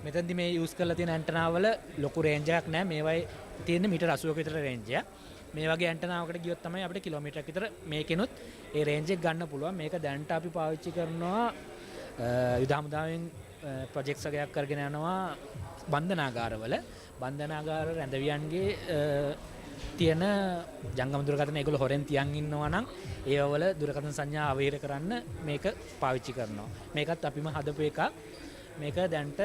මෙතනදී මේ යූස් කරලා තියෙන ඇන්ටනාවල ලොකු රේන්ජ් එකක් නැහැ. මේවයි තියෙන මීටර් 80ක විතර රේන්ජ් එක. මේ වගේ ඇන්ටනාවකට ගියොත් තමයි අපිට කිලෝමීටරයක් විතර මේකෙනුත් ඒ රේන්ජ් එක ගන්න පුළුවන්. මේක දැනට අපි පාවිච්චි කරනවා යුද හමුදාවෙන් ප්‍රොජෙක්ට්ස් වගේක් කරගෙන යනවා බන්ධනාගාරවල. බන්ධනාගාර රැඳවියන්ගේ තියෙන ජංගම දුරකථන ඒගොල්ලෝ හොරෙන් තියන් ඉන්නවා නම් ඒවවල දුරකථන සංඥා අවහිර කරන්න මේක පාවිච්චි කරනවා. මේකත් අපිම හදපු එකක්. මේක දැන්ට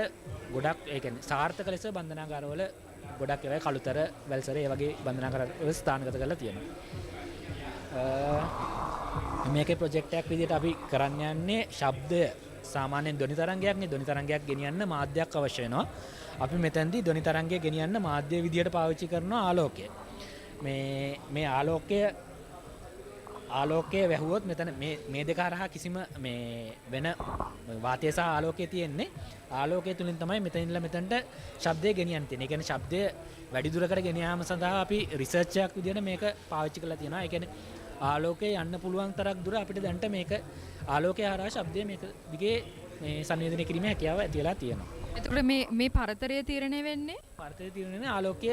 ගොඩක් ඒ කියන්නේ සාර්ථක ලෙස බන්ධනාගාරවල ගොඩක් ඒවා කළුතර වැල්සර ඒ වගේ බන්ධනා කර ස්ථානගත කරලා තියෙනවා. මේකේ ප්‍රොජෙක්ට් එකක් විදිහට අපි කරන්න යන්නේ ශබ්දය සාමාන්‍යයෙන් ධ්වනි තරංගයක්නේ ධ්වනි තරංගයක් ගෙනියන්න මාධ්‍යයක් අවශ්‍ය වෙනවා. අපි මෙතනදී ධ්වනි තරංගය ගෙනියන්න මාධ්‍ය විදිහට පාවිච්චි කරන ආලෝකය. මේ ආලෝකය වැහුවොත් මෙතන මේ දෙක හරහා කිසිම මේ වෙන වාතය සහ ආලෝකය තියෙන්නේ. ආලෝකය තුලින් තමයි මෙතනින්ලා මෙතනට ශබ්දය ගෙනියන්න තියෙන්නේ. ඒ කියන්නේ ශබ්දය වැඩි දුරකට ගෙන යාම සඳහා අපි රිසර්ච් එකක් විදිහට මේක පාවිච්චි කරලා තියෙනවා. ඒ කියන්නේ ආලෝකය යන්න පුළුවන් තරක් දුර අපිට දැන්ට මේක ආලෝකය හරහා ශබ්දය මේක දිගේ මේ සංවේදනය කිරීමේ හැකියාව ඇති වෙලා තියෙනවා. එතකොට මේ පරතරය තීරණය වෙන්නේ? පරතරය තීරණය වෙන්නේ ආලෝකය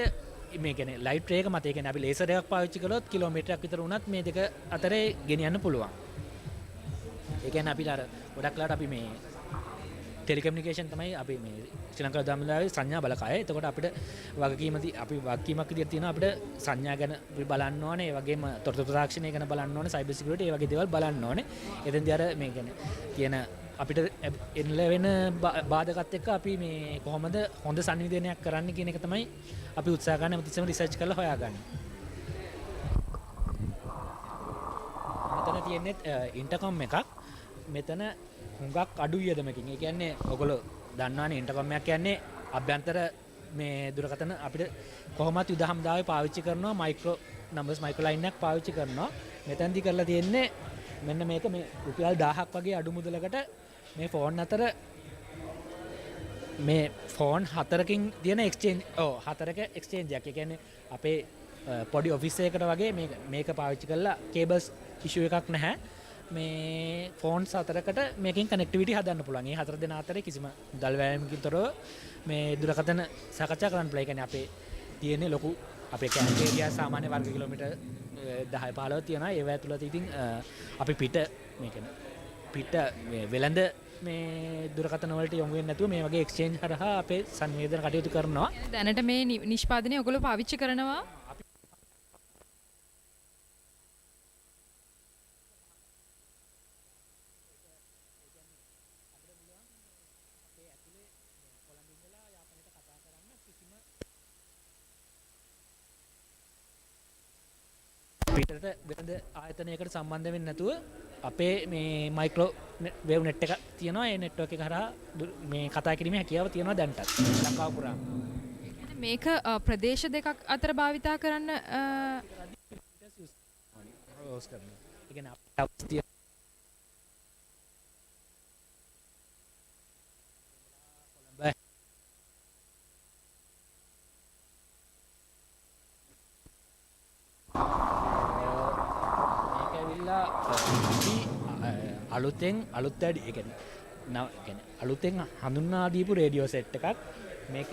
මේ කියන්නේ ලයිට් රේ එක මත. ඒ කියන්නේ අපි ලේසර් එකක් පාවිච්චි කළොත් කිලෝමීටරයක් විතර වුණත් මේ දෙක අතරේ ගෙනියන්න පුළුවන්. ඒ කියන්නේ අපිට අර ගොඩක් ලාට අපි මේ ටෙලිකමියුනිකේෂන් තමයි අපි මේ ශ්‍රී ලංකාවේ දම්ලාවේ සංඥා බලකාය. එතකොට අපිට වගකීමක් විදියට තියෙනවා අපිට සංඥා ගැන බලන්න ඕනේ. ඒ වගේම තොරතුරු තාක්ෂණය ගැන බලන්න ඕනේ. සයිබර් සිකියුරිටි ඒ වගේ දේවල් බලන්න ඕනේ. එතෙන්දී අර මේ කියන්නේ තියෙන අපිට එන්න වෙන බාධකත් එක්ක අපි මේ කොහොමද හොඳ සංවිධානයක් කරන්න කියන එක තමයි අපි උත්සාහ කරන හැමතිස්සෙම රිසර්ච් කරලා හොයාගන්නේ. මෙතන තියෙන්නේ ඉන්ටර්කම් එකක්. මෙතන හුඟක් අඩු වියදමකින්. ඒ කියන්නේ ඔයගොල්ලෝ දන්නවනේ ඉන්ටර්කම් එකක් කියන්නේ අභ්‍යන්තර මේ දුරකථන අපිට කොහොමත් යුදහම්දාවේ පාවිච්චි කරනවා මයික්‍රෝ නම්බර්ස් මයික්‍රෝ ලයින් එකක් පාවිච්චි කරනවා. මෙතනදී කරලා තියෙන්නේ මෙන්න මේක මේ රුපියල් 1000ක් වගේ අඩු මුදලකට මේ ෆෝන් අතර මේ ෆෝන් හතරකින් තියෙන එක්ස්චේන්ජ් හතරක එක්ස්චේන්ජ් එකක්. ඒ කියන්නේ අපේ පොඩි ඔෆිස් එකකට වගේ මේක පාවිච්චි කරලා කේබල්ස් ඉෂුව එකක් නැහැ. මේ ෆෝන්ස් හතරකට මේකෙන් කනෙක්ටිවිටි හදන්න පුළුවන්. මේ හතර දෙනා අතරේ කිසිම මුදල් වැයමකින් තොරව මේ දුරකථන සාකච්ඡා කරන්න පුළුවන්. ඒ කියන්නේ අපේ තියෙන්නේ ලොකු අපේ කැම්ප් ඒරියා සාමාන්‍ය වර්ග කිලෝමීටර් 10-15 තියෙනවා. ඒව ඇතුළත ඉතින් අපි පිට මේ කියන්නේ පිට වෙළඳ මේ දුරකථන වලට යොමු වෙන්නේ නැතුව මේ වගේ එක්ස්චේන්ජ් හරහා අපේ සංවේදන කටයුතු කරනවා. දැනට මේ නිෂ්පාදනය ඔයගොල්ලෝ පාවිච්චි කරනවා? පිටට වෙනද ආයතනයකට සම්බන්ධ වෙන්නේ නැතුව අපේ මේ මයික්‍රෝ වේව් නෙට් එක තියෙනවා. ඒ නෙට්වර්ක් එක හරහා මේ කතා කිරීමේ හැකියාව තියෙනවා දැන්ටත් ලංකාව පුරා. මේක ප්‍රදේශ දෙකක් අතර භාවිතා කරන්න යොස් කරනවා. ඒ කියන්නේ අපිට අලුතෙන් අලුත් වැඩි ඒ කියන්නේ අලුතෙන් හඳුන්වා දීපු රේඩියෝ සෙට් එකක්. මේක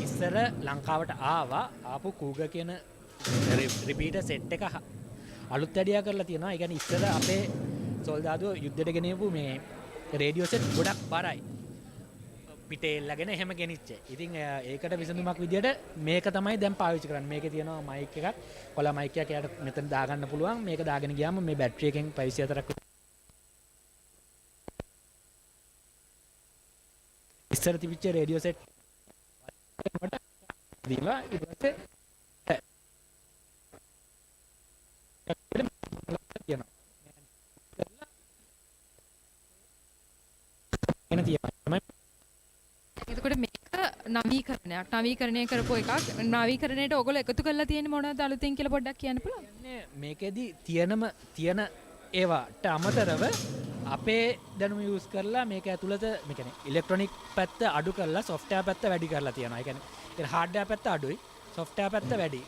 ඉස්සර ලංකාවට ආපු කූග කියන රිපීටර් සෙට් එක අලුත් වැඩියා කරලා තියෙනවා. ඒ කියන්නේ ඉස්සර අපේ සොල්දාදුවෝ යුද්ධයට ගෙනියපු මේ රේඩියෝ සෙට් ගොඩක් බරයි. පිටේ එල්ලගෙන එහෙම ගෙනිච්ච. ඉතින් ඒකට විසඳුමක් විදියට මේක තමයි දැන් පාවිච්චි කරන්නේ. මේකේ තියෙනවා මයික් එකක්. කොළ මයික් එකක් යාට මෙතන දාගන්න පුළුවන්. මේක දාගෙන ගියාම මේ බැටරි එකෙන් 504ක් ඉස්සර තිබිච්ච රේඩියෝ සෙට් දීලා ඊට පස්සේ එතකොට මේක නවීකරණය කරපු එකක්. නවීකරණයට ඔයගොල්ලෝ එකතු කරලා තියෙන්නේ මොනවද අලුතෙන් කියලා පොඩ්ඩක් කියන්න පුළුවන්? මේකෙදි තියෙන ඒවාට අමතරව අපේ දැනුම යූස් කරලා මේක ඇතුළත මේ කියන්නේ ඉලෙක්ට්‍රොනික පැත්ත අඩු කරලා සොෆ්ට්වෙයාර් පැත්ත වැඩි කරලා තියෙනවා. ඒ කියන්නේ හાર્ඩ්වෙයාර් පැත්ත අඩුයි, සොෆ්ට්වෙයාර් පැත්ත වැඩි.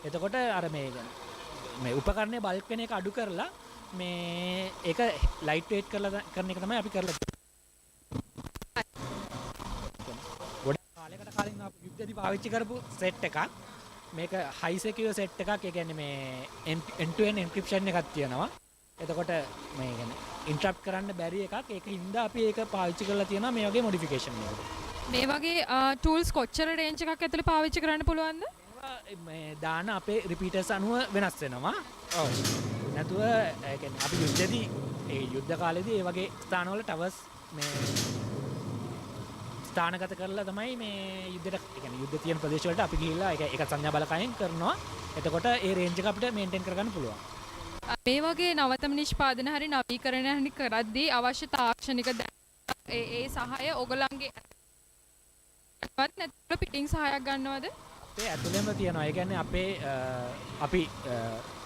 එතකොට අර මේ උපකරණයේ බල්ක් වෙන එක අඩු කරලා මේ ඒක ලයිට් වේට් කරලා කරන එක තමයි අපි කරලා තියෙන්නේ. ගොඩක් කාලයකට කලින් අපි යුද්ධදී පාවිච්චි කරපු සෙට් එකක්. මේක හයි සිකියුර් සෙට් එකක්. ඒ කියන්නේ මේ end to end encryption එකක් තියෙනවා. එතකොට මේ කියන්නේ ඉන්ටරප්ට් කරන්න බැරි එකක්. ඒක හින්දා අපි ඒක පාවිච්චි කරලා තියෙනවා මේ වගේ මොඩිෆිකේෂන් එකකට. මේ වගේ ටූල්ස් කොච්චර රේන්ජ් එකක් ඇතුලේ පාවිච්චි කරන්න පුළුවන්ද? මේ දාන අපේ රිපීටර්ස් අනුව වෙනස් වෙනවා. ඔව්. නැතුව ඒ කියන්නේ අපි යුද්ධදී ඒ යුද්ධ කාලේදී ඒ වගේ ස්ථානවල ටවර්ස් මේ ස්ථානගත කරලා තමයි මේ යුද්ධයට ඒ කියන්නේ යුද්ධ තියෙන ප්‍රදේශ වලට අපි ගිහිල්ලා ඒක සංඥා බලකායෙන් කරනවා. එතකොට ඒ රේන්ජ් එක අපිට මේන්ටේන් කරගන්න පුළුවන්. මේ වගේ නවතම නිෂ්පාදන හරි නවීකරණ හරි කරද්දී අවශ්‍ය තාක්ෂණික ඒ සහාය ඔයගලන්ගේ නැත්නම් පිටින් සහායක් ගන්නවද? අපේ ඇතුළෙම තියෙනවා. ඒ කියන්නේ අපි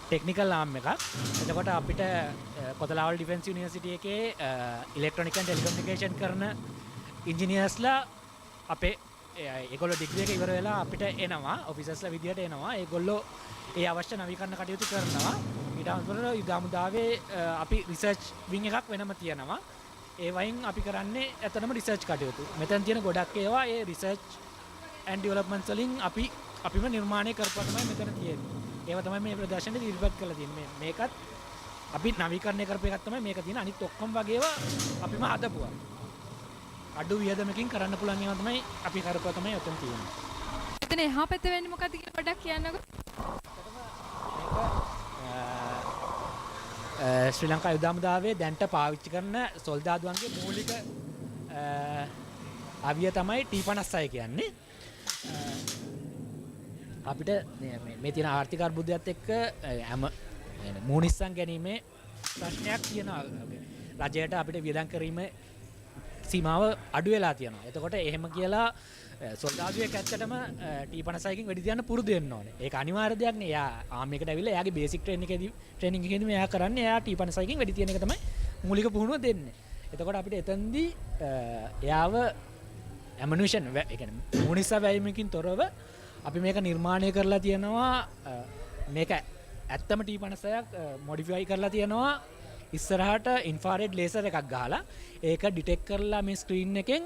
ටෙක්නිකල් ආම් එකක්. එතකොට අපිට කොතලාවල ඩිෆෙන්ස් යුනිවර්සිටි එකේ ඉලෙක්ට්‍රොනික ඇන්ඩ් ටෙලිකමියුනිකේෂන් කරන ඉංජිනේර්ස්ලා අපේ ඒගොල්ලෝ ඩිග්‍රී එක ඉවර වෙලා අපිට එනවා ඔෆිසර්ස්ලා විදියට එනවා. ඒගොල්ලෝ ඒ අවශ්‍ය නවීකරණ කටයුතු කරනවා. ඊට අමතරව යුද හමුදාවේ අපි රිසර්ච් වින් එකක් වෙනම තියෙනවා. ඒ වයින් අපි කරන්නේ ඇත්තටම රිසර්ච් කටයුතු. මෙතන තියෙන ගොඩක් ඒවා ඒ රිසර්ච් ඇන්ඩ් ඩෙවලොප්මන්ට්ස් වලින් අපිම නිර්මාණය කරපුවා තමයි මෙතන තියෙන්නේ. ඒවා තමයි මේ ප්‍රදර්ශනයේ ඉදිරිපත් කරලා තියෙන්නේ. මේකත් අපි නවීකරණය කරපු එකක් තමයි මේක තියෙන. අනිත් ඔක්කොම වගේ ඒවා අපිම හදපුවා. අඩු වියදමකින් කරන්න පුළුවන් ඒවා තමයි අපි කරපුවා තමයි ඔතන තියෙන්නේ. එතන එහා පැත්තේ වෙන්නේ මොකද්ද කියලා පොඩ්ඩක් කියන්නකෝ. ශ්‍රී ලංකා යුද හමුදාවේ දැන්ට පාවිච්චි කරන සොල්දාදුවන්ගේ මූලික අවිය තමයි T56 කියන්නේ. අපිට මේ තියෙන ආර්ථික අර්බුදයත් එක්ක හැම මූනිස්සන් ගැනීමේ ප්‍රශ්නයක් තියෙනවා. රජයට අපිට වියදම් කිරීමේ සීමාව අඩු වෙලා තියෙනවා. එතකොට එහෙම කියලා සොල්දාදුවෙක් ඇත්තටම T56කින් වෙඩි තියන්න පුරුදු වෙන්න ඕනේ. ඒක අනිවාර්ය දෙයක් නේ. එයා ආම් එකට ඇවිල්ලා එයාගේ බේසික් ට්‍රේනින් එකේදී එයා කරන්නේ එයා T56කින් වෙඩි තියන එක තමයි මූලික පුහුණුව දෙන්නේ. එතකොට අපිට එතෙන්දී එයාව ඇමුනිෂන් ඒ කියන්නේ මූනිසා වැයීමකින් තොරව අපි මේක නිර්මාණය කරලා තියෙනවා. මේක ඇත්තම T56ක් මොඩිෆයි කරලා තියෙනවා. ඉස්සරහට ඉන්ෆ්‍රාරෙඩ් ලේසර් එකක් ගහලා ඒක ඩිටෙක්ට් කරලා මේ ස්ක්‍රීන් එකෙන්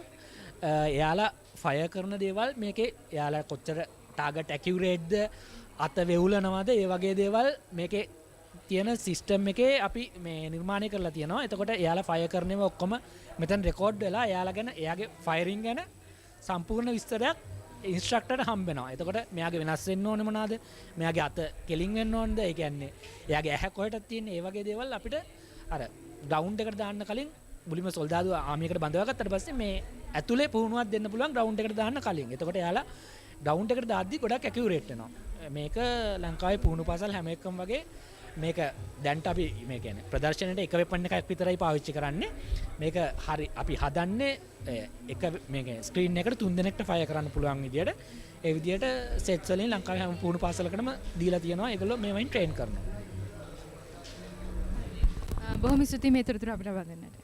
එයාලා ෆයර් කරන දේවල් මේකේ එයාලා කොච්චර ටාගට් ඇකියුරේට්ද අත වෙවුලනවද ඒ වගේ දේවල් මේකේ තියෙන සිස්ටම් එකේ අපි මේ නිර්මාණය කරලා තියෙනවා. එතකොට එයාලා ෆයර් කරන ඒවා ඔක්කොම මෙතන රෙකෝඩ් වෙලා එයාලා ගැන එයාගේ ෆයරින් ගැන සම්පූර්ණ විස්තරයක් ඉන්ස්ට්‍රක්ටර්ට හම්බ වෙනවා. එතකොට මෙයාගේ වෙනස් වෙන්න ඕනේ මොනවාද? මෙයාගේ අත කෙලින් වෙන්න ඕනද? ඒ කියන්නේ එයාගේ ඇහැ කොහෙටද තියෙන්නේ? ඒ වගේ දේවල් අපිට අර ග්‍රවුන්ඩ් එකට දාන්න කලින් මුලින්ම සොල්දාදුව ආමියකට බඳවා ගත්තට පස්සේ මේ ඇතුලේ පුහුණුවක් දෙන්න පුළුවන් ග්‍රවුන්ඩ් එකට දාන්න කලින්. එතකොට එයාලා ග්‍රවුන්ඩ් එකට දාද්දි ගොඩක් ඇකියුරේට් වෙනවා. මේක ලංකාවේ පුහුණු පාසල් හැම එකම වගේ මේක දැන්ට අපි මේ කියන්නේ ප්‍රදර්ශනයේ එක වෙපන් එකක් විතරයි පාවිච්චි කරන්නේ. මේක හරි අපි හදන්නේ එක මේක ස්ක්‍රීන් එකට 3 දෙනෙක්ට ෆයර් කරන්න පුළුවන් විදියට. ඒ විදියට සෙට්ස් වලින් ලංකාවේ හැම පුහුණු පාසලකටම දීලා තියෙනවා. ඒගොල්ලෝ මේ වයින් ට්‍රේන් කරනවා. බොහොම ස්තුතියි මේ තොරතුරු අපිට ලබා දෙන්නට.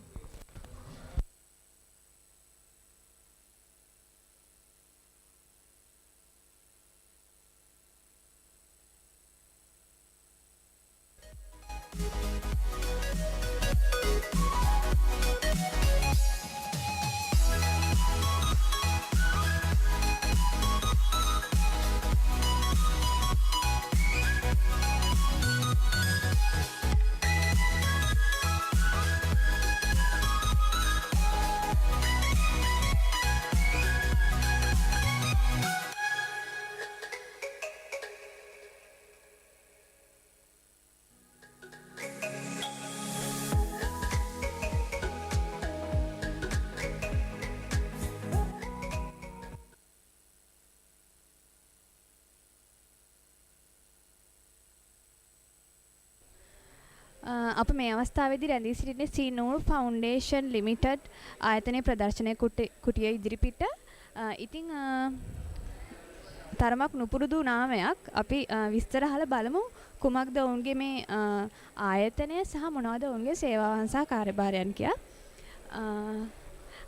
අප මේ අවස්ථාවේදී රැඳී සිටින්නේ CEY-NOR ෆවුන්ඩේෂන් ලිමිටඩ් ආයතනයේ ප්‍රදර්ශන කුටිය ඉදිරිපිට. ඉතින් තරමක් නුපුරුදු නාමයක් අපි විස්තර අහලා බලමු කුමක්ද ඔවුන්ගේ මේ ආයතනය සහ මොනවද ඔවුන්ගේ සේවාවන් සහ කාර්යභාරයන් කියලා.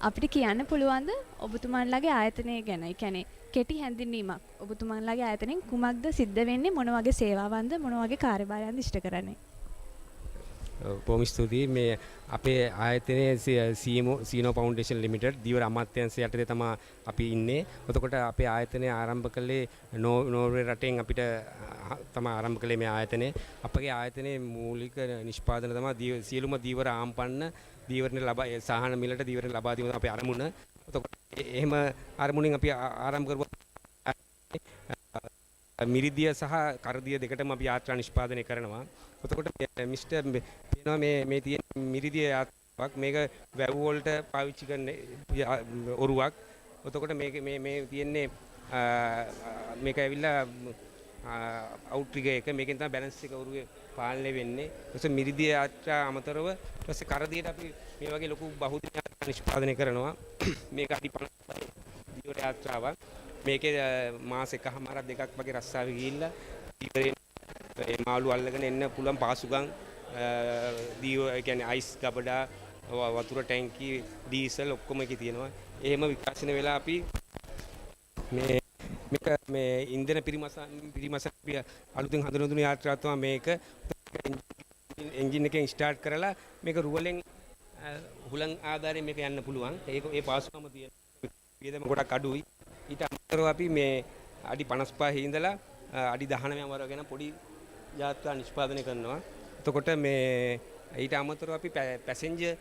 අපිට කියන්න පුළුවන්ද ඔබතුමන්ලගේ ආයතනය ගැන? ඒ කියන්නේ කෙටි හැඳින්වීමක්. ඔබතුමන්ලගේ ආයතනයෙන් කුමක්ද සිද්ධ වෙන්නේ? මොන වගේ සේවාවන්ද මොන වගේ කාර්යභාරයන්ද ඉෂ්ට කරන්නේ? බොහොම ස්තුතියි. මේ අපේ ආයතනයේ CEY-NOR ෆවුන්ඩේෂන් ලිමිටඩ් දීවර අමාත්‍යාංශය යටතේ තමයි අපි ඉන්නේ. එතකොට අපේ ආයතනය ආරම්භ කළේ නෝර්වේ රටෙන් අපිට තමයි ආරම්භ කළේ මේ ආයතනය. අපගේ ආයතනයේ මූලික නිෂ්පාදන තමයි සියලුම දීවර ආම්පන්න දීවරණ ලබා සාහන මිලට දීවරණ ලබා දීම අපේ අරමුණ. එතකොට එහෙම අරමුණෙන් අපි ආරම්භ කරුවා මිරිදිය සහ කරදිය දෙකටම අපි යාත්‍රා නිෂ්පාදනය කරනවා. එතකොට මිස්ටර් පේනවා මේ තියෙන මිරිදිය යාත්‍රාවක් මේක වැව් වලට පාවිච්චි කරන ඔරුවක්. එතකොට මේ තියෙන්නේ මේක ඇවිල්ලා අවුට් ට්‍රිගර් එක. මේකෙන් තමයි බැලන්ස් එක උරුවේ පාලනය වෙන්නේ. ඊට මිරිදිය යාත්‍රා අමතරව ඊට පස්සේ කරදියට අපි මේ වගේ ලොකු බහුදින යාත්‍රා නිෂ්පාදනය කරනවා. මේක අඩි 55 දියර යාත්‍රාවක්. මේකේ මාස එකමාරක් දෙකක් වගේ රස්සාවේ ගිහිල්ලා දීවරේ ඒ මාළු අල්ලගෙන එන්න පුළුවන් පාසුකම් දීව ඒ කියන්නේ අයිස් ගබඩා වතුර ටැංකි ඩීසල් ඔක්කොම එකේ තියෙනවා. එහෙම විකාශන වෙලා අපි මේ ඉන්ධන පිරිමස අලුතෙන් හඳුන්වන දුන යාත්‍රාව තමයි මේක. එන්ජින් එකෙන් ස්ටාර්ට් කරලා මේක රුවලෙන් හුලං ආධාරයෙන් මේක යන්න පුළුවන්. ඒ පාසුකම තියෙන වියදම ගොඩක් අඩුයි. ඊට අමතරව අපි මේ අඩි 55 ඉඳලා අඩි 19 වරගෙන පොඩි යාත්‍රා නිෂ්පාදනය කරනවා. එතකොට මේ ඊට අමතරව අපි පැසෙන්ජර්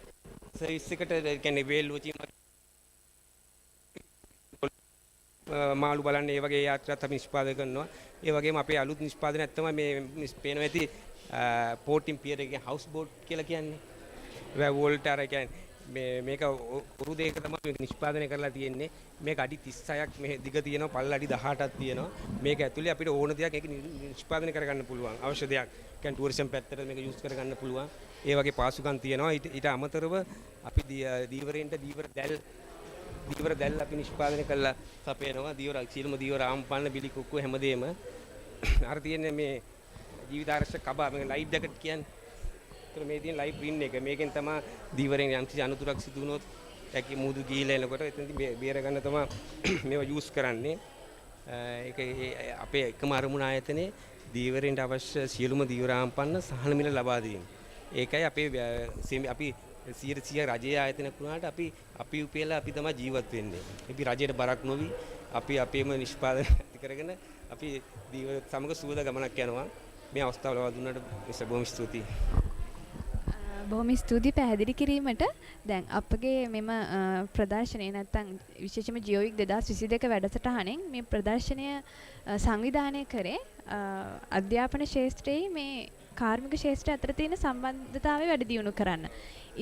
සර්විස් එකට කියන්නේ වේල් වචින් මාළු බලන්න ඒ වගේ යාත්‍රාත් අපි නිෂ්පාදනය කරනවා. ඒ වගේම අපේ අලුත් නිෂ්පාදනයක් තමයි මේ පේනවා ඇති පෝටින් පියර් එකේ හවුස් බෝට් කියලා කියන්නේ. ඒ වෝල්ට් අර කියන්නේ මේක උරු දෙක තමයි මේක නිෂ්පාදනය කරලා තියෙන්නේ. මේක අඩි 36ක් මේ දිග තියෙනවා, පළල අඩි 18ක් තියෙනවා. මේක ඇතුලේ අපිට ඕන දෙයක් ඒක නිෂ්පාදනය කරගන්න පුළුවන්. අවශ්‍ය දෙයක් කියන්නේ ටුවරිසම් පැත්තට මේක යූස් කරගන්න පුළුවන්. ඒ වගේ පාසුකම් තියෙනවා. ඊට අමතරව අපි දීවරෙන්ට දීවර දැල් අපි නිෂ්පාදනය කළා සපයනවා. සියලුම දීවර ආම්පන්න බිලි කුක්කු හැමදේම අර තියෙන්නේ මේ ජීවිතාරක්ෂක කබා මේක ලයිෆ් ජැකට් කියන්නේ. ඒතර මේ තියෙන ලයිෆ් රින් එක. මේකෙන් තමයි දීවරෙන් යම්කිසි අනතුරක් සිදු වුණොත් ඇකි මුදු ගිහිලා එනකොට එතනදී බේර ගන්න තමයි මේවා යූස් කරන්නේ. ඒක අපේ එකම අරමුණ ආයතනයේ දීවරෙන්ට අවශ්‍ය සියලුම දීවර ආම්පන්න සහන මිල ලබා දීම. ඒකයි අපි 100% රජයේ ආයතනයක් වුණාට අපි උපයලා අපි තමයි ජීවත් වෙන්නේ. අපි රජයට බරක් නොවි අපි අපේම නිෂ්පාදනය ඇති කරගෙන අපි දීවර සමග සුවද ගමනක් යනවා. මේ අවස්ථාව ලබා දුන්නාට බොහොම ස්තුතියි. බොහොම ස්තුතියි පැහැදිලි කිරීමට. දැන් අපගේ මෙම ප්‍රදර්ශනය නැත්තම් විශේෂයෙන්ම GEOWEEK 2022 වැඩසටහනෙන් මේ ප්‍රදර්ශනය සංවිධානය කරේ අධ්‍යාපන ශාස්ත්‍රයේ මේ කාර්මික ශාස්ත්‍රය අතර තියෙන සම්බන්ධතාවය වැඩි දියුණු කරන්න.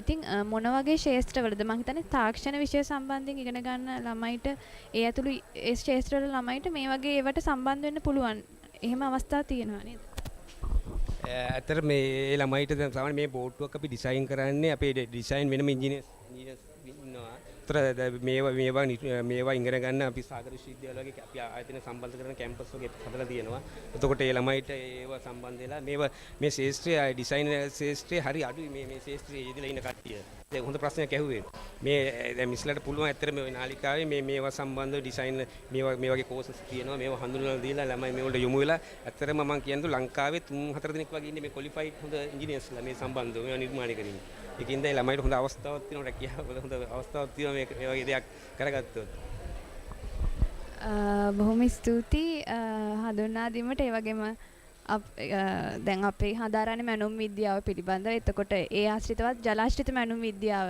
ඉතින් මොන වගේ ශාස්ත්‍රවලද මම හිතන්නේ තාක්ෂණ විෂය සම්බන්ධයෙන් ඉගෙන ගන්න ළමයිට ඒ ඇතුළු ඒ ශාස්ත්‍රවල ළමයිට මේ වගේ ඒවට සම්බන්ධ වෙන්න පුළුවන්. එහෙම අවස්ථා තියෙනවා නේද? ඇත්තට මේ ළමයිට දැන් සාමාන්‍ය මේ බෝට්ටුවක් අපි ඩිසයින් කරන්නේ අපේ ඩිසයින් වෙනම ඉංජිනේර්ස් ඉන්නවා. මේවා ඉගෙන ගන්න අපි සාගර විශ්වවිද්‍යාල වගේ අපි ආයතන සම්බන්ධ කරන කැම්පස් වගේ හදලා තියෙනවා. එතකොට ඒ ළමයිට ඒව සම්බන්ධ වෙලා මේ ශාස්ත්‍රයේ ඩිසයින් ශාස්ත්‍රයේ හරි අඩුයි මේ ශාස්ත්‍රයේ යෙදලා ඉන්න කට්ටිය. ඒක හොඳ ප්‍රශ්නයක් ඇහුවේ. මේ දැන් මිස්ලට පුළුවන් ඇත්තට මේ නාලිකාවේ මේවා සම්බන්ධව ඩිසයින් මේ වගේ කෝසස් තියෙනවා. මේවා හඳුන්වලා දීලා ළමයි මේවලට යොමු වෙලා ඇත්තටම මම කියන්නේ ලංකාවේ 3-4 දෙනෙක් වගේ ඉන්නේ මේ ක්වොලිෆයිඩ් හොඳ ඉංජිනේර්ස්ලා මේ සම්බන්ධව මේවා නිර්මාණය කරමින්. ඒකින්ද ඒ ළමයිට හොඳ අවස්ථාවක් තියෙනවා රැකියාව හොඳ අවස්ථාවක් තියෙනවා මේ වගේ දෙයක් කරගත්තොත්. බොහොම ස්තුතියි හඳුන්වා දීමට. ඒ වගේම දැන් අපේ හදාරන්නේ මැනුම් විද්‍යාව පිළිබඳව. එතකොට ඒ ආශ්‍රිතවත් ජලාශ්‍රිත මැනුම් විද්‍යාව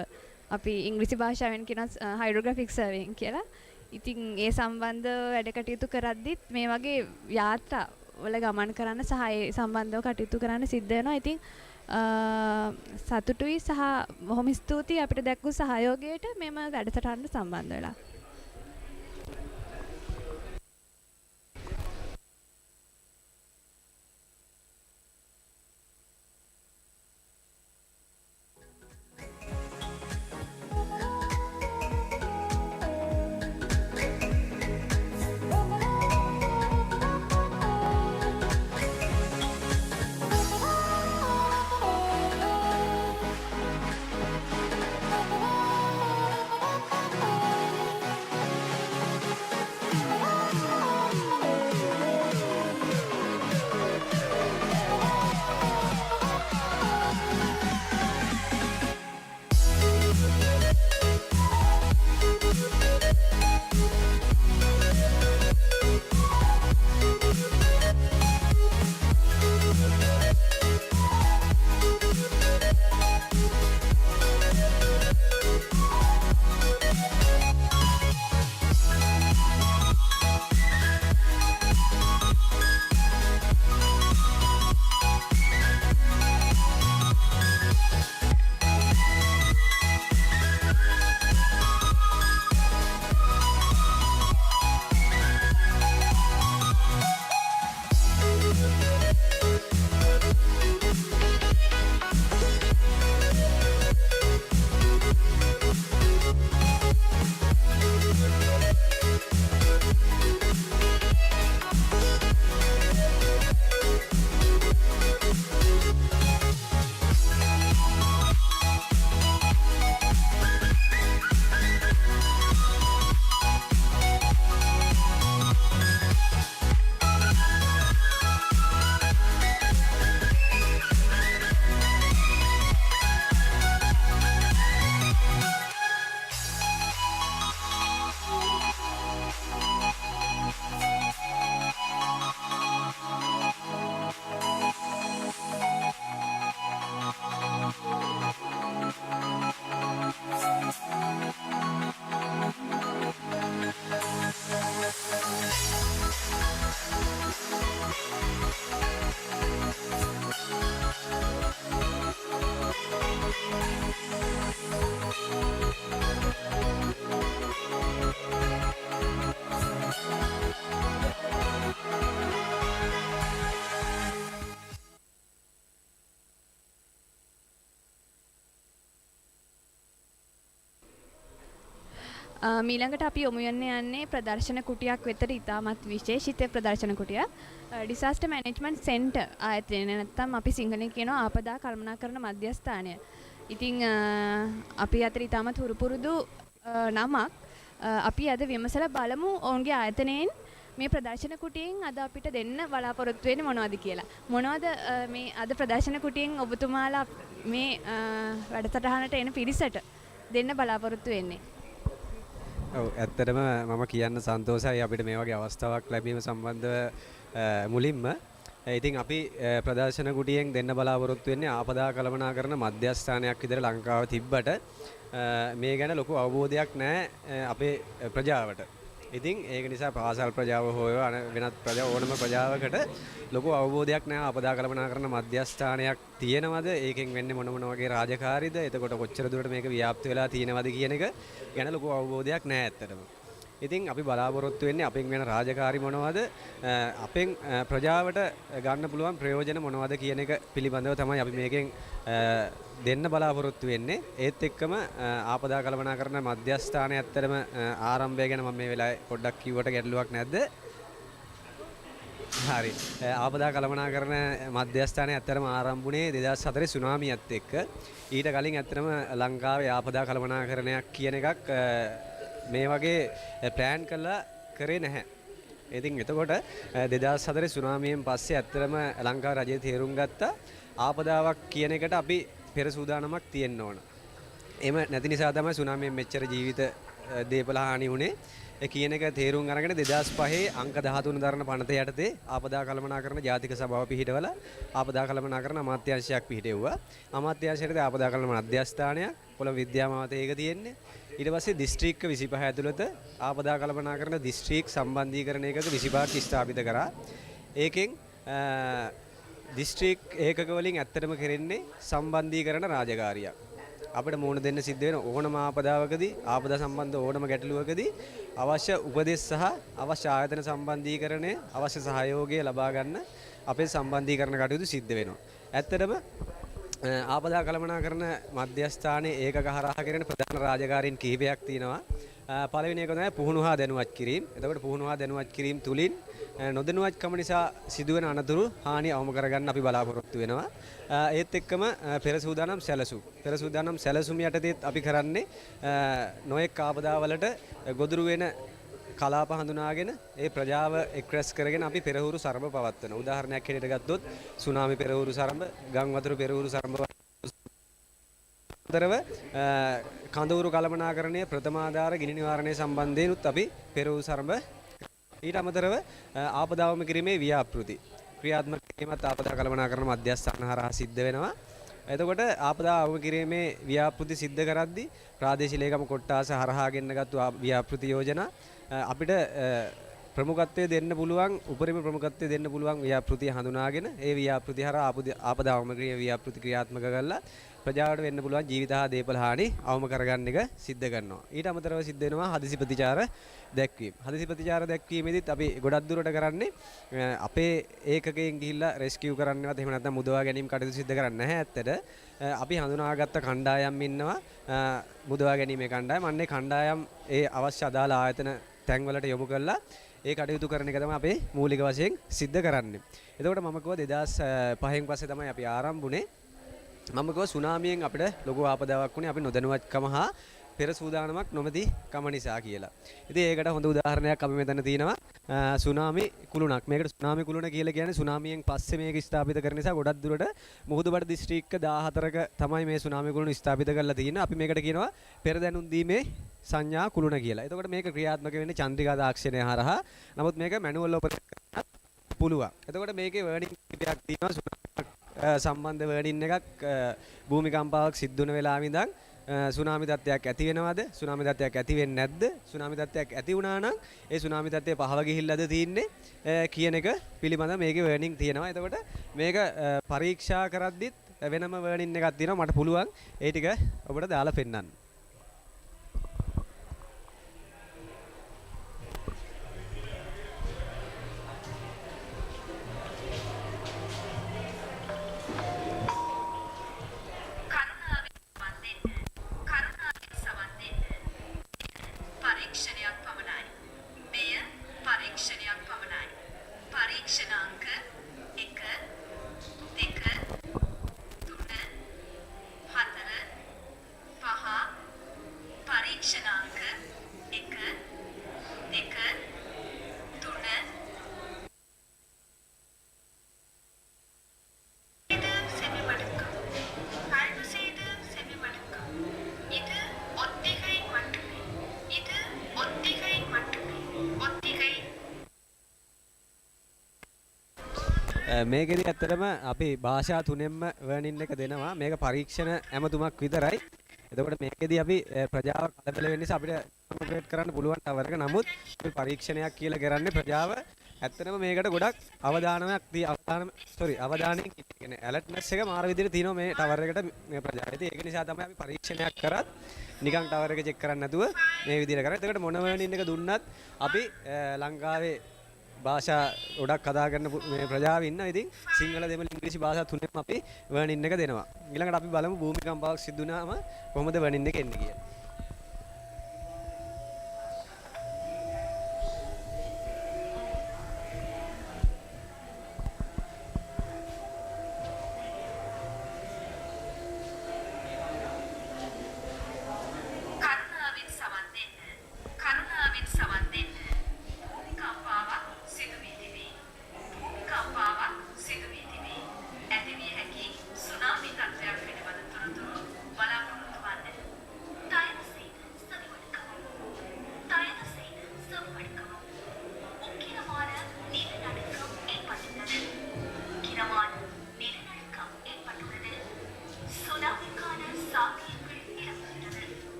අපි ඉංග්‍රීසි භාෂාවෙන් කියනවා හයිඩ්‍රොග්‍රැෆික් සර්වේයින් කියලා. ඉතින් ඒ සම්බන්ධ වැඩ කටයුතු කරද්දිත් මේ වගේ යාත්‍රා වල ගමන් කරන්න සහ ඒ සම්බන්ධව කටයුතු කරන්න සිද්ධ වෙනවා. ඉතින් සතුටුයි සහ බොහොම ස්තුතියි අපිට දැක්වූ සහයෝගයට මෙම වැඩසටහනට සම්බන්ධ වෙලා. මීළඟට අපි යොමු වෙන්න යන්නේ ප්‍රදර්ශන කුටියක් වෙතට. ඉතාමත් විශේෂිත ප්‍රදර්ශන කුටියක්. ඩිසාස්ටර් මැනේජ්මන්ට් සෙන්ටර් ආයතනය නැත්නම් අපි සිංහලෙන් කියනවා ආපදා කළමනාකරණ මධ්‍යස්ථානය. ඉතින් අපි අතර ඉතාමත් හුරුපුරුදු නමක් අපි අද විමසලා බලමු ඔවුන්ගේ ආයතනයෙන් මේ ප්‍රදර්ශන කුටියෙන් අද අපිට දෙන්න බලාපොරොත්තු වෙන්නේ මොනවද කියලා. මොනවද මේ අද ප්‍රදර්ශන කුටියෙන් ඔබතුමාලා මේ වැඩසටහනට එන පිරිසට දෙන්න බලාපොරොත්තු වෙන්නේ? ඔව් ඇත්තටම මම කියන්න සන්තෝෂයි අපිට මේ වගේ අවස්ථාවක් ලැබීම සම්බන්ධව මුලින්ම. ඉතින් අපි ප්‍රදර්ශන කුටියෙන් දෙන්න බලාපොරොත්තු වෙන්නේ ආපදා කළමනාකරණ මධ්‍යස්ථානයක් විතර ලංකාව තිබ්බට මේ ගැන ලොකු අවබෝධයක් නැහැ අපේ ප්‍රජාවට. ඉතින් ඒක නිසා පාසල් ප්‍රජාව හොය වෙනත් ප්‍රජා ඕනම ප්‍රජාවකට ලොකු අවබෝධයක් නැහැ ආපදා කළමනාකරණ මධ්‍යස්ථානයක් තියෙනවද, ඒකෙන් වෙන්නේ මොන වගේ රාජකාරීද, එතකොට කොච්චර දුරට මේක ව්‍යාප්ත වෙලා තියෙනවද කියන එක ගැන ලොකු අවබෝධයක් නැහැ ඇත්තටම. ඉතින් අපි බලාපොරොත්තු වෙන්නේ අපෙන් වෙන රාජකාරි මොනවද, අපෙන් ප්‍රජාවට ගන්න පුළුවන් ප්‍රයෝජන මොනවද කියන එක පිළිබඳව තමයි අපි මේකෙන් දෙන්න බලාපොරොත්තු වෙන්නේ. ඒත් එක්කම ආපදා කළමනාකරණ මධ්‍යස්ථානය ඇත්තටම ආරම්භය ගැන මම මේ වෙලාවේ පොඩ්ඩක් කිව්වට ගැටලුවක් නැද්ද? හරි. ආපදා කළමනාකරණ මධ්‍යස්ථානය ඇත්තටම ආරම්භුනේ 2004 සුනාමියත් එක්ක. ඊට කලින් ඇත්තටම ලංකාවේ ආපදා කළමනාකරණයක් කියන එකක් මේ වගේ ප්ලෑන් කළා කරේ නැහැ. ඉතින් එතකොට 2004 සුනාමියෙන් පස්සේ ඇත්තටම ලංකාව රජය තේරුම් ගත්තා ආපදාවක් කියන එකට අපි පෙර සූදානමක් තියෙන්න ඕන. එහෙම නැති නිසා තමයි සුනාමියෙන් මෙච්චර ජීවිත දේපල හානි වුණේ. ඒ කියන එක තේරුම් අරගෙන 2005 අංක 13 දරන පනත යටතේ ආපදා කළමනාකරණ ජාතික සභාව පිහිටවලා ආපදා කළමනාකරණ අමාත්‍යාංශයක් පිහිටෙව්වා. අමාත්‍යාංශයට ආපදා කළමන මධ්‍යස්ථානයක් කොළඹ විද්‍යාමාවතේ ඒක තියෙන්නේ. ඊට පස්සේ දිස්ත්‍රික්ක 25 ඇතුළත ආපදා කළමනාකරණ දිස්ත්‍රික් සම්බන්ධීකරණ ඒකක 25ක් ස්ථාපිත කරා. ඒකෙන් දිස්ත්‍රික් ඒකක වලින් ඇත්තටම කරන්නේ සම්බන්ධීකරණ රාජකාරියක්. අපිට මුණ දෙන්න සිද්ධ වෙන ඕනම ආපදාවකදී ආපදා සම්බන්ධ ඕනම ගැටලුවකදී අවශ්‍ය උපදෙස් සහ අවශ්‍ය ආයතන සම්බන්ධීකරණය අවශ්‍ය සහයෝගය ලබා ගන්න අපේ සම්බන්ධීකරණ කටයුතු සිද්ධ වෙනවා. ඇත්තටම ආපදා කළමනාකරණ මධ්‍යස්ථානයේ ඒකක හරහා කරන ප්‍රධාන රාජකාරීන් කිහිපයක් තියෙනවා. පළවෙනි එක තමයි පුහුණු හා දැනුවත් කිරීම. එතකොට පුහුණු හා දැනුවත් කිරීම තුලින් නොදැනුවත්කම නිසා සිදුවෙන අනතුරු හානි අවම කරගන්න අපි බලාපොරොත්තු වෙනවා. ඒත් එක්කම පෙර සූදානම් සැලසුම්. පෙර සූදානම් සැලසුම් යටතේත් අපි කරන්නේ නොයෙක් ආපදාවලට ගොදුරු වෙන කලාප හඳුනාගෙන ඒ ප්‍රජාව එක්රැස් කරගෙන අපි පෙරහුරු සරඹ පවත්වනවා. උදාහරණයක් හැටියට ගත්තොත් සුනාමි පෙරහුරු සරඹ, ගම් වතුර පෙරහුරු සරඹ අතරව කඳවුරු කළමනාකරණය, ප්‍රථමාධාර ගිනි නිවාරණය සම්බන්ධයෙන්ුත් අපි පෙරහුරු සරඹ. ඊට අමතරව ආපදාවම කිරීමේ ව්‍යාපෘති ක්‍රියාත්මක කිරීමත් ආපදා කළමනාකරණ මධ්‍යස්ථාන හරහා සිද්ධ වෙනවා. එතකොට ආපදා අවම කිරීමේ ව්‍යාපෘති සිද්ධ කරද්දී ප්‍රාදේශීය ලේකම් කොට්ටාස හරහා ගෙන්නගත්තු ව්‍යාපෘති යෝජනා අපිට ප්‍රමුඛත්වය දෙන්න පුළුවන්, උපරිම ප්‍රමුඛත්වය දෙන්න පුළුවන් ව්‍යාපෘතිය හඳුනාගෙන ඒ ව්‍යාපෘති හරහා ආපදා අවම කිරීමේ ව්‍යාපෘති ක්‍රියාත්මක කරලා ප්‍රජාවට වෙන්න පුළුවන් ජීවිත හා දේපල හානි අවම කරගන්න එක සිද්ධ කරනවා. ඊට අමතරව සිද්ධ වෙනවා හදිසි ප්‍රතිචාර දැක්වීම. හදිසි ප්‍රතිචාර දැක්වීමෙදිත් අපි ගොඩක් දුරට කරන්නේ අපේ ඒකකයෙන් ගිහිල්ලා රෙස්කියු කරන්නවත් එහෙම නැත්නම් මුදවා ගැනීම කටයුතු සිද්ධ කරන්නේ නැහැ. ඇත්තට අපි හඳුනාගත්ත කණ්ඩායම් ඉන්නවා මුදවා ගැනීමේ කණ්ඩායම්. අන්නේ කණ්ඩායම් ඒ අවශ්‍ය අදාළ ආයතන තැන්වලට යොමු කරලා ඒ කටයුතු කරන එක තමයි අපේ මූලික වශයෙන් සිද්ධ කරන්නේ. එතකොට මම කිව්වා 2005න් පස්සේ තමයි අපි ආරම්භුනේ. මම කිව්වා සුනාමියෙන් අපිට ලොකු ආපදාවක් වුණේ අපි නොදැනුවත්කම හා පෙර සූදානමක් නොමැති කම නිසා කියලා. ඉතින් ඒකට හොඳ උදාහරණයක් අපි මෙතන තියෙනවා සුනාමි කුළුණක්. මේකට සුනාමි කුළුණ කියලා කියන්නේ සුනාමියෙන් පස්සේ මේක ස්ථාපිත කරන නිසා ගොඩක් දුරට මුහුදුබඩ දිස්ත්‍රික්ක 14ක තමයි මේ සුනාමි කුළුණ ස්ථාපිත කරලා තියෙන්නේ. අපි මේකට කියනවා පෙර දැනුම් දීමේ සංඥා කුළුණ කියලා. එතකොට මේක ක්‍රියාත්මක වෙන්නේ චන්ද්‍රිකා තාක්ෂණය හරහා. නමුත් මේක මැනුවල් ඔපරේට් කරන්න පුළුවන්. එතකොට මේකේ වර්ඩින් කිහිපයක් තියෙනවා. සුනාමියක් සම්බන්ධ වර්ඩින් එකක් භූමිකම්පාවක් සිද්ධ වෙන වෙලාවෙ ඉඳන් සුනාමි තත්ත්වයක් ඇති වෙනවද? සුනාමි තත්ත්වයක් ඇති වෙන්නේ නැද්ද? සුනාමි තත්ත්වයක් ඇති වුණා නම් ඒ සුනාමි තත්ත්වය පහව ගිහිල්ලාද තියෙන්නේ කියන එක පිළිබඳව මේකේ වර්ඩින් තියෙනවා. එතකොට මේක පරීක්ෂා කරද්දිත් වෙනම වර්ඩින් එකක් තියෙනවා. මට පුළුවන් ඒ ටික ඔබට දාලා පෙන්නන්න. මේකෙදි ඇත්තටම අපි භාෂා තුනෙන්ම වර්නින් එක දෙනවා. මේක පරීක්ෂණ ඇමතුමක් විතරයි. එතකොට මේකෙදි අපි ප්‍රජාව කලබල වෙන්න නිසා අපිට ඔපරේට් කරන්න පුළුවන් ටවර් එක. නමුත් අපි පරීක්ෂණයක් කියලා කරන්නේ ප්‍රජාව ඇත්තටම මේකට ගොඩක් අවධානයෙන් කියන්නේ ඇලර්ට්නස් එක මාර විදිහට තියෙනවා මේ ටවර් එකට මේ ප්‍රජාව. ඉතින් ඒක නිසා තමයි අපි පරීක්ෂණයක් කරත් නිකන් ටවර් එක චෙක් කරන්නේ නැතුව මේ විදිහට කරා. එතකොට මොන වර්නින් එක දුන්නත් අපි ලංකාවේ භාෂා ගොඩක් කතා කරන මේ ප්‍රජාව ඉන්නවා. ඉතින් සිංහල දෙමළ ඉංග්‍රීසි භාෂා තුනෙන්ම අපි වර්නින් එක දෙනවා. ඊළඟට අපි බලමු භූමිකම්පාවක් සිදු වුණාම කොහොමද වර්නින් එක එන්නේ කියලා.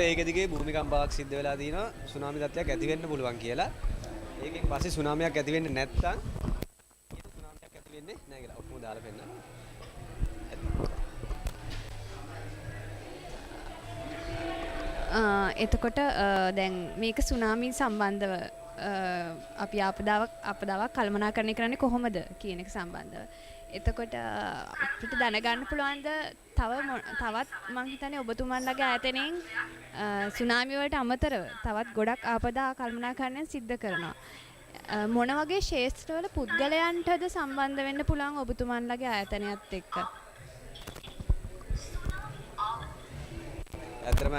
ඒක දිගේ භූමිකම්පාවක් සිද්ධ වෙලා තිනවා සුනාමි තත්ත්වයක් ඇති වෙන්න පුළුවන් කියලා. ඒකෙන් පස්සේ සුනාමියක් ඇති වෙන්නේ නැත්නම් සුනාමියක් ඇති වෙන්නේ නැහැ කියලා ඔක්කොම දාලා පෙන්නන්න. එතකොට දැන් මේක සුනාමි සම්බන්ධව අපි ආපදාවක් කළමනාකරණය කරන්නේ කොහොමද කියන එක සම්බන්ධව. එතකොට අපිට දැනගන්න පුළුවන්ද තවත් මං හිතන්නේ ඔබතුමන්ලගේ ආයතනයෙන් සුනාමි වලට අමතරව තවත් ගොඩක් ආපදා කළමනාකරණය සිද්ධ කරනවා. මොන වගේ ශේෂ්ත්‍රවල පුද්ගලයන්ටද සම්බන්ධ වෙන්න පුළුවන් ඔබතුමන්ලගේ ආයතනයත් එක්ක? ඇත්තටම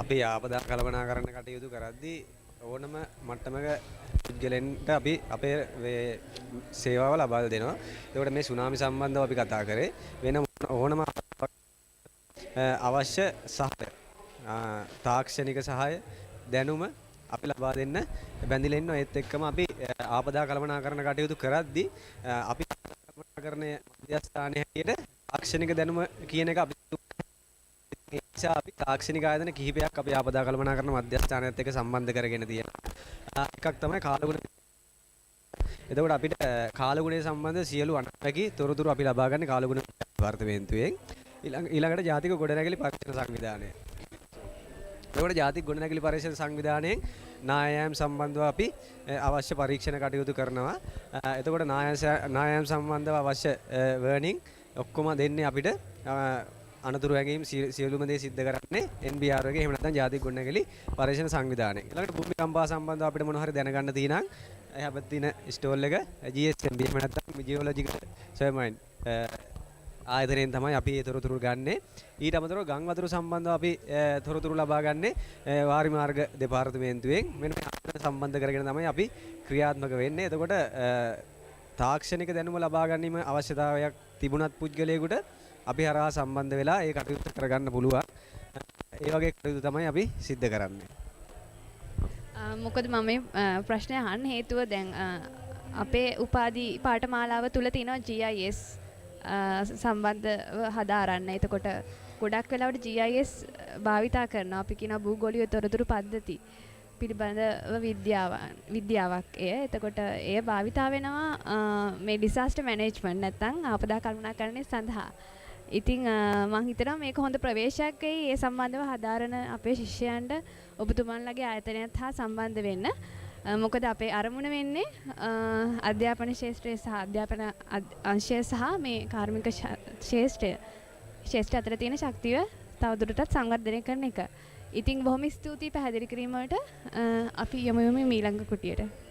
අපි ආපදා කළමනාකරණ කටයුතු කරද්දී ඕනම මට්ටමක පුද්ගලයන්ට අපි අපේ සේවාව ලබා දෙනවා. ඒකට මේ සුනාමි සම්බන්ධව අපි කතා කරේ වෙන ඕනම අවශ්‍ය සහාය තාක්ෂණික සහාය දැනුම අපි ලබා දෙන්න බැඳිලා ඉන්නවා. ඒත් එක්කම අපි ආපදා කළමනාකරණ කටයුතු කරද්දී අපි කළමනාකරණයේ මධ්‍යස්ථානයේ හැටියට තාක්ෂණික දැනුම කියන එක අපි අපි තාක්ෂණික ආයතන කිහිපයක් අපි ආපදා කළමනාකරණ මධ්‍යස්ථානයත් එක්ක සම්බන්ධ කරගෙන තියෙනවා. එකක් තමයි කාලගුණ. එතකොට අපිට කාලගුණය සම්බන්ධ සියලු අනවැකි තොරතුරු අපි ලබා ගන්න කාලගුණ දෙපාර්තමේන්තුවෙන්. ඊළඟට ජාතික ගොඩනැගිලි පරීක්ෂණ සංවිධානය. එතකොට ජාතික ගොඩනැගිලි පරීක්ෂණ සංවිධානයෙන් නායම් සම්බන්ධව අපි අවශ්‍ය පරීක්ෂණ කටයුතු කරනවා. එතකොට නායම් සම්බන්ධව අවශ්‍ය වර්නින් ඔක්කොම දෙන්නේ අපිට අනතුරු වැගීම් සියලුම දේ සිද්ධ කරන්නේ NBR එකේ එහෙම නැත්නම් ජාතික ගොඩනැගිලි පරීක්ෂණ සංවිධානය. ඊළඟට භූමිකම්පා සම්බන්ධව අපිට මොන හරි දැනගන්න තියෙනම් එහා තියෙන ස්ටෝල් එක GSMB එහෙම නැත්නම් Geological Surveyor ආයතනයෙන් තමයි අපි ඒ තොරතුරු ගන්නෙ. ඊට අමතරව ගම් වතුර සම්බන්ධව අපි තොරතුරු ලබා ගන්නෙ වාරි මාර්ග දෙපාර්තමේන්තුවෙන්. මෙන්න මේ ආයතන සම්බන්ධ කරගෙන තමයි අපි ක්‍රියාත්මක වෙන්නේ. එතකොට තාක්ෂණික දැනුම ලබා ගැනීම අවශ්‍යතාවයක් තිබුණත් පුද්ගලයෙකුට අපි හරහා සම්බන්ධ වෙලා ඒ කටයුතු කරගන්න පුළුවන්. ඒ වගේ කටයුතු තමයි අපි සිද්ධ කරන්නේ. මොකද මම මේ ප්‍රශ්නය අහන්න හේතුව දැන් අපේ උපාධි පාඨමාලාව තුල තියෙනවා GIS සම්බන්ධව හදාරන්න. එතකොට ගොඩක් වෙලාවට GIS භාවිතා කරනවා. අපි කියනවා භූගෝලීය තොරතුරු පද්ධති පිළිබඳව විද්‍යාවක් එය. එතකොට එය භාවිතා වෙනවා මේ ඩිසාස්ටර් මැනේජ්මන්ට් නැත්නම් ආපදා කළමනාකරණය සඳහා. ඉතින් මම හිතනවා මේක හොඳ ප්‍රවේශයක් වෙයි ඒ සම්බන්ධව හදාරන අපේ ශිෂ්‍යයන්ට ඔබතුමන්ලගේ ආයතනයත් හා සම්බන්ධ වෙන්න. මොකද අපේ අරමුණ වෙන්නේ අධ්‍යාපන ශාස්ත්‍රය සහ අධ්‍යාපන අංශය සහ මේ කාර්මික ශාස්ත්‍රය අතර තියෙන ශක්තිය තවදුරටත් සංවර්ධනය කරන එක. ඉතින් බොහොම ස්තුතියි පැහැදිලි කිරීම වලට. අපි යමු ඊළඟ කුටියට.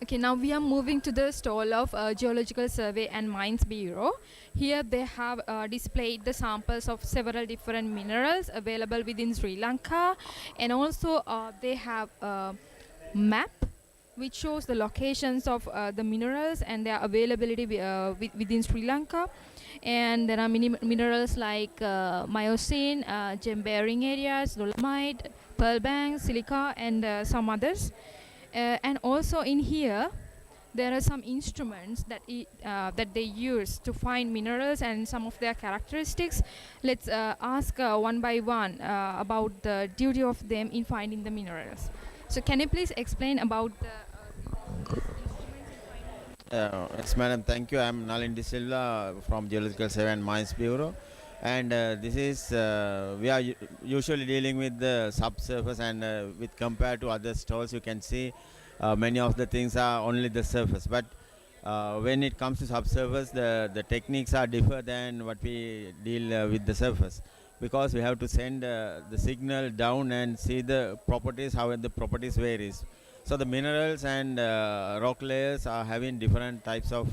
Okay, now we are moving to the stall of Geological Survey and Mines Bureau. Here they have displayed the samples of several different minerals available within Sri Lanka, and also they have a map which shows the locations of the minerals and their availability within Sri Lanka. And there are many minerals like Miocene, gem-bearing areas, dolomite, pearl bank, silica, and some others. And also in here, there are some instruments that they use to find minerals and some of their characteristics. Let's ask one by one about the duty of them in finding the minerals. So can you please explain about the Yes, madam. Thank you. I am Nalin De Silva from Geological Survey and Mines Bureau, and this is we are usually dealing with the subsurface, and with compared to other stalls, you can see many of the things are only the surface. But when it comes to subsurface, the techniques are different than what we deal with the surface, because we have to send the signal down and see the properties, how the properties varies. So the minerals and rock layers are having different types of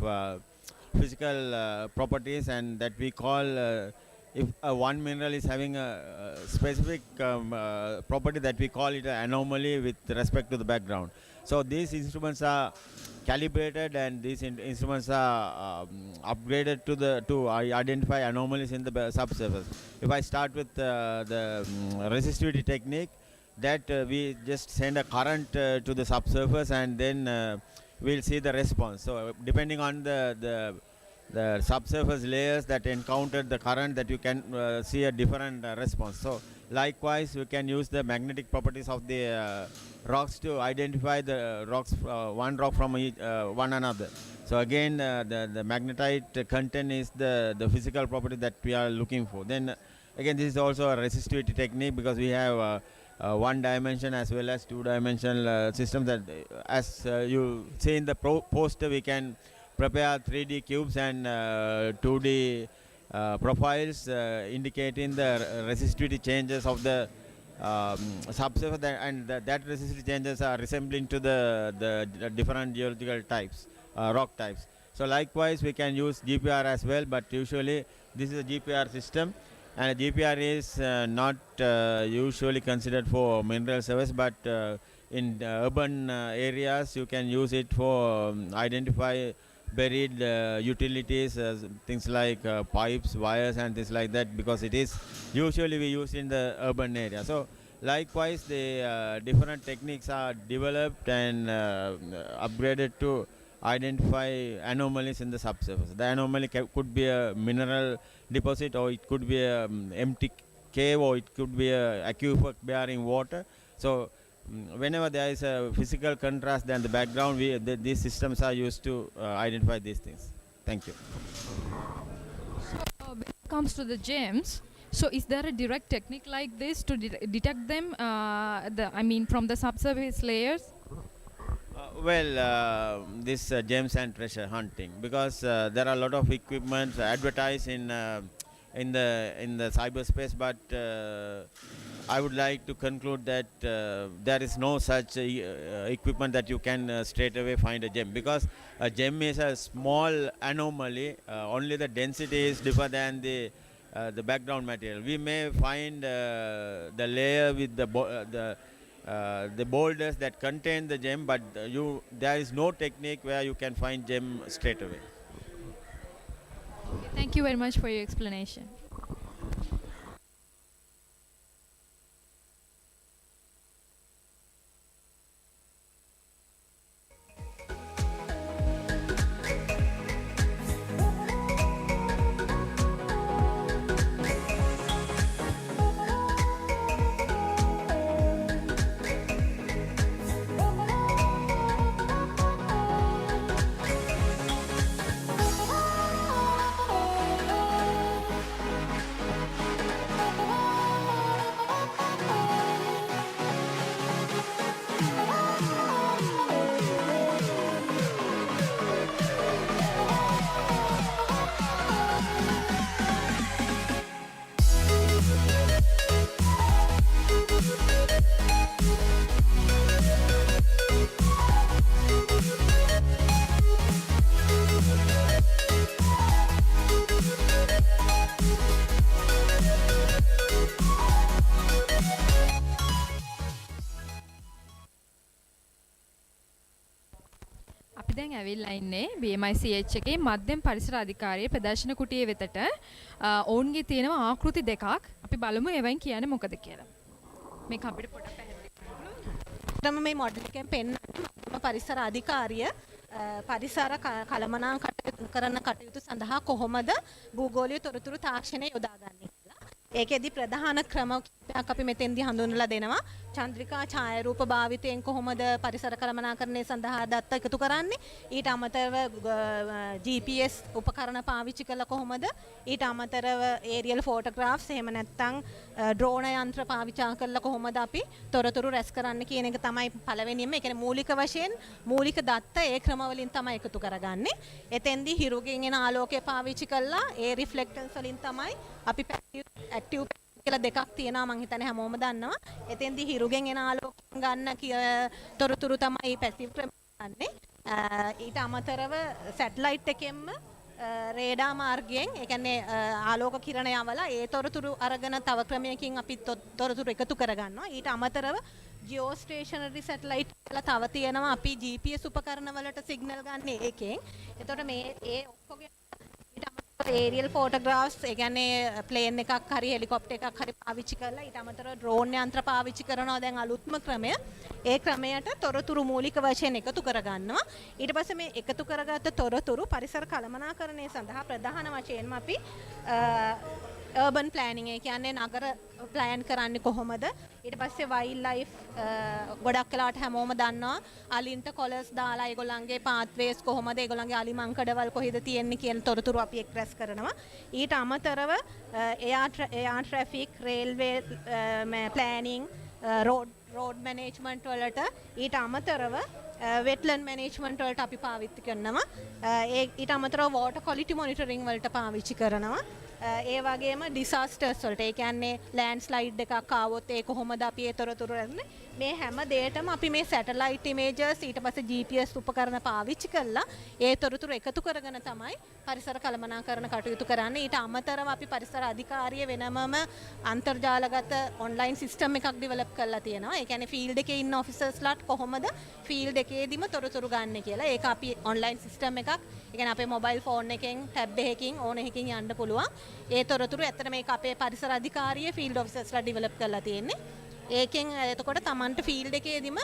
physical properties, and that we call if one mineral is having a specific property, that we call it an anomaly with respect to the background. So these instruments are calibrated, and these instruments are upgraded to identify anomalies in the subsurface. If I start with the resistivity technique, that we just send a current to the subsurface, and then we'll see the response. So depending on the subsurface layers that encountered the current, that you can see a different response. So likewise, we can use the magnetic properties of the rocks to identify the rocks, one rock from one another. So again, the magnetite content is the physical property that we are looking for. Then again, this is also a resistivity technique, because we have one dimension as well as two dimensional systems. That as you see in the poster, we can prepare 3D cubes and 2D profiles indicating the resistivity changes of the subsurface, and that resistivity changes are resembling to the different geological types, rock types. So likewise, we can use GPR as well, but usually this is a GPR system. And GPR is not usually considered for mineral surveys, but in urban areas you can use it for identify buried utilities, things like pipes, wires, and things like that, because it is usually we use in the urban area. So likewise, the different techniques are developed and upgraded to identify anomalies in the subsurface. The anomaly could be a mineral deposit, or it could be a empty cave, or it could be a aquifer bearing water. So whenever there is a physical contrast than the background, these systems are used to identify these things. Thank you. So when it comes to the gems, so is there a direct technique like this to detect them, from the subsurface layers? This gems and treasure hunting, because there are a lot of equipment advertised in the cyberspace, but I would like to conclude that there is no such equipment that you can straight away find a gem, because a gem is a small anomaly. Only the density is different than the background material. We may find the layer with the boulders that contain the gem, but there is no technique where you can find gem straight away. Okay, thank you very much for your explanation. ඇවිල්ලා ඉන්නේ BMICH එකේ මධ්‍යම පරිසර අධිකාරියේ ප්‍රදර්ශන කුටියේ වෙතට. ඔවුන්ගේ තියෙනවා ආකෘති දෙකක්. අපි බලමු ඒවෙන් කියන්නේ මොකද කියලා. මේක අපිට පොඩ්ඩක් පැහැදිලි මේ මොඩල් එකෙන් පෙන්වන්නේ පරිසර අධිකාරිය පරිසර කළමනාකරණ කරන කටයුතු සඳහා කොහොමද භූගෝලීය තොරතුරු තාක්ෂණය යොදාගන්නේ කියලා. ඒකෙදි ප්‍රධාන ක්‍රම කිහිපයක් අපි මෙතෙන්දී හඳුන්වලා දෙනවා. චන්ද්‍රිකා ඡායාරූප භාවිතයෙන් කොහොමද පරිසර කළමනාකරණය සඳහා දත්ත එකතු කරන්නේ? ඊට අමතරව GPS උපකරණ පාවිච්චි කළා කොහොමද? ඊට අමතරව ඒරියල් ෆොටෝග්‍රාෆ්ස් එහෙම නැත්නම් ඩ්‍රෝන යන්ත්‍ර පාවිච්චි කරලා කොහොමද අපි තොරතුරු රැස් කරන්න කියන එක තමයි පළවෙනියෙන්ම. ඒ කියන්නේ මූලික වශයෙන් මූලික දත්ත ඒ ක්‍රම වලින් තමයි එකතු කරගන්නේ. එතෙන්දී හිරුගෙන් එන ආලෝකය පාවිච්චි කළා ඒ රිෆ්ලෙක්ටර්ස් වලින් තමයි අපි ඇක්ටිව් කියලා දෙකක් තියෙනවා මම හිතන්නේ හැමෝම දන්නවා. එතෙන්දී හිරුගෙන් එන ආලෝකයෙන් ගන්න තොරතුරු තමයි පැසිව් ක්‍රමයේ. ඊට අමතරව සැටලයිට් එකෙන්ම රේඩා මාර්ගයෙන් ඒ කියන්නේ ආලෝක කිරණ යවලා ඒ තොරතුරු අරගෙන තව ක්‍රමයකින් අපි තොරතුරු එකතු කරගන්නවා. ඊට අමතරව ජියෝ ස්ටේෂනරි සැටලයිට් කියලා තව තියෙනවා අපි GPS උපකරණ වලට සිග්නල් ගන්න ඒකෙන්. එතකොට මේ ඒ ඔක්කොගේ ඒරියල් ෆොටෝග්‍රාෆ්ස් ඒ කියන්නේ ප්ලේන් එකක් හරි හෙලිකොප්ටර් එකක් හරි පාවිච්චි කරලා ඊට අමතරව ඩ්‍රෝන් යන්ත්‍ර පාවිච්චි කරනවා දැන් අලුත්ම ක්‍රමය. ඒ ක්‍රමයට තොරතුරු මූලික වශයෙන් එකතු කරගන්නවා. ඊට පස්සේ මේ එකතු කරගත්ත තොරතුරු පරිසර කළමනාකරණය සඳහා ප්‍රධාන වශයෙන්ම අපි urban planning ඒ කියන්නේ නගර ප්ලෑන් කරන්නේ කොහොමද? ඊට පස්සේ වයිල්ඩ් ලයිෆ් ගොඩක් වෙලාවට හැමෝම දන්නවා අලින්ට කොලර්ස් දාලා ඒගොල්ලන්ගේ පාත්වේස් කොහොමද ඒගොල්ලන්ගේ අලි මංකඩවල් කොහෙද තියෙන්නේ කියන තොරතුරු අපි එක්ස්ප්‍රෙස් කරනවා. ඊට අමතරව air traffic railway planning road management වලට ඊට අමතරව වෙට්ලන්ඩ් මැනේජ්මන්ට් වලට අපි පාවිච්චි කරනවා. ඊට අමතරව වෝටර් ක්වොලිටි මොනිටරින් වලට පාවිච්චි කරනවා. ඒ වගේම ඩිසාස්ටර්ස් වලට ඒ කියන්නේ ලෑන්ඩ් ස්ලයිඩ් එකක් ආවොත් ඒ කොහොමද අපි ඒ තොරතුරු රැඳෙන්නේ මේ හැම දෙයකටම අපි මේ සැටලයිට් ඉමේජස් ඊට පස්සේ GPS උපකරණ පාවිච්චි කරලා ඒ තොරතුරු එකතු කරගෙන තමයි පරිසර කළමනාකරණ කටයුතු කරන්නේ. ඊට අමතරව අපි පරිසර අධිකාරිය වෙනමම අන්තර්ජාලගත ඔන්ලයින් සිස්ටම් එකක් ඩෙවලොප් කරලා තියෙනවා. ඒ කියන්නේ ෆීල්ඩ් එකේ ඉන්න ඔෆිසර්ස්ලාට කොහොමද ෆීල්ඩ් එකේදීම තොරතුරු ගන්න කියලා. ඒක අපි ඔන්ලයින් සිස්ටම් එකක්. ඒ කියන්නේ අපේ මොබයිල් ෆෝන් එකෙන් ටැබ් එකකින් ඕන එකකින් යන්න පුළුවන්. ඒ තොරතුරු ඇත්තට මේක අපේ පරිසර අධිකාරිය ෆීල්ඩ් ඔෆිසර්ස්ලා ඩෙවලොප් කරලා තියෙන්නේ. ඒකෙන් එතකොට Tamanට ෆීල්ඩ් එකේදීම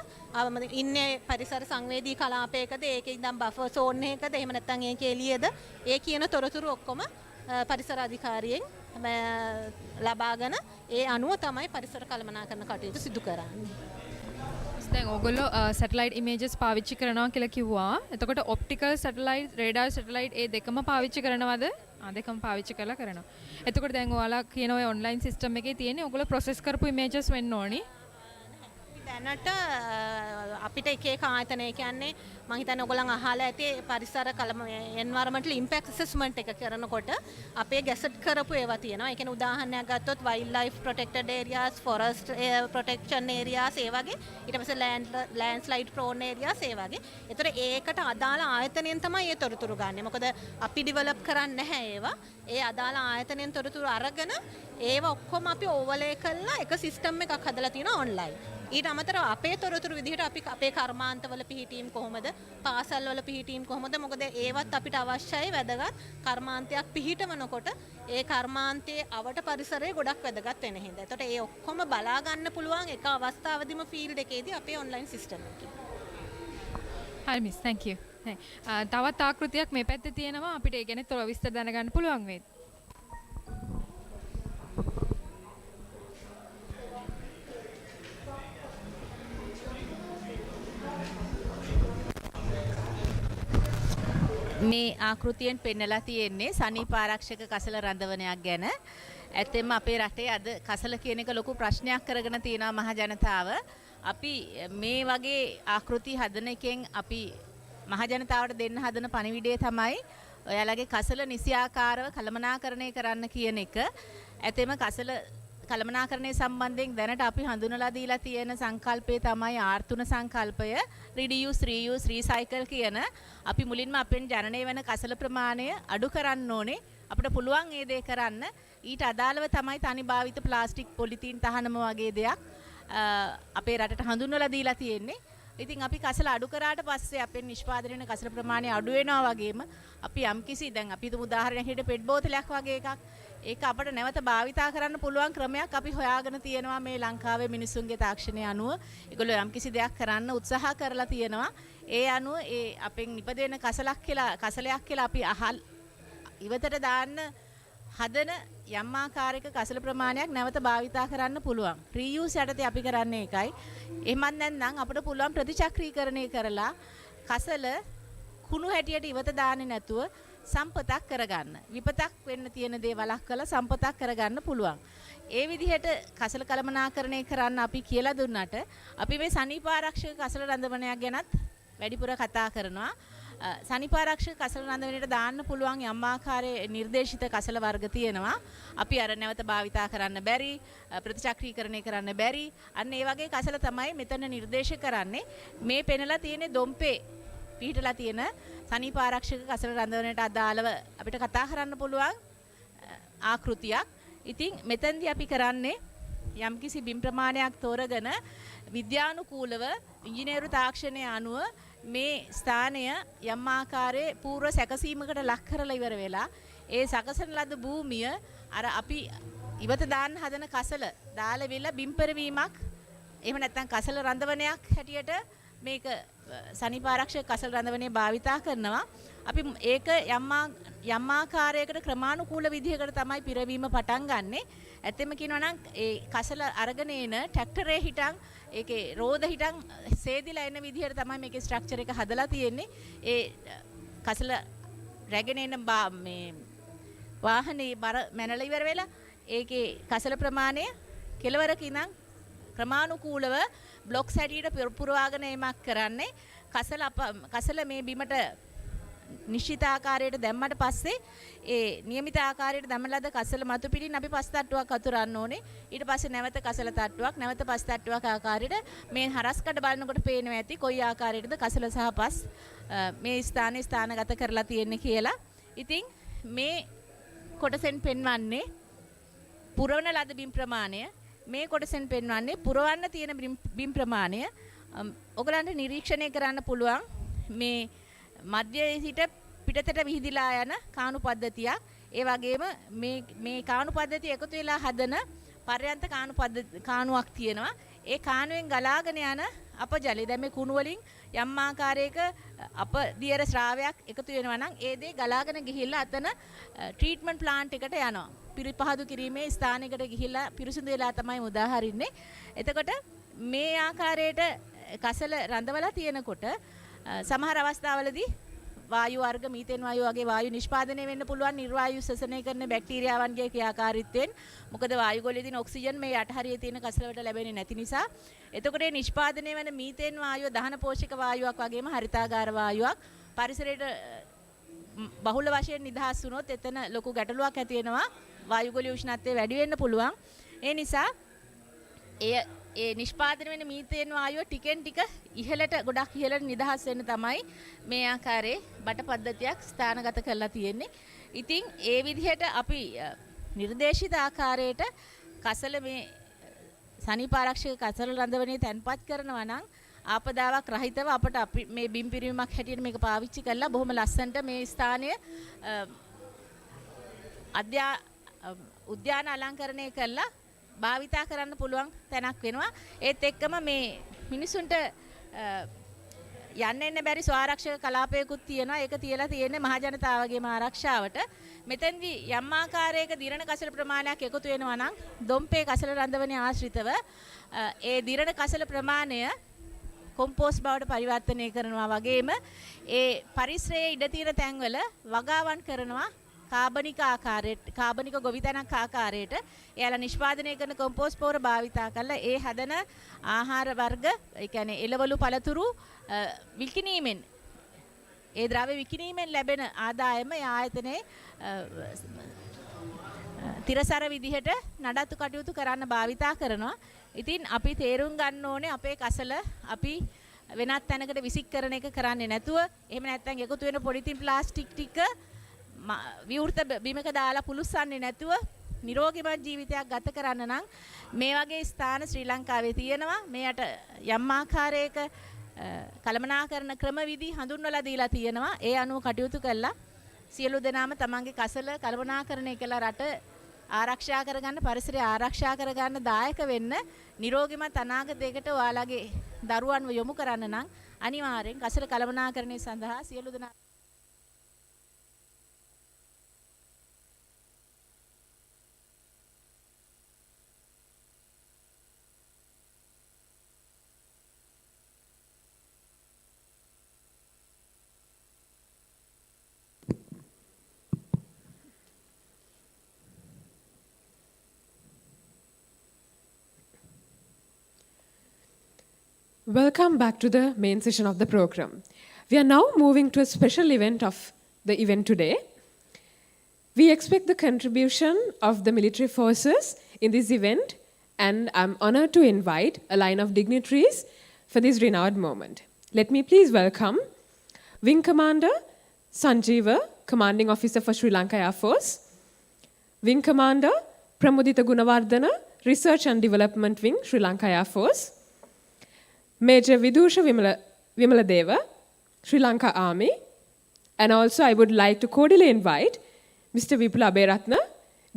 ඉන්නේ පරිසර සංවේදී කලාපයකද ඒකේ ඉඳන් බෆර් සෝන් එකකද එහෙම නැත්නම් ඒකේ එළියද ඒ කියන තොරතුරු ඔක්කොම පරිසර අධිකාරියෙන් ලබාගෙන ඒ අනුව තමයි පරිසර කළමනාකරණ කටයුතු සිදු කරන්නේ. දැන් ඕගොල්ලෝ සැටලයිට් ඉමේජස් පාවිච්චි කරනවා කියලා කිව්වා. එතකොට ඔප්ටිකල් සැටලයිට්, රේඩාර් සැටලයිට් ඒ දෙකම පාවිච්චි කරනවද? දෙකම පාවිච්චි කරලා කරනවා. එතකොට දැන් ඔයාලා කියන ඔය ඔන්ලයින් සිස්ටම් එකේ තියෙන්නේ ඔයගොල්ලෝ ප්‍රොසෙස් කරපු ඉමේජස් වෙන්න ඕනි. දැනට අපිට එක එක ආයතන ඒ කියන්නේ මම හිතන්නේ ඔයගොල්ලන් අහලා ඇති පරිසර එන්වයරන්මන්ටල් ඉම්පැක්ට් ඇසස්මන්ට් එක කරනකොට අපේ ගැසට් කරපු ඒවා තියෙනවා. ඒ කියන්නේ උදාහරණයක් ගත්තොත් wildlife protected areas, forest protection areas ඒ වගේ ඊට පස්සේ ලෑන්ඩ් ස්ලයිඩ් ප්‍රෝන් ඒරියාස් ඒ වගේ. ඒතර ඒකට අදාළ ආයතනයෙන් තමයි ඒ තොරතුරු ගන්නෙ. මොකද අපි ඩෙවලොප් කරන්නේ නැහැ ඒවා. ඒ අදාළ ආයතනයෙන් තොරතුරු අරගෙන ඒවා ඔක්කොම අපි ඕවර්ලේ කරලා එක සිස්ටම් එකක් හදලා තියෙනවා ඔන්ලයින්. ඊට අමතරව අපේ තොරතුරු විදිහට අපි අපේ කර්මාන්තවල පිහිටීම් කොහොමද පාසල්වල පිහිටීම් කොහොමද මොකද ඒවත් අපිට අවශ්‍යයි වැදගත් කර්මාන්තයක් පිහිටවනකොට ඒ කර්මාන්තයේ අවට පරිසරය ගොඩක් වැදගත් වෙන හින්දා. ඒතකොට ඒ ඔක්කොම බලා ගන්න පුළුවන් එක අවස්ථාවදීම ෆීල්ඩ් එකේදී අපේ ඔන්ලයින් සිස්ටම් එකේ. හරි මිස් thank you. තවත් ආකෘතියක් මේ පැත්තේ තියෙනවා අපිට ඒ ගැන තව විස්තර දැනගන්න පුළුවන් වේද? මේ ආකෘතියෙන් පෙන්නලා තියෙන්නේ සනීප ආරක්ෂක කසල රඳවනයක් ගැන. ඇත්තෙන්ම අපේ රටේ අද කසල කියන එක ලොකු ප්‍රශ්නයක් කරගෙන තියෙනවා මහ ජනතාව. අපි මේ වගේ ආකෘති හදන එකෙන් අපි මහ ජනතාවට දෙන්න හදන පණිවිඩය තමයි ඔයාලගේ කසල නිසියාකාරව කළමනාකරණය කරන්න කියන එක. ඇත්තෙන්ම කසල කළමනාකරණය සම්බන්ධයෙන් දැනට අපි හඳුනලා දීලා තියෙන සංකල්පය තමයි R3 සංකල්පය reduce reuse recycle කියන. අපි මුලින්ම අපෙන් ජනනය වෙන කසල ප්‍රමාණය අඩු කරන්න ඕනේ. අපිට පුළුවන් ඒ දේ කරන්න. ඊට අදාළව තමයි තනි භාවිත ප්ලාස්ටික් පොලිතීන් තහනම වගේ දෙයක් අපේ රටට හඳුන්වලා දීලා තියෙන්නේ. ඉතින් අපි කසල අඩු කරාට පස්සේ අපේ නිෂ්පාදනය වෙන කසල ප්‍රමාණය අඩු වෙනවා වගේම අපි යම්කිසි දැන් අපි තුමු උදාහරණයක් හිට පෙට් බෝතලයක් වගේ එකක් ඒක අපිට නැවත භාවිතා කරන්න පුළුවන් ක්‍රමයක් අපි හොයාගෙන තියෙනවා මේ ලංකාවේ මිනිසුන්ගේ තාක්ෂණය අනුව. ඒගොල්ලෝ යම්කිසි දෙයක් කරන්න උත්සාහ කරලා තියෙනවා. ඒ අනුව ඒ අපෙන් නිපදෙන කසලයක් කියලා අපි අහල් ඉවතට දාන්න හදන යම් ආකාරයක කසල ප්‍රමාණයක් නැවත භාවිතා කරන්න පුළුවන්. රීයුස් යටතේ අපි කරන්නේ ඒකයි. එහෙමත් නැත්නම් අපිට පුළුවන් ප්‍රතිචක්‍රීකරණය කරලා කසල කුණු හැටියට ඉවත දාන්නේ නැතුව සම්පතක් කරගන්න. විපතක් වෙන්න තියෙන දේ වළක්වලා සම්පතක් කරගන්න පුළුවන්. ඒ විදිහට කසල කළමනාකරණය කරන්න අපි කියලා දුන්නාට අපි මේ සනීපාරක්ෂක කසල රඳවනයක් ගැනත් වැඩිපුර කතා කරනවා. සනීපාරක්ෂක කසල රඳවනයට දාන්න පුළුවන් යම් ආකාරයේ නිර්දේශිත කසල වර්ග තියෙනවා. අපි අර නැවත භාවිතා කරන්න බැරි, ප්‍රතිචක්‍රීකරණය කරන්න බැරි. අන්න ඒ වගේ කසල තමයි මෙතන නිර්දේශ කරන්නේ. මේ පෙනලා තියෙන දොම්පේ පිහිටලා තියෙන සනීපාරක්ෂක කසල රඳවනයට අදාළව අපිට කතා කරන්න පුළුවන් ආකෘතියක්. ඉතින් මෙතෙන්දී අපි කරන්නේ යම්කිසි බිම් ප්‍රමාණයක් තෝරගෙන විද්‍යානුකූලව ඉංජිනේරු තාක්ෂණය අනුව මේ ස්ථානය යම් ආකාරයේ පූර්ව සැකසීමකට ලක් කරලා ඉවර වෙලා ඒ සකසන ලද භූමිය අර අපි ඉවත දාන්න හදන කසල දාලා වෙලා බිම් පෙරවීමක් එහෙම නැත්නම් කසල රඳවනයක් හැටියට මේක සනීපාරක්ෂක කසල රඳවනේ භාවිතා කරනවා. අපි ඒක යම් ආකාරයකට ක්‍රමානුකූල විදිහකට තමයි පිරවීම පටන් ගන්නෙ. ඇත්තෙම කියනවා නම් ඒ කසල අරගෙන එන ට්‍රැක්ටරේ හිටන් ඒකේ රෝද හිටන් සේදිලා එන විදිහට තමයි මේකේ ස්ට්‍රක්චර් එක හදලා තියෙන්නේ. ඒ කසල රැගෙන එන මේ වාහනේ බර මැනලා ඉවර වෙලා ඒකේ කසල ප්‍රමාණය කෙලවරක ඉඳන් ක්‍රමානුකූලව බ්ලොක්ස් හැටියට පුරවාගෙන එීමක් කරන්නේ. කසල මේ බිමට නිශ්චිත ආකාරයට දැම්මට පස්සේ ඒ નિયમિત ආකාරයට දැම්ම ලද කසල මතු පිටින් අපි පස් තට්ටුවක් අතුරන්න ඕනේ. ඊට පස්සේ නැවත කසල තට්ටුවක් නැවත පස් තට්ටුවක් ආකාරයට මේ හරස්කඩ බලනකොට පේනවා ඇති කොයි ආකාරයකටද කසල සහ පස් මේ ස්ථානයේ ස්ථානගත කරලා තියෙන්නේ කියලා. ඉතින් මේ කොටසෙන් පෙන්වන්නේ පුරවන ලද බිම් ප්‍රමාණය. මේ කොටසෙන් පෙන්වන්නේ පුරවන්න තියෙන බිම් ප්‍රමාණය. ඔයගලන්ට නිරීක්ෂණය කරන්න පුළුවන් මේ මධ්‍යයේ සිට පිටතට විහිදිලා යන කාණු පද්ධතියක්. ඒ වගේම මේ කාණු පද්ධතිය එකතු වෙලා හදන පර්යන්ත කාණුවක් තියෙනවා. ඒ කාණුවෙන් ගලාගෙන යන අපජලය දැන් මේ කුණු වලින් යම් ආකාරයක අපදියර ශ්‍රාවයක් එකතු වෙනවා නම් ඒ දේ ගලාගෙන ගිහිල්ලා අතන ට්‍රීට්මන්ට් ප්ලාන්ට් එකට යනවා. පිරිපහදු කිරීමේ ස්ථානයකට ගිහිල්ලා පිරිසිදු වෙලා තමයි උදාහරින්නේ. එතකොට මේ ආකාරයට කසල රඳවලා තියෙනකොට සමහර අවස්ථාවලදී වායු වර්ග මීතේන් වායු වගේ වායු නිෂ්පාදනය වෙන්න පුළුවන් නිර්වායු ශ්වසනය කරන බැක්ටීරියාවන්ගේ ක්‍රියාකාරීත්වයෙන්. මොකද වායු ගොලේ තියෙන ඔක්සිජන් මේ යටහරියේ තියෙන කසල වලට ලැබෙන්නේ නැති නිසා. එතකොට මේ නිෂ්පාදනය වෙන මීතේන් වායුව දහන පෝෂක වායුවක් වගේම හරිතාගාර වායුවක් පරිසරයට බහුල වශයෙන් නිදහස් වුණොත් එතන ලොකු ගැටලුවක් ඇති වෙනවා. වායු ගොලේ උෂ්ණත්වය වැඩි වෙන්න පුළුවන්. ඒ නිසා ඒ නිෂ්පාදනය වෙන මීතේන් වායුව ටිකෙන් ටික ඉහළට ගොඩක් ඉහළට නිදහස් වෙන්න තමයි මේ ආකාරයේ බට පද්ධතියක් ස්ථානගත කරලා තියෙන්නේ. ඉතින් ඒ විදිහට අපි නිර්දේශිත ආකාරයට කසල මේ සනීපාරක්ෂක කසල රඳවනේ තැන්පත් කරනවා නම් ආපදාවක් රහිතව අපට අපි මේ බිම් පිරීමක් හැටියට මේක පාවිච්චි කරලා බොහොම ලස්සනට මේ ස්ථානය උද්‍යාන අලංකරණය කරලා භාවිතා කරන්න පුළුවන් තැනක් වෙනවා. ඒත් එක්කම මේ මිනිසුන්ට යන්න එන්න බැරි ස්වාරක්ෂක කලාපයකුත් තියෙනවා. ඒක තියලා තියෙන්නේ මහ ජනතාවගේම ආරක්ෂාවට. මෙතෙන්දී යම් ආකාරයක දිරණ කසල ප්‍රමාණයක් එකතු වෙනවා නම් දොම්පේ කසල රඳවනේ ආශ්‍රිතව ඒ දිරණ කසල ප්‍රමාණය කොම්පෝස්ට් බවට පරිවර්තනය කරනවා වගේම ඒ පරිසරයේ ඉඩ තියෙන තැන්වල වගාවන් කරනවා කාබනික ගොවිතැනක් ආකාරයට එයාලා නිෂ්පාදනය කරන කොම්පෝස්ට් පොර භාවිතා කරලා ඒ හදන ආහාර වර්ග ඒ කියන්නේ එළවලු පළතුරු විකිණීමෙන් ඒ ද්‍රව්‍ය විකිණීමෙන් ලැබෙන ආදායම ආයතනයේ තිරසර විදිහට නඩත්තු කටයුතු කරන්න භාවිතා කරනවා. ඉතින් අපි තේරුම් ගන්න ඕනේ අපේ කසල අපි වෙනත් තැනකට විසික් කරන එක කරන්නේ නැතුව එහෙම නැත්නම් එකතු වෙන පොලිතින් ප්ලාස්ටික් ටික විවෘත බිමක දාලා පුලුස්සන්නේ නැතුව නිරෝගීමත් ජීවිතයක් ගත කරන්න නම් මේ වගේ ස්ථාන ශ්‍රී ලංකාවේ තියෙනවා. මෙයට යම් ආකාරයක කළමනාකරන ක්‍රමවිධි හඳුන්වලා දීලා තියෙනවා. ඒ අනුව කටයුතු කළා සියලු දෙනාම තමන්ගේ කසල කළමනාකරණය කළ රට ආරක්ෂා කරගන්න පරිසරය ආරක්ෂා කරගන්න දායක වෙන්න නිරෝගිමත් අනාගතයකට ඔයාලගේ දරුවන්ව යොමු කරන්න නම් අනිවාර්යෙන් කසල කළමනාකරණය සඳහා සියලු දෙනා Welcome back to the main session of the program. We are now moving to a special event of the event today. We expect the contribution of the military forces in this event, and I'm honored to invite a line of dignitaries for this renowned moment. Let me please welcome Wing Commander Sanjeeva, Commanding Officer for Sri Lanka Air Force, Wing Commander Pramudita Gunawardana, Research and Development Wing, Sri Lanka Air Force, Major Vidusha Vimaladeva, Sri Lanka Army, and also I would like to cordially invite Mr. Vipula Aberatna,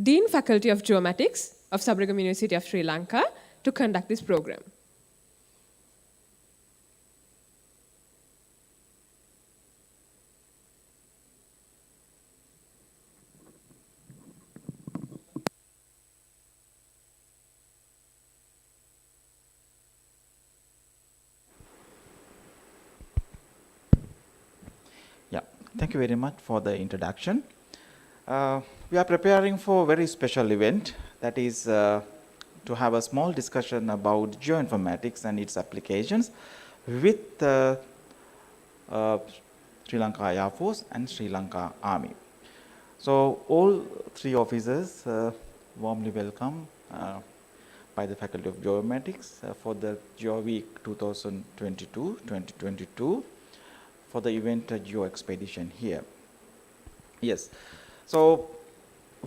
Dean Faculty of Geomatics of Sabaragam University of Sri Lanka, to conduct this program. Thank you very much for the introduction. We are preparing for a very special event, that is to have a small discussion about geoinformatics and its applications with Sri Lanka Air Force and Sri Lanka Army. So all three officers warmly welcome by the Faculty of Geomatics for the GeoWeek 2022 for the event Geo Expedition here. Yes, so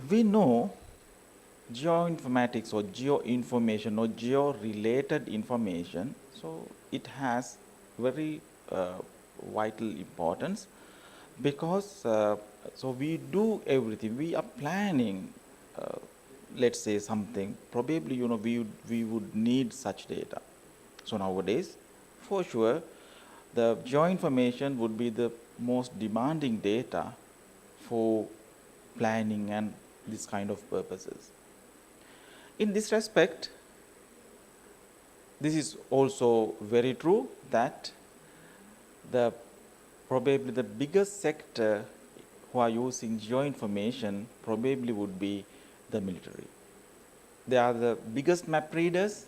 we know geoinformatics or geo-information or geo-related information, so it has very vital importance because so we do everything, we are planning let's say something, probably we would need such data. So nowadays for sure the geoinformation would be the most demanding data for planning and this kind of purposes. In this respect, this is also very true that probably the biggest sector who are using geoinformation probably would be the military. They are the biggest map readers,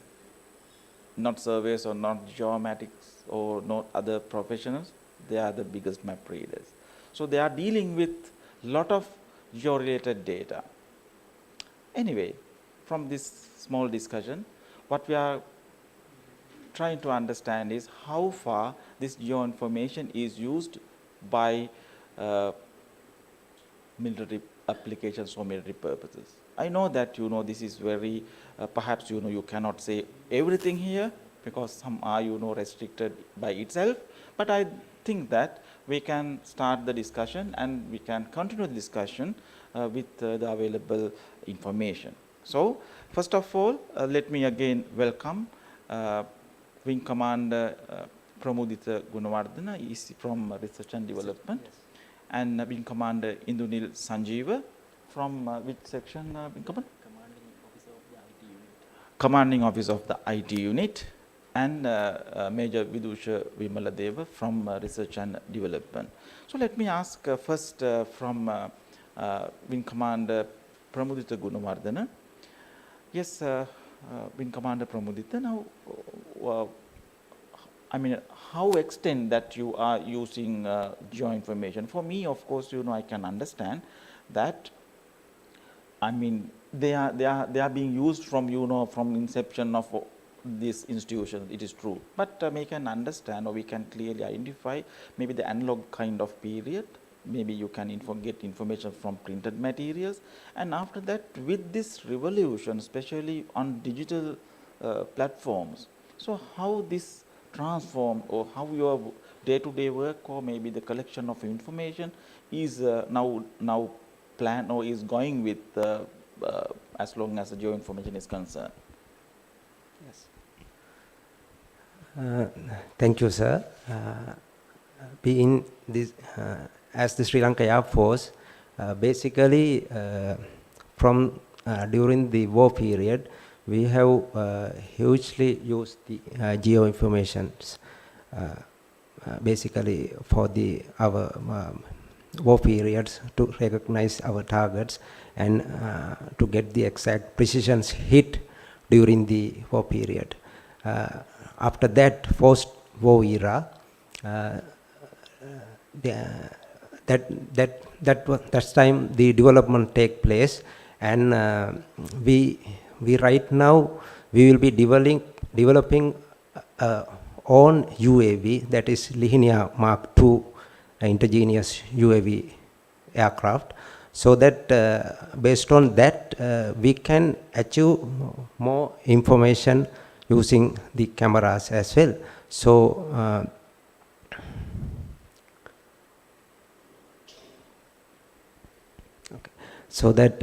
not surveyors or not geomatics or not other professionals, they are the biggest map readers. So they are dealing with lot of geo-related data. Anyway, from this small discussion, what we are trying to understand is how far this geoinformation is used by military applications for military purposes. I know that this is very perhaps you cannot say everything here because some are restricted by itself, but I think that we can start the discussion and we can continue the discussion with the available information. So first of all, let me again welcome Wing Commander Pramudita Gunawardana is from Research and Development, and Wing Commander Indunil Sanjeeva from which section? Commanding Officer of the IT Unit, and Major Vidusha Vimaladeva from Research and Development. So let me ask first from Wing Commander Pramudita Gunawardana. Yes, Wing Commander Pramudita, now I mean, how extent that you are using geoinformation? For me, of course, I can understand that. I mean, they are being used from from inception of this institution. It is true, but we can understand or we can clearly identify maybe the analog kind of period. Maybe you can get information from printed materials, and after that, with this revolution, especially on digital platforms, so how this transformed, or how your day-to-day work, or maybe the collection of information is now planned or is going with as long as the geoinformation is concerned? Yes. Thank you, sir. Being this, as the Sri Lanka Air Force, basically from during the war period, we have hugely used the geoinformations basically for our war periods to recognize our targets and to get the exact precisions hit during the war period. After that post-war era, that's time the development take place, and we right now we will be developing own UAV, that is Lihinia Mark II indigenous UAV aircraft, so that based on that we can achieve more information using the cameras as well. So so that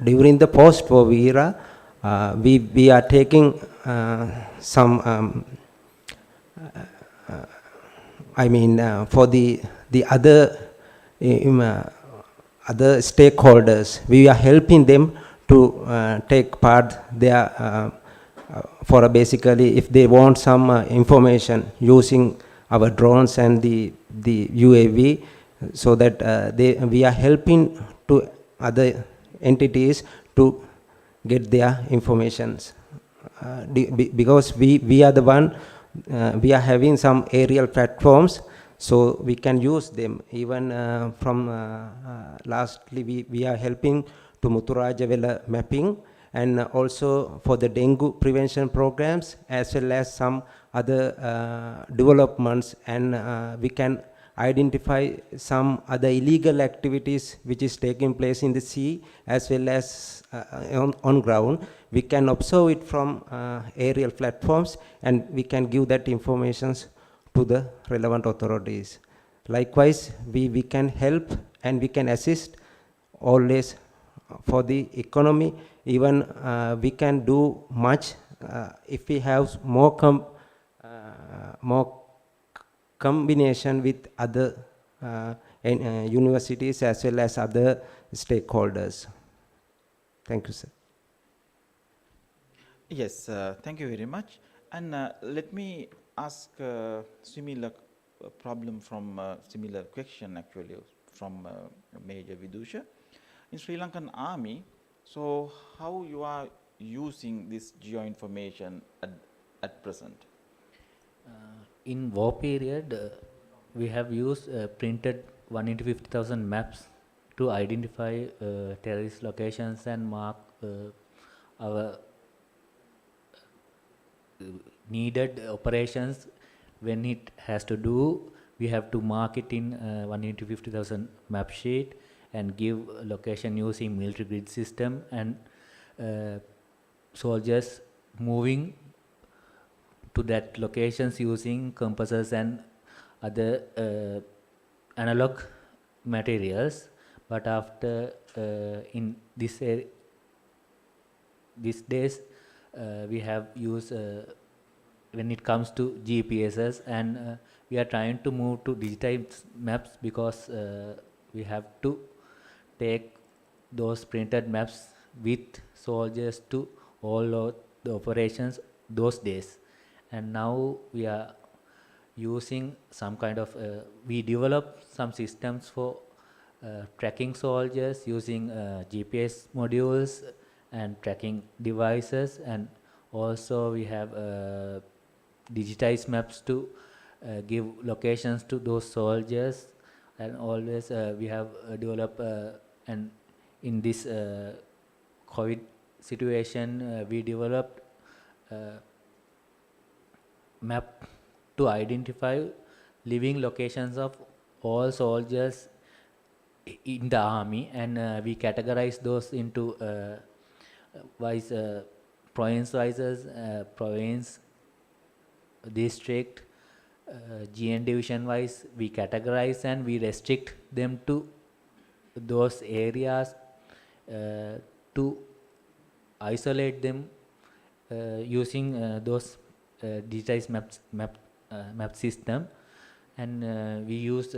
during the post-war era, we are taking some I mean for the other other stakeholders, we are helping them to take part there for basically if they want some information using our drones and the UAV, so that we are helping to other entities to get their informations because we are the one we are having some aerial platforms, so we can use them. Even from lastly we are helping to Muthurajavela mapping, and also for the dengue prevention programs, as well as some other developments, and we can identify some other illegal activities which is taking place in the sea as well as on ground. We can observe it from aerial platforms, and we can give that information to the relevant authorities. Likewise, we can help and we can assist always for the economy. Even we can do much if we have more combination with other universities as well as other stakeholders. Thank you, sir. Yes, thank you very much. And let me ask similar problem from similar question actually from Major Vidusha. In Sri Lankan Army, so how you are using this geoinformation at present? In war period, we have used printed 1 into 50,000 maps to identify terrorist locations and mark our needed operations. When it has to do, we have to mark it in 1 into 50,000 map sheet and give location using military grid system, and soldiers moving to that locations using compasses and other analog materials. But after in these days we have used when it comes to GPSs, and we are trying to move to digitized maps because we have to take those printed maps with soldiers to all of the operations those days. And now we are using some kind of we develop some systems for tracking soldiers using GPS modules and tracking devices, and also we have digitized maps to give locations to those soldiers. And always we have developed and in this COVID situation we developed map to identify living locations of all soldiers in the army, and we categorize those into wise province, district, GN division wise, we categorize and we restrict them to those areas to isolate them using those digitized map system, and we use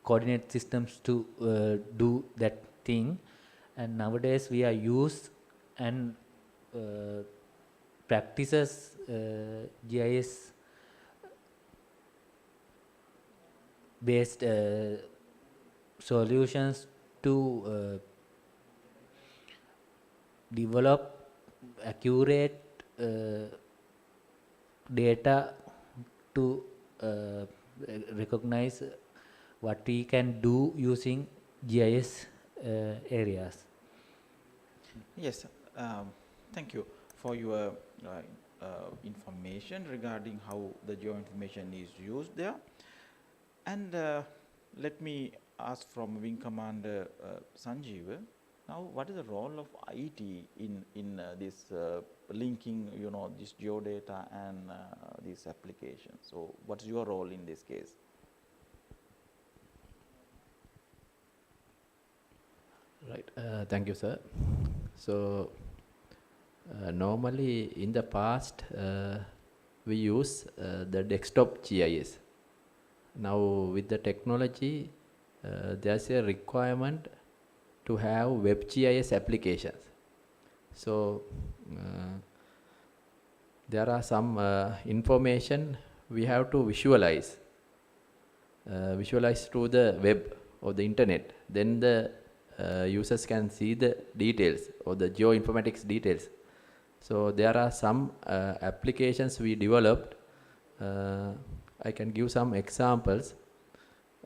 coordinate systems to do that thing. And nowadays we are use and practices GIS based solutions to develop accurate data to recognize what we can do using GIS areas. Yes, thank you for your information regarding how the geo-information is used there. And let me ask from Wing Commander Sanjeev, now what is the role of IT in this linking, this geodata and these applications? So what's your role in this case? Right, thank you, sir. So normally in the past we use the desktop GIS. Now with the technology there's a requirement to have web GIS applications. So there are some information we have to visualize through the web or the internet. Then the users can see the details or the Geo-informatics details. So there are some applications we developed. I can give some examples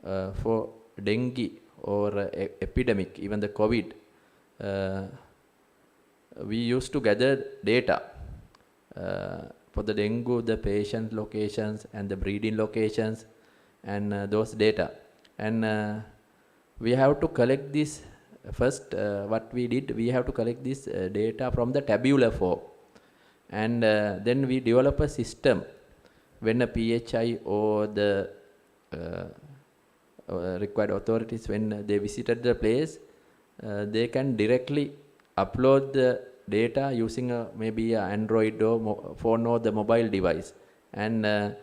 for dengue or epidemic, even the COVID. We used to gather data for the dengue, the patient locations and the breeding locations and those data. And we have to collect this. First, what we did, we have to collect this data from the tabular form, and then we develop a system. When a PHI or the required authorities, when they visited the place, they can directly upload the data using maybe an Android or phone or the mobile device, and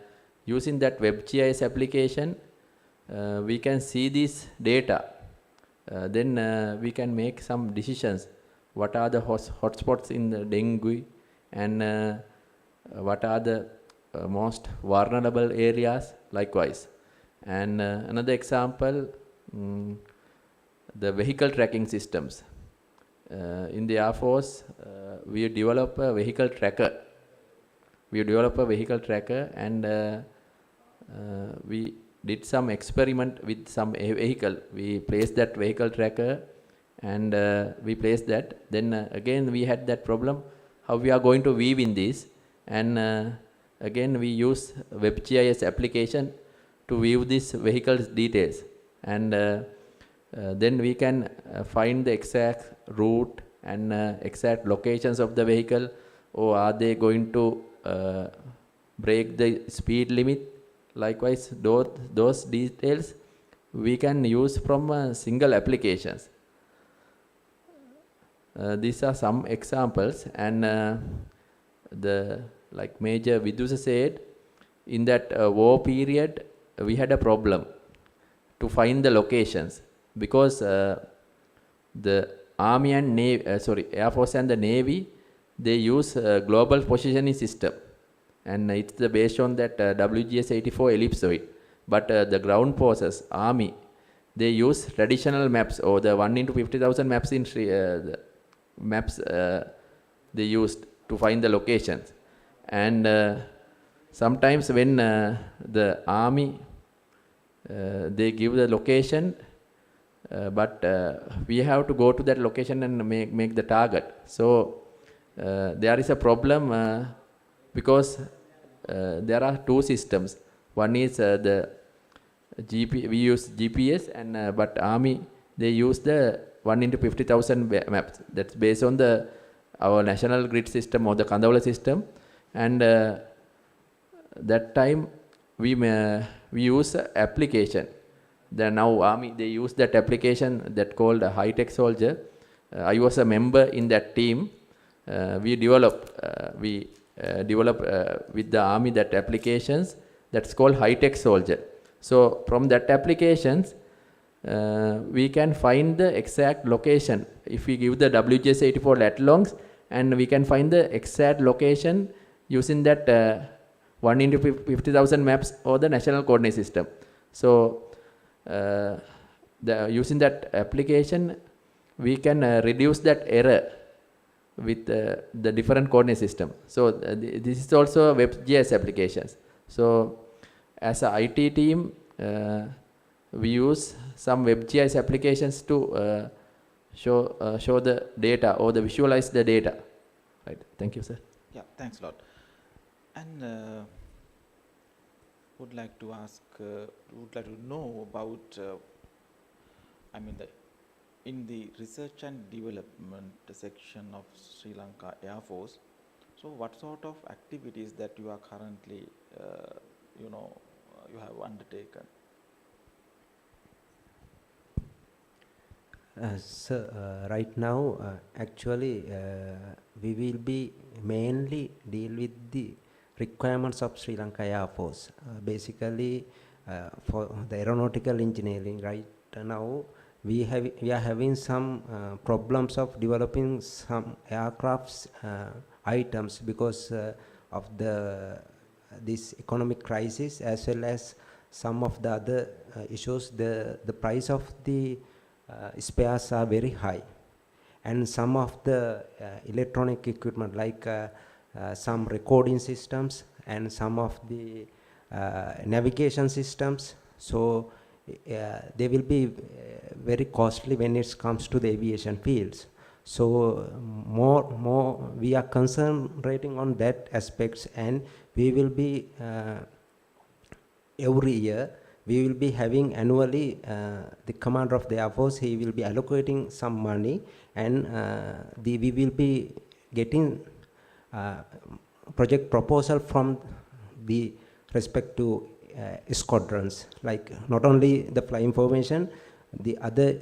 using that WebGIS application, we can see this data. Then we can make some decisions. What are the hotspots in the dengue, and what are the most vulnerable areas likewise. And another example, the vehicle tracking systems. In the Air Force, we develop a vehicle tracker. And we did some experiment with some vehicle. We placed that vehicle tracker and we placed that. Then again we had that problem, how we are going to weave in this. And again we use WebGIS application to view this vehicle's details. And then we can find the exact route and exact locations of the vehicle, or are they going to break the speed limit. Likewise, those details we can use from single applications. These are some examples, and like Major Vidusa said, in that war period we had a problem to find the locations, because the Army and Navy, Air Force and the Navy, they use global positioning system. And it's based on that WGS-84 ellipsoid. But the ground forces, Army, they use traditional maps, or the 1x50,000 maps in maps they used to find the locations. And sometimes when the Army, they give the location, but we have to go to that location and make the target. So there is a problem because there are two systems. One is we use GPS, and but Army, they use the 1x50,000 maps. That's based on the our national grid system or the Kandawala system, and that time we use a application. Then now Army, they use that application that called a high-tech soldier. I was a member in that team. We develop with the Army that applications that's called high-tech soldier. So from that applications, we can find the exact location. If we give the WGS84 lat longs, and we can find the exact location using that 1 into 50,000 maps or the national coordinate system. So using that application, we can reduce that error with the different coordinate system. So this is also WebGIS applications. So as a IT team, we use some WebGIS applications to show the data or the visualize the data. Right. Thank you, sir. Yeah, thanks a lot. And would like to ask, would like to know about, in the research and development section of Sri Lanka Air Force, so what sort of activities that you are currently, you have undertaken? Right now, actually, we will be mainly deal with the requirements of Sri Lanka Air Force. Basically, for the aeronautical engineering, right now, we are having some problems of developing some aircrafts items because of this economic crisis, as well as some of the other issues. The price of the spares are very high, and some of the electronic equipment like some recording systems and some of the navigation systems, so they will be very costly when it comes to the aviation fields. So more we are concentrating on that aspects, and we will be every year we will be having annually the commander of the Air Force, he will be allocating some money, and we will be getting project proposal from the respective squadrons, like not only the flight information, the other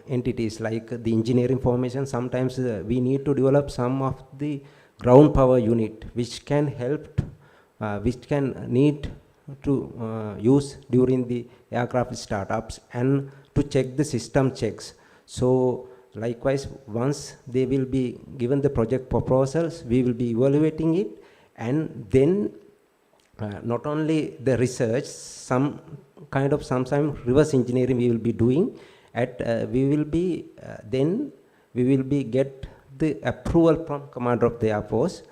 entities like the engineering information. Sometimes we need to develop some of the ground power unit which can help, which can need to use during the aircraft startups and to check the system checks. So likewise, once they will be given the project proposals, we will be evaluating it, and then not only the research, some kind of sometimes reverse engineering we will be doing. We will be get the approval from commander of the Air Force,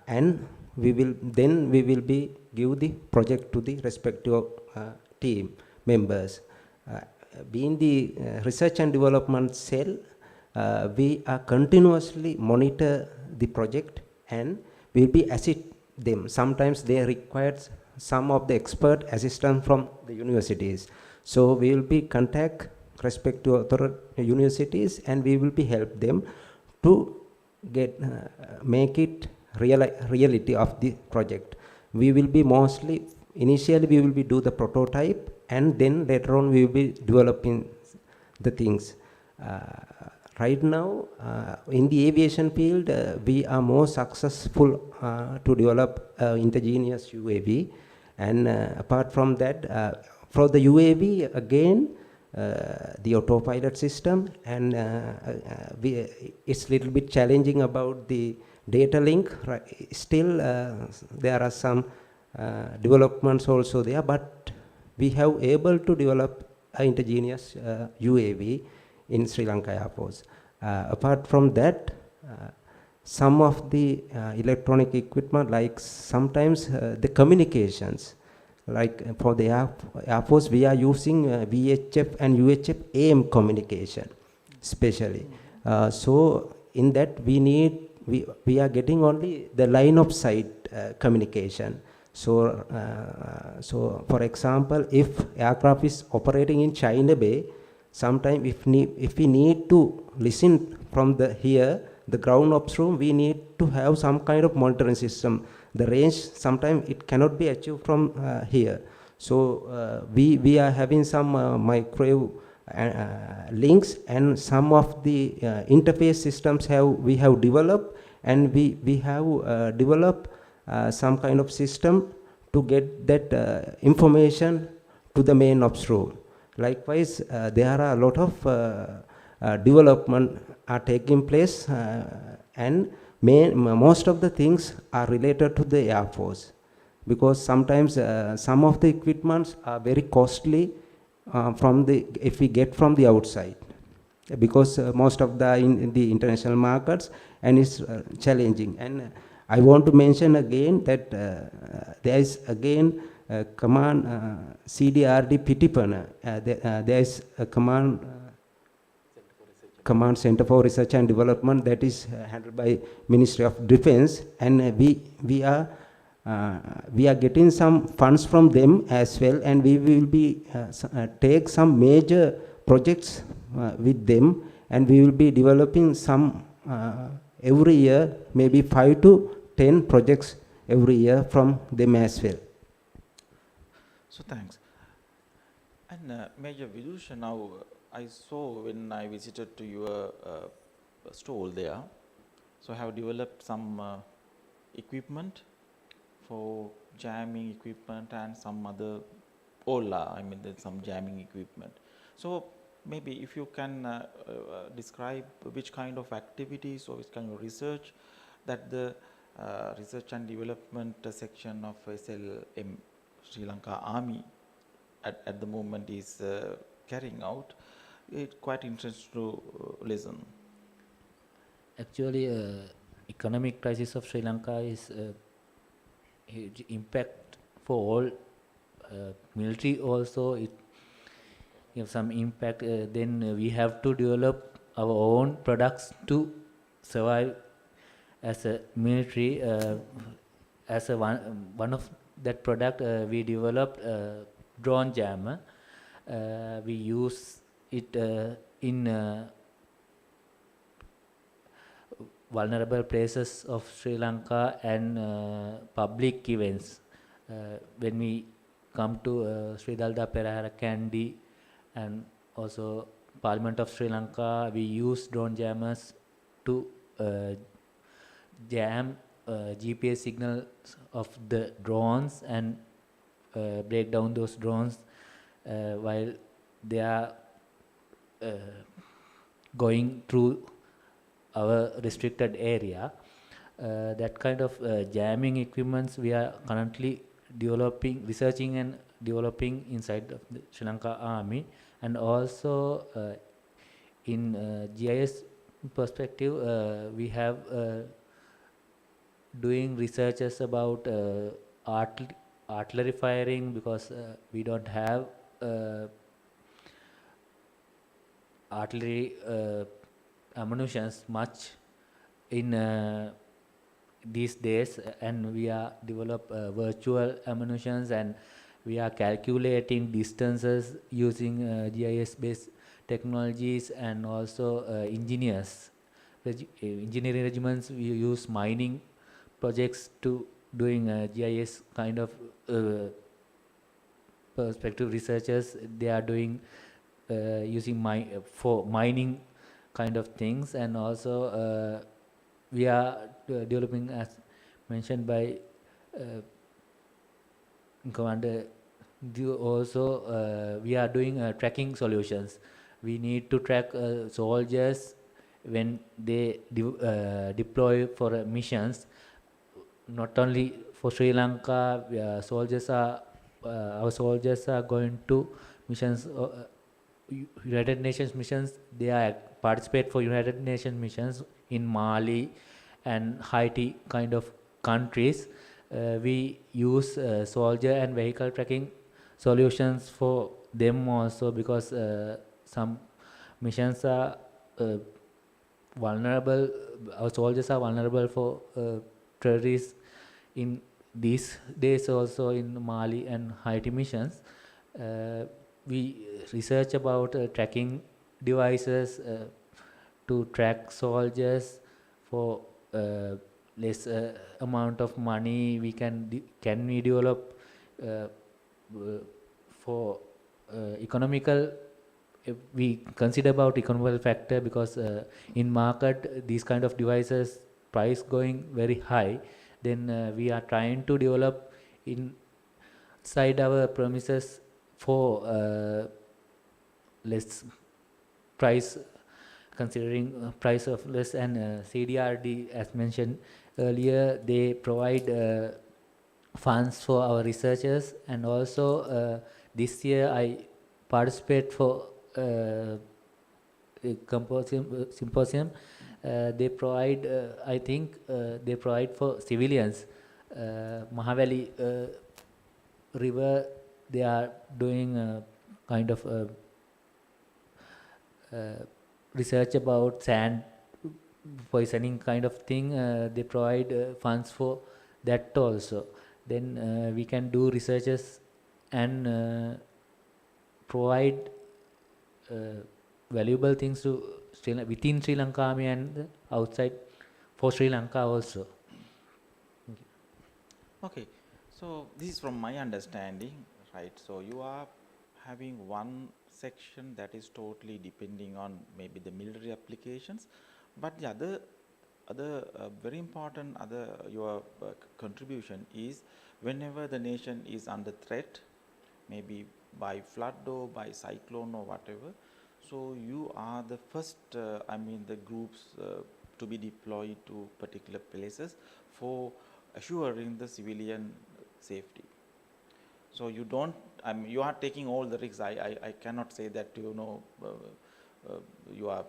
and we will be give the project to the respective team members. Being the research and development cell, we are continuously monitor the project, and we will be assist them. Sometimes they require some of the expert assistance from the universities. So we will be contact respective universities, and we will be help them to get make it reality of the project. We will be mostly initially we will be do the prototype, and then later on we will be developing the things. Right now, in the aviation field, we are more successful to develop indigenous UAV, and apart from that, for the UAV again, the autopilot system, and it's little bit challenging about the data link. Still, there are some developments also there, but we have able to develop indigenous UAV in Sri Lanka Air Force. Apart from that, some of the electronic equipment, like sometimes the communications, like for the Air Force, we are using VHF and UHF AM communication, especially. So in that we are getting only the line of sight communication. So for example, if aircraft is operating in China Bay, sometimes if we need to listen from the here, the ground ops room, we need to have some kind of monitoring system. The range, sometimes it cannot be achieved from here. So we are having some microwave links, and some of the interface systems we have developed, and we have developed some kind of system to get that information to the main ops room. Likewise, there are a lot of development are taking place, and most of the things are related to the Air Force, because sometimes some of the equipments are very costly if we get from the outside, because most of in the international markets, and it's challenging. And I want to mention again that there is again command CDRD Pitipana. There is a command Center for Research and Development that is handled by Ministry of Defense, and we are getting some funds from them as well, and we will be take some major projects with them, and we will be developing some every year, maybe 5 to 10 projects every year from them as well. So thanks. And Major Vidusha, now I saw when I visited to your stall there, so I have developed some equipment for jamming equipment and some other there's some jamming equipment. So maybe if you can describe which kind of activities or which kind of research that the research and development section of SLM Sri Lanka Army at the moment is carrying out. It's quite interesting to listen. Actually, economic crisis of Sri Lanka is huge impact for all. Military also it have some impact. Then we have to develop our own products to survive as a military. As a one of that product, we developed drone jammer. We use it in vulnerable places of Sri Lanka and public events. When we come to Sri Dalda Perahara Kandy and also Parliament of Sri Lanka, we use drone jammers to jam GPS signals of the drones and break down those drones while they are going through our restricted area. That kind of jamming equipments we are currently developing, researching and developing inside of the Sri Lanka Army, and also in GIS perspective we have doing researches about artillery firing, because we don't have artillery ammunitions much in these days, and we are develop virtual ammunitions, and we are calculating distances using GIS based technologies, and also engineering regiments we use mining projects to doing GIS kind of perspective researchers. They are doing using for mining kind of things, and also we are developing, as mentioned by Commander, also we are doing tracking solutions. We need to track soldiers when they deploy for missions. Not only for Sri Lanka, our soldiers are going to missions, United Nations missions. They are participate for United Nations missions in Mali and Haiti kind of countries. We use soldier and vehicle tracking solutions for them also, because some missions are vulnerable. Our soldiers are vulnerable for terrorists in these days, also in Mali and Haiti missions. We research about tracking devices to track soldiers for less amount of money we can we develop for economical, if we consider about economical factor, because in market these kind of devices price going very high, then we are trying to develop inside our premises for less price, considering price of less. And CDRD, as mentioned earlier, they provide funds for our researchers. And also this year I participate for a symposium. They provide, I think they provide for civilians. Mahavali river, they are doing kind of research about sand poisoning kind of thing. They provide funds for that also. Then we can do researches and provide valuable things to within Sri Lanka and outside for Sri Lanka also. Okay, so this is from my understanding, right? So you are having one section that is totally depending on maybe the military applications, but the other very important your contribution is whenever the nation is under threat, maybe by flood or by cyclone or whatever, so you are the first the groups to be deployed to particular places for assuring the civilian safety. So you don't, you are taking all the risks. I cannot say that you are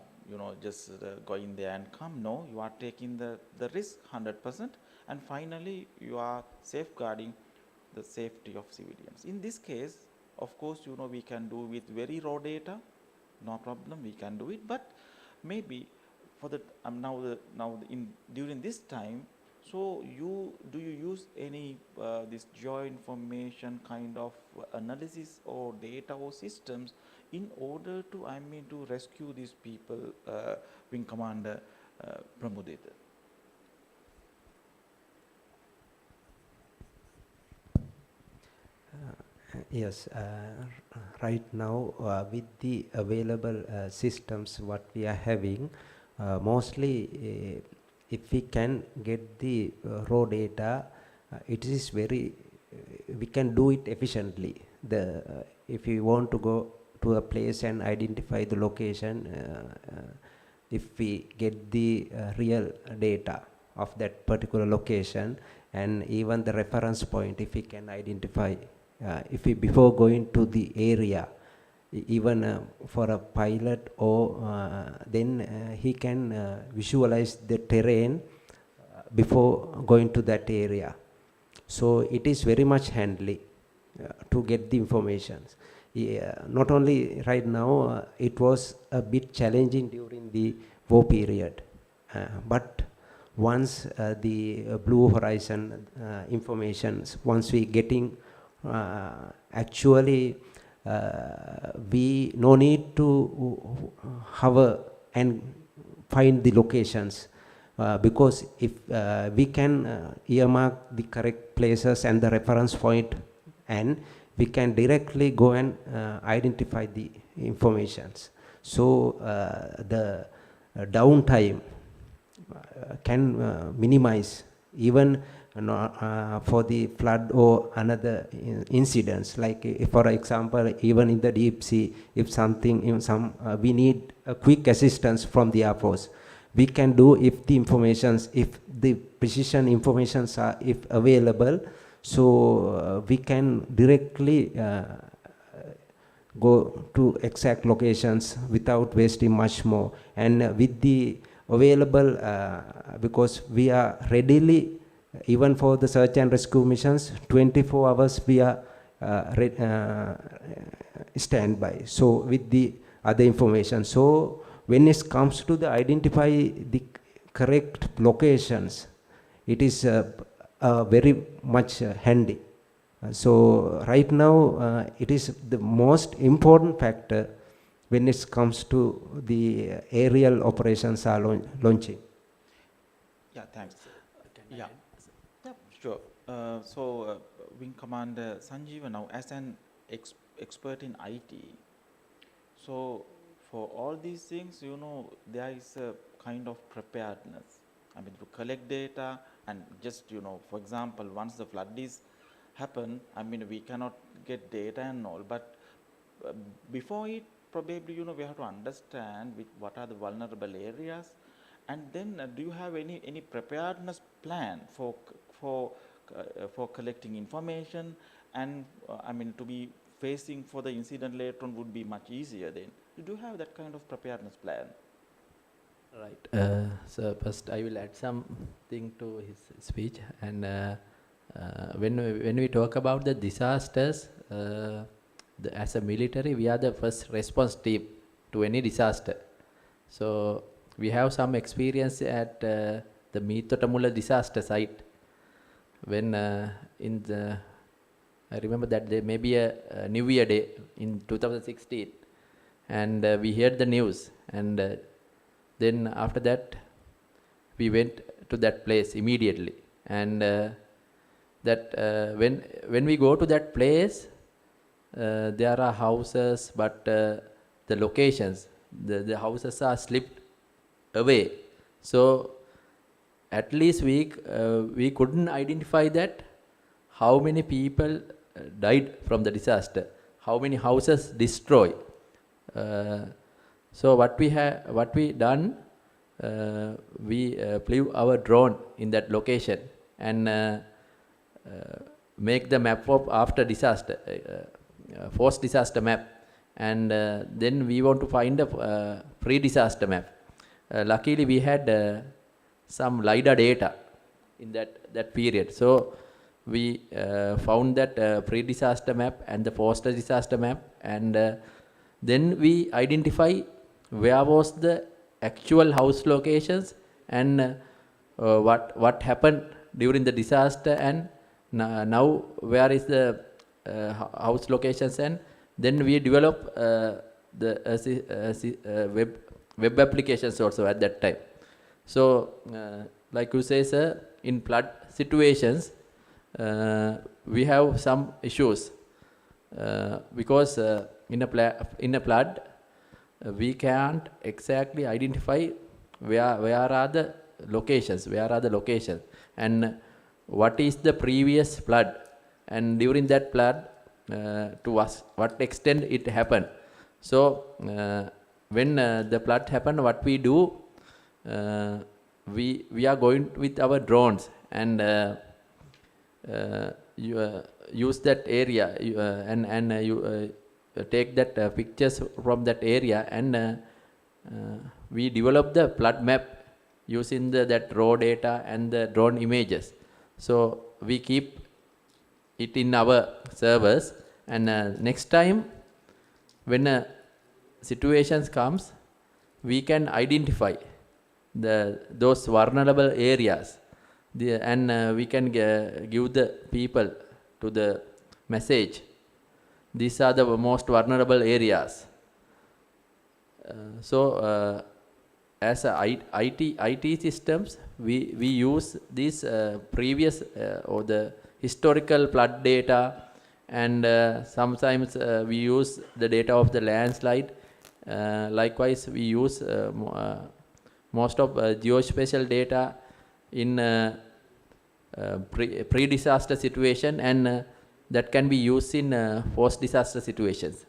just going there and come. No, you are taking the risk 100%, and finally you are safeguarding the safety of civilians. In this case, of course, we can do with very raw data, no problem, we can do it. But maybe for the during this time, so do you use any this geo-information kind of analysis or data or systems in order to to rescue these people, Wing Commander Pramudita? Yes, right now with the available systems what we are having, mostly if we can get the raw data, it is very, we can do it efficiently. If you want to go to a place and identify the location, if we get the real data of that particular location, and even the reference point, if we can identify, if we before going to the area, even for a pilot, or then he can visualize the terrain before going to that area. So it is very much handy to get the information. Not only right now, it was a bit challenging during the war period, but once the Blue Horizon informations, once we getting actually we no need to hover and find the locations, because if we can earmark the correct places and the reference point, and we can directly go and identify the informations. So the downtime can minimize, even for the flood or another incidents, like for example, even in the deep sea, if something, we need a quick assistance from the Air Force, we can do if the informations, if the precision informations are if available, so we can directly go to exact locations without wasting much more. And with the available, because we are readily, even for the search and rescue missions, 24 hours we are standby. So with the other information, so when it comes to the identify the correct locations, it is very much handy. So right now it is the most important factor when it comes to the aerial operations are launching. thanks. Yeah. Yeah, sure. Wing Commander Sanjeeva, now as an expert in IT, so for all these things, there is a kind of preparedness. I mean, to collect data and just, for example, once the flood is happen, I mean, we cannot get data and all, but before it, probably, we have to understand what are the vulnerable areas, and then do you have any preparedness plan for collecting information, and I mean, to be facing for the incident later on would be much easier then. You do have that kind of preparedness plan? Right. So first I will add something to his speech. And when we talk about the disasters, as a military, we are the first response team to any disaster. So we have some experience at the Meetotamula disaster site. When I remember that there may be a New Year day in 2016, and we heard the news, and then after that we went to that place immediately. And when we go to that place, there are houses, but the locations, the houses are slipped away. So at least we couldn't identify that how many people died from the disaster, how many houses destroyed. So what we done, we flew our drone in that location and make the map of after disaster, post disaster map, and then we want to find a pre-disaster map. Luckily we had some LiDAR data in that period, so we found that pre-disaster map and the post-disaster map, and then we identify where was the actual house locations and what happened during the disaster, and now where is the house locations, and then we develop the web applications also at that time. So like you say, sir, in flood situations we have some issues because in a flood we can't exactly identify where are the locations, and what is the previous flood, and during that flood to what extent it happened. So when the flood happened, what we do, we are going with our drones and use that area and you take that pictures from that area, and we develop the flood map using that raw data and the drone images. So we keep it in our servers, and next time when situations comes, we can identify those vulnerable areas, and we can give the people to the message, these are the most vulnerable areas. So as a IT systems, we use these previous or the historical flood data, and sometimes we use the data of the landslide. Likewise, we use most of geospatial data in pre-disaster situation, and that can be used in post-disaster situations.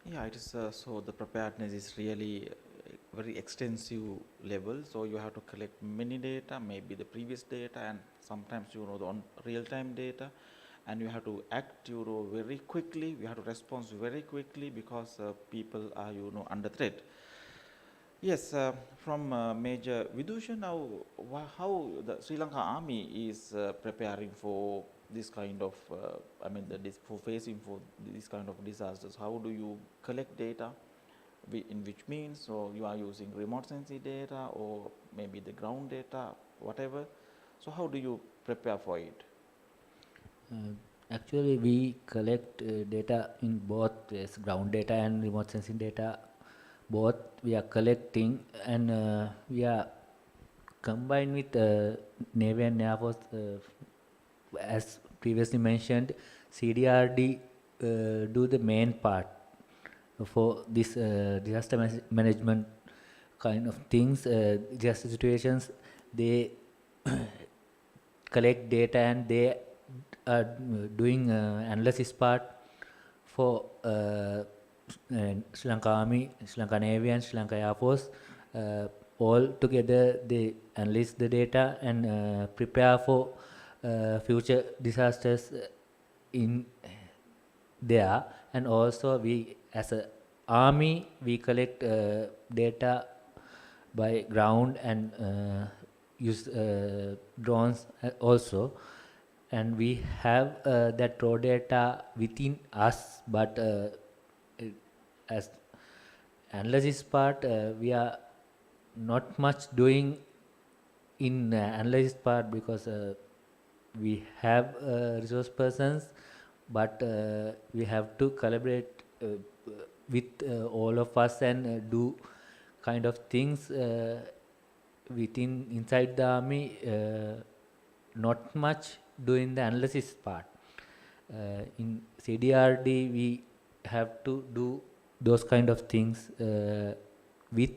Yeah, it is so the preparedness is really very extensive level, so you have to collect many data, maybe the previous data, and sometimes the real-time data, and you have to act very quickly, you have to respond very quickly because people are under threat. Yes, from Major Vidusha, now how the Sri Lanka Army is preparing for this kind of, for facing for this kind of disasters. How do you collect data? In which means, so you are using remote sensing data or maybe the ground data, whatever. So how do you prepare for it? Actually, we collect data in both ways, ground data and remote sensing data. Both we are collecting, and we are combined with Navy and Air Force, as previously mentioned, CDRD do the main part for this disaster management kind of things, disaster situations. They collect data and they are doing analysis part for Sri Lanka Army, Sri Lanka Navy and Sri Lanka Air Force. All together they analyze the data and prepare for future disasters in there. And also we as a army, we collect data by ground and use drones also, and we have that raw data within us, but as analysis part we are not much doing in analysis part because we have resource persons, but we have to collaborate with all of us and do kind of things within inside the army, not much doing the analysis part. In CDRD we have to do those kind of things with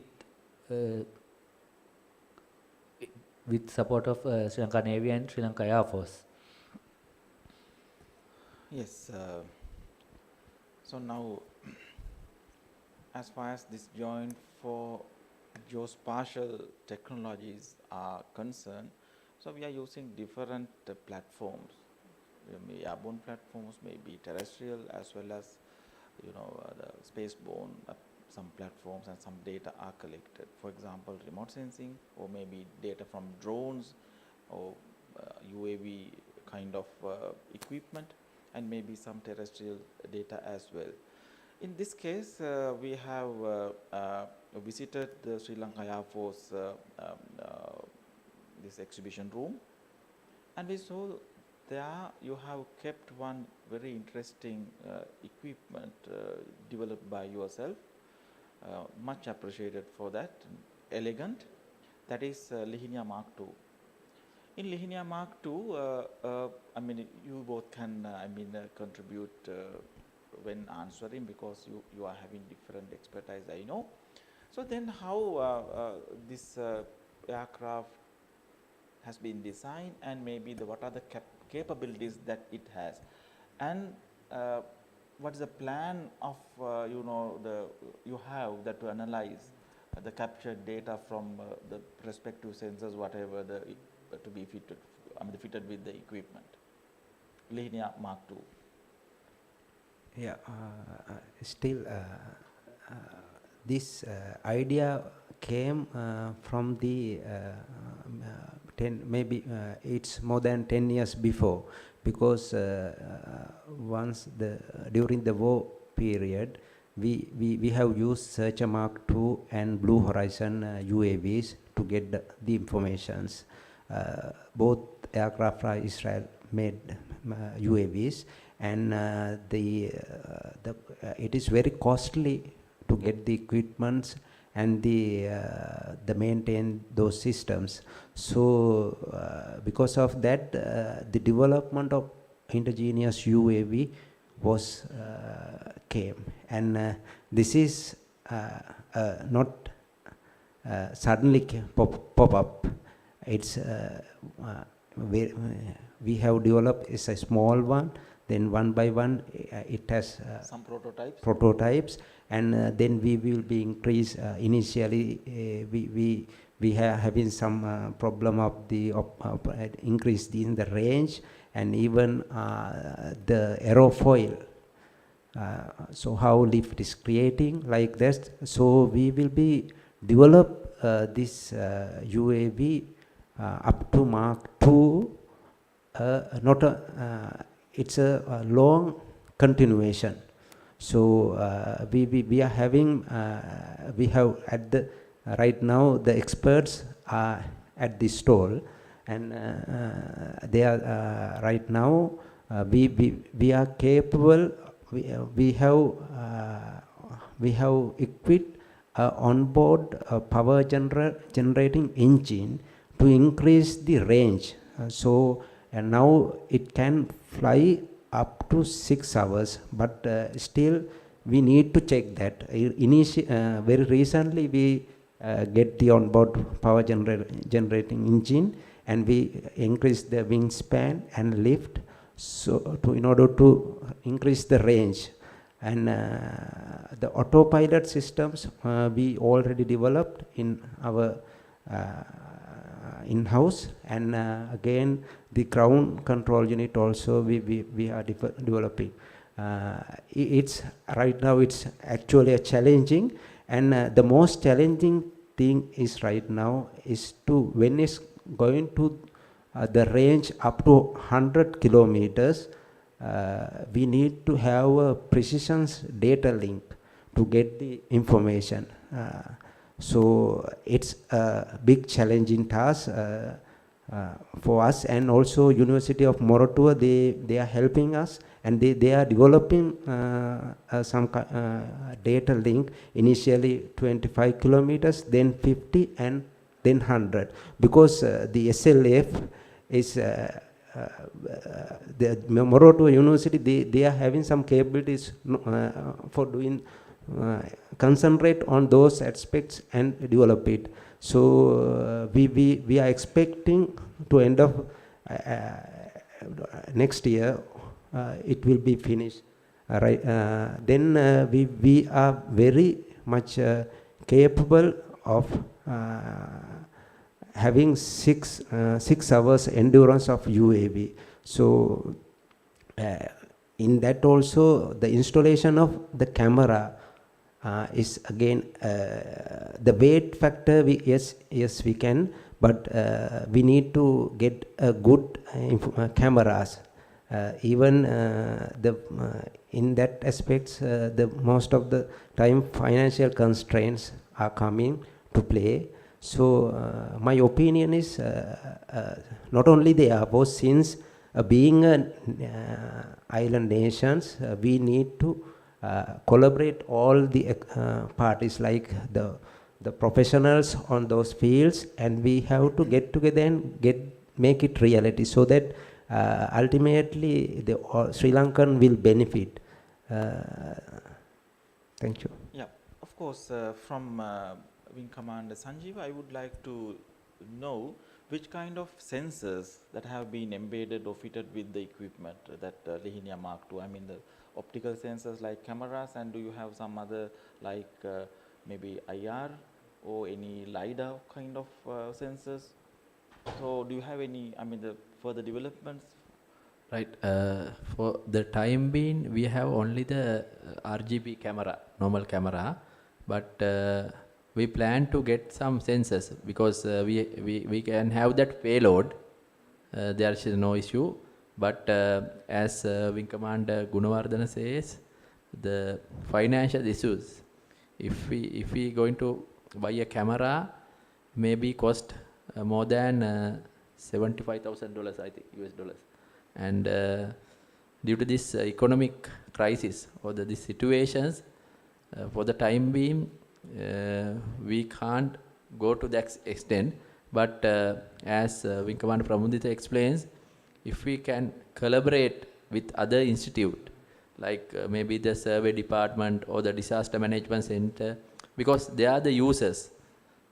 support of Sri Lanka Navy and Sri Lanka Air Force. Yes. So now, as far as this joint for geospatial technologies are concerned, so we are using different platforms. Maybe airborne platforms, maybe terrestrial, as well as the spaceborne. Some platforms and some data are collected. For example, remote sensing, or maybe data from drones, or UAV kind of equipment, and maybe some terrestrial data as well. In this case, we have visited the Sri Lanka Air Force this exhibition room, and we saw there you have kept one very interesting equipment developed by yourself, much appreciated for that, elegant. That is Lihinia Mark II. In Lihinia Mark II, I mean, you both can contribute when answering, because you are having different expertise, I know. So then how this aircraft has been designed, and maybe what are the capabilities that it has, and what is the plan of you have that to analyze the captured data from the respective sensors, whatever to be fitted, fitted with the equipment. Lihinia Mark II. Yeah, still this idea came from the maybe it's more than 10 years before, because once during the war period we have used Searcher Mark II and Blue Horizon UAVs to get the informations. Both aircraft are Israel made UAVs, and it is very costly to get the equipments and the maintain those systems. So because of that, the development of indigenous UAV was came, and this is not suddenly pop up. It's we have developed is a small one, then one by one it has some prototypes, and then we will be increased. Initially we have having some problem of the increase in the range, and even the aerofoil. So how lift is creating like this. So we will be develop this UAV up to Mark II. Not a it's a long continuation. So we are having we have at the right now the experts are at the stall, and they are right now we are capable. We have equipped onboard power generating engine to increase the range. And now it can fly up to 6 hours, but still we need to check that. Very recently we get the onboard power generating engine, and we increase the wingspan and lift, in order to increase the range. And the autopilot systems we already developed in our in-house, and again the ground control unit also we are developing. It's right now it's actually a challenging, and the most challenging thing is right now is to, when it's going to the range up to 100 kilometers, we need to have a precision data link to get the information. So it's a big challenging task for us, and also University of Moratuwa, they are helping us, and they are developing some data link, initially 25 kilometers, then 50, and then 100, because the SLF is the Moratuwa University, they are having some capabilities for doing concentrate on those aspects and develop it. So we are expecting to end up next year it will be finished. Right? Then we are very much capable of having 6 hours endurance of UAV. So in that also the installation of the camera is again the weight factor. Yes we can, but we need to get a good cameras. Even in that aspects, the most of the time financial constraints are coming to play. So my opinion is not only the Air Force, since being island nations, we need to collaborate all the parties, like the professionals on those fields, and we have to get together and make it reality, so that ultimately the Sri Lankan will benefit. Thank you. Yeah, of course, from Wing Commander Sanjeev, I would like to know which kind of sensors that have been embedded or fitted with the equipment that Lihinia Mark II. I mean the optical sensors like cameras, and do you have some other like maybe IR or any LiDAR kind of sensors? So do you have any, I mean the further developments? Right. For the time being, we have only the RGB camera, normal camera, but we plan to get some sensors, because we can have that payload. There is no issue. But as Wing Commander Gunawardana says, the financial issues, if we going to buy a camera, maybe cost more than $75,000, I think, US dollars. And due to this economic crisis or these situations, for the time being, we can't go to that extent. But as Wing Commander Pramudita explains, if we can collaborate with other institute, like maybe the survey department or the disaster management center, because they are the users.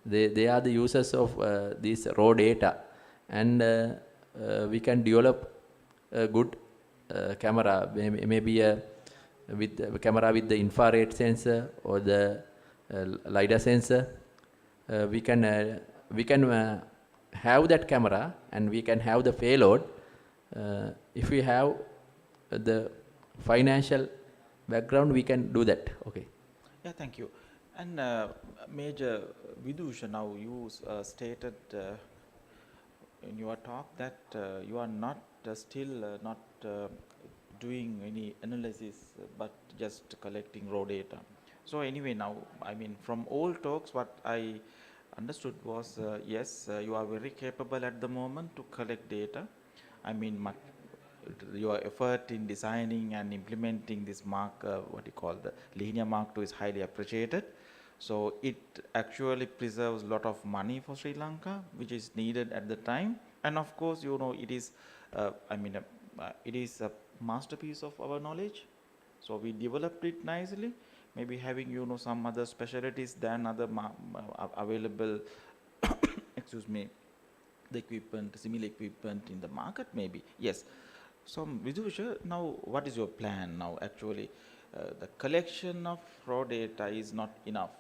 They are the users of this raw data, and we can develop a good camera, maybe with a camera with the infrared sensor or the LiDAR sensor. We can have that camera, and we can have the payload. If we have the financial background, we can do that. Okay. Yeah, thank you. And Major Vidusha, now you stated in your talk that you are not still not doing any analysis, but just collecting raw data. So anyway, now, I mean, from all talks, what I understood was, yes, you are very capable at the moment to collect data. I mean, your effort in designing and implementing this what you call the Lihinia Mark II is highly appreciated. So it actually preserves a lot of money for Sri Lanka, which is needed at the time. And of course, it is, it is a masterpiece of our knowledge. So we developed it nicely, maybe having, some other specialties than other available, excuse me, the equipment, similar equipment in the market, maybe. Yes. So Vidusha, now what is your plan now? Actually, the collection of raw data is not enough.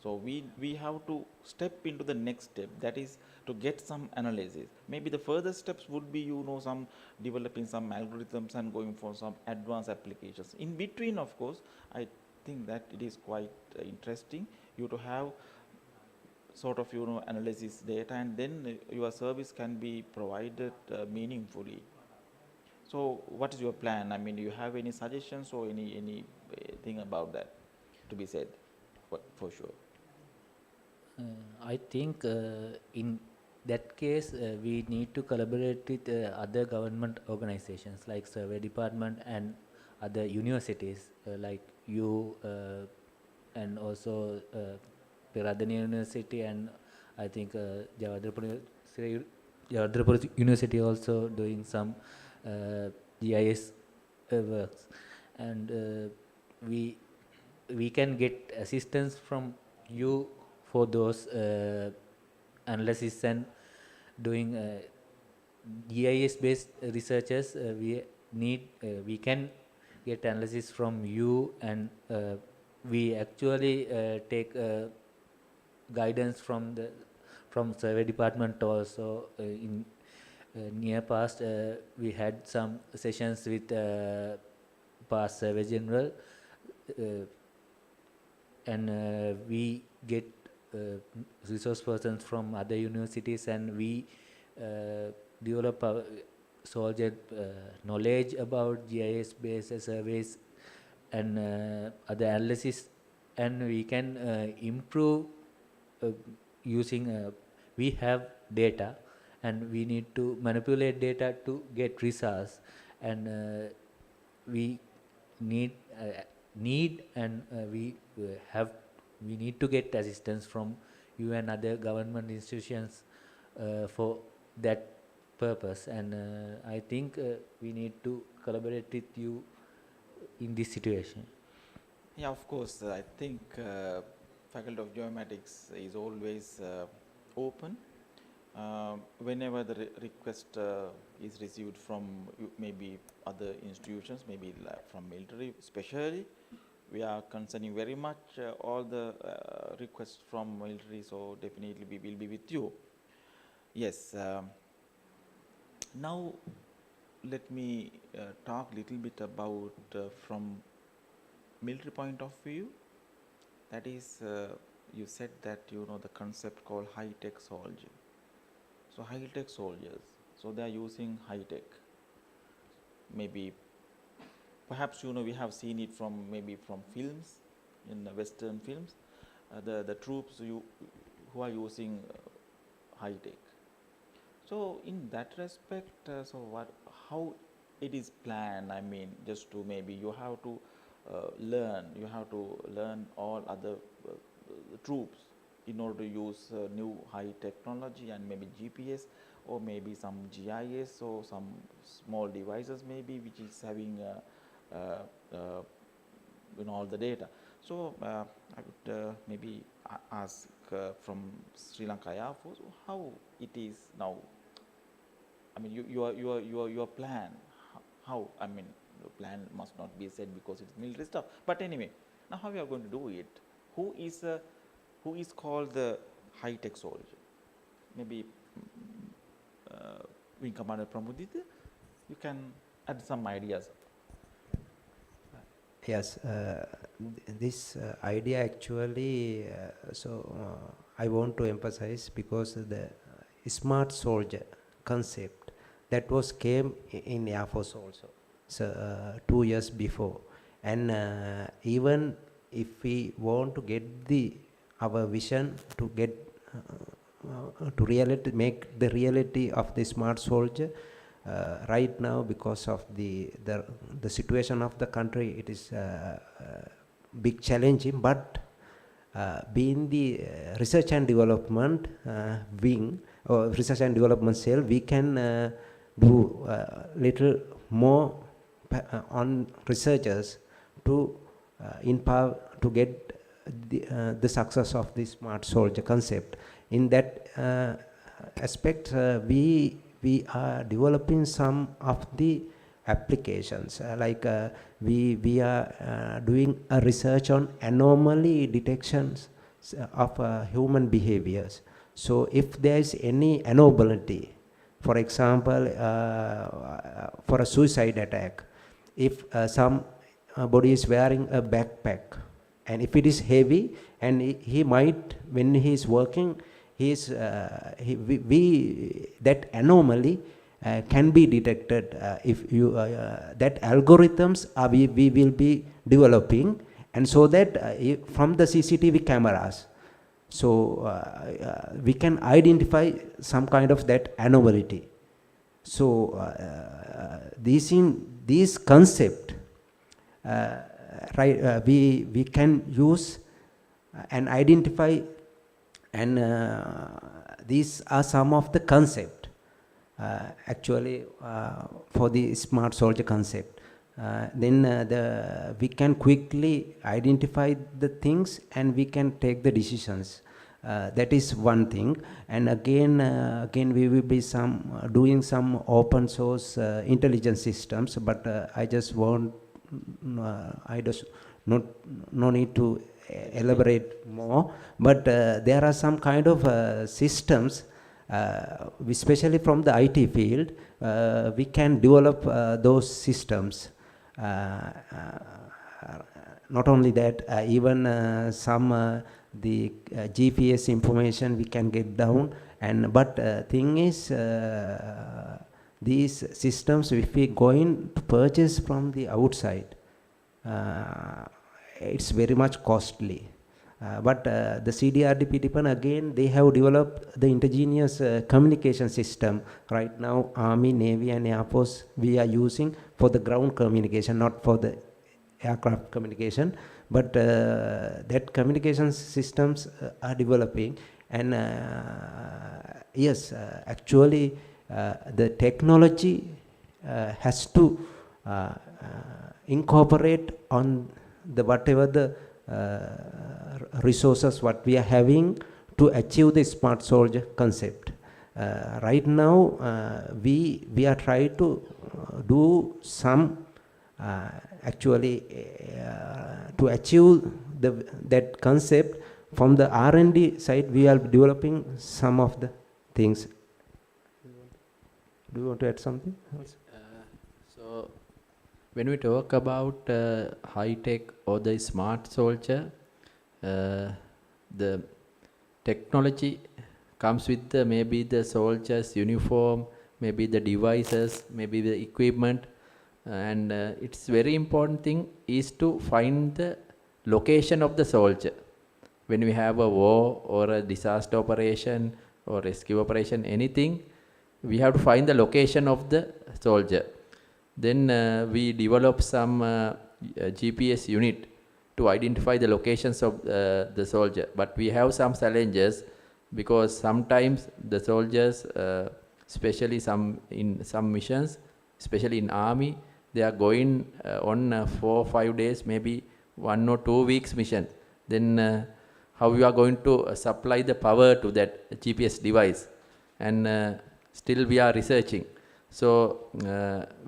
So we have to step into the next step, that is to get some analysis. Maybe the further steps would be, some developing some algorithms and going for some advanced applications. In between, of course, I think that it is quite interesting you to have sort of, analysis data, and then your service can be provided meaningfully. So what is your plan? I mean, do you have any suggestions or any thing about that to be said for sure? I think in that case we need to collaborate with other government organizations like Survey Department and other universities like you and also Peradeniya University, and I think Jawaharlal University also doing some GIS works, and we can get assistance from you for those analysis and doing GIS based researchers. We can get analysis from you, and we actually take guidance from Survey Department also. In near past we had some sessions with past Survey General, and we get resource persons from other universities, and we develop our soldier knowledge about GIS based surveys and other analysis, and we can improve using we have data and we need to manipulate data to get results, and we need and we need to get assistance from you and other government institutions for that purpose, and I think we need to collaborate with you in this situation. Yeah, of course. I think Faculty of Geomatics is always open. Whenever the request is received from maybe other institutions, maybe from military especially, we are concerning very much all the requests from military, so definitely we will be with you. Yes. Now let me talk a little bit about from military point of view. That is, you said that the concept called high-tech soldier. So high-tech soldiers, so they are using high-tech. Maybe, perhaps we have seen it from maybe from films, in the Western films, the troops who are using high-tech. So in that respect, how it is planned? I mean, just to maybe you have to learn all other troops in order to use new high technology and maybe GPS or maybe some GIS or some small devices maybe which is having all the data. So I would maybe ask from Sri Lanka Air Force how it is now. I mean, your plan. How? I mean, the plan must not be said because it's military stuff. But anyway, now how we are going to do it? Who is called the high-tech soldier? Maybe Wing Commander Pramudita, you can add some ideas. Yes, this idea actually, I want to emphasize because the smart soldier concept that came in Air Force also, so 2 years before, and even if we want to get our vision to get to reality, make the reality of the smart soldier right now, because of the situation of the country, it is big challenging, but being the research and development wing or research and development cell, we can do little more on researchers to empower to get the success of the smart soldier concept. In that aspect, we are developing some of the applications, like we are doing a research on anomaly detections of human behaviors. So if there is any anomaly, for example, for a suicide attack, if somebody is wearing a backpack, and if it is heavy, and he might, when he is working, that anomaly can be detected. If you that algorithms we will be developing, and so that from the CCTV cameras, so we can identify some kind of that anomaly. So these concept, right? We can use and identify, and these are some of the concept actually for the smart soldier concept. Then we can quickly identify the things and we can take the decisions. That is one thing. And again we will be doing some open source intelligence systems, but I just want no need to elaborate more. But there are some kind of systems, especially from the IT field, we can develop those systems. Not only that, even some the GPS information we can get down, and but thing is, these systems, if we going to purchase from the outside, it's very much costly. But the CDRDP department, again, they have developed the indigenous communication system. Right now, Army, Navy and Air Force, we are using for the ground communication, not for the aircraft communication. But that communication systems are developing. And yes, actually, the technology has to incorporate on the whatever the resources what we are having to achieve the smart soldier concept. Right now, we are trying to do some actually to achieve that concept. From the R&D side, we are developing some of the things. Do you want to add something else? So when we talk about high-tech or the smart soldier, the technology comes with maybe the soldier's uniform, maybe the devices, maybe the equipment, and it's very important thing is to find the location of the soldier. When we have a war or a disaster operation or rescue operation, anything, we have to find the location of the soldier. Then we develop some GPS unit to identify the locations of the soldier. But we have some challenges because sometimes the soldiers, especially in some missions, especially in army, they are going on 4 or 5 days, maybe 1 or 2 weeks mission. Then how we are going to supply the power to that GPS device? And still we are researching. So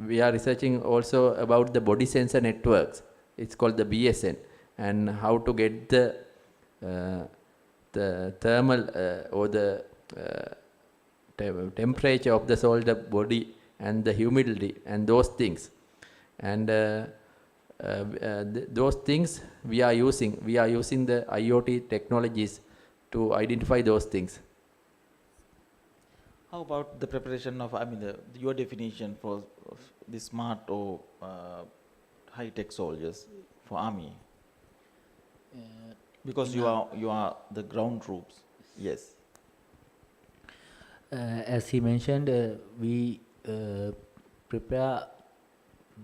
we are researching also about the body sensor networks. It's called the BSN, and how to get the thermal or the temperature of the soldier body and the humidity and those things. And those things we are using. We are using the IoT technologies to identify those things. How about the preparation of, your definition for the smart or high-tech soldiers for army? Because you are the ground troops. Yes. As he mentioned, we prepare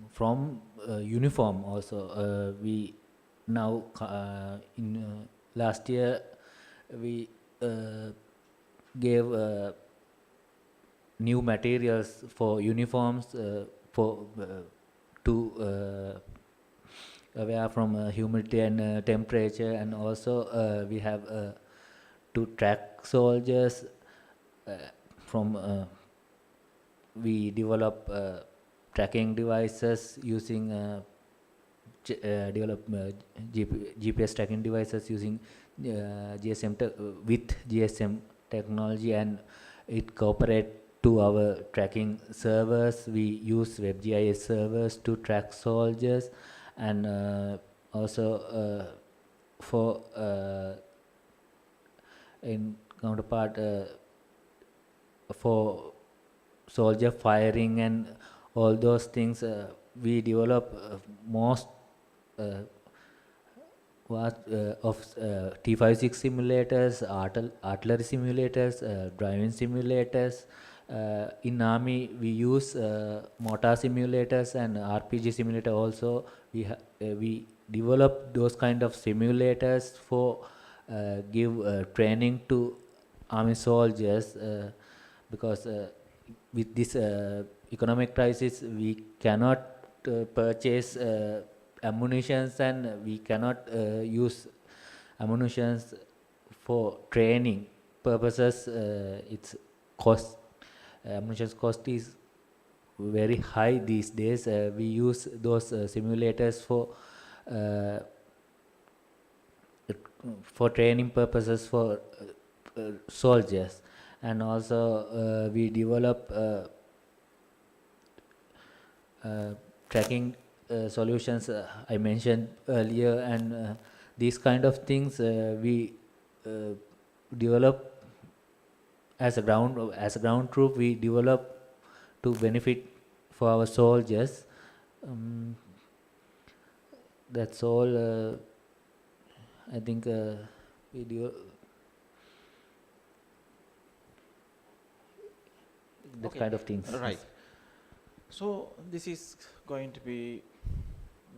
from uniform also. We now last year we gave new materials for uniforms for to aware from humidity and temperature, and also we have to track soldiers from we develop tracking devices using GPS tracking devices using with GSM technology, and it cooperate to our tracking servers. We use WebGIS servers to track soldiers, and also for in counterpart for soldier firing and all those things, we develop most of T56 simulators, artillery simulators, driving simulators. In Army, we use mortar simulators and RPG simulator also. We develop those kind of simulators for give training to Army soldiers, because with this economic crisis, we cannot purchase ammunitions, and we cannot use ammunitions for training purposes. Its cost, ammunition cost is very high these days. We use those simulators for training purposes for soldiers, and also we develop tracking solutions I mentioned earlier, and these kind of things we develop as a ground troop. We develop to benefit for our soldiers. That's all. I think we do that kind of things. Right. So this is going to be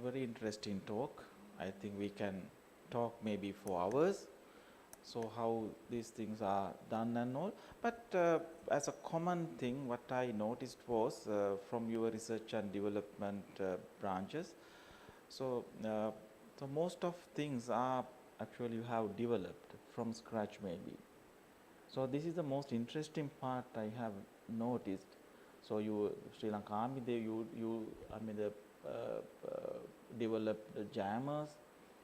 very interesting talk. I think we can talk maybe for hours. So how these things are done and all. But as a common thing, what I noticed was from your research and development branches. So most of things are actually you have developed from scratch maybe. So this is the most interesting part I have noticed. So you Sri Lanka Army, developed the jammers,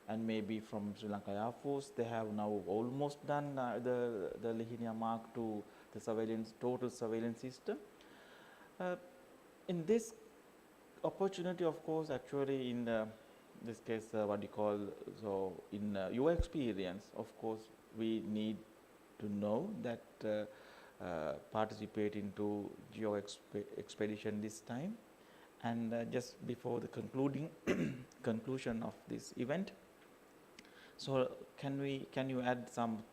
and maybe from Sri Lanka Air Force they have now almost done the Lihinia Mark II, the surveillance, total surveillance system. In this opportunity, of course, actually in this case, what you call, so in your experience, of course, we need to know that participate into Expedition this time. And just before the conclusion of this event, so can you add some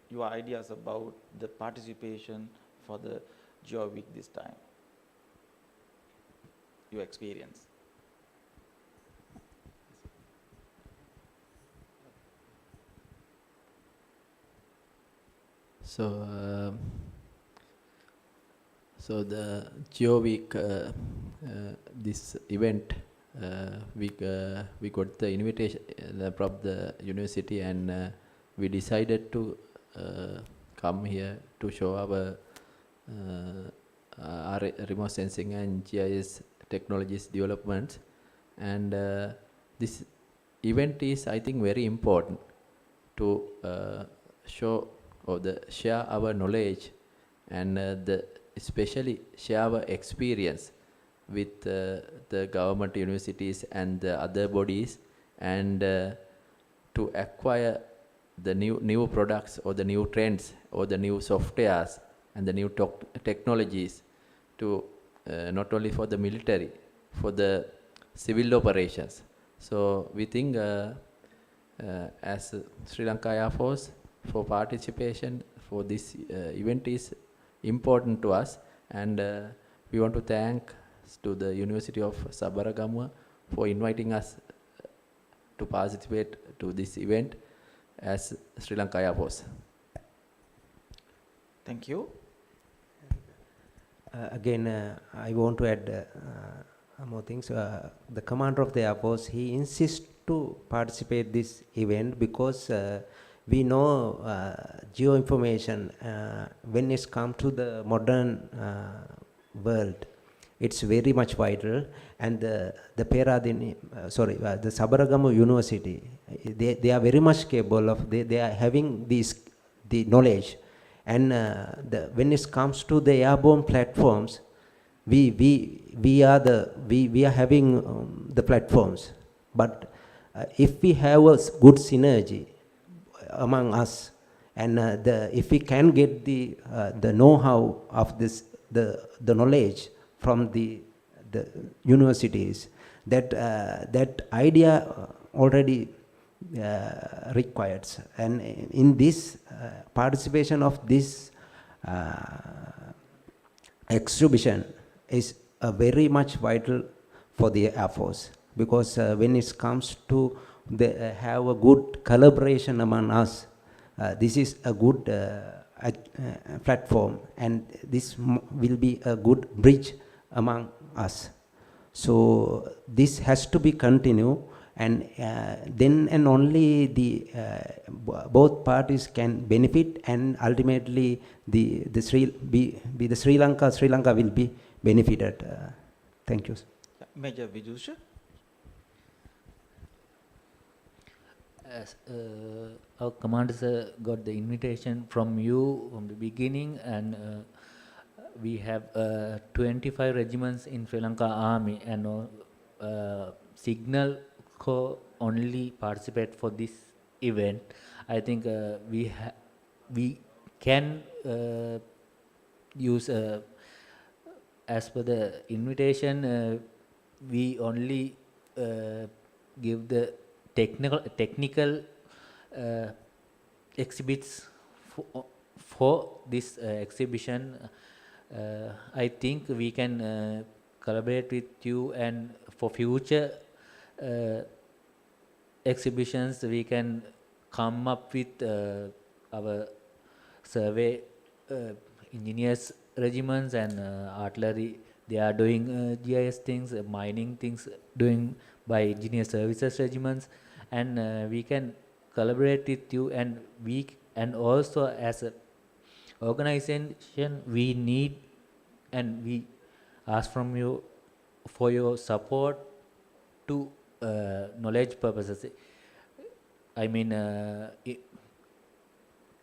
your ideas about the participation for the GeoWeek this time? Your experience. So the GeoWeek, this event, we got the invitation from the university, and we decided to come here to show our remote sensing and GIS technologies development. And this event is, I think, very important to show or share our knowledge, and especially share our experience with the government universities and the other bodies, and to acquire the new products or the new trends or the new softwares and the new technologies to not only for the military, for the civil operations. So we think as Sri Lanka Air Force, for participation for this event is important to us, and we want to thank to the University of Sabaragamuwa for inviting us to participate to this event. as Sri Lanka Air Force. Thank you. Again, I want to add more things. The commander of the Air Force, he insists to participate this event because we know geoinformation, when it's come to the modern world, it's very much vital. And the Peradini, the Sabaragamu University, they are very much capable of, they are having the knowledge. And when it comes to the airborne platforms, we are having the platforms. But if we have a good synergy among us, and if we can get the know-how of this, the knowledge from the universities, that idea already required. And in this participation of this exhibition is very much vital for the Air Force, because when it comes to have a good collaboration among us, this is a good platform, and this will be a good bridge among us. So this has to be continued, and then and only the both parties can benefit, and ultimately the Sri Lanka will be benefited. Thank you. Major Vidusha. As our commander got the invitation from you from the beginning, and we have 25 regiments in Sri Lanka Army, and Signal Corps only participate for this event. I think we can use as per the invitation. We only give the technical exhibits for this exhibition. I think we can collaborate with you, and for future exhibitions we can come up with our survey engineers regiments and artillery. They are doing GIS things, mining things doing by engineer services regiments, and we can collaborate with you, and also as a organization we need, and we ask from you for your support to knowledge purposes. I mean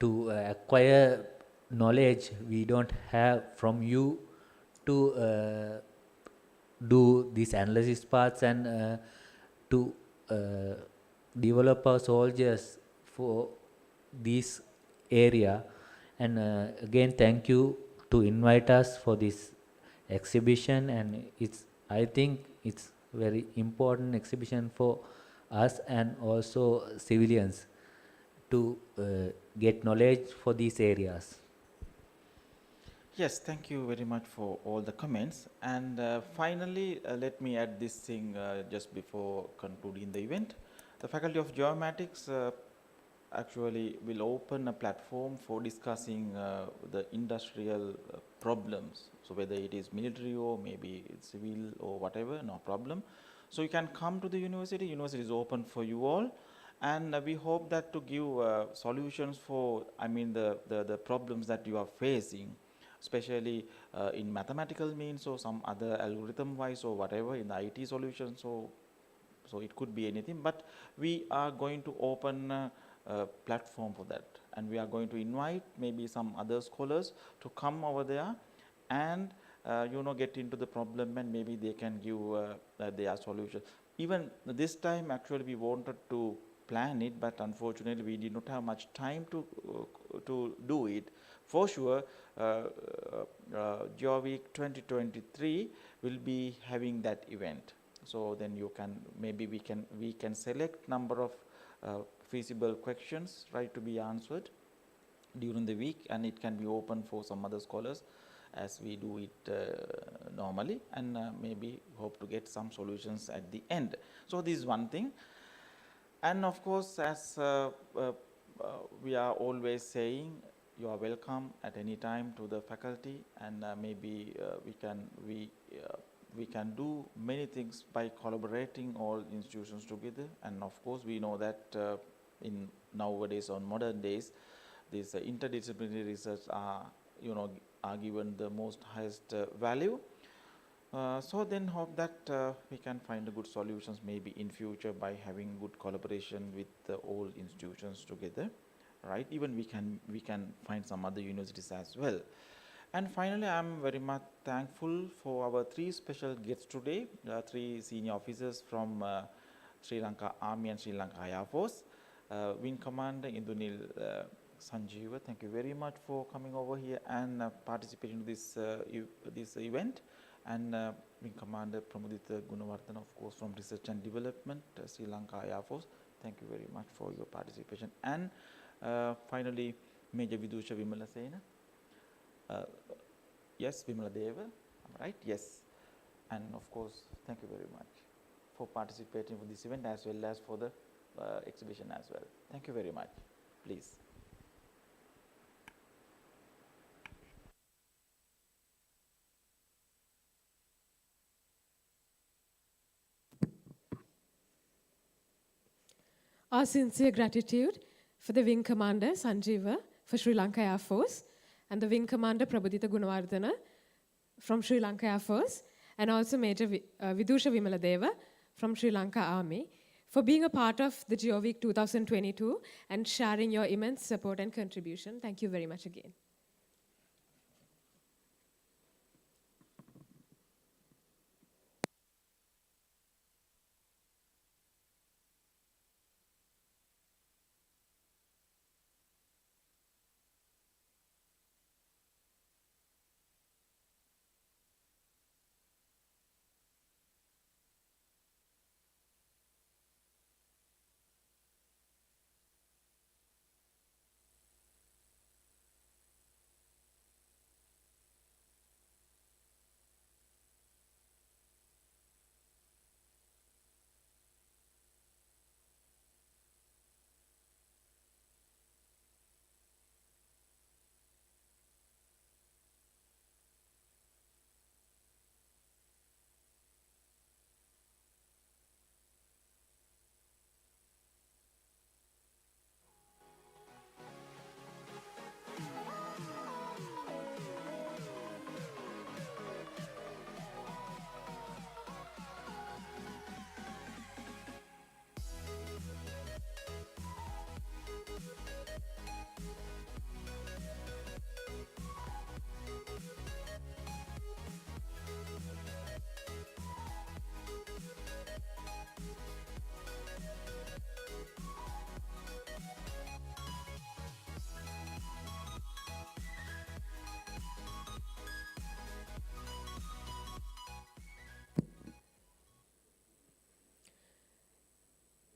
to acquire knowledge we don't have from you, to do these analysis parts, and to develop our soldiers for this area. And again, thank you to invite us for this exhibition, and I think it's very important exhibition for us and also civilians to get knowledge for these areas. Yes, thank you very much for all the comments. And finally, let me add this thing just before concluding the event. The Faculty of Geomatics actually will open a platform for discussing the industrial problems. So whether it is military or maybe civil or whatever, no problem. So you can come to the university. University is open for you all. And we hope that to give solutions for, I mean, the problems that you are facing, especially in mathematical means or some other algorithm wise or whatever in the IT solution. So it could be anything, but we are going to open a platform for that, and we are going to invite maybe some other scholars to come over there and get into the problem, and maybe they can give their solution. Even this time actually we wanted to plan it, but unfortunately we did not have much time to do it. For sure, GEOWEEK 2023 will be having that event. So then you can, maybe we can select number of feasible questions to be answered during the week, and it can be open for some other scholars as we do it normally, and maybe hope to get some solutions at the end. So this is one thing. And of course, as we are always saying you are welcome at any time to the faculty, and maybe we can do many things by collaborating all institutions together. And of course, we know that in nowadays, on modern days, these interdisciplinary research are are given the most highest value. So then hope that we can find good solutions maybe in future by having good collaboration with all institutions together, right? Even we can find some other universities as well. And finally, I'm very much thankful for our three special guests today, three senior officers from Sri Lanka Army and Sri Lanka Air Force. Wing Commander Indunil Sanjeeva, thank you very much for coming over here and participating in this this event. And Wing Commander Pramudita Gunawardana, of course, from Research and Development, Sri Lanka Air Force. Thank you very much for your participation. And finally, Major Vidusha Vimala Sena. Yes, Vimala Deva, right? Yes. And of course, thank you very much for participating for this event as well as for the exhibition as well. Thank you very much. Please. Our sincere gratitude for the Wing Commander Sanjeeva for Sri Lanka Air Force and the Wing Commander Prabhudita Gunawardana from Sri Lanka Air Force, and also Major Vidusha Vimaladeva from Sri Lanka Army for being a part of the GeoWeek 2022 and sharing your immense support and contribution. Thank you very much again.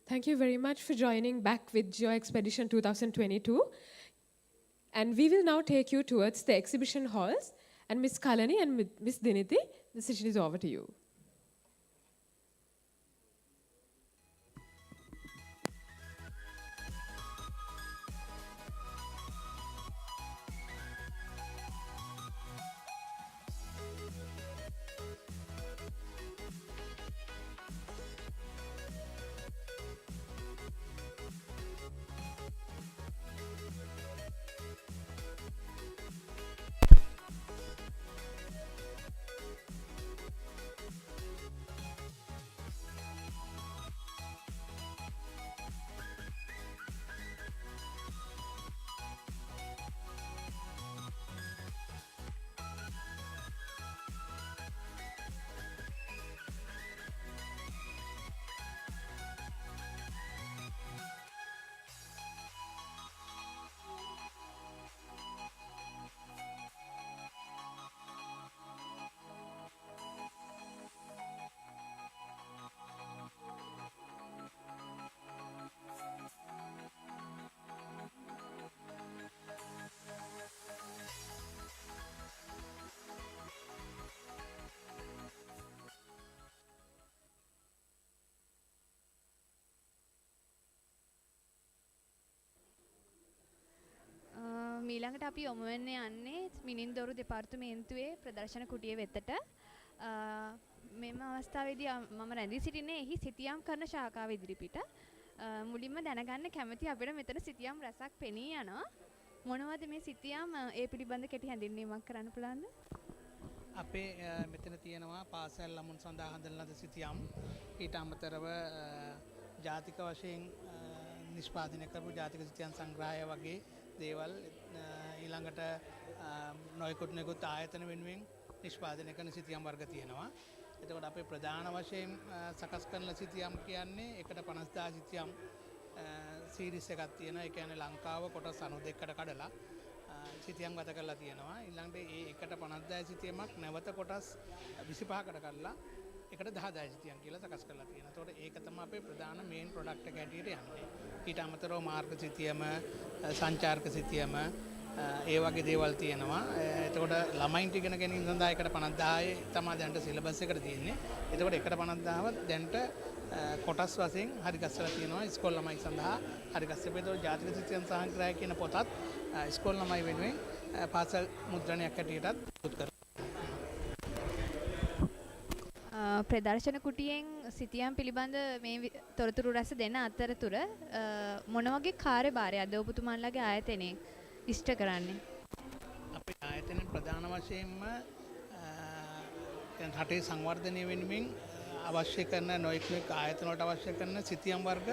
Thank you very much for joining back with Geo Expedition 2022. And we will now take you towards the exhibition halls. And Ms. Kalani and Ms. Diniti, the session is over to you. මීළඟට අපි යොමු වෙන්න යන්නේ මිනින්දොරු දෙපාර්තමේන්තුවේ ප්‍රදර්ශන කුටිය වෙතට. මෙම අවස්ථාවේදී මම රැඳී සිටින්නේ එහි සිතියම් කරන ශාඛාව ඉදිරිපිට. මුලින්ම දැනගන්න කැමති අපිට මෙතන සිතියම් රසක් පෙනී යනවා. මොනවද මේ සිතියම් ඒ පිළිබඳ කෙටි හැඳින්වීමක් කරන්න පුළුවන්ද? අපේ මෙතන තියෙනවා පාසල් ළමුන් සඳහා හදන ලද සිතියම්. ඊට අමතරව ජාතික වශයෙන් නිෂ්පාදනය කරපු ජාතික සිතියම් සංග්‍රහය වගේ දේවල් ඊළඟට නොයෙකුත් ආයතන වෙනුවෙන් නිෂ්පාදනය කරන සිතියම් වර්ග තියෙනවා. එතකොට අපේ ප්‍රධාන වශයෙන් සකස් කරන සිතියම් කියන්නේ 1/50000 සිතියම් සීරීස් එකක් තියෙනවා. ඒ කියන්නේ ලංකාව කොටස් 92කට කඩලා සිතියම් ගත කරලා තියෙනවා. ඊළඟට ඒ 1/50000 සිතියමක් නැවත කොටස් 25කට කඩලා 1/10000 සිතියම් කියලා සකස් කරලා තියෙනවා. එතකොට ඒක තමයි අපේ ප්‍රධාන මේන් ප්‍රොඩක්ට් එක හැටියට යන්නේ. ඊට අමතරව මාර්ග සිතියම, සංචාරක සිතියම ඒ වගේ දේවල් තියෙනවා. එතකොට ළමයින්ට ඉගෙන ගැනීම සඳහා 1/50000 තමයි දැනට සිලබස් එකට තියෙන්නේ. එතකොට 1/50000 දැනට කොටස් වශයෙන් හරි ගස්සලා තියෙනවා ඉස්කෝල ළමයි සඳහා හරි ගස්සපේ. එතකොට ජාතික සිතියම් සංග්‍රහය කියන පොතත් ඉස්කෝල ළමයි වෙනුවෙන් පාසල් මුද්‍රණයක් හැටියටත් පුත් කරනවා. ප්‍රදර්ශන කුටියෙන් සිතියම් පිළිබඳ මේ තොරතුරු රැස දෙන අතරතුර මොන වගේ කාර්යභාරයක්ද ඔබතුමාලගේ ආයතනයේ ඉෂ්ට කරන්නේ? අපේ ආයතනයේ ප්‍රධාන වශයෙන්ම රටේ සංවර්ධනය වෙනුවෙන් අවශ්‍ය කරන නොයෙක් ආයතන වලට අවශ්‍ය කරන සිතියම් වර්ග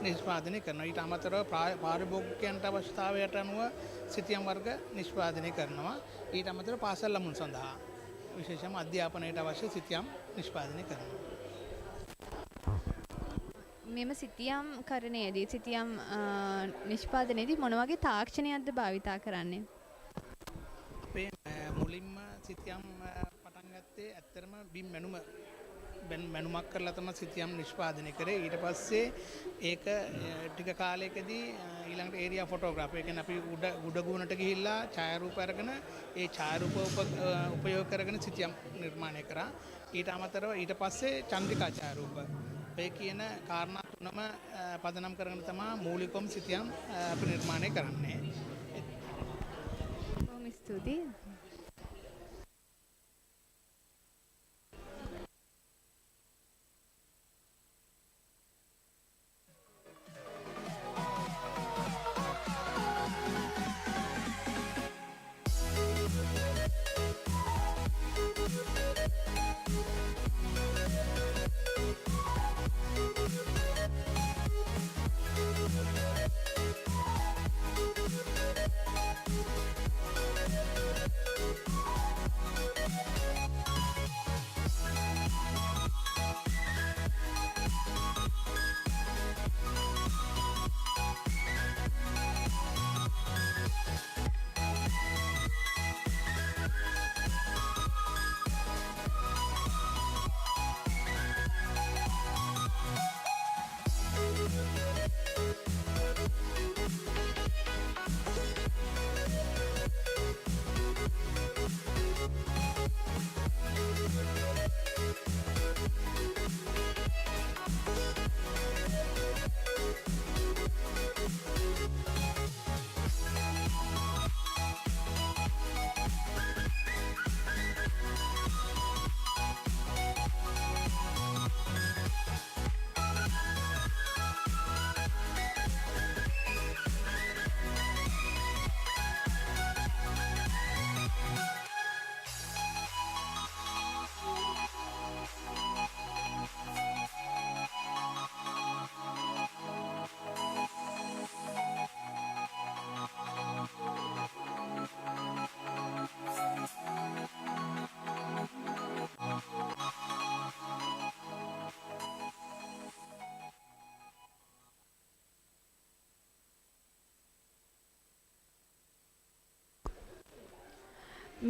නිෂ්පාදනය කරනවා. ඊට අමතරව පාරිභෝගිකයන්ට අවශ්‍යතාවයට අනුව සිතියම් වර්ග නිෂ්පාදනය කරනවා. ඊට අමතරව පාසල් ළමුන් සඳහා විශේෂයෙන්ම අධ්‍යාපනයට අවශ්‍ය සිතියම් නිෂ්පාදනය කරනවා. මෙම සිතියම් කරණයේදී සිතියම් නිෂ්පාදනයේදී මොන වගේ තාක්ෂණයක්ද භාවිතා කරන්නේ? අපේ මුලින්ම සිතියම් පටන් ගත්තේ ඇත්තටම බිම් මැනුමක් කරලා තමයි සිතියම් නිෂ්පාදනය කරේ. ඊට පස්සේ ඒක ටික කාලයකදී ඊළඟට ඒරියා ෆොටෝග්‍රාෆි, ඒ කියන්නේ අපි උඩ ගුණට ගිහිල්ලා ඡායාරූප අරගෙන ඒ ඡායාරූප උපයෝග කරගෙන සිතියම් නිර්මාණය කරා. ඊට අමතරව ඊට පස්සේ චන්ද්‍රිකා ඡායාරූප. ඔය කියන කාරණා තුනම පදනම් කරගෙන තමයි මූලිකවම සිතියම් අපි නිර්මාණය කරන්නේ. බොහොම ස්තුතියි.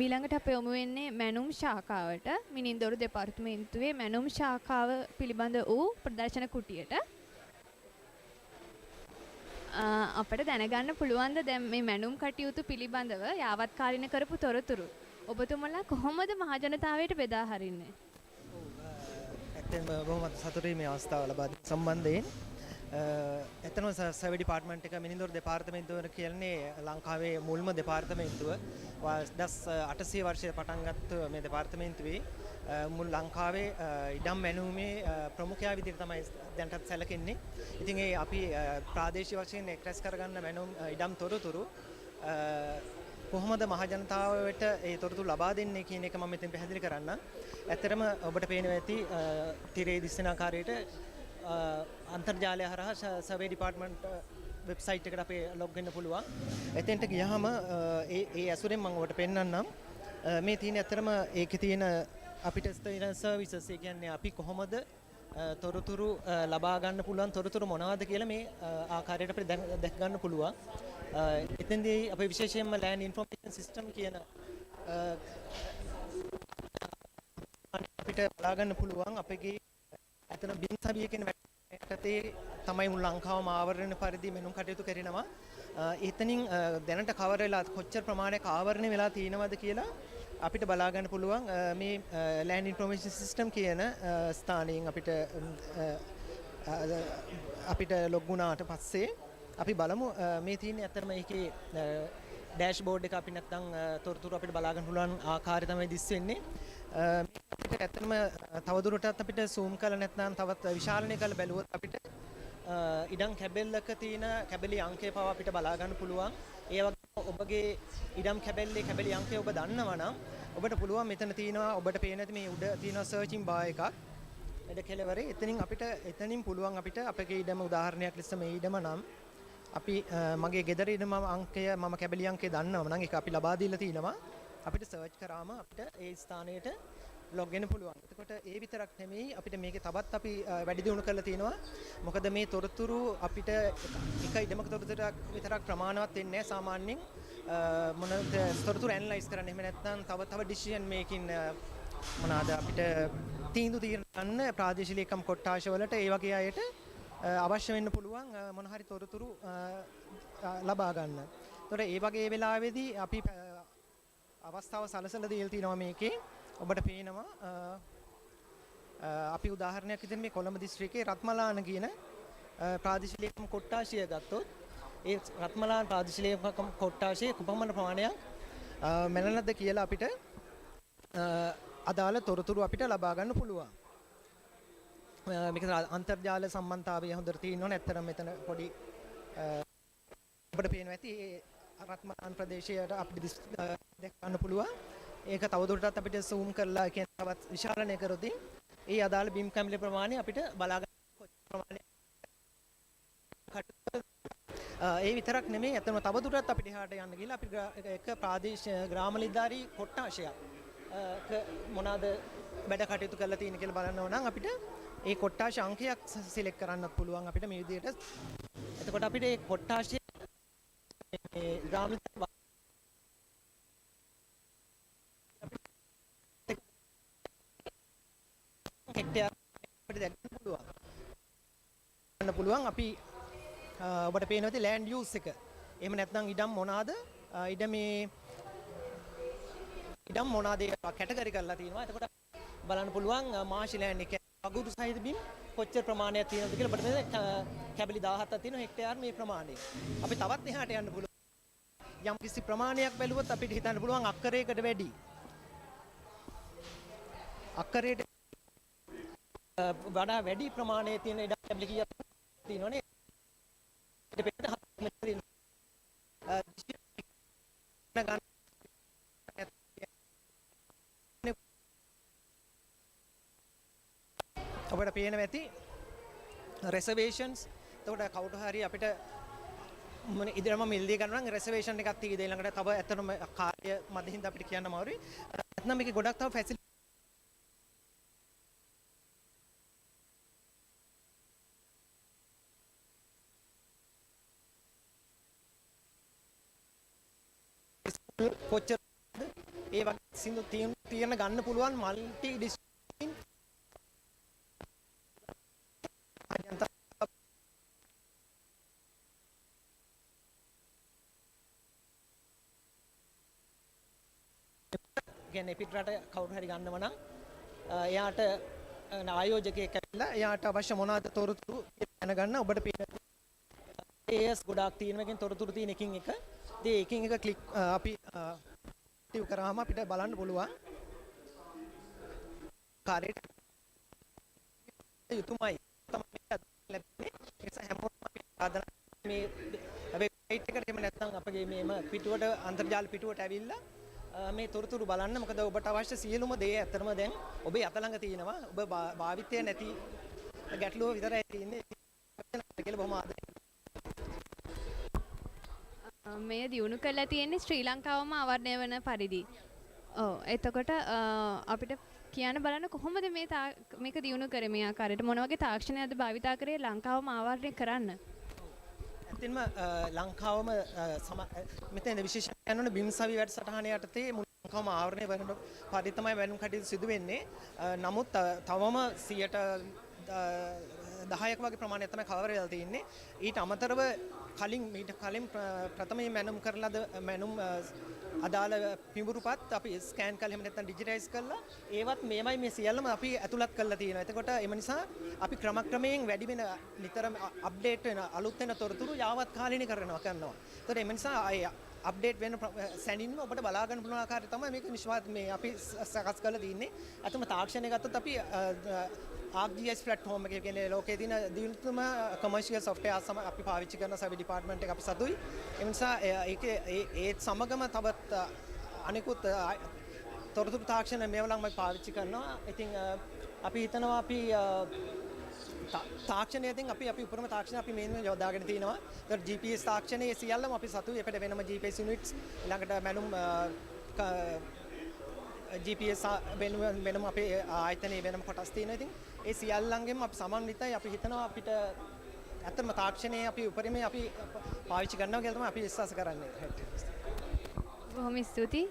මීළඟට අප යොමු වෙන්නේ මැනුම් ශාඛාවට. මිනින්දොරු දෙපාර්තමේන්තුවේ මැනුම් ශාඛාව පිළිබඳ වූ ප්‍රදර්ශන කුටියට. අපිට දැනගන්න පුළුවන්ද දැන් මේ මැනුම් කටයුතු පිළිබඳව යාවත්කාලින කරපු තොරතුරු ඔබතුමලා කොහොමද මහජනතාවයට බෙදා හරින්නේ? ඇත්තෙන්ම බොහොම සතුටුයි මේ අවස්ථාව ලබා දීම සම්බන්ධයෙන්. එතන සර්වේ ඩිපාර්ට්මන්ට් එක මිනිඳුර දෙපාර්තමේන්තුව කියන්නේ ලංකාවේ මුල්ම දෙපාර්තමේන්තුව. 800 වර්ෂයේ පටන් ගත්ත මේ දෙපාර්තමේන්තුවේ මුල් ලංකාවේ ඉඩම් මැනුමේ ප්‍රමුඛයා විදිහට තමයි දැනටත් සැලකෙන්නේ. ඉතින් ඒ අපි ප්‍රාදේශීය වශයෙන් එක්රැස් කරගන්න මැනුම් ඉඩම් තොරතුරු කොහොමද මහජනතාවට ඒ තොරතුරු ලබා දෙන්නේ කියන එක මම මෙතෙන් පැහැදිලි කරන්නම්. ඇත්තටම ඔබට පේනවා ඇති තිරේ දිස්සන ආකාරයට අන්තර්ජාලය හරහා සර්වේ ඩිපාර්ට්මන්ට් වෙබ්සයිට් එකට අපේ ලොග් වෙන්න පුළුවන්. එතෙන්ට ගියාම ඒ ඇසුරෙන් මම ඔබට පෙන්නන්නම්. මේ තියෙන ඇත්තටම ඒකේ තියෙන අපිට තියෙන සර්විසස් ඒ කියන්නේ අපි කොහොමද තොරතුරු ලබා ගන්න පුළුවන් තොරතුරු මොනවද කියලා මේ ආකාරයට අපිට දැක ගන්න පුළුවන්. එතෙන්දී අපේ විශේෂයෙන්ම land information system කියන අපිට බලා ගන්න පුළුවන් අපේ එතන බින් සබිය කියන වැටතේ තමයි මුල් ලංකාවම ආවරණ පරිදි මෙනුම් කටයුතු කරනවා. එතනින් දැනට කවර වෙලා කොච්චර ප්‍රමාණයක ආවරණය වෙලා තියෙනවද කියලා අපිට බලා ගන්න පුළුවන්. මේ land information system කියන ස්ථානයෙන් අපිට ලොග් වුණාට පස්සේ අපි බලමු මේ තියෙන්නේ අතරම ඒකේ ඩෑෂ්බෝඩ් එක අපි නැත්තම් තොරතුරු අපිට බලා ගන්න පුළුවන් ආකාරය තමයි දිස් වෙන්නේ. මේක ඇත්තටම තවදුරටත් අපිට zoom කරලා නැත්නම් තවත් විශාලණය කරලා බැලුවොත් අපිට ඉඩම් කැබෙල්ලක තියෙන කැබලි අංකය පවා අපිට බලා ගන්න පුළුවන්. ඒ වගේම ඔබගේ ඉඩම් කැබැල්ලේ කැබලි අංකය ඔබ දන්නවා නම් ඔබට පුළුවන් මෙතන තියෙනවා ඔබට පේන ඇති මේ උඩ තියෙනවා සර්චින් බාර් එකක්. එඩ කෙලවරේ එතනින් පුළුවන් අපිට අපගේ ඉඩම උදාහරණයක් ලෙස මේ ඉඩම නම් අපි මගේ ගෙදර ඉඩම අංකය මම කැබලි අංකය දන්නවා නම් ඒක අපි ලබා දීලා තිනවා. අපිට සර්ච් කරාම අපිට ඒ ස්ථානයට ලොග් වෙන්න පුළුවන්. එතකොට ඒ විතරක් නෙමෙයි අපිට මේකේ තවත් අපි වැඩි දියුණු කරලා තිනවා. මොකද මේ තොරතුරු අපිට එක ඉඩමක තොරතුරක් විතරක් ප්‍රමාණවත් වෙන්නේ නැහැ සාමාන්‍යයෙන්. මොනවද තොරතුරු ඇනලයිස් කරන්න. එහෙම නැත්නම් තව ඩිසිෂන් මේකින් මොනවාද අපිට තීන්දුව ගන්න ප්‍රාදේශීය ලේකම් කොට්ටාශ වලට ඒ වගේ අයට අවශ්‍ය වෙන්න පුළුවන් මොන හරි තොරතුරු ලබා ගන්න. ඒතකොට ඒ වගේ වෙලාවෙදී අපි අවස්ථාව සලසලා දීලා තිනවා මේකේ. ඔබට පේනවා අපි උදාහරණයක් විදිහට මේ කොළඹ දිස්ත්‍රික්කයේ රත්මලාන කියන ප්‍රාදේශීය ලේකම් කොට්ටාශය ගත්තොත් ඒ රත්මලාන ප්‍රාදේශීය ලේකම් කොට්ටාශයේ කුපමණ ප්‍රමාණයක් මැනනද කියලා අපිට අදාළ තොරතුරු අපිට ලබා ගන්න පුළුවන්. මේක අන්තර්ජාල සම්බන්ධතාවය හොඳට තියෙනවනේ. ඇත්තටම මෙතන පොඩි ඔබට පේනවා ඇති රත්මලාන ප්‍රදේශයට අපිට දැක් ගන්න පුළුවන්. ඒක තවදුරටත් අපිට zoom කරලා කියන්නේ තවත් විශාලණය කරොත් ඒ අදාළ බිම් කැමිලි ප්‍රමාණය අපිට බලා ගන්න ප්‍රමාණය ඒ විතරක් නෙමෙයි අතන තවදුරටත් අපිට එහාට යන්න ගිහලා අපි එක ප්‍රාදේශීය ග්‍රාම නිලධාරී කොට්ටාශයක් මොනවාද වැඩ කටයුතු කරලා තියෙන කියලා බලනවා නම් අපිට ඒ කොට්ටාශ අංකයක් සිලෙක්ට් කරන්නත් පුළුවන් අපිට මේ විදිහට. එතකොට අපිට මේ කොට්ටාශය මේ ග්‍රාම හෙක්ටයාර් අපිට දැක්කන්න පුළුවන්. අපි ඔබට පේනවා ඇති land use එක. එහෙම නැත්නම් ඉඩම් මොනවාද? ඉඩම් මොනවාද කැටගරි කරලා තියෙනවා. එතකොට බලන්න පුළුවන් මාෂි land එක අගුරු සහිත බිම් කොච්චර ප්‍රමාණයක් තියෙනවද කියලා ඔබට මේ කැබලි 17ක් තියෙනවා හෙක්ටයාර් මේ ප්‍රමාණය. අපි තවත් එහාට යන්න පුළුවන්. යම් කිසි ප්‍රමාණයක් බැලුවොත් අපිට හිතන්න පුළුවන් අක්කරයකට වැඩි. අක්කරයට වඩා වැඩි ප්‍රමාණයේ තියෙන ඉඩම් කැබලි කීයක් තියෙනවනේ. ඊට පස්සේ ඔබට පේනවා ඇති reservations. එතකොට කවුරු හරි අපිට ඉදිරියම මිල්දී ගන්නවා නම් reservation එකක් තියෙද ඊළඟට තව ඇත්තටම කාර්ය මැදින් අපිට කියන්න අමාරුයි. නැත්නම් මේකේ ගොඩක් තව facility කොච්චර ඒ වගේ සින්දු තියෙන ගන්න පුළුවන් මල්ටි ඩිස්ප්ලින් කියන්නේ පිටරට කවුරු හරි ගන්නව නම් එයාට ආයෝජකයෙක් ඇවිල්ලා එයාට අවශ්‍ය මොනවාද තොරතුරු දැනගන්න ඔබට පේන AS ගොඩාක් තියෙනවා එකෙන් තොරතුරු තියෙන එකින් එක. ඉතින් එකින් එක ක්ලික් අපි ටිව් කරාම අපිට බලන්න පුළුවන්. කාර්යයට යුතුයමයි තමයි ලැබෙන්නේ. ඒ නිසා හැමෝටම අපි ආදරය මේ වෙබ්සයිට් එකට එහෙම නැත්නම් අපගේ මේම පිටුවට අන්තර්ජාල පිටුවට ඇවිල්ලා මේ තොරතුරු බලන්න. මොකද ඔබට අවශ්‍ය සියලුම දේ ඇත්තටම දැන් ඔබේ අත ළඟ තියෙනවා. ඔබ භාවිතය නැති ගැටලුව විතරයි තියෙන්නේ. කියලා බොහොම ආදරෙන් මේ දියුණු කරලා තියෙන්නේ ශ්‍රී ලංකාවම ආවරණය වන පරිදි. ඔව් එතකොට අපිට කියන්න බලන්න කොහොමද මේක දියුණු කරේ මේ ආකාරයට මොන වගේ තාක්ෂණයක්ද භාවිතා කරේ ලංකාවම ආවරණය කරන්න? ඇත්තෙන්ම ලංකාවම මෙතන විශේෂයෙන් කියනවනේ බිම්සවි වැඩසටහන යටතේ මුළු ලංකාවම ආවරණය වෙන පරිදි තමයි වැනුම් කටයුතු සිදු වෙන්නේ. නමුත් තවම 10ක වගේ ප්‍රමාණයක් තමයි කවර වෙලා තියෙන්නේ. ඊට අමතරව මීට කලින් ප්‍රථමයෙන් මැනුම් කරලාද මැනුම් අදාළ පිඹුරුපත් අපි ස්කෑන් කරලා එහෙම නැත්නම් ඩිජිටයිස් කරලා ඒවත් මේමයි මේ සියල්ලම අපි ඇතුළත් කරලා තියෙනවා. එතකොට එම නිසා අපි ක්‍රමක්‍රමයෙන් වැඩි වෙන නිතරම අප්ඩේට් වෙන අලුත් වෙන තොරතුරු යාවත් කාලීනීකරණය කරනවා. එතකොට එම නිසා අප්ඩේට් වෙන සැනින්ම ඔබට බලා ගන්න පුළුවන් ආකාරය තමයි මේක මේ අපි සකස් කරලා තියෙන්නේ. අතම තාක්ෂණය ගත්තොත් අපි ArcGIS platform එකේ කියන්නේ ලෝකයේ තියෙන දියුණුම commercial software අපි පාවිච්චි කරන සර්වේ department එක අපි සතුයි. ඒ නිසා ඒකේ ඒ සමගම තවත් අනිකුත් තොරතුරු තාක්ෂණ මේවලම අපි පාවිච්චි කරනවා. ඉතින් අපි හිතනවා අපි තාක්ෂණයෙන් අපි උපරිම තාක්ෂණ අපි මේන් යොදාගෙන තිනවා. ඒතර GPS තාක්ෂණයේ සියල්ලම අපි සතුයි. අපිට වෙනම GPS units ළඟට මැනුම් GPS වෙනම අපේ ආයතනයේ වෙනම කොටස් තියෙනවා. ඉතින් ඒ සියල්ලංගෙම අපි සමන්විතයි. අපි හිතනවා අපිට ඇත්තම තාක්ෂණයේ අපි උපරිමේ අපි පාවිච්චි කරනවා කියලා තමයි අපි විශ්වාස කරන්නේ. බොහොම ස්තුතියි.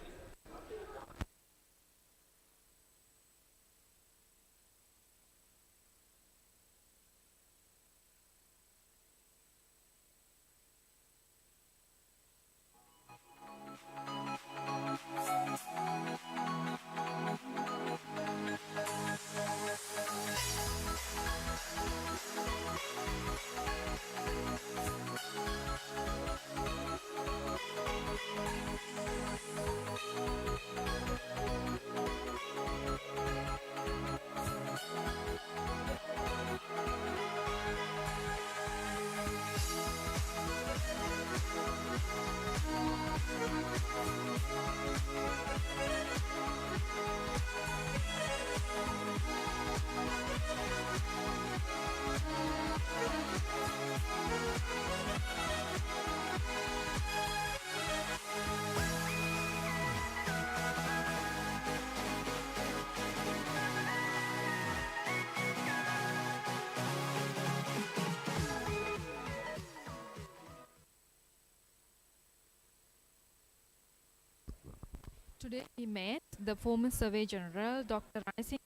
Today we met the former Surveyor General, Dr. Ranasinghe,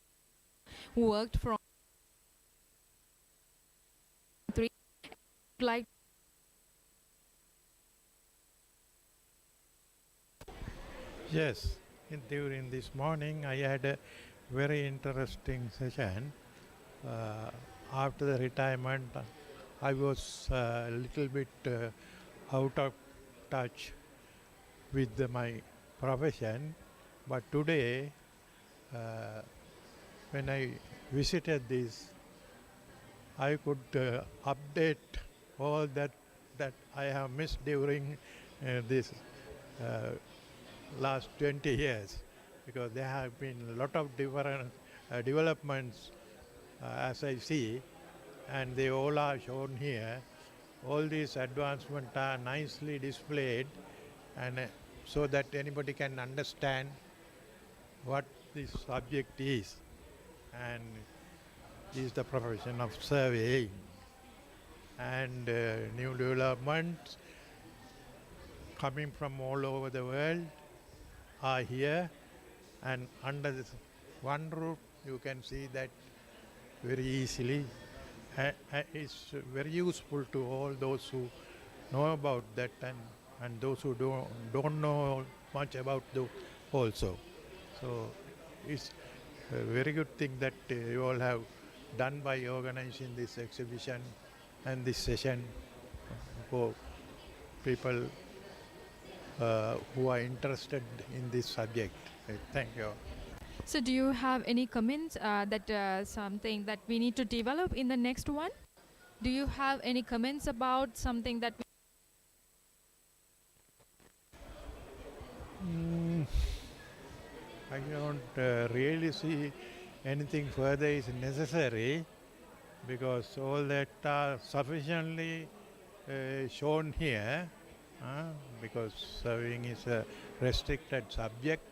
who worked from 3 like Yes, during this morning I had a very interesting session. After the retirement, I was a little bit out of touch with my profession, but today when I visited this, I could update all that I have missed during this last 20 years, because there have been a lot of different developments as I see, and they all are shown here. All these advancements are nicely displayed, and so that anybody can understand what this subject is, and is the profession of surveying. And new developments coming from all over the world are here, and under this one roof you can see that very easily. It's very useful to all those who know about that, and those who don't know much about those also. So it's very good thing that you all have done by organizing this exhibition and this session for people who are interested in this subject. Thank you. So do you have any comments that something that we need to develop in the next one? Do you have any comments about something that I don't really see anything further is necessary, because all that are sufficiently shown here, because surveying is a restricted subject.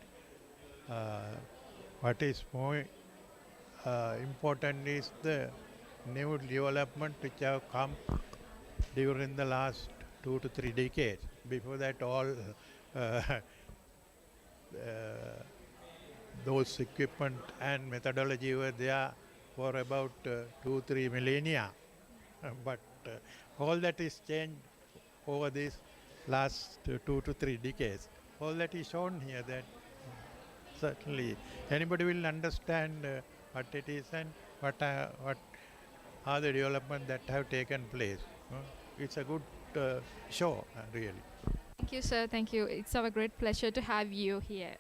What is more important is the new development which have come during the last 2 to 3 decades. Before that, all those equipment and methodology were there for about 2-3 millennia. But all that is changed over these last 2 to 3 decades. All that is shown here, that certainly anybody will understand what it is and what are the development that have taken place. It's a good show, really. Thank you, sir. Thank you. It's our great pleasure to have you here.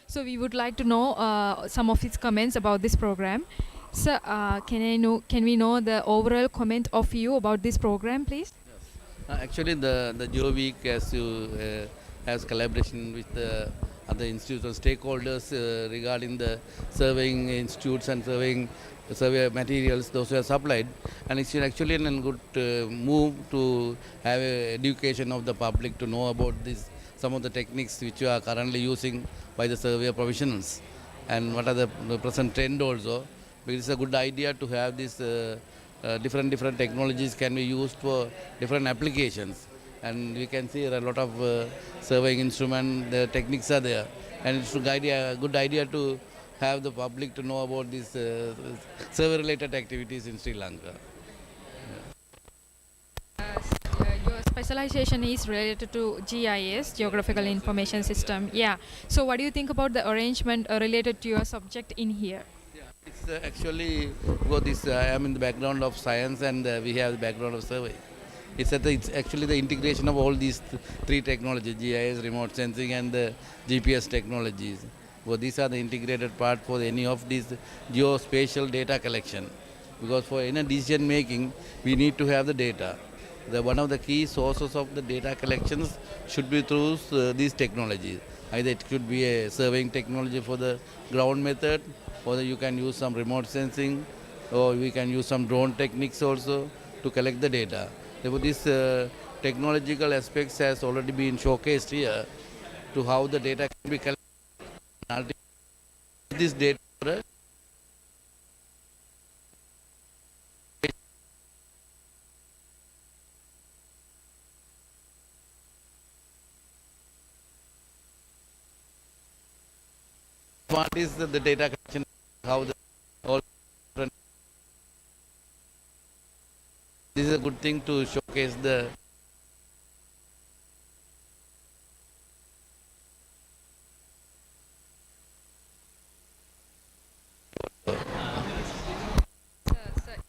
So we would like to know some of his comments about this program. Sir, can we know the overall comment of you about this program, please? Actually, the GeoWeek has collaboration with the other institutes and stakeholders regarding the surveying institutes and survey materials those were supplied, and it's actually a good move to have education of the public to know about some of the techniques which are currently using by the surveyor professionals and what are the present trend also. Because it's a good idea to have this different technologies can be used for different applications, and we can see a lot of surveying instrument, the techniques are there, and it's a good idea to have the public to know about these survey related activities in Sri Lanka. Your specialization is related to GIS, Geographical Information System. Yeah. So what do you think about the arrangement related to your subject in here? It's actually because I am in the background of science and we have the background of survey. It's actually the integration of all these three technologies: GIS, remote sensing, and the GPS technologies. Well, these are the integrated part for any of these geospatial data collection. Because for any decision making, we need to have the data. one of the key sources of the data collections should be through these technologies. Either it could be a surveying technology for the ground method, or you can use some remote sensing, or we can use some drone techniques also to collect the data. Therefore, this technological aspects has already been showcased here to how the data can be collected. This data what is the data collection, how the all this is a good thing to showcase the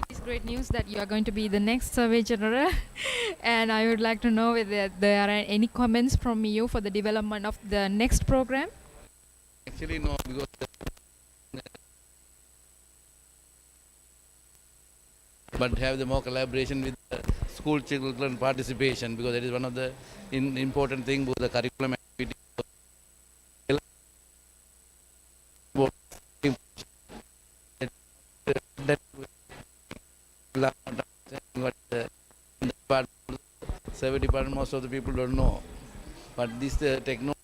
It's great news that you are going to be the next Survey General. And I would like to know whether there are any comments from you for the development of the next program. actually no, because but have the more collaboration with the school children participation, because that is one of the important thing with the curriculum activity. Survey department, most of the people don't know, but this technology.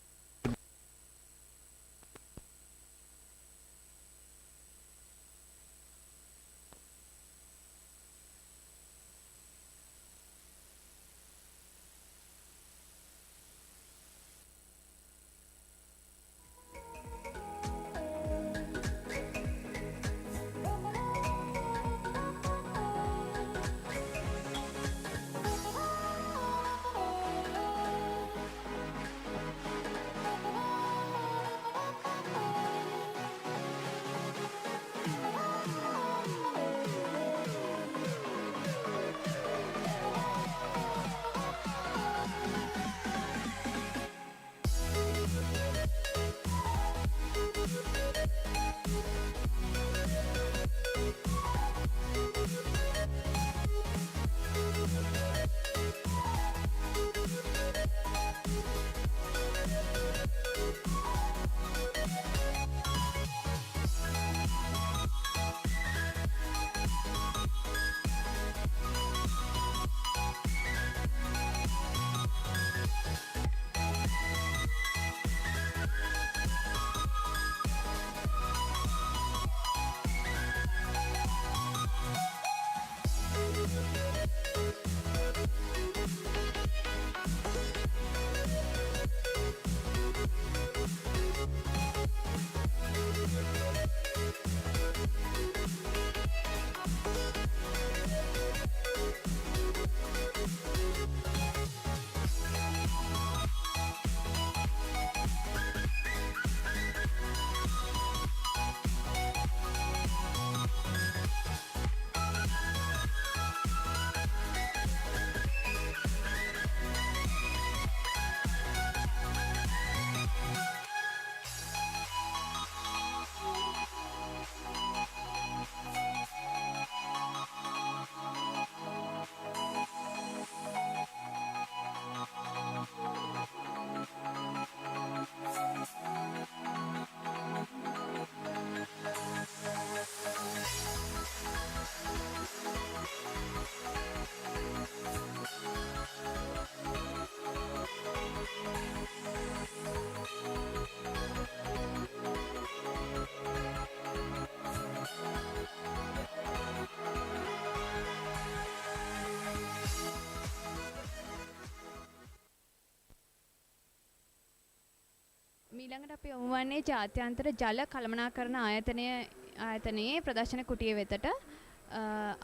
ඊළඟට අපි යමු වන්නේ ජාත්‍යන්තර ජල කළමනාකරණ ආයතනයේ ප්‍රදර්ශන කුටිය වෙතට.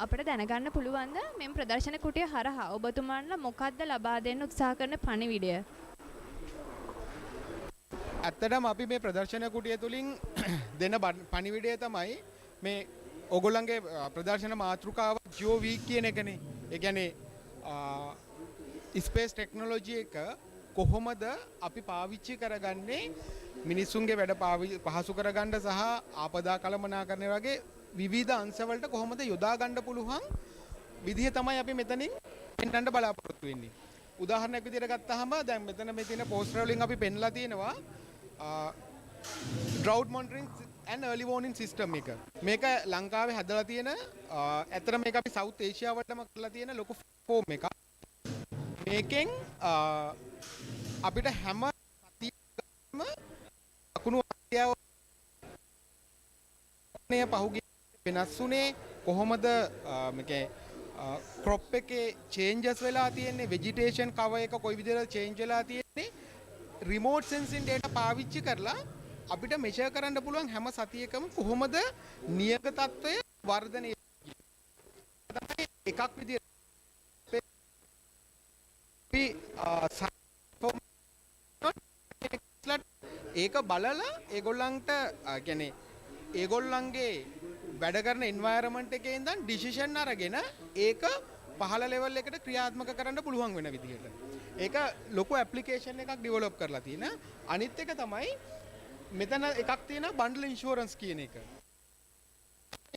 අපිට දැනගන්න පුළුවන්ද මේ ප්‍රදර්ශන කුටිය හරහා ඔබතුමාන්ලා මොකක්ද ලබා දෙන්න උත්සාහ කරන පණිවිඩය? ඇත්තටම අපි මේ ප්‍රදර්ශන කුටිය තුලින් දෙන පණිවිඩය තමයි මේ ඕගොල්ලන්ගේ ප්‍රදර්ශන මාතෘකාව GeoWeek කියන එකනේ. ඒ කියන්නේ ස්පේස් ටෙක්නොලොජි එක කොහොමද අපි පාවිච්චි කරගන්නේ මිනිස්සුන්ගේ වැඩ පහසු කරගන්න සහ ආපදා කළමනාකරණය වගේ විවිධ අංශවලට කොහොමද යොදා ගන්න පුළුවන් විදිහ තමයි අපි මෙතනින් පෙන්වන්න බලාපොරොත්තු වෙන්නේ. උදාහරණයක් විදිහට ගත්තාම දැන් මෙතන මේ තියෙන පෝස්ටර් වලින් අපි පෙන්ලා තියෙනවා drought monitoring and early warning system එක. මේක ලංකාවේ හදලා තියෙන ඇත්තට මේක අපි සවුත් ඒෂියාවටම කරලා තියෙන ලොකු ෆෝම් එකක්. මේකෙන් අපිට හැම සතියකම අකුණු අධ්‍යාව පහුගිය වෙනස් වුණේ කොහොමද මේකේ ක්‍රොප් එකේ චේන්ජස් වෙලා තියෙන්නේ, ভেජිටේෂන් කවර් එක කොයි විදිහට චේන්ජ් වෙලා තියෙන්නේ, රිමෝට් සෙන්සින් ඩේටා පාවිච්චි කරලා අපිට මෙෂර් කරන්න පුළුවන් හැම සතියකම කොහොමද නියඟ තත්ත්වය වර්ධනය තමයි එකක් විදිහට ඒක බලලා ඒගොල්ලන්ට කියන්නේ ඒගොල්ලන්ගේ වැඩ කරන එන්වයරන්මන්ට් එකේ ඉඳන් ඩිසිෂන් අරගෙන ඒක පහළ ලෙවල් එකට ක්‍රියාත්මක කරන්න පුළුවන් වෙන විදිහට. ඒක ලොකු ඇප්ලිකේෂන් එකක් ඩෙවලොප් කරලා තියෙන. අනිත් එක තමයි මෙතන එකක් තියෙන බන්ඩල් ඉන්ෂුරන්ස් කියන එක.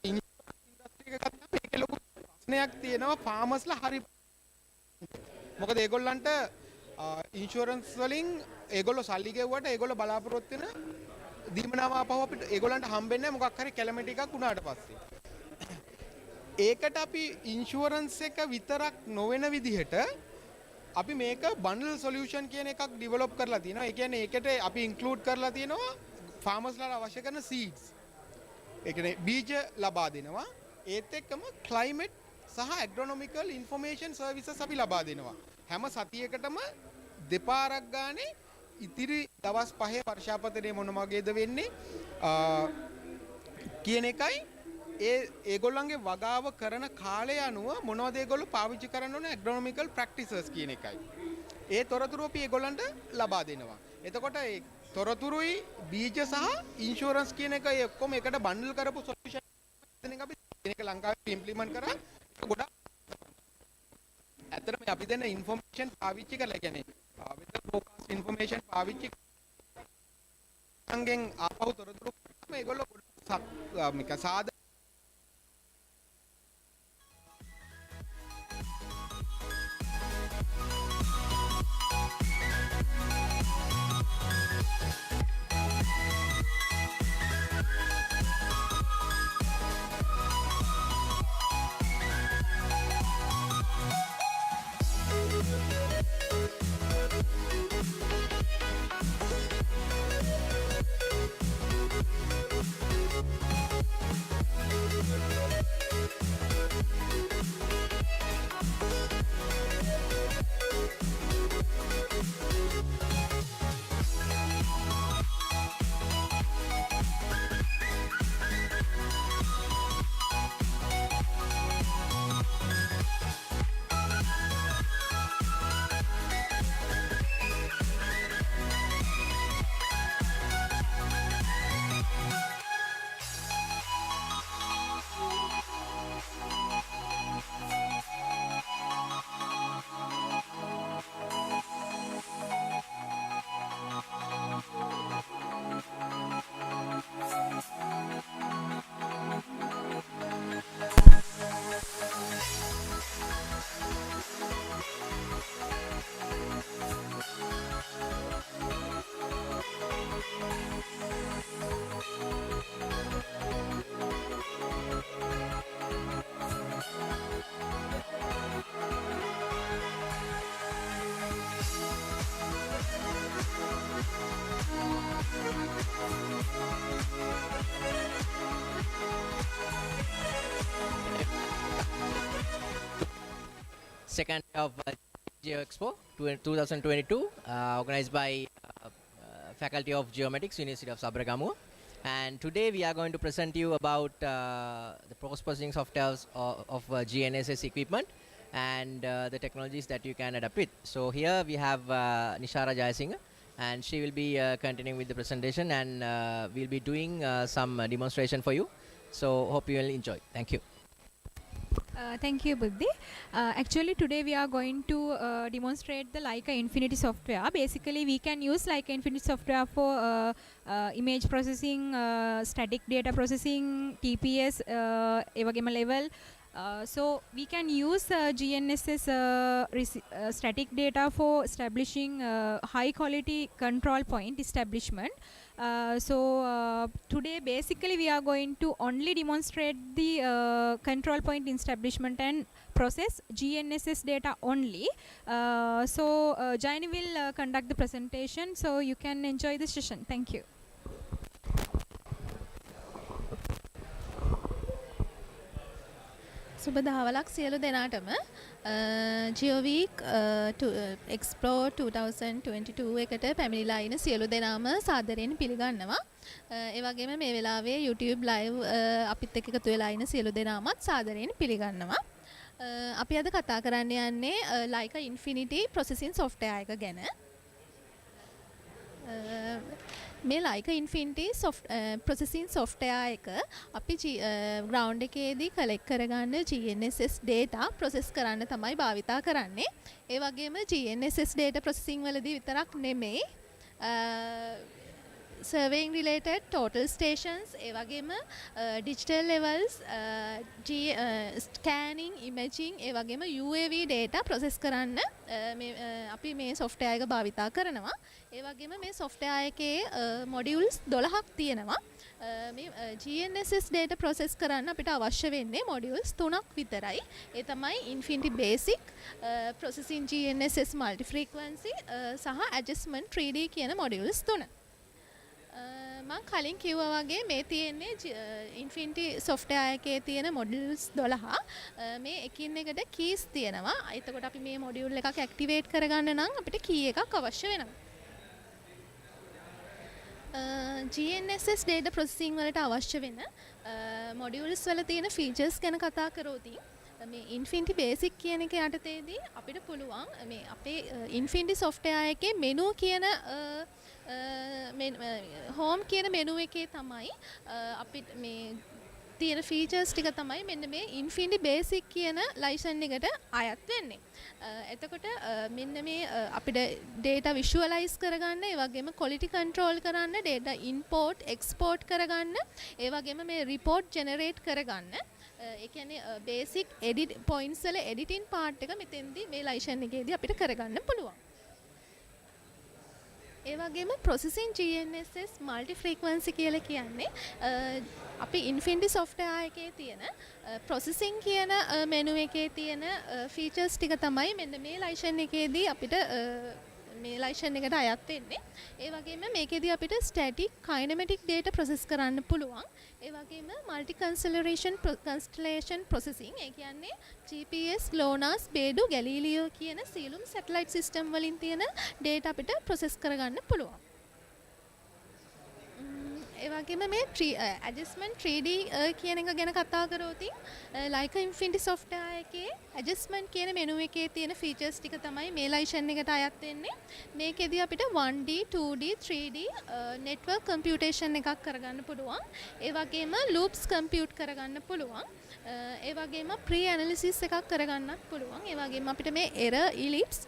ඉන්ඩස්ට්‍රි එක ගත්තාම ඒකේ ලොකු ප්‍රශ්නයක් තියෙනවා ෆාමර්ස්ලා හරි. මොකද ඒගොල්ලන්ට ඉන්ෂුරන්ස් වලින් ඒගොල්ලෝ සල්ලි ගෙවුවට ඒගොල්ලෝ බලාපොරොත්තු වෙන දීමනාව ආපහු අපිට ඒගොල්ලන්ට හම්බෙන්නේ මොකක් හරි කැලමිටි එකක් වුණාට පස්සේ. ඒකට අපි ඉන්ෂුරන්ස් එක විතරක් නොවන විදිහට අපි මේක බන්ඩල් සොලියුෂන් කියන එකක් ඩෙවලොප් කරලා තියෙනවා. ඒ කියන්නේ ඒකට අපි ඉන්ක්ලූඩ් කරලා තියෙනවා ෆාමර්ස්ලාට අවශ්‍ය කරන සීඩ්ස්. ඒ කියන්නේ බීජ ලබා දෙනවා. ඒත් එක්කම ක්ලයිමේට් සහ ඇග්‍රොනොමිකල් ඉන්ෆර්මේෂන් සර්විසස් අපි ලබා දෙනවා. හැම සතියකටම දෙපාරක් ගානේ ඉතිරි දවස් 5 වර්ෂාපතනයේ මොන වගේද වෙන්නේ කියන එකයි ඒගොල්ලන්ගේ වගාව කරන කාලය අනුව මොනවද ඒගොල්ලෝ පාවිච්චි කරන්න ඕන ඇග්‍රොනොමිකල් ප්‍රැක්ටිසස් කියන එකයි. ඒ තොරතුරු අපි ඒගොල්ලන්ට ලබා දෙනවා. එතකොට ඒ තොරතුරුයි බීජ සහ ඉන්ෂුරන්ස් කියන එක ඔක්කොම එකට බන්ඩල් කරපු සොලියුෂන් එකක් අපි මේක ලංකාවේ ඉම්ප්ලිමන්ට් කරා. ගොඩක් ඇත්තටම අපි දෙන ඉන්ෆර්මේෂන් පාවිච්චි කරලා කියන්නේ වෙදර් ෆෝකාස්ට් ඉන්ෆර්මේෂන් පාවිච්චි අංගෙන් ආපහු තොරතුරු මේගොල්ලෝ මේක සාද second day of Expo 2022 organized by Faculty of Geomatics, University of Sabragamu. And today we are going to present you about the post-processing softwares of GNSS equipment and the technologies that you can adapt with. So here we have Nishara Jayasinghe, and she will be continuing with the presentation, and we'll be doing some demonstration for you. So hope you will enjoy. Thank you. Thank you, Buddhi. Actually, today we are going to demonstrate the Leica Infinity software. Basically, we can use Leica Infinity software for image processing, static data processing, TPS, evagema level, So we can use GNSS static data for establishing high quality control point establishment. Today basically we are going to only demonstrate the control point establishment and process GNSS data only. Jaini will conduct the presentation, so you can enjoy the session. Thank you. සුබ දහවලක් සියලු දෙනාටම GeoWeek Expo 2022 එකට පැමිණිලා ඉන සියලු දෙනාම සාදරයෙන් පිළිගන්නවා. ඒ වගේම මේ වෙලාවේ YouTube live අපිත් එක්ක එකතු වෙලා ඉන සියලු දෙනාමත් සාදරයෙන් පිළිගන්නවා. අපි අද කතා කරන්න යන්නේ Lanka Infinity processing software එක ගැන. මේ Lanka Infinity processing software එක අපි ground එකේදී collect කරගන්න GNSS data process කරන්න තමයි භාවිතා කරන්නේ. ඒ වගේම GNSS data processing වලදී විතරක් නෙමෙයි surveying related total stations ඒ වගේම digital levels scanning imaging ඒ වගේම UAV data process කරන්න අපි මේ software එක භාවිතා කරනවා. ඒ වගේම මේ software එකේ modules 12ක් තියෙනවා. මේ GNSS data process කරන්න අපිට අවශ්‍ය වෙන්නේ modules 3ක් විතරයි. ඒ තමයි Infinity Basic, Processing GNSS Multi Frequency සහ Adjustment 3D කියන modules 3. මම කලින් කිව්වා වගේ මේ තියෙන්නේ Infinity software එකේ තියෙන modules 12. මේ එකින් එකට keys තියෙනවා. එතකොට අපි මේ module එකක් activate කරගන්න නම් අපිට key එකක් අවශ්‍ය වෙනවා. GNSS data processing වලට අවශ්‍ය වෙන modules වල තියෙන features ගැන කතා කරොත් මේ Infinity Basic කියන එක යටතේදී අපිට පුළුවන් මේ අපේ Infinity software එකේ menu කියන home කියන menu එකේ තමයි අපිට මේ තියෙන features ටික තමයි මෙන්න මේ Infinity Basic කියන license එකට අයත් වෙන්නේ. එතකොට මෙන්න මේ අපිට data visualize කරගන්න, ඒ වගේම quality control කරන්න, data import export කරගන්න, ඒ වගේම මේ report generate කරගන්න. ඒ කියන්නේ basic edit points වල editing part එක මෙතෙන්දී මේ license එකේදී අපිට කරගන්න පුළුවන්. ඒ වගේම processing GNSS multi frequency කියලා කියන්නේ අපි Infinity software එකේ තියෙන processing කියන menu එකේ තියෙන features ටික තමයි මෙන්න මේ license එකේදී අපිට මේ license එකට අයත් වෙන්නේ. ඒ වගේම මේකේදී අපිට static kinematic data process කරන්න පුළුවන්. ඒ වගේම multi constellation processing ඒ කියන්නේ GPS, GLONASS, BEDU, Galileo කියන සියලුම satellite system වලින් තියෙන data අපිට process කරගන්න පුළුවන්. ඒ වගේම මේ adjustment 3D කියන එක ගැන කතා කරොත් Lanka Infinity software එකේ adjustment කියන menu එකේ තියෙන features ටික තමයි මේ license එකට අයත් වෙන්නේ. මේකෙදී අපිට 1D, 2D, 3D network computation එකක් කරගන්න පුළුවන්. ඒ වගේම loops compute කරගන්න පුළුවන්. ඒ වගේම pre-analysis එකක් කරගන්නත් පුළුවන්. ඒ වගේම අපිට මේ error, ellipse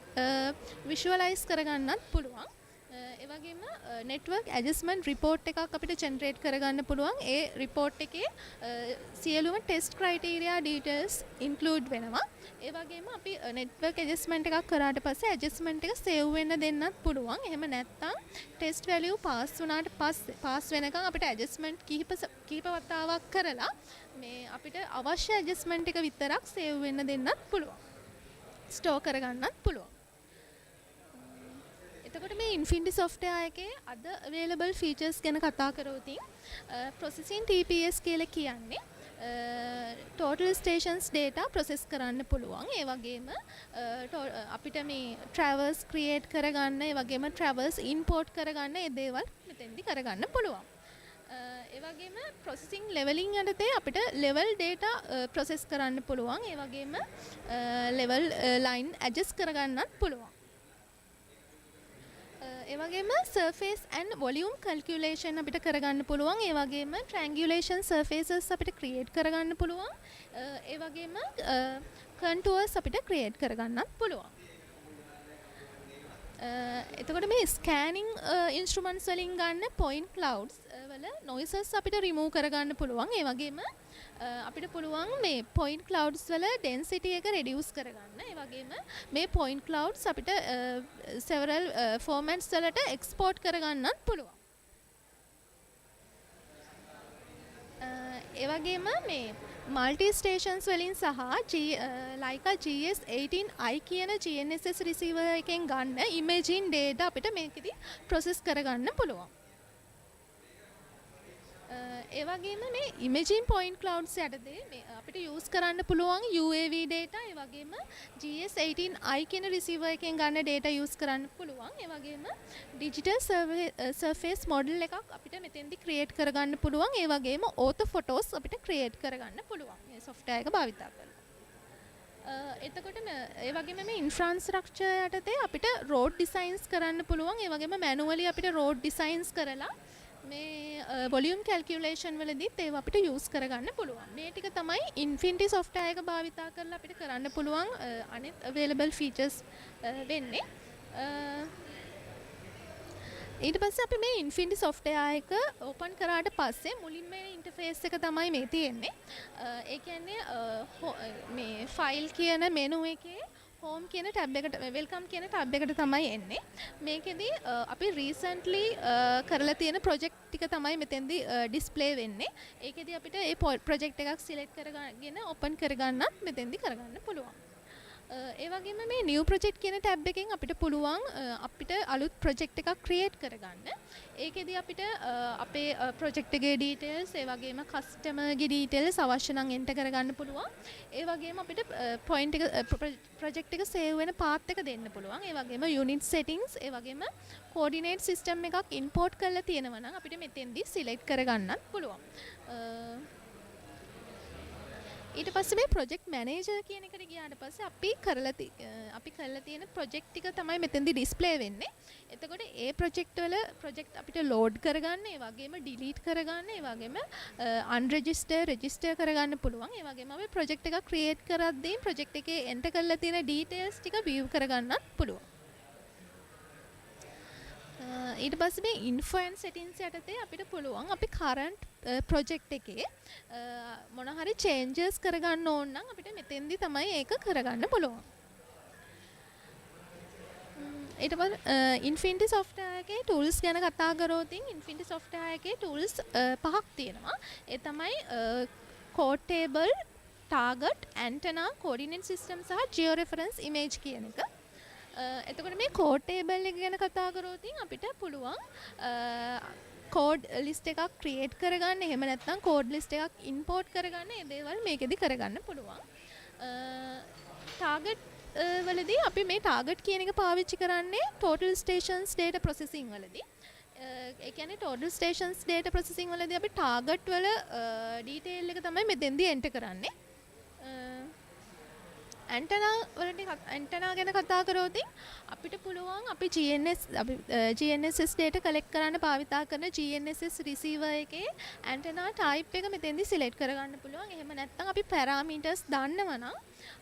visualize කරගන්නත් පුළුවන්. ඒ වගේම network adjustment report එකක් අපිට generate කරගන්න පුළුවන්. ඒ report එකේ සියලුම test criteria details include වෙනවා. ඒ වගේම අපි network adjustment එකක් කරාට පස්සේ adjustment එක save වෙන්න දෙන්නත් පුළුවන්. එහෙම නැත්නම් test value pass වුණාට පස්සේ pass වෙනකන් අපිට adjustment කිහිප වතාවක් කරලා මේ අපිට අවශ්‍ය adjustment එක විතරක් save වෙන්න දෙන්නත් පුළුවන්. store කරගන්නත් පුළුවන්. එතකොට මේ Infinity software එකේ අද available features ගැන කතා කරොත් processing TPS කියලා කියන්නේ total stations data process කරන්න පුළුවන්. ඒ වගේම අපිට මේ traverse create කරගන්න, ඒ වගේම traverse import කරගන්න, ඒ දේවල් මෙතෙන්දි කරගන්න පුළුවන්. ඒ වගේම processing leveling යටතේ අපිට level data process කරන්න පුළුවන්. ඒ වගේම level line adjust කරගන්නත් පුළුවන්. ඒ වගේම surface and volume calculation අපිට කරගන්න පුළුවන්. ඒ වගේම triangulation surfaces අපිට create කරගන්න පුළුවන්. ඒ වගේම contours අපිට create කරගන්නත් පුළුවන්. එතකොට මේ scanning instruments වලින් ගන්න point clouds වල noises අපිට remove කරගන්න පුළුවන්. ඒ වගේම අපිට පුළුවන් මේ point clouds වල density එක reduce කරගන්න. ඒ වගේම මේ point clouds අපිට several formats වලට export කරගන්නත් පුළුවන්. ඒ වගේම මේ multi stations වලින් සහ Leica GS18i කියන GNSS receiver එකෙන් ගන්න imaging data අපිට මේකෙදි process කරගන්න පුළුවන්. ඒ වගේම මේ imaging point clouds යටතේ මේ අපිට use කරන්න පුළුවන් UAV data ඒ වගේම GS18i කියන receiver එකෙන් ගන්න data use කරන්න පුළුවන්. ඒ වගේම digital surface model එකක් අපිට මෙතෙන්දි create කරගන්න පුළුවන්. ඒ වගේම auto photos අපිට create කරගන්න පුළුවන් මේ software එක භාවිතා කරලා. එතකොට ඒ වගේම මේ infrastructure යටතේ අපිට road designs කරන්න පුළුවන්. ඒ වගේම manually අපිට road designs කරලා මේ volume calculation වලදීත් ඒව අපිට use කරගන්න පුළුවන්. මේ ටික තමයි Infinity software එක භාවිතා කරලා අපිට කරන්න පුළුවන් අනෙත් available features වෙන්නේ. ඊට පස්සේ අපි මේ Infinity software එක open කරාට පස්සේ මුලින්ම එන interface එක තමයි මේ තියෙන්නේ. ඒ කියන්නේ මේ file කියන menu එකේ home කියන tab එකට welcome කියන tab එකට තමයි එන්නේ. මේකෙදි අපි recently කරලා තියෙන project ටික තමයි මෙතෙන්දි display වෙන්නේ. ඒකෙදි අපිට ඒ project එකක් select කරගෙන open කරගන්නත් මෙතෙන්දි කරගන්න පුළුවන්. ඒ වගේම මේ new project කියන tab එකෙන් අපිට පුළුවන් අපිට අලුත් project එකක් create කරගන්න. ඒකෙදි අපිට අපේ project එකේ details ඒ වගේම customer ගේ details අවශ්‍ය නම් enter කරගන්න පුළුවන්. ඒ වගේම අපිට point එක project එක save වෙන path එක දෙන්න පුළුවන්. ඒ වගේම unit settings ඒ වගේම coordinate system එකක් import කරලා තියෙනවා නම් අපිට මෙතෙන්දි select කරගන්නත් පුළුවන්. ඊට පස්සේ මේ project manager කියන එකට ගියාට පස්සේ අපි කරලා තියෙන project ටික තමයි මෙතෙන්දි display වෙන්නේ. එතකොට ඒ project අපිට load කරගන්න, ඒ වගේම delete කරගන්න, ඒ වගේම unregister register කරගන්න පුළුවන්. ඒ වගේම අපි project එකක් create කරද්දී project එකේ enter කරලා තියෙන details ටික view කරගන්නත් පුළුවන්. ඊට පස්සේ මේ info and settings යටතේ අපිට පුළුවන් අපි current project එකේ මොන හරි changes කරගන්න ඕන නම් අපිට මෙතෙන්දි තමයි ඒක කරගන්න පුළුවන්. ඊට පස්සේ Infinity software එකේ tools ගැන කතා කරොත් Infinity software එකේ tools පහක් තියෙනවා. ඒ තමයි code table, target, antenna, coordinate system සහ georeference image කියන එක. එතකොට මේ code table එක ගැන කතා කරොත් අපිට පුළුවන් code list එකක් create කරගන්න, එහෙම නැත්නම් code list එකක් import කරගන්න, මේ දේවල් මේකෙදි කරගන්න පුළුවන්. target වලදී අපි මේ target කියන එක පාවිච්චි කරන්නේ total stations data processing වලදී. ඒ කියන්නේ total stations data processing වලදී අපි target වල detail එක තමයි මෙතෙන්දී enter කරන්නේ. antenna ගැන කතා කරොත් අපිට පුළුවන් අපි GNSS data collect කරන්න භාවිතා කරන GNSS receiver එකේ antenna type එක මෙතෙන්දි select කරගන්න පුළුවන්. එහෙම නැත්නම් අපි parameters දන්නවා නම්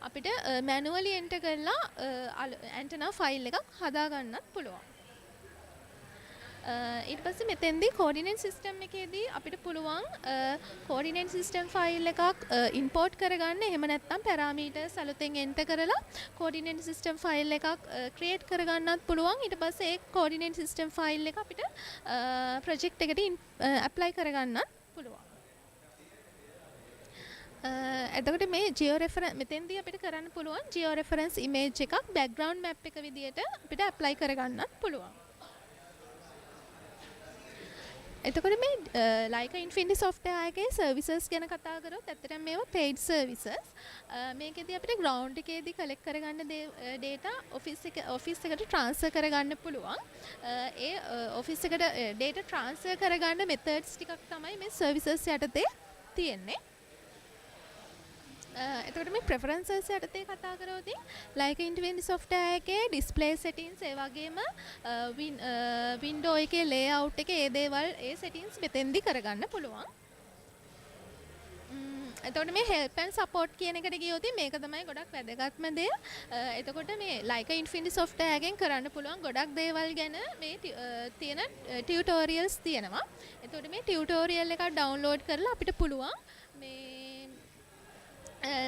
අපිට manually enter කරලා antenna file එකක් හදා ගන්නත් පුළුවන්. ඊට පස්සේ මෙතෙන්දී coordinate system එකේදී අපිට පුළුවන් coordinate system file එකක් import කරගන්න. එහෙම නැත්නම් parameters අලුතෙන් enter කරලා coordinate system file එකක් create කරගන්නත් පුළුවන්. ඊට පස්සේ ඒ coordinate system file එක අපිට project එකට apply කරගන්නත් පුළුවන්. එතකොට මේ georeference මෙතෙන්දී අපිට කරන්න පුළුවන් georeference image එකක් background map එක විදියට අපිට apply කරගන්නත් පුළුවන්. එතකොට මේ Leica Infinity software එකේ services ගැන කතා කරොත් ඇත්තටම මේවා paid services. මේකෙදී අපිට ground එකේදී collect කරගන්න data office එකට transfer කරගන්න පුළුවන්. ඒ office එකට data transfer කරගන්න methods ටිකක් තමයි මේ services යටතේ තියෙන්නේ. එතකොට මේ preferences යටතේ කතා කරොත් Leica Infinity software එකේ display settings ඒ වගේම window එකේ layout එකේ ඒ දේවල් ඒ settings මෙතෙන්දි කරගන්න පුළුවන්. එතකොට මේ help and support කියන එකට ගියොත් මේක තමයි ගොඩක් වැදගත්ම දේ. එතකොට මේ Leica Infinity software එකෙන් කරන්න පුළුවන් ගොඩක් දේවල් ගැන මේ තියෙන tutorials තියෙනවා. එතකොට මේ tutorial එක download කරලා අපිට පුළුවන් මේ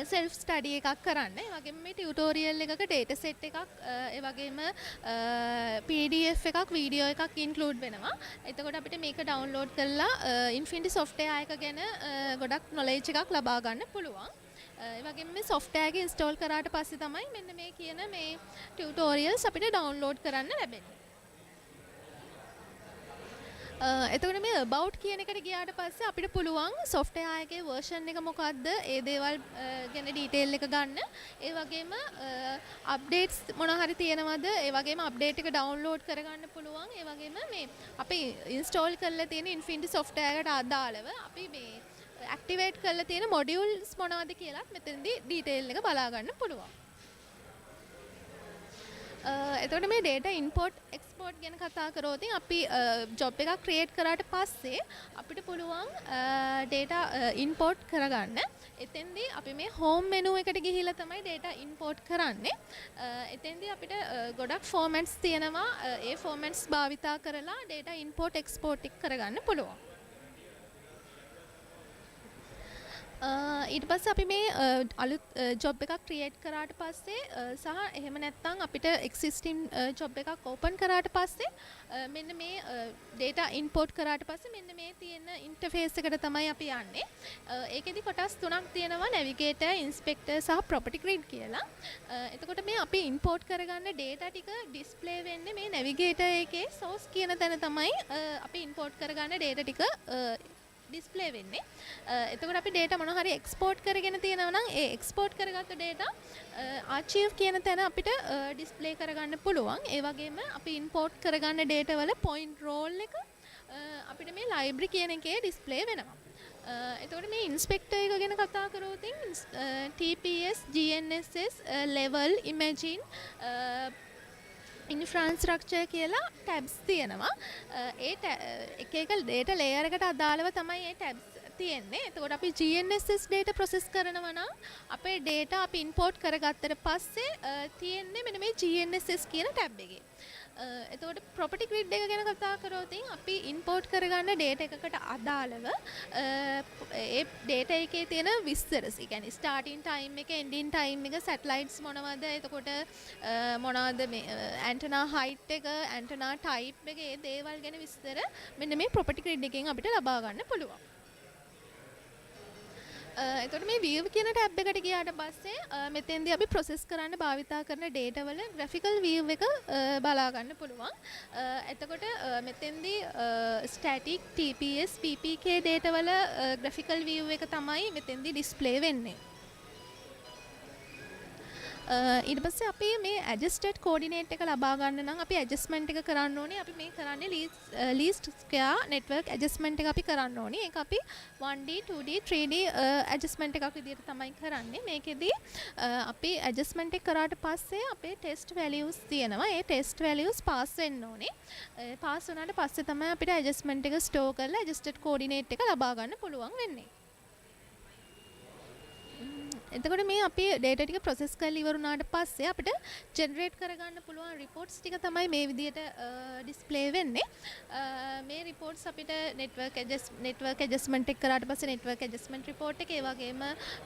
self study එකක් කරන්න. ඒ වගේම මේ tutorial එකක data set එකක් ඒ වගේම PDF එකක් video එකක් include වෙනවා. එතකොට අපිට මේක download කරලා Infinity software එක ගැන ගොඩක් knowledge එකක් ලබා ගන්න පුළුවන්. ඒ වගේම මේ software එක install කරාට පස්සේ තමයි මෙන්න මේ කියන මේ tutorials අපිට download කරන්න ලැබෙන්නේ. එතකොට මේ about කියන එකට ගියාට පස්සේ අපිට පුළුවන් software එකේ version එක මොකක්ද ඒ දේවල් ගැන detail එක ගන්න. ඒ වගේම updates මොන හරි තියෙනවද ඒ වගේම update එක download කරගන්න පුළුවන්. ඒ වගේම මේ අපි install කරලා තියෙන Infinity software එකට අදාළව අපි මේ activate කරලා තියෙන modules මොනවද කියලාත් මෙතනදී detail එක බලා ගන්න පුළුවන්. එතකොට මේ data import export ගැන කතා කරොත් අපි job එකක් create කරාට පස්සේ අපිට පුළුවන් data import කරගන්න. එතෙන්දී අපි මේ home menu එකට ගිහිල්ලා තමයි data import කරන්නේ. එතෙන්දී අපිට ගොඩක් formats තියෙනවා. ඒ formats භාවිතා කරලා data import export එක කරගන්න පුළුවන්. ඊට පස්සේ අපි මේ අලුත් job එකක් create කරාට පස්සේ සහ එහෙම නැත්නම් අපිට existing job එකක් open කරාට පස්සේ මෙන්න මේ data import කරාට පස්සේ මෙන්න මේ තියෙන interface එකට තමයි අපි යන්නේ. ඒකෙදි කොටස් තුනක් තියෙනවා navigator, inspector සහ property grid කියලා. එතකොට මේ අපි import කරගන්න data ටික display වෙන්නේ මේ navigator එකේ source කියන තැන තමයි අපි import කරගන්න data ටික display වෙන්නේ. එතකොට අපි data මොන හරි export කරගෙන තියෙනවා නම් ඒ export කරගත්ත data archive කියන තැන අපිට display කරගන්න පුළුවන්. ඒ වගේම අපි import කරගන්න data වල point roll එක අපිට මේ library කියන එකේ display වෙනවා. එතකොට මේ inspector එක ගැන කතා කරොත් TPS, GNSS, level, imaging, infrastructure කියලා tabs තියෙනවා. ඒ එක එක data layer එකට අදාළව තමයි මේ tabs තියෙන්නේ. එතකොට අපි GNSS data process කරනවා නම් අපේ data අපි import කරගත්තට පස්සේ තියෙන්නේ මෙන්න මේ GNSS කියන tab එකේ. එතකොට property grid එක ගැන කතා කරොත් අපි import කරගන්න data එකකට අදාළව ඒ data එකේ තියෙන විස්තර, ඒ කියන්නේ starting time එක, ending time එක, satellites මොනවද, එතකොට මොනවද මේ antenna height එක, antenna type එක, ඒ දේවල් ගැන විස්තර මෙන්න මේ property grid එකෙන් අපිට ලබා ගන්න පුළුවන්. එතකොට මේ view කියන tab එකට ගියාට පස්සේ මෙතෙන්දී අපි process කරන්න භාවිතා කරන data වල graphical view එක බලා ගන්න පුළුවන්. එතකොට මෙතෙන්දී static, TPS, PPK data වල graphical view එක තමයි මෙතෙන්දී display වෙන්නේ. ඊට පස්සේ අපි මේ adjusted coordinate එක ලබා ගන්න නම් අපි adjustment එක කරන්න ඕනේ. අපි මේ කරන්නේ least square network adjustment එක අපි කරන්න ඕනේ. ඒක අපි 1D 2D 3D adjustment එකක් විදිහට තමයි කරන්නේ. මේකෙදි අපි adjustment එක කරාට පස්සේ අපේ test values තියෙනවා. ඒ test values pass වෙන්න ඕනේ. pass වුණාට පස්සේ තමයි අපිට adjustment එක store කරලා adjusted coordinate එක ලබා ගන්න පුළුවන් වෙන්නේ. එතකොට මේ අපි data ටික process කරලා ඉවර වුණාට පස්සේ අපිට generate කරගන්න පුළුවන් reports ටික තමයි මේ විදිහට display වෙන්නේ. මේ reports අපිට network adjustment එක කරාට පස්සේ network adjustment report එක, ඒ වගේම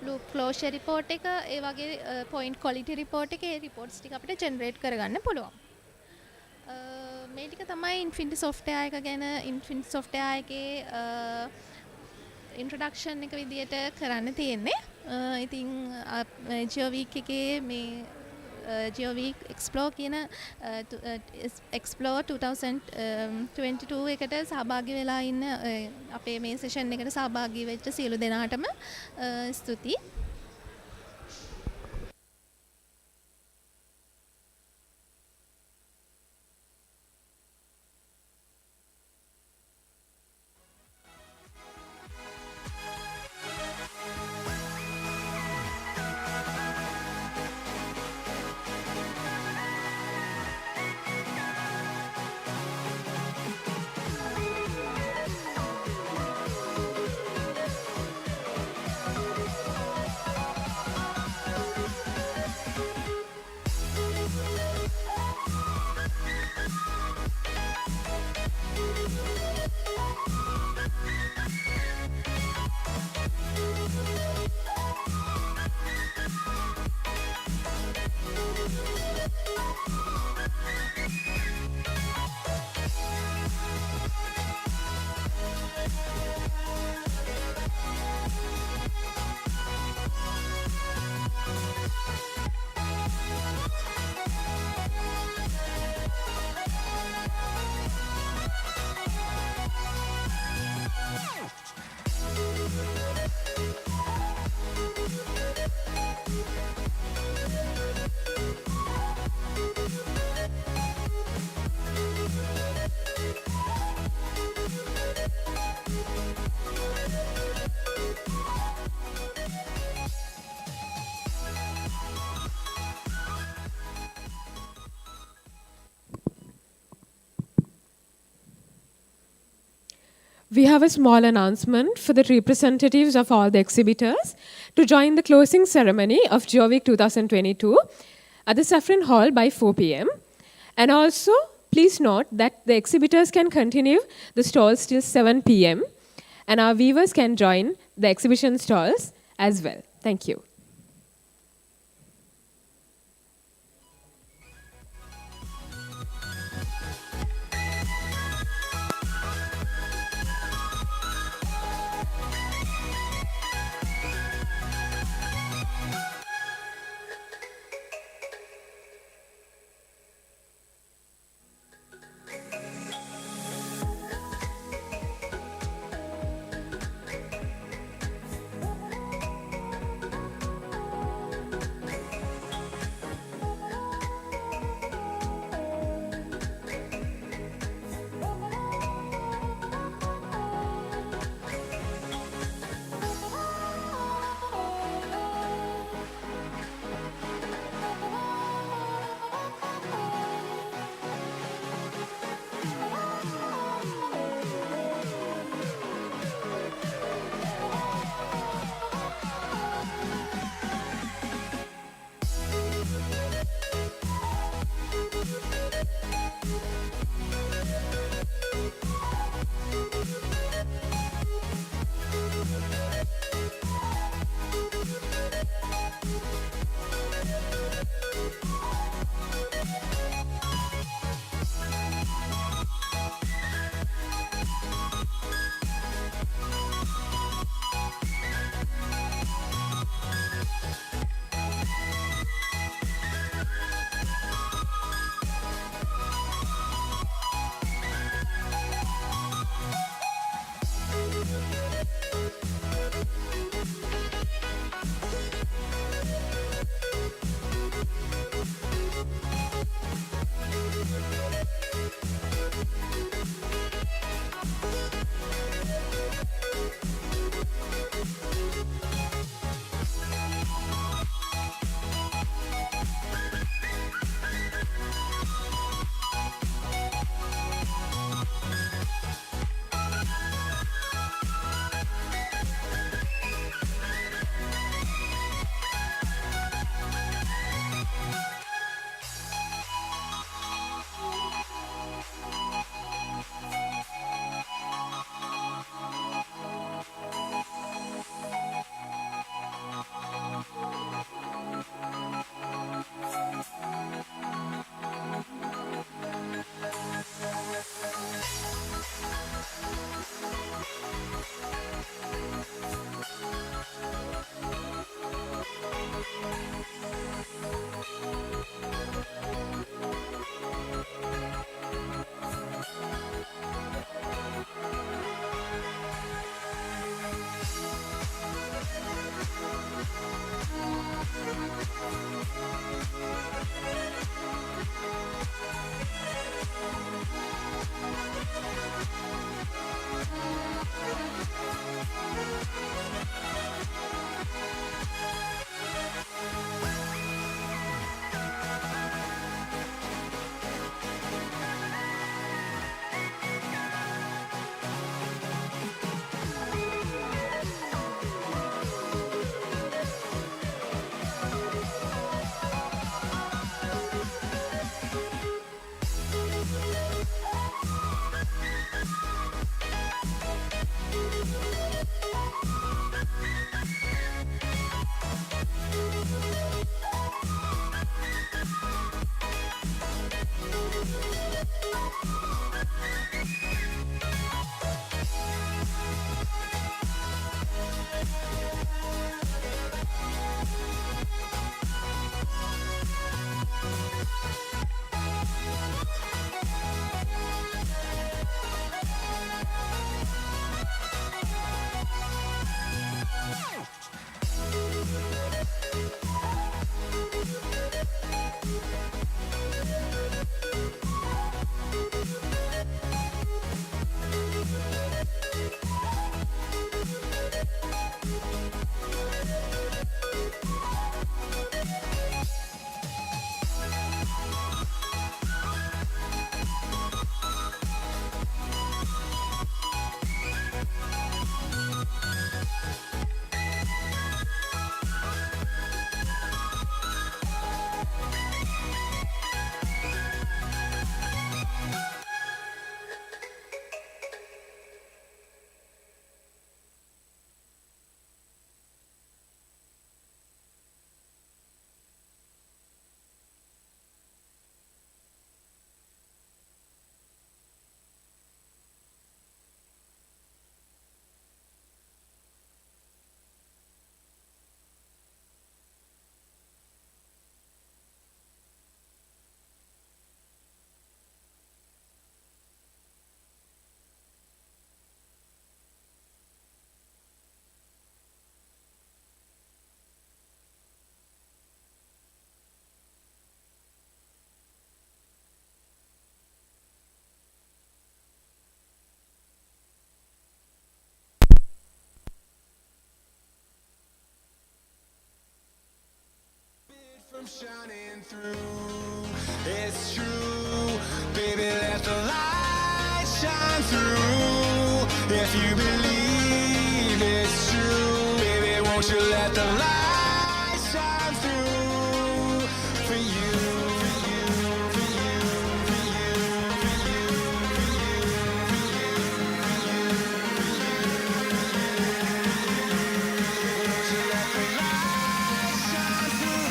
loop closure report එක, ඒ වගේ point quality report එක, ඒ reports ටික අපිට generate කරගන්න පුළුවන්. මේ ටික තමයි Infinity software එක ගැන Infinity software එකේ introduction එක විදිහට කරන්න තියෙන්නේ. ඉතින් GeoWeek එකේ මේ GeoWeek Explore කියන Explore 2022 එකට සහභාගී වෙලා ඉන්න අපේ මේ session එකට සහභාගී වෙච්ච සියලු දෙනාටම ස්තුතියි. We have a small announcement for the representatives of all the exhibitors to join the closing ceremony of GeoWeek 2022 at the Saffron Hall by 4 p.m. And also, please note that the exhibitors can continue the stalls till 7 p.m. and our viewers can join the exhibition stalls as well. Thank you. from shining through. It's true, baby, let the light shine through. If you believe it's true, baby, won't you let the light shine through for you, for you, for you, for you, for you, for you, for you, won't you let the light shine through?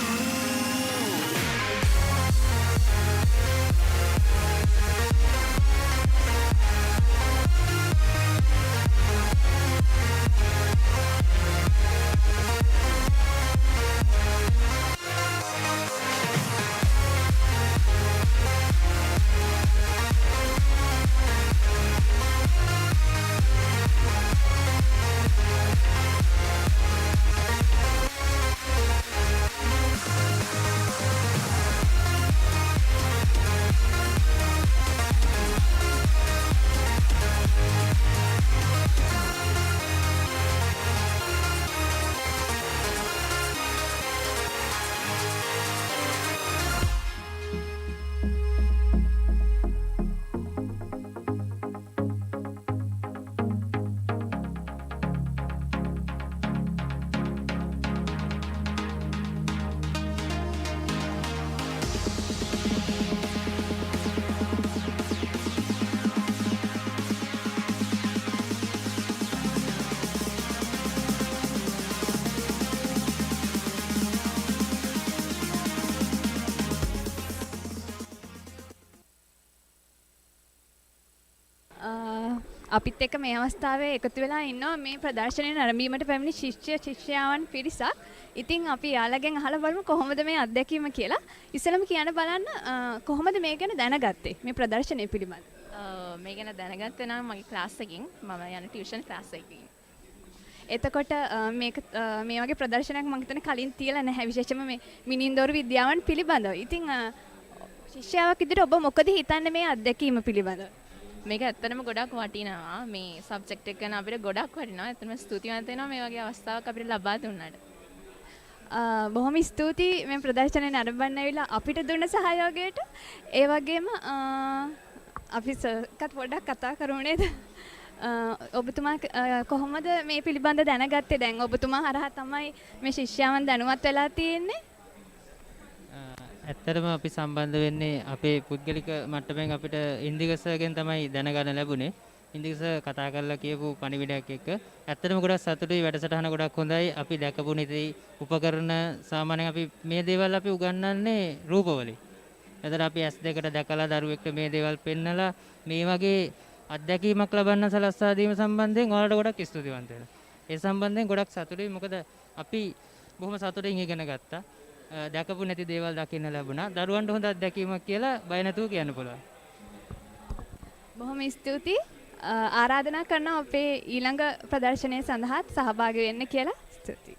අපිත් එක්ක මේ අවස්ථාවේ එකතු වෙලා ඉන්නවා මේ ප්‍රදර්ශනයේ ආරම්භීමට පැමිණි ශිෂ්‍යයන් පිරිසක්. ඉතින් අපි යාළගෙන් අහලා බලමු කොහොමද මේ අත්දැකීම කියලා. ඉස්සෙල්ලාම කියන්න බලන්න කොහොමද මේ ගැන දැනගත්තේ මේ ප්‍රදර්ශනය පිළිබඳව? මේ ගැන දැනගත්තේ නම් මගේ ක්ලාස් එකකින් මම යන ටියුෂන් ක්ලාස් එකකින්. එතකොට මේ වගේ ප්‍රදර්ශනයක් මම හිතන්නේ කලින් තියලා නැහැ විශේෂයෙන්ම මේ මිනින්දෝරු විද්‍යාවන් පිළිබඳව. ඉතින් ශිෂ්‍යාවක් විදිහට ඔබ මොකද හිතන්නේ මේ අත්දැකීම පිළිබඳව? මේක ඇත්තටම ගොඩක් වටිනවා. මේ සබ්ජෙක්ට් එක ගැන අපිට ගොඩක් වටිනවා. ඇත්තටම ස්තුතිවන්ත වෙනවා මේ වගේ අවස්ථාවක් අපිට ලබා දුන්නාට. බොහොම ස්තුතියි මේ ප්‍රදර්ශනය නරඹන්න ඇවිල්ලා අපිට දුන්න සහයෝගයට. ඒ වගේම අපි සර්කත් පොඩ්ඩක් කතා කරමු නේද? ඔබතුමා කොහොමද මේ පිළිබඳ දැනගත්තේ? දැන් ඔබතුමා හරහා තමයි මේ ශිෂ්‍යයන් දැනුවත් වෙලා තියෙන්නේ. ඇත්තටම අපි සම්බන්ධ වෙන්නේ අපේ පුද්ගලික මට්ටමින් අපිට ඉන්දිකසගෙන් තමයි දැනගන්න ලැබුණේ. ඉන්දිකස කතා කරලා කියපු පණිවිඩයක් එක්ක ඇත්තටම ගොඩක් සතුටුයි. වැඩසටහන ගොඩක් හොඳයි. අපි දැකපු නිති උපකරණ සාමාන්‍යයෙන් අපි මේ දේවල් අපි උගන්වන්නේ රූපවලින්. එතන අපි S2කට දැකලා දරුවෙක්ට මේ දේවල් පෙන්නලා මේ වගේ අත්දැකීමක් ලබන්න සලස්වා දීම සම්බන්ධයෙන් ඔයාලට ගොඩක් ස්තුතිවන්ත වෙනවා. ඒ සම්බන්ධයෙන් ගොඩක් සතුටුයි. මොකද අපි බොහොම සතුටින් ඉගෙන ගත්තා. දැකපු නැති දේවල් දකින්න ලැබුණා. දරුවන්ට හොඳ අත්දැකීමක් කියලා බය නැතුව කියන්න පුළුවන්. බොහොම ස්තුතියි. ආරාධනා කරනවා අපේ ඊළඟ ප්‍රදර්ශනය සඳහා සහභාගී වෙන්න කියලා. ස්තුතියි.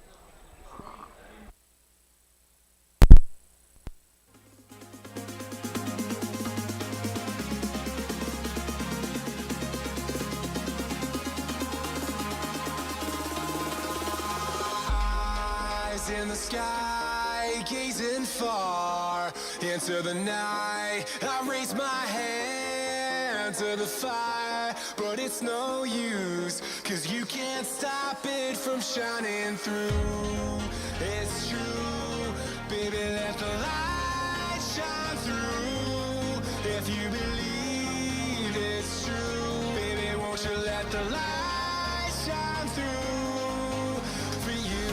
In the sky, gazing far into the night, I raise my hand to the fire, but it's no use, 'cause you can't stop it from shining through. It's true, baby, let the light shine through. If you believe it's true, baby, won't you let the light shine through for you.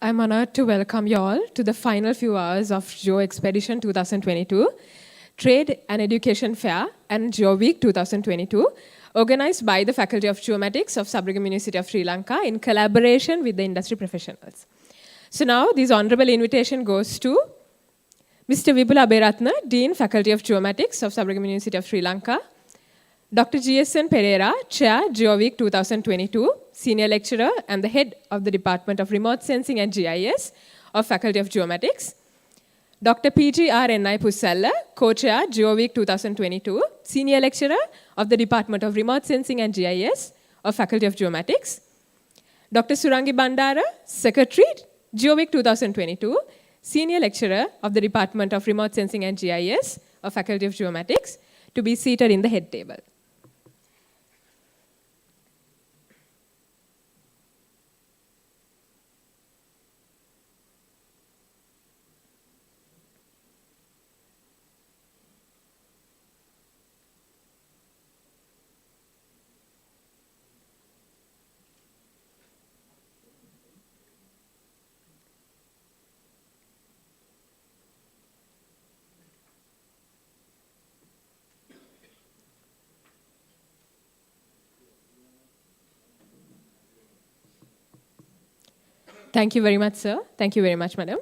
I'm honored to welcome you all to the final few hours of Geo Expedition 2022, Trade and Education Fair and GeoWeek 2022, organized by the Faculty of Geomatics of Sabaragama University of Sri Lanka in collaboration with the industry professionals. So now this honorable invitation goes to Mr. Vipula Aberatna, Dean, Faculty of Geomatics of Sabaragama University of Sri Lanka, Dr. G.S.N. Pereira, Chair, GeoWeek 2022, Senior Lecturer and the Head of the Department of Remote Sensing and GIS of Faculty of Geomatics, Dr. P.G.R.N.I. Pussalla, Co-Chair, GeoWeek 2022, Senior Lecturer of the Department of Remote Sensing and GIS of Faculty of Geomatics, Dr. Surangi Bandara, Secretary, GeoWeek 2022, Senior Lecturer of the Department of Remote Sensing and GIS of Faculty of Geomatics, to be seated in the head table. Thank you very much, sir. Thank you very much, madam.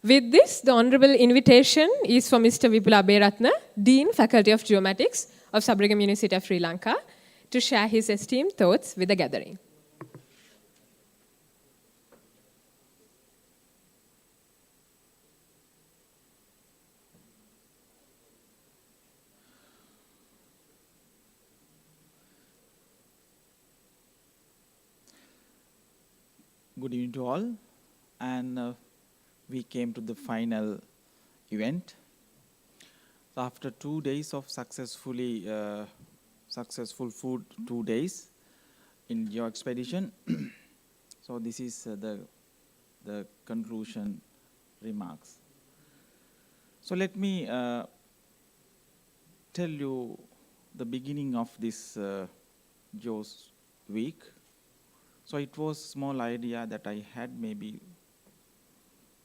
With this, the honorable invitation is for Mr. Vipula Aberatna, Dean, Faculty of Geomatics of Sabaragama University of Sri Lanka, to share his esteemed thoughts with the gathering. Good evening to all, and we came to the final event. So after 2 days of successful food 2 days in your expedition, so this is the conclusion remarks. So let me tell you the beginning of this Geo's week. So it was a small idea that I had maybe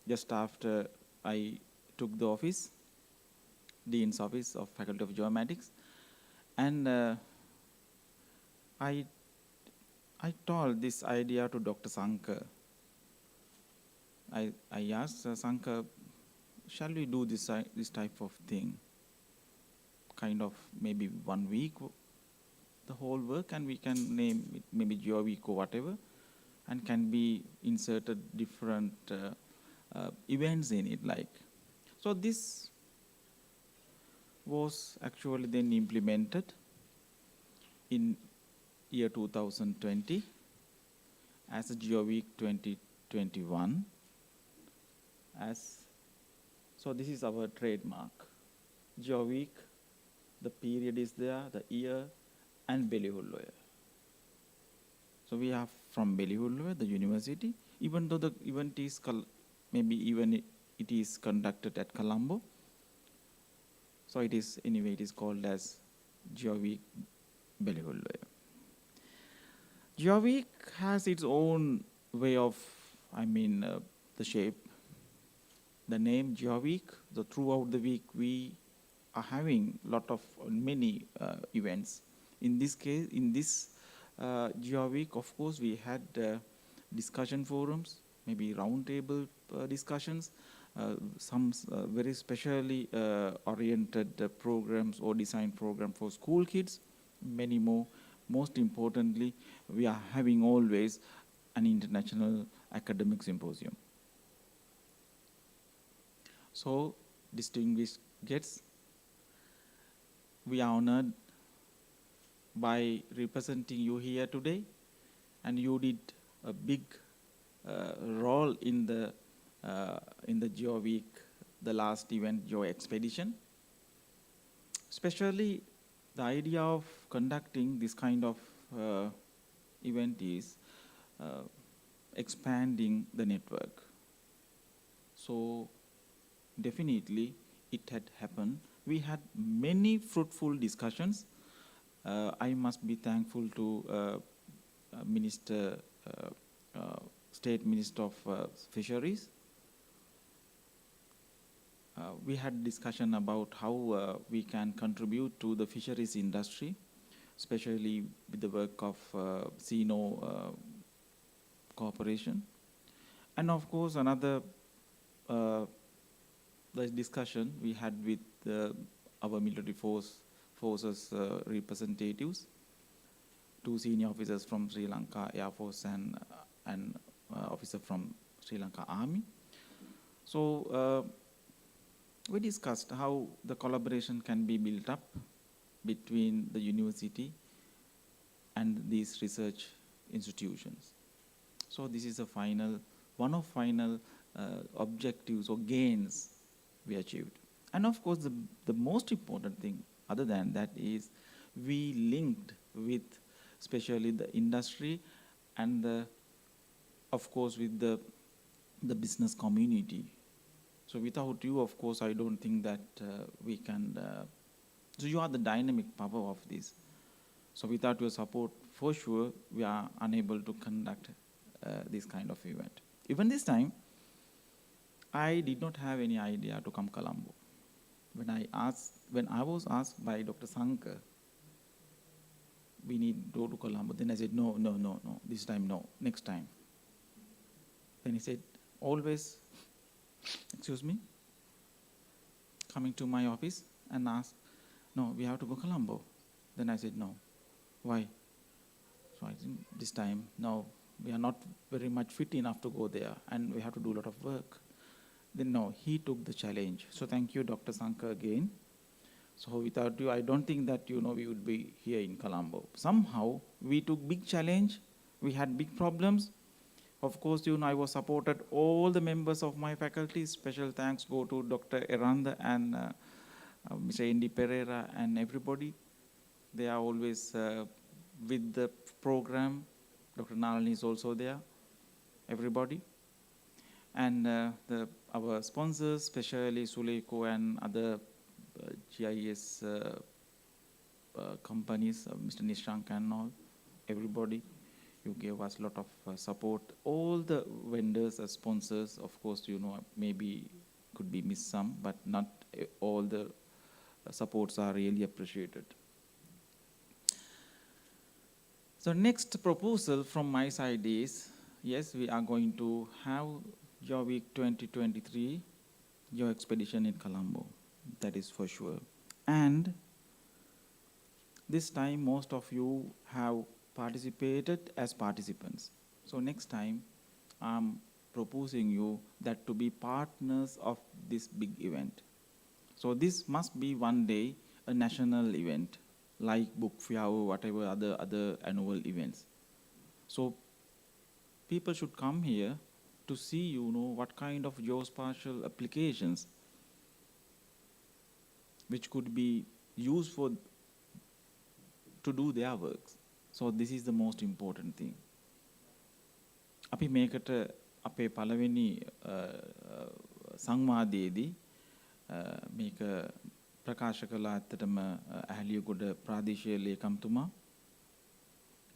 just after I took the office, Dean's office of Faculty of Geomatics, and I told this idea to Dr. Sankar. I asked Sankar, shall we do this type of thing? Kind of maybe 1 week, the whole work, and we can name it maybe GeoWeek or whatever, and can be inserted different events in it, like. So this was actually then implemented in year 2020 as a GeoWeek 2021. So this is our trademark. GeoWeek, the period is there, the year, and Belihulloya. So we are from Belihulloya, the university, even though the event is it is conducted at Colombo. So it is, anyway, it is called as GeoWeek Belihulloya. GeoWeek has its own way of, the shape. The name GeoWeek, so throughout the week we are having many events. In this case, in this GeoWeek, of course, we had discussion forums, maybe roundtable discussions, some very specially oriented programs or design program for school kids, many more. Most importantly, we are having always an international academic symposium. So, distinguished guests, we are honored by representing you here today, and you did a big role in the GeoWeek, the last event, Geo Expedition. Especially, the idea of conducting this kind of event is expanding the network. So, definitely, it had happened. We had many fruitful discussions. I must be thankful to Minister State Minister of Fisheries. We had discussion about how we can contribute to the fisheries industry, especially with the work of CEY-NOR Corporation. And of course, another the discussion we had with our military forces representatives, 2 senior officers from Sri Lanka Air Force and officer from Sri Lanka Army. So we discussed how the collaboration can be built up between the university and these research institutions. So this is one of final objectives or gains we achieved. And of course, the most important thing other than that is we linked with especially the industry and of course with the business community. So without you, of course, I don't think that we can, so you are the dynamic power of this. So without your support, for sure, we are unable to conduct this kind of event. Even this time, I did not have any idea to come Colombo. When I was asked by Dr. Sankar, we need to go to Colombo, then I said, no, this time no, next time. Then he said, always, excuse me, coming to my office and asked, no, we have to go Colombo. Then I said, no. Why? So I think this time, no, we are not very much fit enough to go there and we have to do a lot of work. Then no, he took the challenge. So thank you, Dr. Sankar, again. So without you, I don't think that, we would be here in Colombo. Somehow, we took big challenge. We had big problems. Of course, I was supported all the members of my faculty. Special thanks go to Dr. Eranda and Mr. Indy Pereira and everybody. They are always with the program. Dr. Nalini is also there, everybody. And our sponsors, especially SULECO and other GIS companies, Mr. Nishank and all, everybody. You gave us a lot of support. All the vendors as sponsors, of course, maybe could be missed some, but not all the supports are really appreciated. So next proposal from my side is, yes, we are going to have GEOWEEK 2023 Geo Expedition in Colombo. That is for sure. And this time, most of you have participated as participants. So next time, I'm proposing you that to be partners of this big event. So this must be one day a national event, like book fair or whatever other annual events. So people should come here to see, what kind of geospatial applications which could be used to do their works. So this is the most important thing. අපි මේකට අපේ පළවෙනි සංවාදයේදී මේක ප්‍රකාශ කළ ඇත්තටම ඇහැලියගොඩ ප්‍රාදේශීය ලේකම්තුමා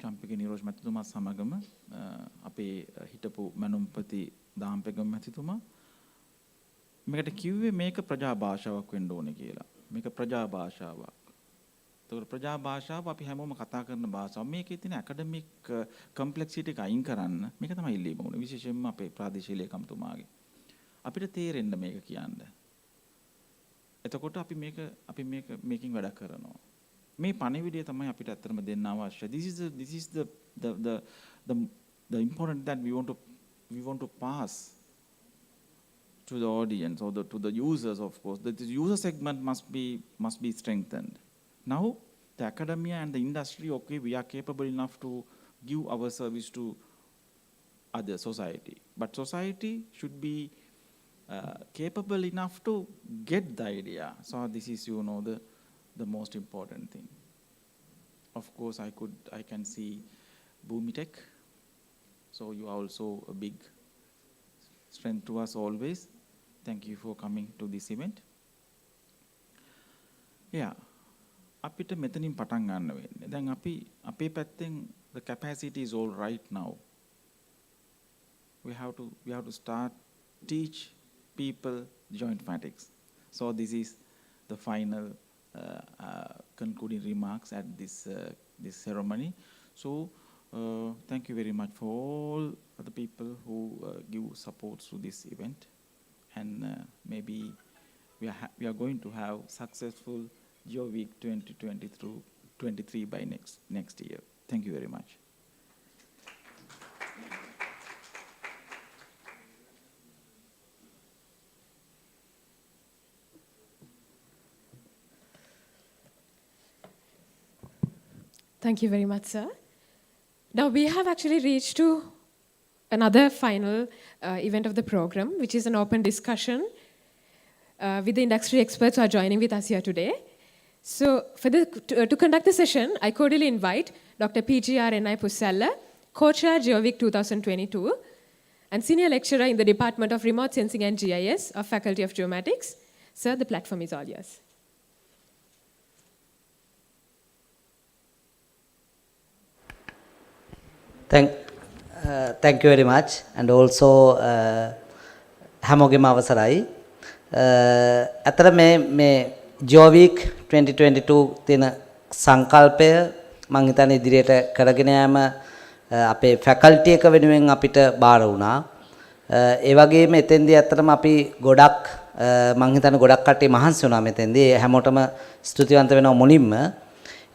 චම්පික නිරෝෂ් මැතිතුමා සමගම අපේ හිටපු මනුම්පති දාම්පෙගම මැතිතුමා මේකට කිව්වේ මේක ප්‍රජා භාෂාවක් වෙන්න ඕනේ කියලා. මේක ප්‍රජා භාෂාවක්. ඒතකොට ප්‍රජා භාෂාව අපි හැමෝම කතා කරන භාෂාව. මේකේ තියෙන ඇකඩමික් කම්ප්ලෙක්සිටි එක අයින් කරන්න මේක තමයි ඉල්ලීම වුනේ. විශේෂයෙන්ම අපේ ප්‍රාදේශීය ලේකම්තුමාගේ. අපිට තේරෙන්න මේක කියන්න. එතකොට අපි මේකෙන් වැඩ කරනවා. මේ පණිවිඩය තමයි අපිට ඇත්තටම දෙන්න අවශ්‍ය. This is the important that we want to pass to the audience or to the users, of course. That the user segment must be strengthened. Now, the academia and the industry, okay, we are capable enough to give our service to other society. But society should be capable enough to get the idea. So this is, the most important thing. Of course, I can see BMICH. So you are also a big strength to us always. Thank you for coming to this event. Yeah. අපිට මෙතනින් පටන් ගන්න වෙන්නේ. දැන් අපි අපේ පැත්තෙන් the capacity is all right now. we have to start teach people geoinformatics. So this is the final concluding remarks at this this ceremony. So thank you very much for all the people who give support to this event, and maybe we are going to have successful GeoWeek 2023 by next year. Thank you very much. Thank you very much, sir. Now we have actually reached to another final event of the program, which is an open discussion with the industry experts who are joining with us here today. So to conduct the session, I cordially invite Dr. PGR N.I. Pusella, Co-Chair GeoWeek 2022, and Senior Lecturer in the Department of Remote Sensing and GIS of Faculty of Geomatics. Sir, the platform is all yours. Thank you very much, and also හැමෝගෙම අවසරයි. අතර මේ GeoWeek 2022 තියෙන සංකල්පය මම හිතන්නේ ඉදිරියට කරගෙන යාම අපේ ෆැකල්ටි එක වෙනුවෙන් අපිට බාර වුණා. ඒ වගේම එතෙන්දී අතරම අපි ගොඩක් මම හිතන්නේ ගොඩක් කට්ටිය මහන්සි වුණා මෙතෙන්දී. හැමෝටම ස්තුතිවන්ත වෙනවා මුලින්ම.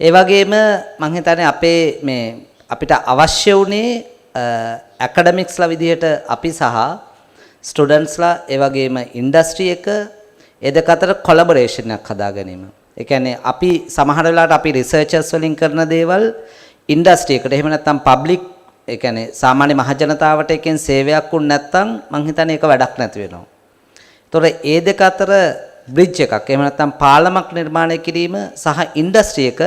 ඒ වගේම මම හිතන්නේ අපේ මේ අපිට අවශ්‍ය වුණේ ඇකඩමික්ස්ලා විදිහට අපි සහ ස්ටුඩන්ට්ස්ලා ඒ වගේම ඉන්ඩස්ට්‍රි එක ඒ දෙක අතර කොලැබොරේෂන් එකක් හදා ගැනීම. ඒ කියන්නේ අපි සමහර වෙලාවට අපි රිසර්චර්ස් වලින් කරන දේවල් ඉන්ඩස්ට්‍රි එකට එහෙම නැත්නම් පබ්ලික් ඒ කියන්නේ සාමාන්‍ය මහ ජනතාවට එකෙන් සේවයක් වුණ නැත්නම් මං හිතන්නේ ඒක වැඩක් නැති වෙනවා. ඒතොර ඒ දෙක අතර බ්‍රිජ් එකක් එහෙම නැත්නම් පාලමක් නිර්මාණය කිරීම සහ ඉන්ඩස්ට්‍රි එක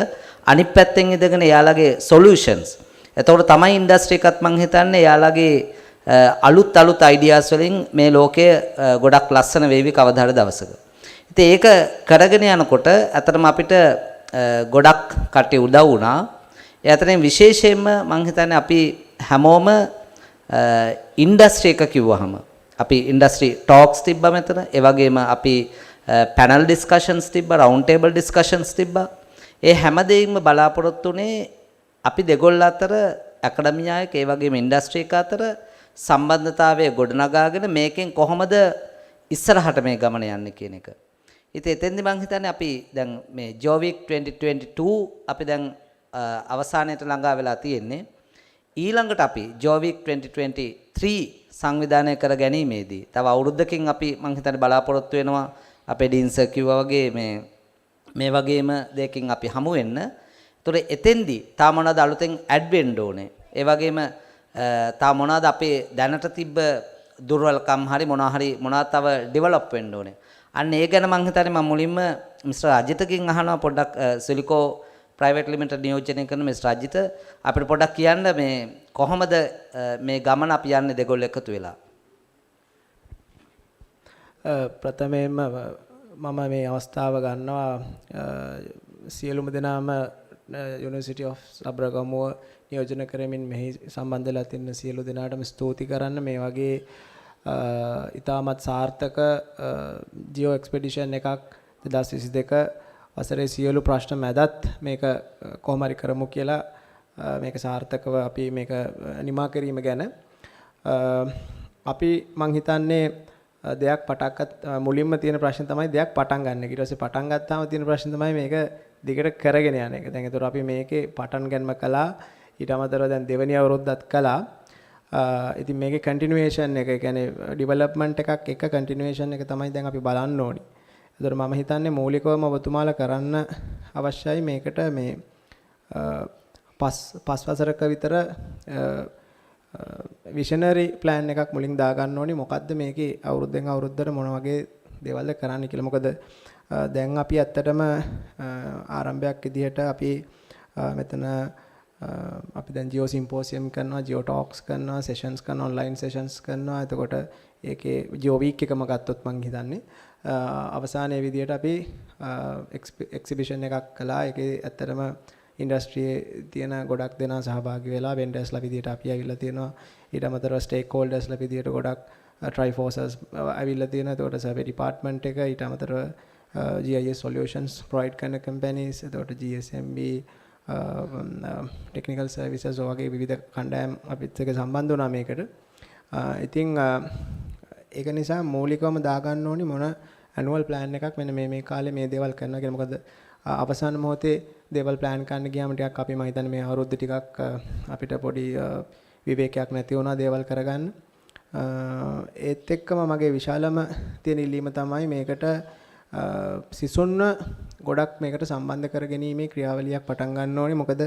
අනිත් පැත්තෙන් ඉඳගෙන එයාලගේ සොලියුෂන්ස්. එතකොට තමයි ඉන්ඩස්ට්‍රි එකත් මං හිතන්නේ එයාලගේ අලුත් අයිඩියාස් වලින් මේ ලෝකය ගොඩක් ලස්සන වේවි කවදා හරි දවසක. ඉතින් ඒක කරගෙන යනකොට අතරම අපිට ගොඩක් කට්ටිය උදව් වුණා. ඒ අතරින් විශේෂයෙන්ම මං හිතන්නේ අපි හැමෝම ඉන්ඩස්ට්‍රි එක කිව්වහම අපි ඉන්ඩස්ට්‍රි ටොක්ස් තිබ්බා මෙතන. ඒ වගේම අපි පැනල් ඩිස්කෂන්ස් තිබ්බා, රවුන්ඩ් ටේබල් ඩිස්කෂන්ස් තිබ්බා. ඒ හැමදේම බලාපොරොත්තු උනේ අපි දෙගොල්ල අතර ඇකඩමියායක ඒ වගේම ඉන්ඩස්ට්‍රි එක අතර සම්බන්ධතාවය ගොඩනගාගෙන මේකෙන් කොහොමද ඉස්සරහට මේ ගමන යන්නේ කියන එක. ඉතින් එතෙන්දි මම හිතන්නේ අපි දැන් මේ GeoWeek 2022 අපි දැන් අවසානයට ළඟා වෙලා තියෙන්නේ. ඊළඟට අපි GeoWeek 2023 සංවිධානය කර ගැනීමේදී තව අවුරුද්දකින් අපි මම හිතන්නේ බලාපොරොත්තු වෙනවා අපේ ඩීන් සර් කිව්වා වගේ මේ වගේම දෙයකින් අපි හමු වෙන්න. ඒතොර එතෙන්දී තා මොනවද අලුතෙන් ඇඩ් වෙන්න ඕනේ. ඒ වගේම තා මොනවද අපේ දැනට තිබ්බ දුර්වලකම් හරි මොනවා තව ඩෙවලොප් වෙන්න ඕනේ. අන්න ඒ ගැන මම හිතන්නේ මම මුලින්ම මිස්ටර් අජිතකින් අහනවා පොඩ්ඩක් SULECO ප්‍රයිවට් ලිමිටඩ් නියෝජනය කරන මිස්ටර් අජිත අපිට පොඩ්ඩක් කියන්න මේ කොහොමද මේ ගමන අපි යන්නේ දෙගොල්ලෝ එකතු වෙලා. ප්‍රථමයෙන්ම මම මේ අවස්ථාව ගන්නවා සියලුම දෙනාම යුනිවර්සිටි ඔෆ් සබරගමුව නියෝජනය කරමින් මෙහි සම්බන්ධ වෙලා තියෙන සියලු දෙනාටම ස්තුති කරන්න. මේ වගේ ඉතාමත් සාර්ථක ජියෝ එක්ස්පෙඩිෂන් එකක් 2022 වසරේ සියලු ප්‍රශ්න මැදත් මේක කොහොම හරි කරමු කියලා මේක සාර්ථකව අපි මේක නිමා කිරීම ගැන අපි මං හිතන්නේ දෙයක් මුලින්ම තියෙන ප්‍රශ්න තමයි දෙයක් පටන් ගන්න එක. ඊට පස්සේ පටන් ගත්තාම තියෙන ප්‍රශ්න තමයි මේක දිගට කරගෙන යන එක. දැන් ඒතර අපි මේකේ පටන් ගන්නම කළා. ඊට අමතරව දැන් දෙවෙනි අවුරුද්දත් කළා. ඉතින් මේකේ කන්ටිනියුේෂන් එක, ඒ කියන්නේ ඩෙවලොප්මන්ට් එකක් එක කන්ටිනියුේෂන් එක තමයි දැන් අපි බලන්න ඕනි. ඒතර මම හිතන්නේ මූලිකවම ඔබතුමාලා කරන්න අවශ්‍යයි මේකට මේ පස් වසරක විතර විෂනරි ප්ලෑන් එකක් මුලින් දාගන්න ඕනි. මොකද්ද මේකේ අවුරුද්දෙන් අවුරුද්දට මොන වගේ දේවල්ද කරන්න කියලා. මොකද දැන් අපි ඇත්තටම ආරම්භයක් විදිහට අපි මෙතන අපි දැන් ජියෝ සිම්පෝසියම් කරනවා, ජියෝ ටොක්ස් කරනවා, සෙෂන්ස් කරනවා, ඔන්ලයින් සෙෂන්ස් කරනවා. එතකොට ඒකේ GeoWeek එකම ගත්තොත් මම හිතන්නේ අවසානයේ විදිහට අපි එක්සිබිෂන් එකක් කළා. ඒකේ ඇත්තටම ඉන්ඩස්ට්‍රියේ තියෙන ගොඩක් දෙනා සහභාගී වෙලා වෙන්ඩර්ස්ලා විදියට අපි ඇවිල්ලා තියෙනවා. ඊට අමතරව ස්ටේක් හෝල්ඩර්ස්ලා විදියට ගොඩක් ට්‍රයිෆෝසර්ස් ඇවිල්ලා තියෙනවා. ඒකට සර්වේ ඩිපාර්ට්මන්ට් එක ඊට අමතරව GIS solutions provide කරන companies එතකොට GSMB technical services වගේ විවිධ කණ්ඩායම් අපිත් එක්ක සම්බන්ධ වුණා මේකට. ඉතින් ඒක නිසා මූලිකවම දාගන්න ඕනි මොන annual plan එකක් මෙන්න මේ කාලේ මේ දේවල් කරනවා කියලා. මොකද අවසාන මොහොතේ දේවල් plan කරන්න ගියාම ටිකක් අපි මම හිතන්නේ මේ අවුරුද්ද ටිකක් අපිට පොඩි විවේකයක් නැති වුණා දේවල් කරගන්න. ඒත් එක්කම මගේ විශාලම තියෙන ඉල්ලීම තමයි මේකට සිසුන්ව ගොඩක් මේකට සම්බන්ධ කරගැනීමේ ක්‍රියාවලියක් පටන් ගන්න ඕනේ. මොකද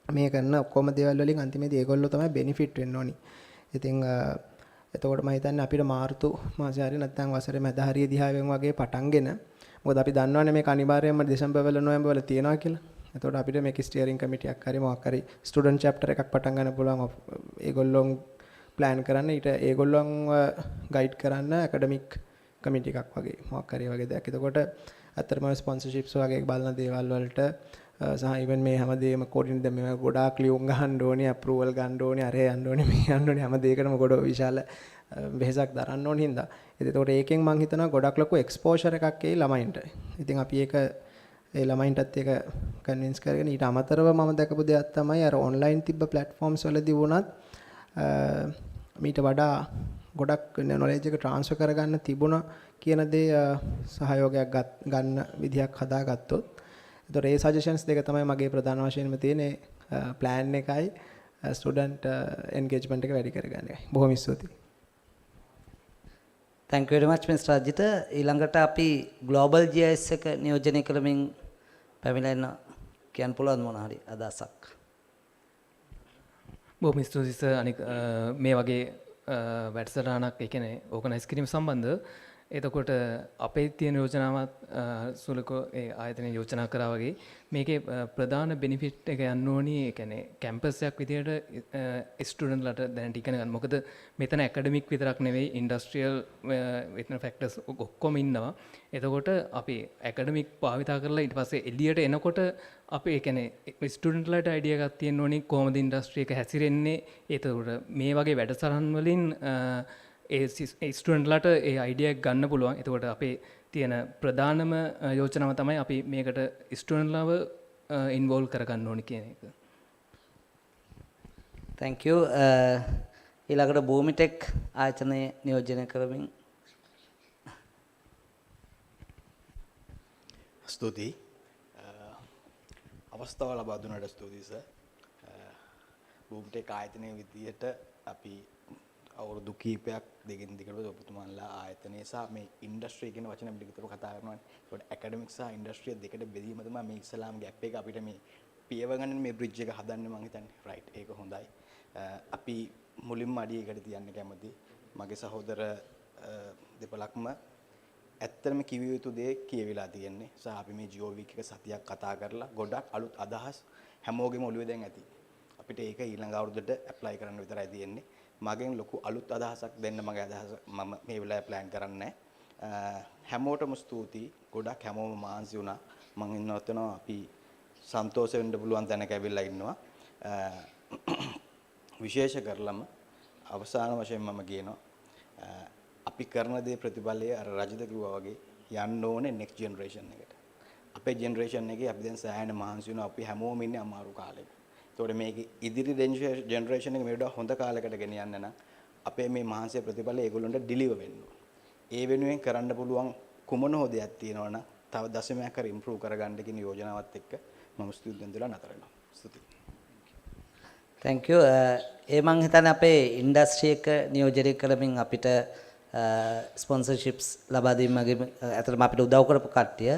මේ කරන ඔක්කොම දේවල් වලින් අන්තිමේදී ඒගොල්ලෝ තමයි බෙනිෆිට් වෙන්න ඕනි. ඉතින් එතකොට මම හිතන්නේ අපිට මාර්තු මාසේ හරි නැත්නම් වසරේ මැද හරිය දිහාවෙන් වගේ පටන්ගෙන මොකද අපි දන්නවනේ මේක අනිවාර්යයෙන්ම දෙසැම්බර් වල නොවැම්බර් වල තියනවා කියලා. එතකොට අපිට මේක ස්ටියරින් කමිටියක් හරි මොකක් හරි ස්ටුඩන්ට් chapter එකක් පටන් ගන්න පුළුවන්. ඒගොල්ලෝ plan කරන්න ඊට ඒගොල්ලොන්ව ගයිඩ් කරන්න ඇකඩමික් කමිටි එකක් වගේ මොකක් හරි වගේ දෙයක්. එතකොට අත්‍තරම ස්පොන්සර්ෂිප්ස් වගේ බලන දේවල් වලට සහ ඉවෙන් මේ හැමදේම කෝඩින් දැන් මේ ගොඩාක් ලියුම් ගහන්න ඕනේ, අප්‍රූවල් ගන්න ඕනේ, අරේ යන්න ඕනේ, මේ යන්න ඕනේ, හැම දෙයකටම ගොඩ විශාල වෙහසක් දරන්න ඕන හින්දා. ඒතකොට ඒකෙන් මම හිතනවා ගොඩක් ලොකු එක්ස්පෝෂර් එකක් එයි ළමයින්ට. ඉතින් අපි ඒක ඒ ළමයින්ටත් ඒක කන්වින්ස් කරගෙන ඊට අමතරව මම දැකපු දෙයක් තමයි අර ඔන්ලයින් තිබ්බ ප්ලැට්ෆෝම්ස් වලදී වුණත් මීට වඩා ගොඩක් නොලෙජ් එක ට්‍රාන්ස්ෆර් කරගන්න තිබුණා කියන දේ සහයෝගයක් ගන්න විදියක් හදාගත්තොත්. ඒතකොට ඒ සජෙෂන්ස් දෙක තමයි මගේ ප්‍රධාන වශයෙන්ම තියෙන්නේ ප්ලෑන් එකයි ස්ටුඩන්ට් එන්ගේජ්මන්ට් එක වැඩි කරගන්න එකයි. බොහොම ස්තුතියි. Thank you very much Mr. Rajita. ඊළඟට අපි global GIS එක නියෝජනය කරමින් පැමිණෙන කියන්න පුළුවන් මොන හරි අදහසක්. බොහොම ස්තුතියි සර්. අනික මේ වගේ වැඩසටහනක් ඒ කියන්නේ ඕගනයිස් කිරීම සම්බන්ධ එතකොට අපේ තියෙන යෝජනාවත් සුලකෝ ඒ ආයතනයේ යෝජනා කරා වගේ මේකේ ප්‍රධාන බෙනිෆිට් එක යන්න ඕනි ඒ කියන්නේ කැම්පස් එකක් විදියට ස්ටුඩන්ට්ලට දැනට ඉගෙන ගන්න. මොකද මෙතන ඇකඩමික් විතරක් නෙවෙයි ඉන්ඩස්ට්‍රියල් වෙන ෆැක්ටර්ස් ඔක්කොම ඉන්නවා. එතකොට අපි ඇකඩමික් භාවිතා කරලා ඊට පස්සේ එළියට එනකොට අපි ඒ කියන්නේ ස්ටුඩන්ට්ලට අයිඩියා එකක් තියෙන්න ඕනි කොහොමද ඉන්ඩස්ට්‍රි එක හැසිරෙන්නේ. එතකොට මේ වගේ වැඩසටහන් වලින් ඒ ස්ටුඩන්ට්ලට ඒ අයිඩියා එක ගන්න පුළුවන්. එතකොට අපේ තියෙන ප්‍රධානම යෝජනාව තමයි අපි මේකට ස්ටුඩන්ට්ලව ඉන්වෝල්ව් කරගන්න ඕනි කියන එක. Thank you. ඊළඟට BhoomiTech ආයතනය නියෝජනය කරමින් ස්තුතියි. අවස්ථාව ලබා දුන්නට ස්තුතියි සර්. BhoomiTech ආයතනයේ විදියට අපි අවුරුදු කීපයක් දෙකින් දිගට ඔබතුමාලා ආයතනයේ සහ මේ ඉන්ඩස්ට්‍රි කියන වචන අපිට විතර කතා කරනවානේ. ඒකට ඇකඩමික් සහ ඉන්ඩස්ට්‍රිය දෙකට බෙදීම තමයි මේ ඉස්ලාම් ගැප් එක අපිට මේ පියව ගන්න මේ බ්‍රිජ් එක හදන්නේ මම හිතන්නේ. රයිට් ඒක හොඳයි. අපි මුලින්ම අඩියකට තියන්න කැමති මගේ සහෝදර දෙපළක්ම ඇත්තටම කිවිය යුතු දේ කියවිලා තියෙන්නේ. සහ අපි මේ GEOWEEK එක සතියක් කතා කරලා ගොඩක් අලුත් අදහස් හැමෝගෙම ඔළුවේ දැන් ඇති. අපිට ඒක ඊළඟ අවුරුද්දට ඇප්ලයි කරන්න විතරයි තියෙන්නේ. මගෙන් ලොකු අලුත් අදහසක් දෙන්න මගේ අදහස මම මේ වෙලාවේ ප්ලෑන් කරන්නේ හැමෝටම ස්තුතියි. ගොඩක් හැමෝම මාන්සි වුණා. මම ඉන්නවතනවා අපි සන්තෝෂ වෙන්න පුළුවන් තැනක ඇවිල්ලා ඉන්නවා. විශේෂ කරලම අවසාන වශයෙන් මම කියනවා අපි කරන දේ ප්‍රතිඵලයේ අර රජිත කිව්වා වගේ යන්න ඕනේ නෙක්ස්ට් ජෙනරේෂන් එකට. අපේ ජෙනරේෂන් එකේ අපි දැන් සෑහෙන මහන්සි වෙනවා. අපි හැමෝම ඉන්නේ අමාරු කාලෙක. ඒතකොට මේක ඉදිරි ජෙනරේෂන් එක මේ වඩා හොඳ කාලයකට ගෙන යන්න නම් අපේ මේ මහන්සිය ප්‍රතිඵල ඒගොල්ලන්ට ඩිලිවර් වෙන්න ඕන. ඒ වෙනුවෙන් කරන්න පුළුවන් කුමන හෝ දෙයක් තියෙනවා නම් තව දශමයක් හරි ඉම්ප්‍රූව් කරගන්න කියන යෝජනාවත් එක්ක මම ස්තුතිවන්ත වෙලා නතර වෙනවා. ස්තුතියි. Thank you. ඒ මං හිතන්නේ අපේ ඉන්ඩස්ට්‍රි එක නියෝජනය කරමින් අපිට ස්පොන්සර්ෂිප්ස් ලබා දීමගේ අතරම අපිට උදව් කරපු කට්ටිය.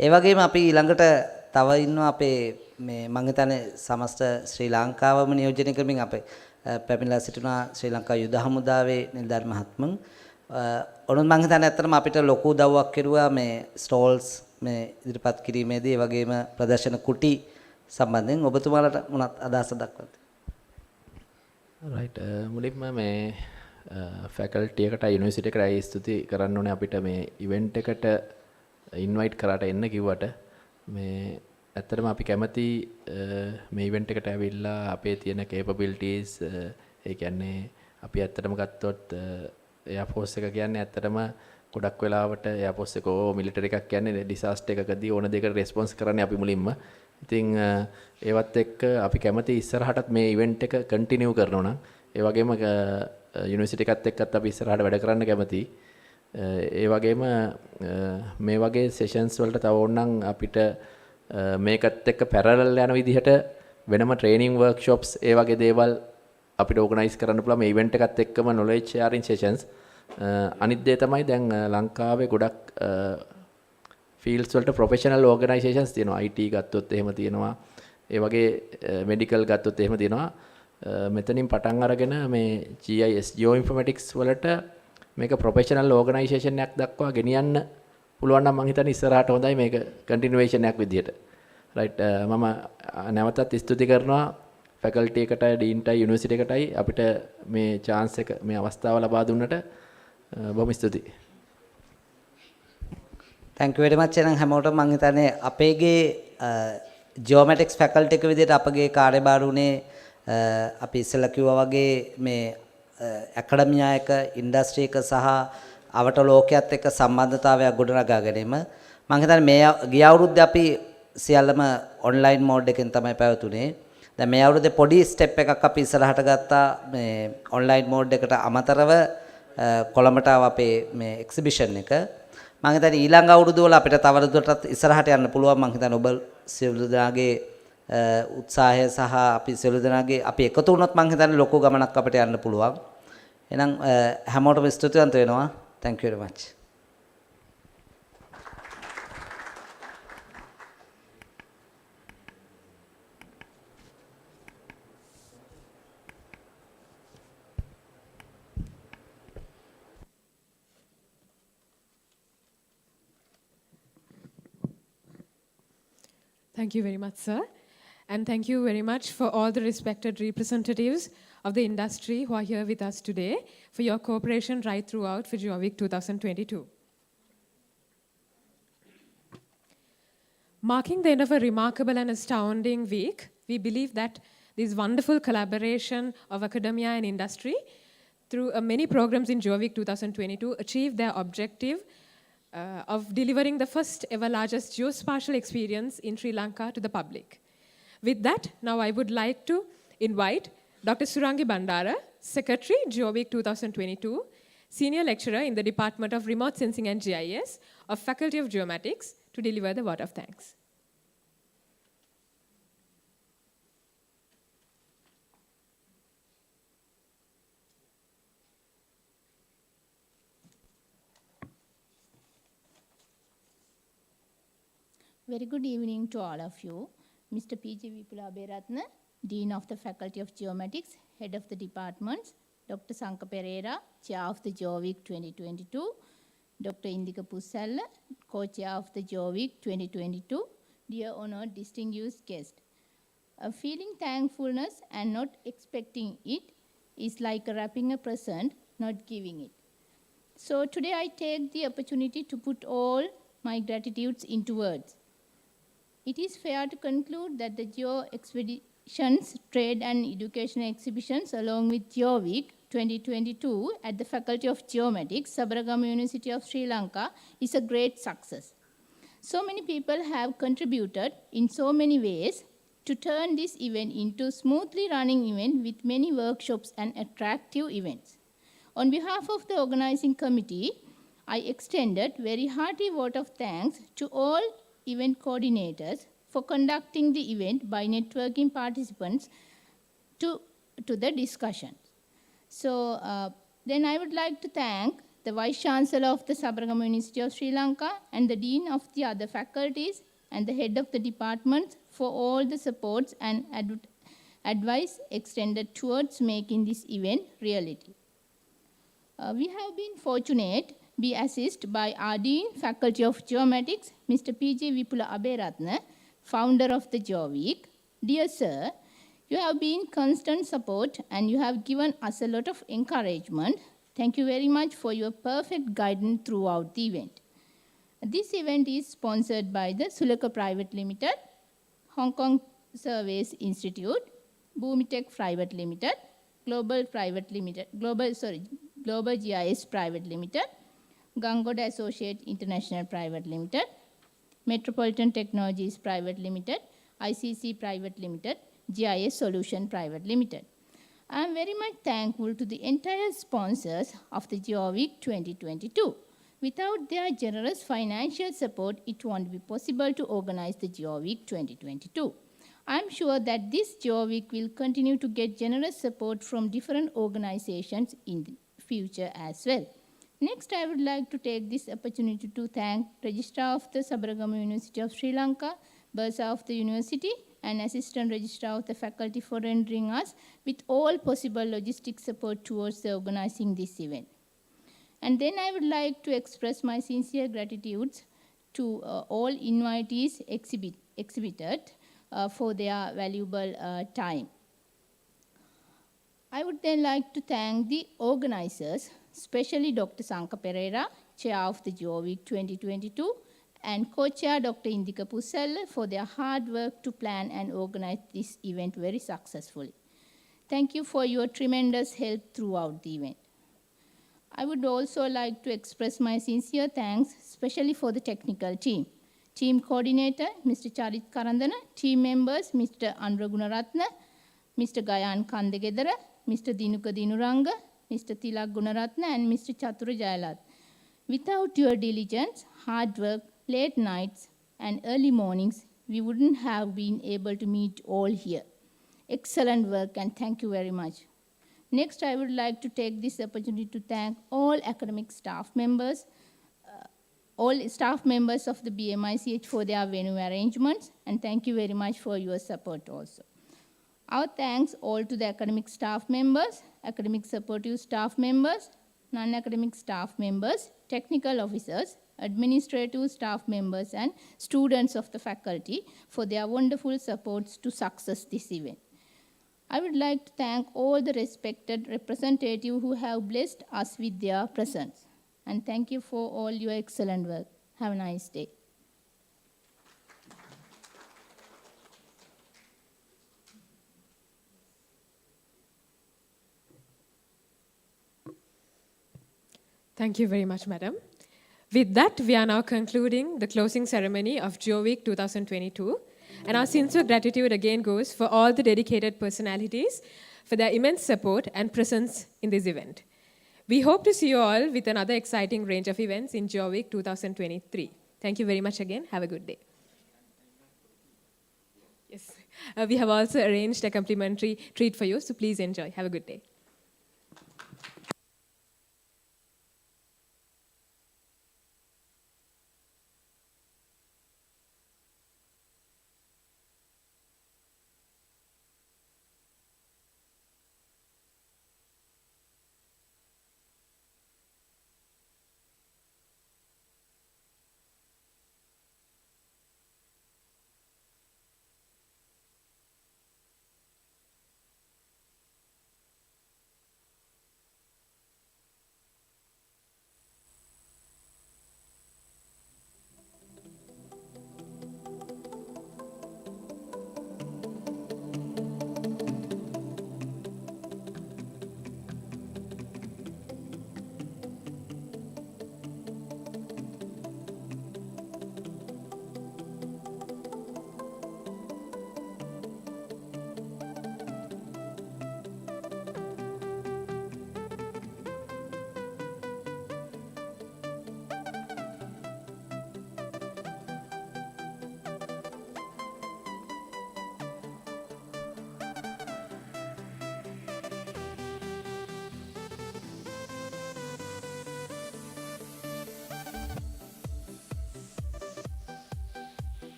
ඒ වගේම අපි ඊළඟට තව ඉන්නවා අපේ මේ මං හිතන්නේ සමස්ත ශ්‍රී ලංකාවම නියෝජනය කරමින් අපේ පැමිණලා සිටිනා ශ්‍රී ලංකා යුද හමුදාවේ නිලධාරි මහත්මන් ඔනුත් මං හිතන්නේ ඇත්තටම අපිට ලොකු උදව්වක් කෙරුවා මේ ස්ටෝල්ස් මේ ඉදිරිපත් කිරීමේදී ඒ වගේම ප්‍රදර්ශන කුටි සම්බන්ධයෙන් ඔබතුමාලට මොනත් අදහස දක්වන්න. රයිට් මුලින්ම මේ ෆැකල්ටි එකට යුනිවර්සිටි එකට ස්තුති කරන්න ඕනේ අපිට මේ ඉවෙන්ට් එකට ඉන්වයිට් කරාට එන්න කිව්වට මේ ඇත්තටම අපි කැමති මේ ඉවෙන්ට් එකට ඇවිල්ලා අපේ තියෙන capabilities ඒ කියන්නේ අපි ඇත්තටම ගත්තොත් එයා ෆෝස් එක කියන්නේ ඇත්තටම ගොඩක් වෙලාවට එයා ෆෝස් එක මිලිටරි එකක් කියන්නේ ඩිසාස්ටර් එකකදී ඕන දෙයකට රෙස්පොන්ස් කරන්නේ අපි මුලින්ම. ඉතින් ඒවත් එක්ක අපි කැමති ඉස්සරහටත් මේ ඉවෙන්ට් එක කන්ටිනියු කරනවා නම් ඒ වගේම යුනිවර්සිටි එකත් එක්කත් අපි ඉස්සරහට වැඩ කරන්න කැමතියි. ඒ වගේම මේ වගේ සෙෂන්ස් වලට තව ඕනනම් අපිට මේකත් එක්ක පැරලල් යන විදිහට වෙනම ට්‍රේනින් වර්ක්ෂොප්ස් ඒ වගේ දේවල් අපිට ඕගනයිස් කරන්න පුළුවන් මේ ඉවෙන්ට් එකත් එක්කම knowledge sharing sessions. අනිත් දේ තමයි දැන් ලංකාවේ ගොඩක් ෆීල්ඩ්ස් වලට ප්‍රොෆෙෂනල් ඕගනයිසේෂන්ස් තියෙනවා. IT ගත්තොත් එහෙම තියෙනවා. ඒ වගේ මෙඩිකල් ගත්තොත් එහෙම තියෙනවා. මෙතනින් පටන් අරගෙන මේ GIS Geo-informatics වලට මේක ප්‍රොෆෙෂනල් ඕගනයිසේෂන් එකක් දක්වා ගෙනියන්න පුළුවන් නම් මම හිතන්නේ ඉස්සරහට හොඳයි මේක කන්ටිනියුේෂන් එකක් විදියට. රයිට් මම නැවතත් ස්තුති කරනවා ෆැකල්ටි එකටයි ඩීන්ටයි යුනිවර්සිටි එකටයි අපිට මේ chance එක මේ අවස්ථාව ලබා දුන්නට බොහොම ස්තුතියි. thank you very much එහෙනම් හැමෝටම මම හිතන්නේ අපේගේ geomatics faculty එක විදිහට අපගේ කාර්යභාර උනේ අපි ඉස්සෙල්ලා කිව්වා වගේ මේ ඇකඩමියා එක ඉන්ඩස්ට්‍රි එක සහ අවට ලෝකයේත් එක්ක සම්බන්ධතාවයක් ගොඩනගා ගැනීම මම හිතන්නේ මේ ගිය අවුරුද්දේ අපි සියල්ලම ඔන්ලයින් මෝඩ් එකෙන් තමයි පැවතුනේ. දැන් මේ අවුරුද්දේ පොඩි ස්ටෙප් එකක් අපි ඉස්සරහට ගත්තා මේ ඔන්ලයින් මෝඩ් එකට අමතරව කොළඹට අපේ මේ එක්සිබිෂන් එක. මම හිතන්නේ ඊළඟ අවුරුදු වල අපිට තවදුරටත් ඉස්සරහට යන්න පුළුවන්. මම හිතන්නේ ඔබ සියලු දෙනාගේ උත්සාහය සහ අපි සියලු දෙනාගේ අපි එකතු වුණොත් මම හිතන්නේ ලොකු ගමනක් අපිට යන්න පුළුවන්. එහෙනම් හැමෝටම ස්තුතිවන්ත වෙනවා. Thank you very much. Thank you very much, sir. And thank you very much for all the respected representatives of the industry who are here with us today for your cooperation right throughout for GeoWeek 2022. Marking the end of a remarkable and astounding week, we believe that this wonderful collaboration of academia and industry through many programs in GeoWeek 2022 achieved their objective of delivering the first ever largest geospatial experience in Sri Lanka to the public. With that, now I would like to invite Dr. Surangi Bandara, Secretary, GeoWeek 2022, Senior Lecturer in the Department of Remote Sensing and GIS of Faculty of Geomatics, to deliver the vote of thanks. Very good evening to all of you. Mr. P.J. Vipula Aberatna, Dean of the Faculty of Geomatics, Head of the Departments, Dr. Sanka Pereira, Chair of the GeoWeek 2022, Dr. Indika Pusalla, Co-Chair of the GeoWeek 2022, dear honored distinguished guest. Feeling thankfulness and not expecting it is like wrapping a present, not giving it. So today I take the opportunity to put all my gratitudes into words. It is fair to conclude that the Geo Expeditions, Trade and Education Exhibitions along with GeoWeek 2022 at the Faculty of Geomatics, Sabaragamu University of Sri Lanka is a great success. So many people have contributed in so many ways to turn this event into a smoothly running event with many workshops and attractive events. On behalf of the organizing committee, I extended very hearty vote of thanks to all event coordinators for conducting the event by networking participants to the discussion. So then I would like to thank the Vice Chancellor of the Sabaragamu University of Sri Lanka and the Dean of the other faculties and the Head of the departments for all the supports and advice extended towards making this event reality. We have been fortunate be assisted by our Dean, Faculty of Geomatics, Mr. P.J. Vipula Aberatna, founder of the GeoWeek. Dear sir, you have been constant support and you have given us a lot of encouragement. Thank you very much for your perfect guidance throughout the event. This event is sponsored by the SULECO Private Limited, Hong Kong Surveys Institute, BhoomiTech Private Limited, Global GIS Private Limited, Gangoda Associate International Private Limited, Metropolitan Technologies Private Limited, ICC Private Limited, GIS Solution Private Limited. I am very much thankful to the entire sponsors of the GeoWeek 2022. Without their generous financial support, it won't be possible to organize the GeoWeek 2022. I am sure that this GeoWeek will continue to get generous support from different organizations in the future as well. Next, I would like to take this opportunity to thank Registrar of the Sabaragamu University of Sri Lanka, Bursar of the University, and Assistant Registrar of the Faculty for rendering us with all possible logistic support towards the organizing this event. And then I would like to express my sincere gratitude to all invitees exhibited for their valuable time. I would then like to thank the organizers, especially Dr. Sanka Pereira, Chair of the GeoWeek 2022, and Co-Chair Dr. Indika Pusella for their hard work to plan and organize this event very successfully. Thank you for your tremendous help throughout the event. I would also like to express my sincere thanks, especially for the technical team. Team coordinator, Mr. Charit Karandana, team members, Mr. Andra Gunaratna, Mr. Gayan Kandegedara, Mr. Dinuka Dinuranga, Mr. Tilak Gunaratna, and Mr. Chatura Jayalat. Without your diligence, hard work, late nights, and early mornings, we wouldn't have been able to meet all here. Excellent work, and thank you very much. Next, I would like to take this opportunity to thank all academic staff members, all staff members of the BMICH for their venue arrangements, and thank you very much for your support also. Our thanks all to the academic staff members, academic supportive staff members, non-academic staff members, technical officers, administrative staff members, and students of the faculty for their wonderful supports to success this event. I would like to thank all the respected representatives who have blessed us with their presence. And thank you for all your excellent work. Have a nice day. Thank you very much, Madam. With that, we are now concluding the closing ceremony of GeoWeek 2022. And our sincere gratitude again goes for all the dedicated personalities for their immense support and presence in this event. We hope to see you all with another exciting range of events in GeoWeek 2023. Thank you very much again. Have a good day. Yes, we have also arranged a complimentary treat for you, so please enjoy. Have a good day.